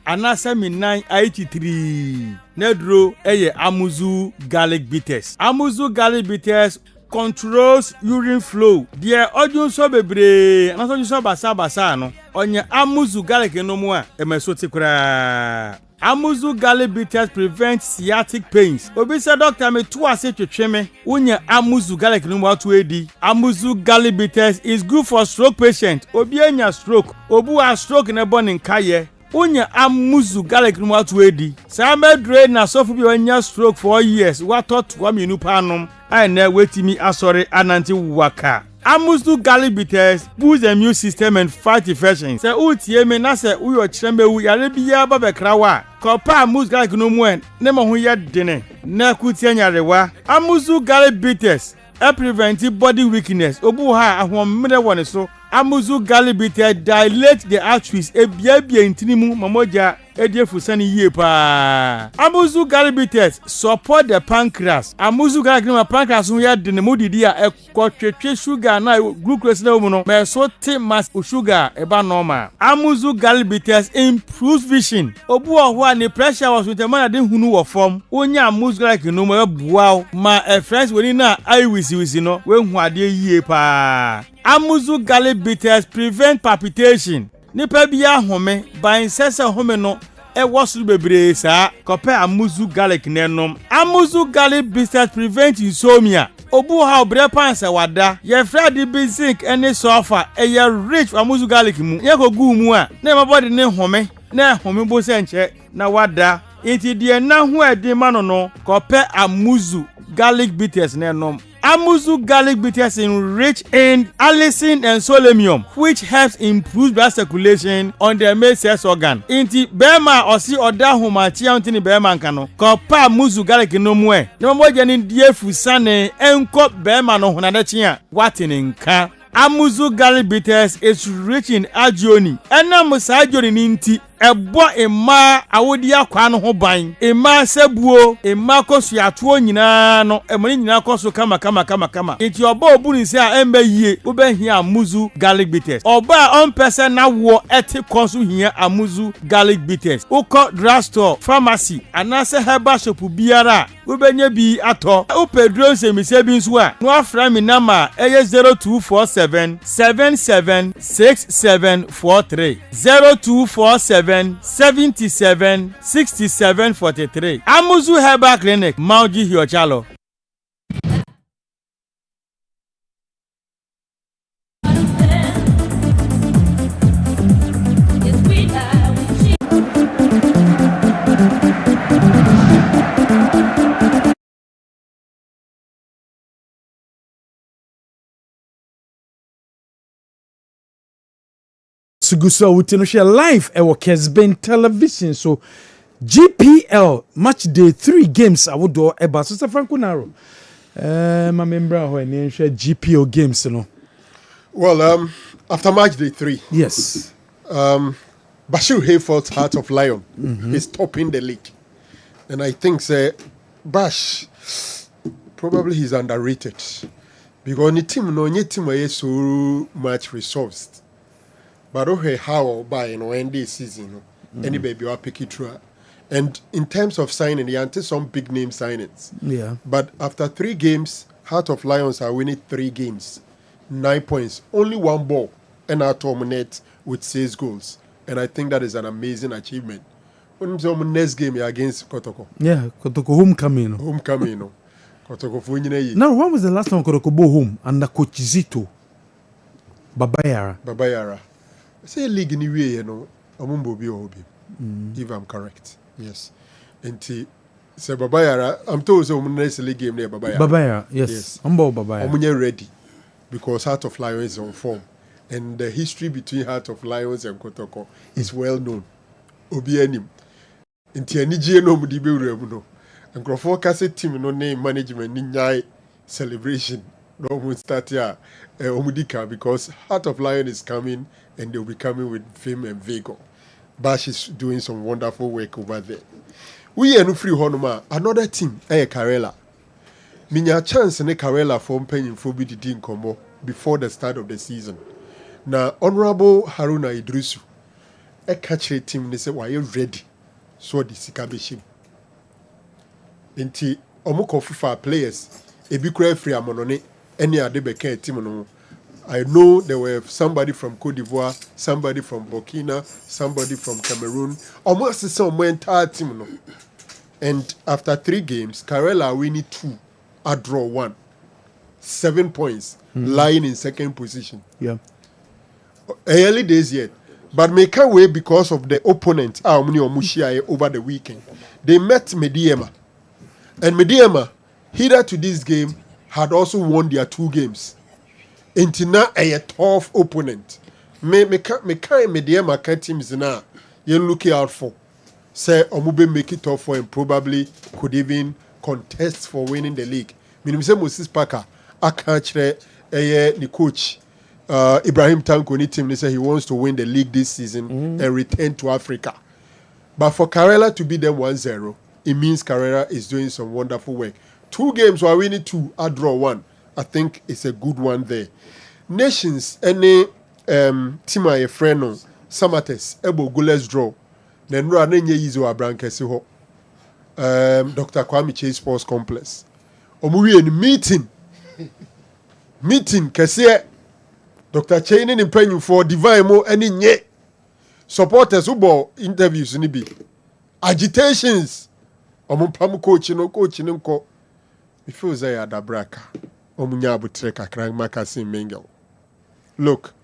anasa minan 83. Nedro eye Amuzu Garlic Bitters. Amuzu Garlic Bitters controls urine flow. Die odun so bebre, anaso odun so basa no. Onye Amuzu Garlic no mu a emeso tikura. Amuzu Garlic Bitters prevent sciatic pains. Obi say doctor me to ase twetwe me. Unya Amuzu Garlic no watu edi. Amuzu Garlic Bitters is good for stroke patient. Obi anya stroke. Obu a stroke na born nkaye. Unya Amuzu Garlic no watu edi. Sa medre na sofu bi anya stroke for years. Wato to aminu panom. Ai na wetimi asori ananti waka. Amuzu Garlic Bitters boost the immune system and fight infections. Se utie me na se uyo chirembe wu yare biya ba bekrawa. Kopa Amuzu Garlic no mu en ne mo ho ye dene. Na kutie nyarewa. Amuzu Garlic Bitters prevent body weakness. Obu ha ahomre woni so. Amuzu Garlic Bitters dilate the arteries ebia intinimu mamoja ediefusani yie pa. Amuzu Garlic Bitters support the pancreas. Amuzu Garlic no pancreas ho ya de ne modidi a ekotwetwe sugar na glucose na mu no me so te mass sugar eba normal. Amuzu Garlic Bitters improves vision. Obu oho a ne pressure was with the man de hunu wo form. Onya Amuzu Garlic no mo ebuaw ma friends woni na eye wisi no we hu ade yie pa. Amuzu Garlic Bitters prevent palpitation. Nipa biya home ban sese home no wasuru bebre sa kope Amuzu Garlic nenom. Amuzu Garlic Bitters prevent insomnia. Obu ha obre panse wada ye frade bi zinc ene sulfur ye rich Amuzu Garlic mu ye kogu mu a na my body ne home na home bo se nche na wada inti die na ho edi ma no kope Amuzu Garlic Bitters nenom. Amuzu Garlic Bitters is rich in allicin and selenium, which helps improve blood circulation on the male sex organ. Inti bema osi oda humachi antini bema nkano. Kopa Amuzu Garlic no mwe. Nemo moja ni die fusane enko bema no hunadechi a watini nka. Amuzu Garlic Bitters is rich in agioni. Ena musa agioni ninti ebo ema awodi akwa no ho ban ema sebuo ema kosu atuo nyina no emoni nyina kosu kama enti oba obuni se a embe yie obehia Amuzu Garlic Bitters oba on person na wo eti kosu hia Amuzu Garlic Bitters uko drugstore pharmacy anase herbal shop biara obenya bi ato upedro nsemise bi nso a no afra mi nama eye 0247 776743 0247 77 67 43. Amuzu Herbal Clinic, Mauji Hiochalo. Sugusa wutino share live ewo Kessben television so GPL match day 3 games awodo eba so Franco Naro ma membra ho ene share GPL games no. Well, after match day 3, yes, Bashir Hayfort's Heart of Lion is topping the league, and I think Bash probably he's underrated because the team is so much resourced. But okay, how by end this season, any baby will pick it through. And in terms of signing, he anti some big name signings. Yeah. But after 3 games, Heart of Lions are winning 3 games, 9 points, only 1 ball, and are terminate with 6 goals. And I think that is an amazing achievement. When the next game against Kotoko. Yeah, Kotoko homecoming. Homecoming, no. Kotoko Funyine. Now, when was the last time Kotoko go home under Coach Zito? Babayara. Say league in the way, Amumbo be hobby. If I'm correct. Yes. And Say Babaya, I'm told so next league game near Babaya. Babaya, yes. Umbo Babaya. Omunye ready because Heart of Lions is on form. And the history between Heart of Lions and Kotoko is well known. Obienim. Inti anije no mudi bewure mu no. Nkrofo kase team no name management ni nyai celebration. No mun start here omudika because Heart of Lion is coming and they'll be coming with fame and vigor. Bash is doing some wonderful work over there. We are no free honoma. Another team, Karela. Minya chance ne Karela from penny for be the Nkomo before the start of the season. Now, Honorable Haruna Idrisu, a catch team, they say, why you ready? So the Sikabishim. Inti Omuko FIFA players, a big free amonone, any other team. No. I know there were somebody from Cote d'Ivoire, somebody from Burkina, somebody from Cameroon, almost some entire team. No. And after 3 games, Karela winning 2, a draw 1. 7 points, lying in second position. Yeah. Early days yet. But make a way because of the opponent, over the weekend. They met Mediema. And Mediema, hither to this game, had also won their 2 games. Intina a tough opponent. Me kind Mediema teams now. You're looking out for. Say Omube make it tough for him, probably could even contest for winning the league. Minim say Moses Parker, I can't the coach Ibrahim Tankoni team. They say he wants to win the league this season and return to Africa. But for Karela to beat them 1-0, it means Karela is doing some wonderful work. 2 games were winning 2, a draw 1. I think it's a good one there. Nations, any team a friend Samates, able goalless draw. Then run nenye yizo abrankesi ho. Dr. Kwame Chase Sports Complex. Omuwi in meeting kese. Dr. Chain in penny for divine mo any nye. Supporters ubo interviews ni bi. Agitations. Omumpamu coach no. Before say adabraka. Omunya abutreka krang makasi mengel. Look,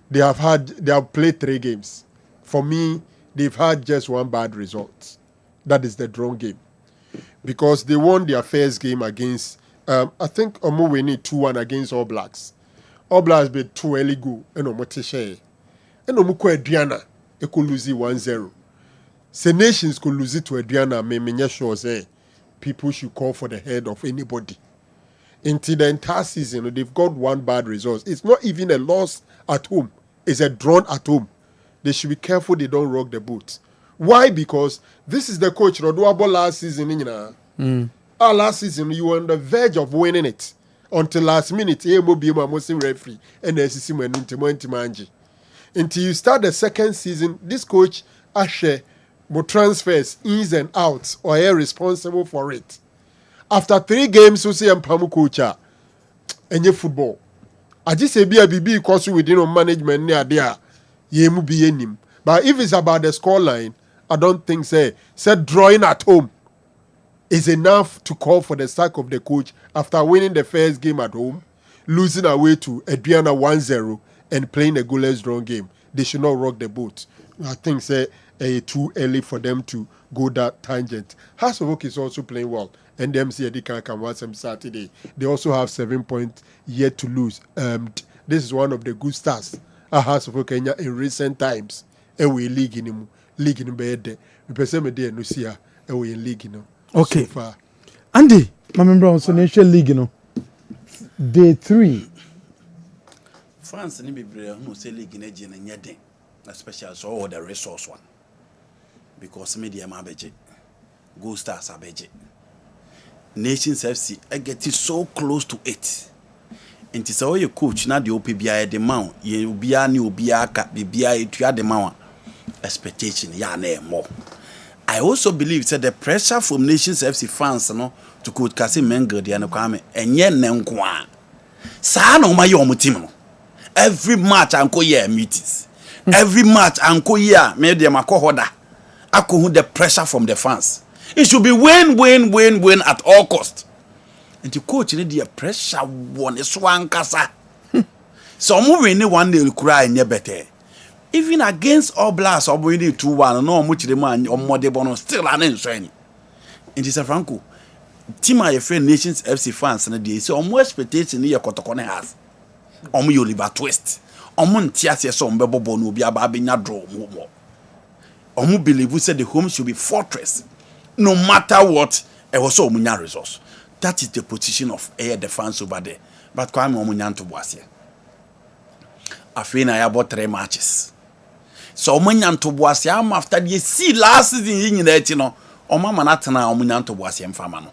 they have played 3 games. For me, they've had just 1 bad result. That is the draw game. Because they won their first game against, I think Omo winning 2-1 against All Blacks. All Blacks be 2 early go, and Omo Teshe. And Omo ko Adriana, e could lose it 1-0. The nations could lose it to Adriana, me sure say people should call for the head of anybody. Until the entire season, they've got 1 bad result. It's not even a loss at home. It's a draw at home. They should be careful they don't rock the boat. Why? Because this is the coach Rodoabo last season. Last season, you were on the verge of winning it. Until last minute, referee and until you start the second season, this coach Ashe more transfers ins and outs or are responsible for it. After 3 games, you see Mpamu coacha and your football. I just say be a BB course within management near there. But if it's about the scoreline, I don't think said drawing at home is enough to call for the sack of the coach after winning the first game at home, losing away to Adriana 1-0 and playing a goalless draw game. They should not rock the boat. I think too early for them to go that tangent. Hasselhoek is also playing well. And them see they can watch them Saturday. They also have 7 points yet to lose. This is one of the good stars Hasselhoek Kenya in recent times. And we league in bed. We perceive there no see and we in league Okay. So far. Andy, my member on National League Day 3. France ni bebre no say league na je na nyeden, especially so all the resource one. Because media ma beje. Go Stars abeje. Nations FC I get it so close to it. Nti say your coach na the OPBI the man, ye obia ni obia ka bibia etua the man expectation ya na more. I also believe that the pressure from Nations FC fans no to coach Kase Menga de na kwame enye nenko a. Sa na o ma ye o team no. Every match anko year meetings. Every match anko year me de makohoda. Akohu the pressure from the fans. It should be win at all cost. And the coach need the pressure one is one kasa. So moving one day will cry near better. Even against All Blacks or winning 2-1, no much the man or more the bonus still an insane. nti sɛ Franco team a friend Nations FC fans na dey say omo expectation ni yekotoko ne has omo yo Oliver Twist omo ntia se so omo bebo no obi aba abenya draw mo omo believe say the home should be fortress no matter what e was so omo nya resource. That is the position of air defense over there. But Kwame omo nya nto boase afei na ya bought 3 matches so omo nya nto boase am after the see last season yin na echi no omo manatena omo nya nto boase mfama no.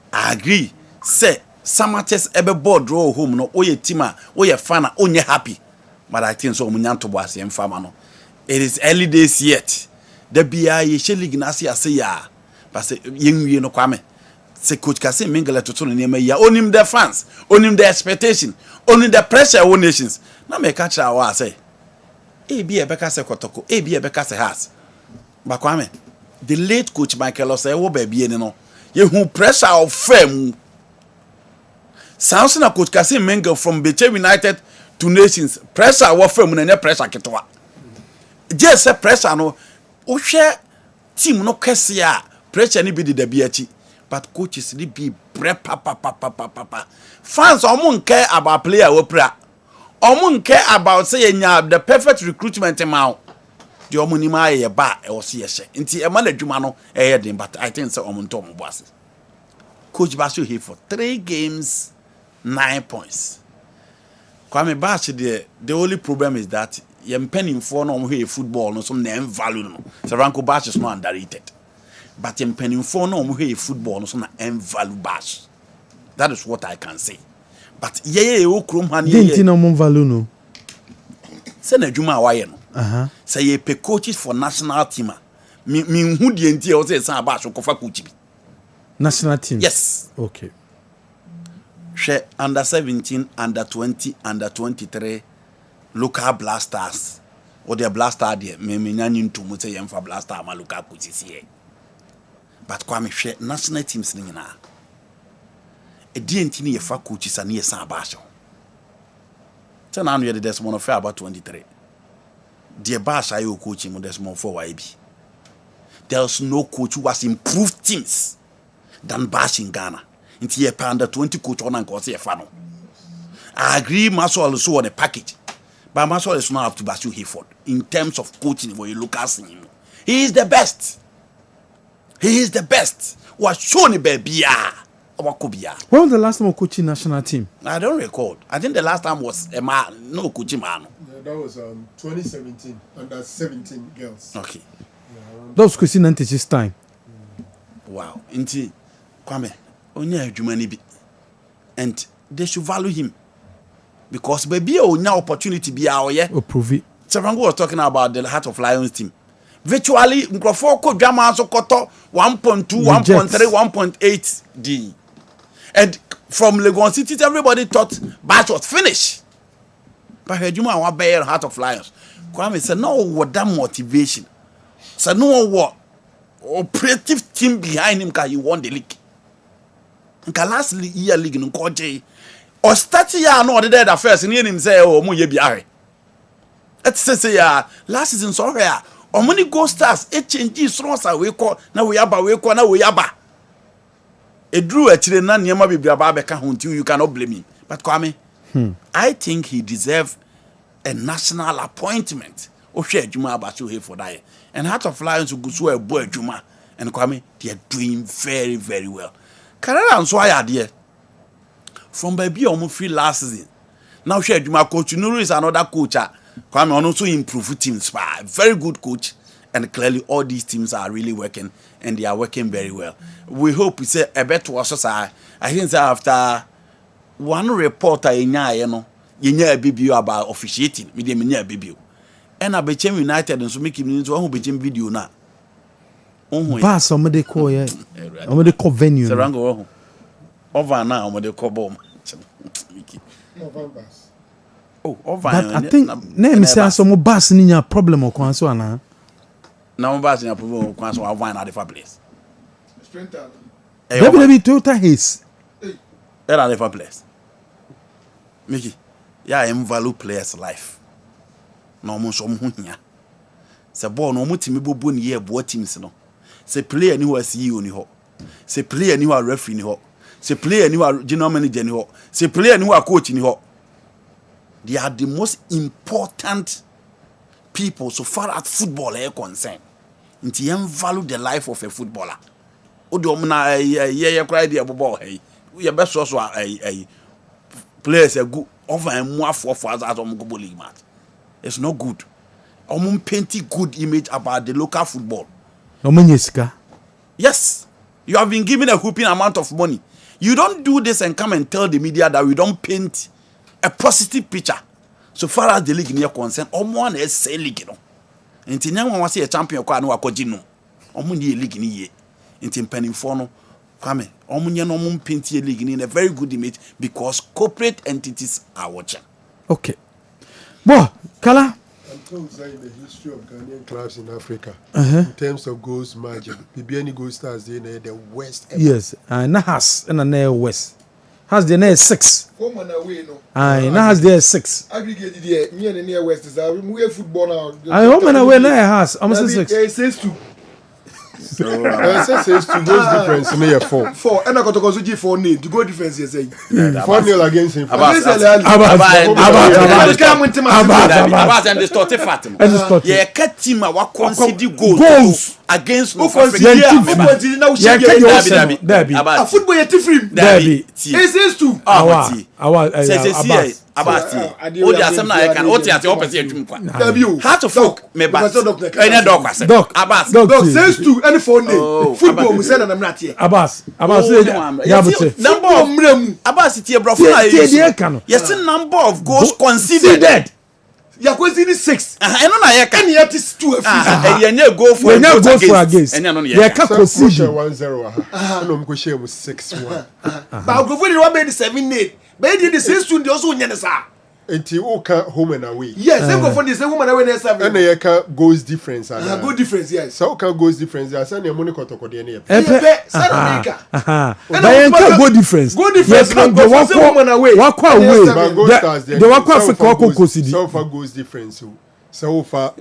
I agree. Say, Samates ebe board draw home no oye tima oye fana onye happy. But I think so munyanto boase mfama no. It is early days yet. The BI ye sheli gnasi ase ya. But say yenwie no Kwame. Say coach Kase Mingele toto no neme ya. Onim the fans, onim the expectation, onim the pressure of nations. Na me catch wa say. Ebi ebeka se kotoko, ebi ebeka se has. But Kwame, the late coach Michael say wo ba bie ni no. Who pressure of fame. Sounds na coach Kase Mengel from Beche United to Nations. Pressure of fame na pressure ketwa. Just say pressure no. O share team no kese ya. Pressure ni bi di da biachi. But coaches ni bi bre papa. Fans omo care about player we pra. Omo care about say the perfect recruitment amount. The omo ni ma ye ba e wo se ye hye nti e ma na dwuma no e ye den but I think say omo nto omo boase. Coach Basio here for 3 games 9 points. Kwame Bash the only problem is that yem penning for no omo here football no some na value no. Sarkodie Bash is not underrated. But yem penning for no omo here football no some na value Bash. That is what I can say. But ye o krom han ye. Didn't no omo value no. Say na dwuma wa ye no. Say ye pay coaches for national team. Me who the NT or say some about kofa coach bi. National team. Yes. Okay. She under 17, under 20, under 23 local blasters. Or the blaster there me nyanyin to mo say yemfa blaster ma local coaches here. But Kwame she national teams ni na. E di NT ni ye fa coaches ani ye san about. So now you the one of about 23. The Bash I coaching with this more for YB. There's no coach who has improved teams than Bash in Ghana. Into a under 20 coach on and cause a funnel. I agree, Masol also on a package, but Masol is not up to Basu Hayford in terms of coaching. When you look at him, he is the best. He is the best. Was shown baby. When was the last time coaching national team? I don't recall. I think the last time was a man, no coaching man. That was 2017 under 17 girls. Okay. That was Christine Nante's time. Wow. Inti Kwame, onye adwuma bi. And they should value him. Because baby onya opportunity bi a oye. Prove it. Sarkodie was talking about the Heart of Lions team. Virtually nkrofo ko dwama so koto 1.2, 1.3, 1.8 D. And from Legon City everybody thought Bash was finished. But Hejuma wa bear Heart of Lions. Kwame said no what that motivation. So no what operative team behind him can he won the league. Nka last year league no koje. Or start year no the dead affairs in him say oh mo ye biare. Et say ya last season so here omoni Gold Stars e change strong sa we call na we aba na we aba. E drew a chire na niema bibia ba be ka ho until you cannot blame him. But Kwame I think he deserves a national appointment. Ohwe adwuma abaso here for that. And Heart of Lions go so a boy adwuma. And Kwame, they are doing very, very well. Canada and so I there. From baby almost free last season. Now share adwuma coach Nuru is another coach. Kwame also improve teams. Very good coach. And clearly all these teams are really working and they are working very well. We hope we say a better was I think after one reporter in a baby about officiating, medium in a baby. And I became United and so make him into one became video now. Bass, somebody call yeah. Somebody call venue. Sarango over now, somebody call bomb. Oh, over. But I think name say some bass in your problem or so na. Now bass in your problem or so I wine at the place. Maybe total haze. At the place. Mickey, yeah, I value players' life. No more so much. Say, boy, no more team bobo ni ye boy teams no. Say player ni was you ni ho. Se player ni wa referee ni ho. Se player ni wa general manager ni ho. Se player ni wa coach ni ho. They are the most important people so far as football is concerned. Nti yen value the life of a footballer. O de omna ye cry dey ball hey. We best so players a good over and more for as go league match. It's not good. Painting good image about the local football. Yes. You have been given a whooping amount of money. You don't do this and come and tell the media that we don't paint a positive picture. So far as the league near concerned, one is say league, you know. Until now, I see a champion, no akojino. Ni league ni ye. Until penny for come. No paint a league in a very good image because corporate entities are watching. Okay. Boy, Kala. I'm told that in the history of Ghanaian clubs in Africa, in terms of goals margin, Bibiani Gold Stars they the worst ever. Yes, and has and a west. Has the near 6. Home and away, no. Aye, now has there 6. Aggregated here, me and near west is we football now. I home and away now has almost 6. It says 2. So says to goals difference near 4. 4. And I got to go to G4 name. The goal difference is 4-0 against him. About them the start Fatima. Yeah, cat team wa concede goals against no Derby. A football yet free. Derby. It says 2. Abati. O di asem na can o ti ati o pese atwum kwa. How to folk me ba. Enya dog kwase. Abbas. Dog says 2 any 4 name. Football mu say na na tie. Abbas ya bote. Number of mrem. Abbas tie brofo na yes number of goals conceded. You are conceding 6. Eno na ye ka. And yet is 2 Enya go for against. Enya no ye. Ye ka concede 1-0 aha. No mko share 6-1. Ba go for the one made 7-8. But the 6-2 they also nyane sa. Enti o ka home and away. Yes, they go for the same home and away na 7. And ye ka goals difference ana. Goal difference yes. So ka goals difference ya say na money kotoko de na ye. South America. Bayan ka goal difference. Goal difference go for home and away. Wakwa away. The wakwa Africa wako concede. So far goals difference. So far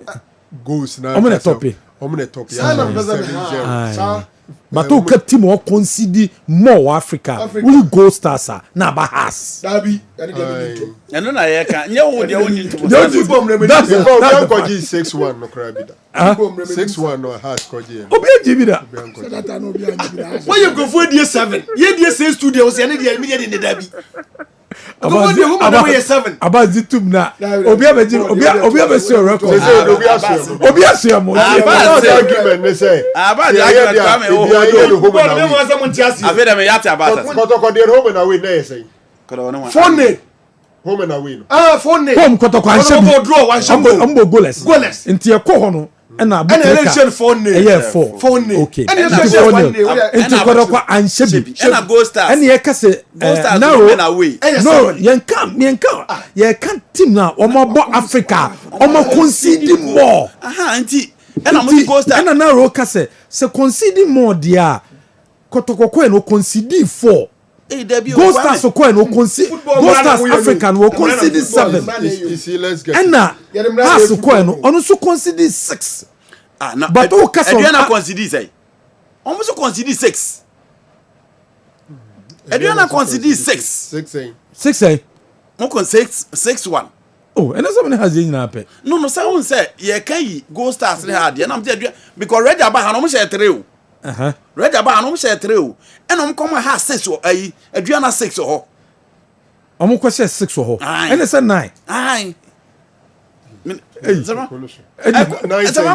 goals na. Omune top. Omune top. But who can team or concede more Africa? We go stars na bahas. Dabi. Eno na ye ka. Nye wo de oni to. That's 6-1 no crabida. 6-1 no has koji. Obi ejibida. Why you go for the 7? Ye dey 6-2 dey o say na dey immediate in the derby. About the tube na obi abesi o record obi asia mo argument ne say about the argument me yati about kotoko dey home na we na say phone home and away. Phone home kotoko anshem draw anshem ambo goalless nti e ko ho no na and election phone yeah 4 okay and kotoko anshem and a ghost stars and ye ka say no ye can team na omo Africa omo concede more nti and am ghost stars and na ro ka say concede more dia kotoko ko no concede 4 Ghost Stars so no concede. Ghost Stars African will concede 7. And now has so no so concede 6. But who Adriana concede say? Almost concede 6. Adriana concede 6. 6. Mo con 6-1. Oh, and somebody has in na pe. No, someone say ye kai Ghost Stars le hard. Ye na me because Red Aba no mo share 3. Red Aba no share 3 and I'm come ha 6 o ayi Adriana 6 o ho omo ko share 6 o ho and it's 9 aye Zama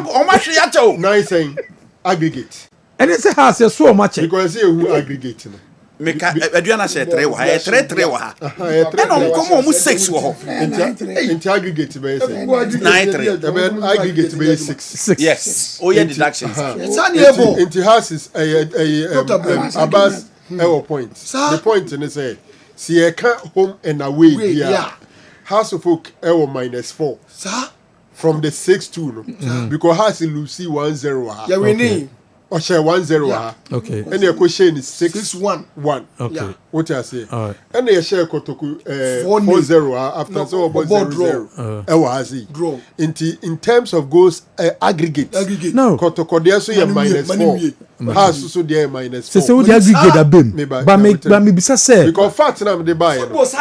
o ma hwe ya cho 9 saying aggregate and it's ha say so much because say who aggregate no make Adriana share 3 wa ha 3 wa ha and I'm come o 6 o ho into aggregate be say 9-3 aggregate be 6 yes oh yeah deductions it's unable into houses Abbas point the point in say see e can home and away here house of folk -4 sir from the 6-2 no because house Lucy 1-0 yeah we need or share 1-0 ha. Okay. And your question is 6-1. 1. Okay. What you say? All right. And your share kotoku 4-0 after so about 0-0. Draw. In terms of goals aggregate. No. Kotoko there so you -4. Has so there -4. So what the aggregate abem. But me bisa say because fact na me buy. It was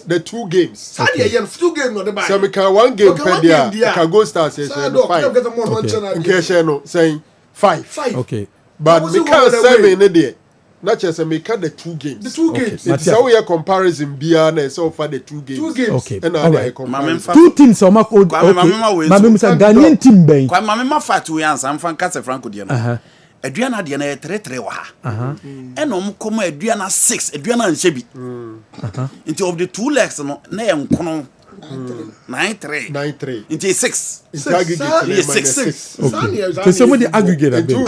the 2 games. Two games no the buy. So me can 1 game per there. Can go start share 5. Okay, share no saying 5. Okay. But me can 7 in there. Not just me can the 2 games. The 2 games. It's how we comparison bia so far the 2 games. 2 games. Okay. And all right. 2 teams on my code. Okay. Mama say Ghanaian team ben. Kwa mama ma fa to yansa am fan kase Sarkodie no. Aduana de na 3-3 wa ha. Eno mo komo aduana 6, aduana nche bi. Into of the 2 legs no na ye nkono 9-3. Into 6. It's aggregate 6. Okay. So some of the aggregate abem.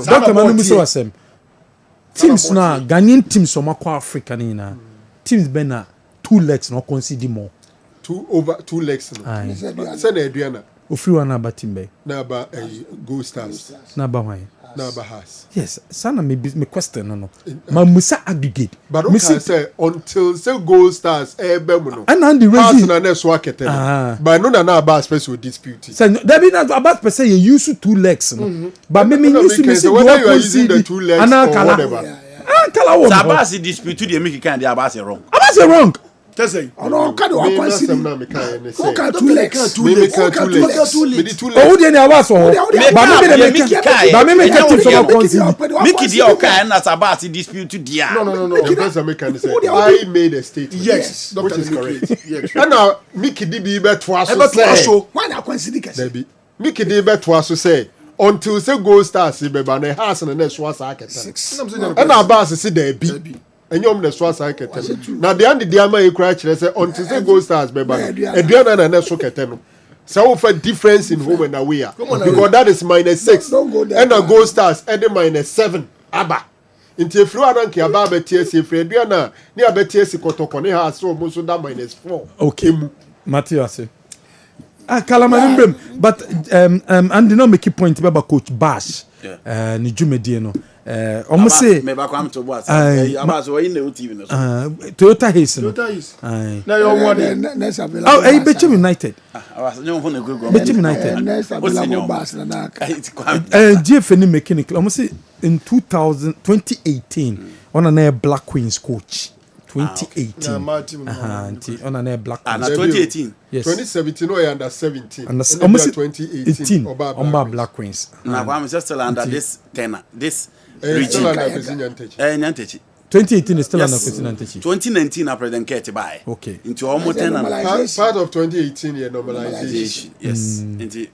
Doctor Manu so asem. Teams na Ghanaian teams on my Africa na. Teams ben na 2 legs no consider more. 2 legs no. Say na aduana. Ofri wana ba team be. Na ba Gold Stars. Na ba why? Na ba has. Yes, sana me question no. Ma musa aggregate. But we can say until say Gold Stars be mu no. And the reason na na so akete. But no na ba special dispute. Say there be na about person you use 2 legs no. But me use me say whether you are using the 2 legs or whatever. Kala wo. Sabasi dispute dey make kind dey abase wrong. Abase wrong. Say, no, can do consider. Who can 2 legs? 2 legs. Oh, they never was so. But me make team so consider. Miki dia oka na Sabasi dispute dia. No. The person make can say I made a statement. Yes, which is correct. Yes. And now Miki di be to us so. Why na consider case? Debi. Miki di be to us say until say Gold Stars be ba na house na so asa aketa. And now boss say debi. And you're the Swas Aketen. Now, the end of the Ama crash, until say Gold Stars, baby. Adriana and Nesso Cateno. So, for difference in home and away. Because that is -6. And a Gold Stars, and -7. Abba. Into if you don't care about TSC, Adriana, near BTS Kotokone has so most of that -4. Okay, Matthew, I say. Kalaman, but and do not make a point about Coach Bash. Nijumedieno. Almost say Toyota Hasten. Now you're one next available. Oh, Betchem United. Betchem United. Next available bus na GFN mechanical. Almost say in 2018 on an Black Queens coach. 2018. On an Black Queens. 2018. Yes. 2017 or under 17. Almost 2018. Oba Black Queens. Now I'm just still under this tenor. This still under Nyantechi. 2018 is still under Nyantechi. 2019 I President Kete by. Okay. Into almost 10 part of 2018 yeah normalization. Yes. Into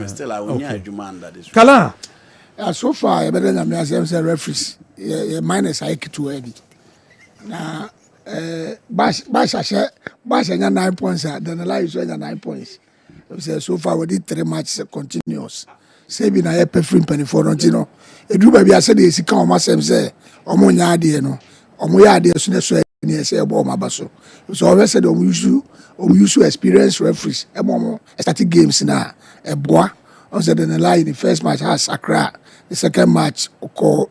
still I will demand that this. Kala. So far I better than me as referees. Minus I to Eddie. Now Bash 9 points then the lie is 9 points. So far we did 3 matches continuous. Say be na ye perfume penny for no. Edu ba bia say dey sika o masem say omo nya ade no. Omo ya ade so ne so ni say e bo ma ba so. So always say omo use experience referees. E mo static games na e boa. On say the lie in the first match has Accra. The second match ko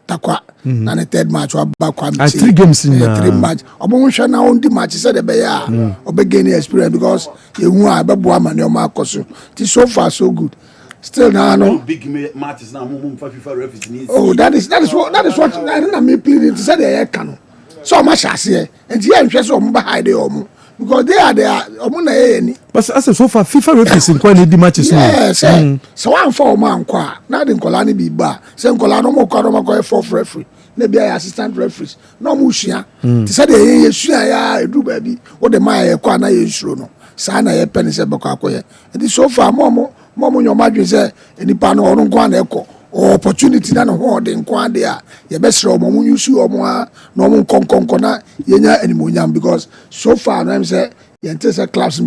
Takwa. And the third match wa ba kwa 3 games in 3 match. Omo hwe na on the match say the be ya. Obe gain experience because you hu a be boa ma ne o ma akoso. So far so good. Still now, no big matches now. FIFA referees. Oh, that is what I don't mean. Pleading to say they can. So much as here, and here I'm just on behind the because they are there. But as so far, FIFA referees in quite the matches. Yes, so I'm for man qua. Now in Kolani be bar. Same Kolano mo Kolano go 4th referee. Maybe I assistant referees. No mushia. To say they ya do baby. What the my kwa na yesuro no. Sana ye penny se bako akoye. And so far momo your margin say any panel or no opportunity na no de nkwa de a ye besre omo use omo no omo konkona yenya animonyam because so far no am say ye ntese clubs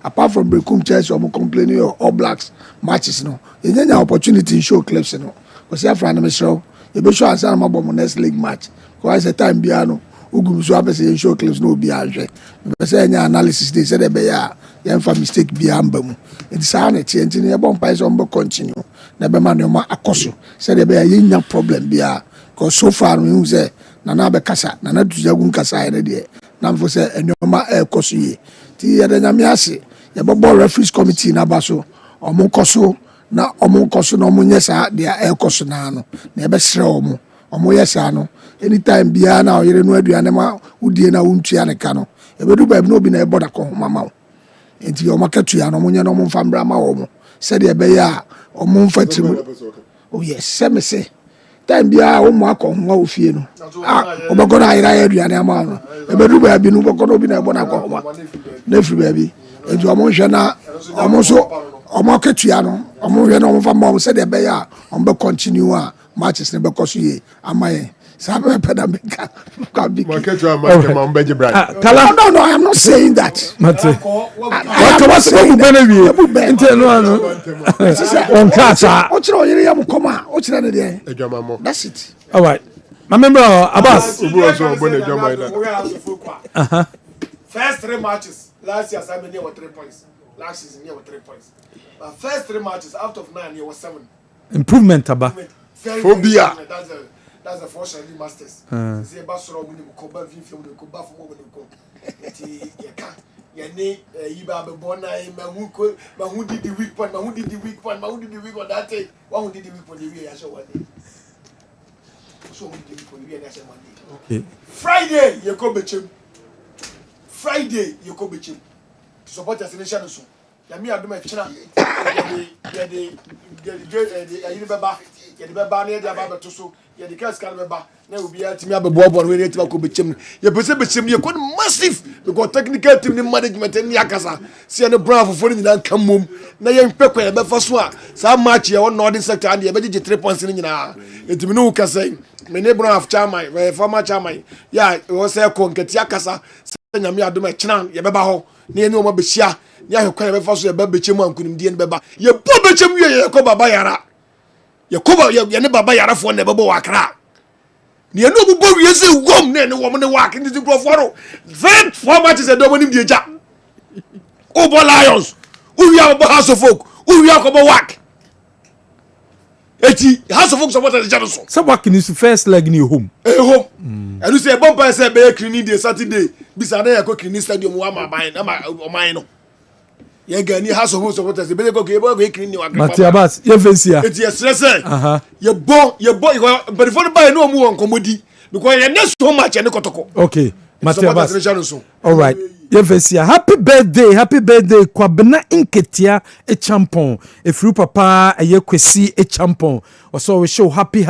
apart from Brekum Chelsea omo complaining All Blacks matches no yenya opportunity in show clips no because ya friend me show ye be show answer na mabo next league match because the time bia no ugum so abese show clips no bia hwe be say nya analysis dey say dey be ya ye mfa mistake bia amba mu it is an change in your bomb pies on continue na be ma no ma akoso say de be yenya problem bia because so far we say na na be kasa na tujagun kasa ene de na mfo say enoma ekoso ye ti ye de nyame ase ye bo referees committee na ba so omo koso na omo nyesa de ekoso na no na be sere omo yesa no anytime bia na oyere no aduane ma udie na wuntua ne ka no e be du ba no bi na e boda ko mama o enti omo katua no munye no mo mfa mbra ma omo se de be ya omo mfa timu oh yes se me se time bia omo akọ ho ofie no obogo na ayira aduane ama no e be du ba bi no obogo no bi na e boda ko ma na firi ba bi enti omo hwe na omo so omo katua no omo hwe na omo fa ma omo se de be ya omo be continue a matches ne be koso ye amaye sabe pedamika ka big market wa market ma mbeje brand no I am not saying that mate what say benewie inte no ano on kasa o chiro yire yam koma o chira ne de edwama mo that's it all right my member Abbas obu oso ogbo ne edwama ida first 3 matches last year Simon here was 3 points last season here was 3 points but first 3 matches out of 9 here was 7 improvement aba phobia that's the first League Masters. Say Basura when you come back from the Kuba from when you come. You can't. You need you be born na who did the week point, who did the week point, who did the week on that day. One who did the week on the way I show one day. So we did the week on the way I show one day. Okay. Friday you come betchim. Friday you come betchim. To support your nation so. Ya me ado ma china. The baba. Ya the baba na ya baba to so. Ya the case can baba. Na obi atimi abebo we dey ko betchim. Ya pese betchim ye ko massive because technical team ni management ni akasa. Se ne bravo for ni dan kam mom. Na ye mpekwa ye be fa so a. Sa match ye on northern sector and ye be gi 3 points ni nyina. Etimi no kasa. Me ne bravo chairman, we former chairman. Ya we say ko nketi akasa. Se nyame ado ma china ye beba ho. Na ye ni o ma be hia. Ya he kwa be fa so ye be betchim ankunim die ne beba. Ye bo betchim wie ye ko baba yara. Ye ko ye ne baba yara fo ne bebo wakra. Ni eno bu bo wie se wom ne wo ne wak ni ti proforo. That four matches e do monim die ja. Obo Lions. Uwi obo House of Folk. Uwi akobo wak. Eti House of Folk supporters the Johnson. So wak ni first leg ni home. Home. And you say bomba say be cleaning day Saturday. Bisa na yakọ cleaning stadium wa ma ban na ma o man no. Ye gani House of Folk supporters be go cleaning wa. Matiabas, ye fancy. Eti ye stress. Ye bo but before the buy no mu won komodi because ye next so much and kotoko. Okay. Matiabas. All right. Ye fancy. Happy birthday Kwabena Inketia e champon. E fru papa ye kwesi e champon. Also we show happy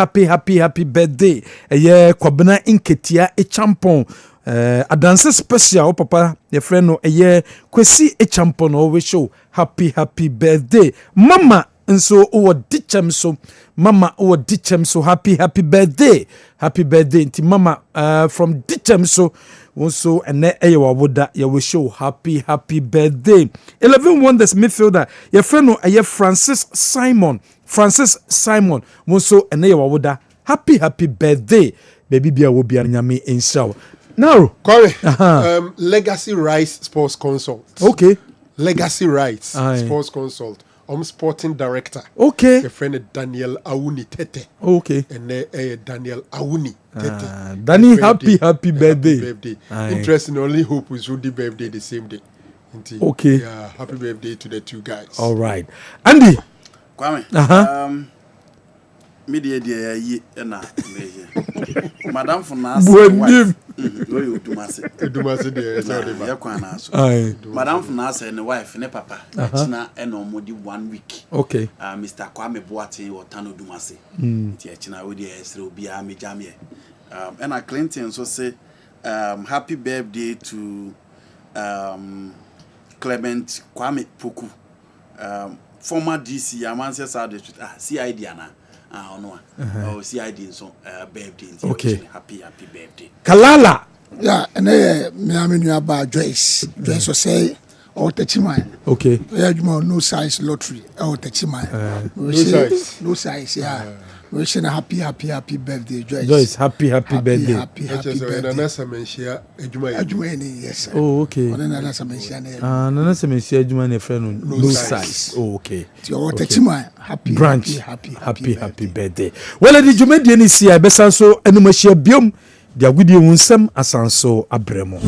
birthday. Ye Kwabena Inketia e champon. A dance special papa your friend no ye kwesi e champon we show happy birthday mama nso o dichem so mama o dichem so happy birthday nti mama from dichem so also ene eyewa woda ye we show happy birthday 11 wonders midfielder your friend no ye Francis Simon also ene eyewa woda happy birthday baby bia wo bia nyame inshallah. No, Corey. Legacy Rights Sports Consult. Okay. Legacy Rights Sports Consult. I'm sporting director. Okay. A friend Daniel Awuni Tete. Okay. And Daniel Awuni Tete. Danny, happy birthday. Interesting. Only hope is Rudy birthday the same day. Okay. Yeah. Happy birthday to the two guys. All right. Andy. Kwame. Media dear ye na Madam Funas Dumase dear Madam Funas and the wife and papa China and almost 1 week. Okay. Mr. Kwame Boate or Tano Dumase. China with the Esro Bia me Jamie. And I Clinton so say happy birthday to Clement Kwame Poku. Former DC Amansia South District CID Anna. Oh, CID so birthday. Okay. Happy birthday. Kalala. Yeah, and me amenu about Joyce will say or Techimai. Okay. Yeah, no size lottery or Techimai. No size, yeah. wishing a happy birthday, Joyce. Joyce, happy birthday. Happy birthday. Yes. Oh, okay. Nana Semensia Juma ne friend no size. Oh, okay. Happy branch. Happy birthday. Well, the Juma de ni si abesa so enumashia biom dia gudie wunsem asanso abremo.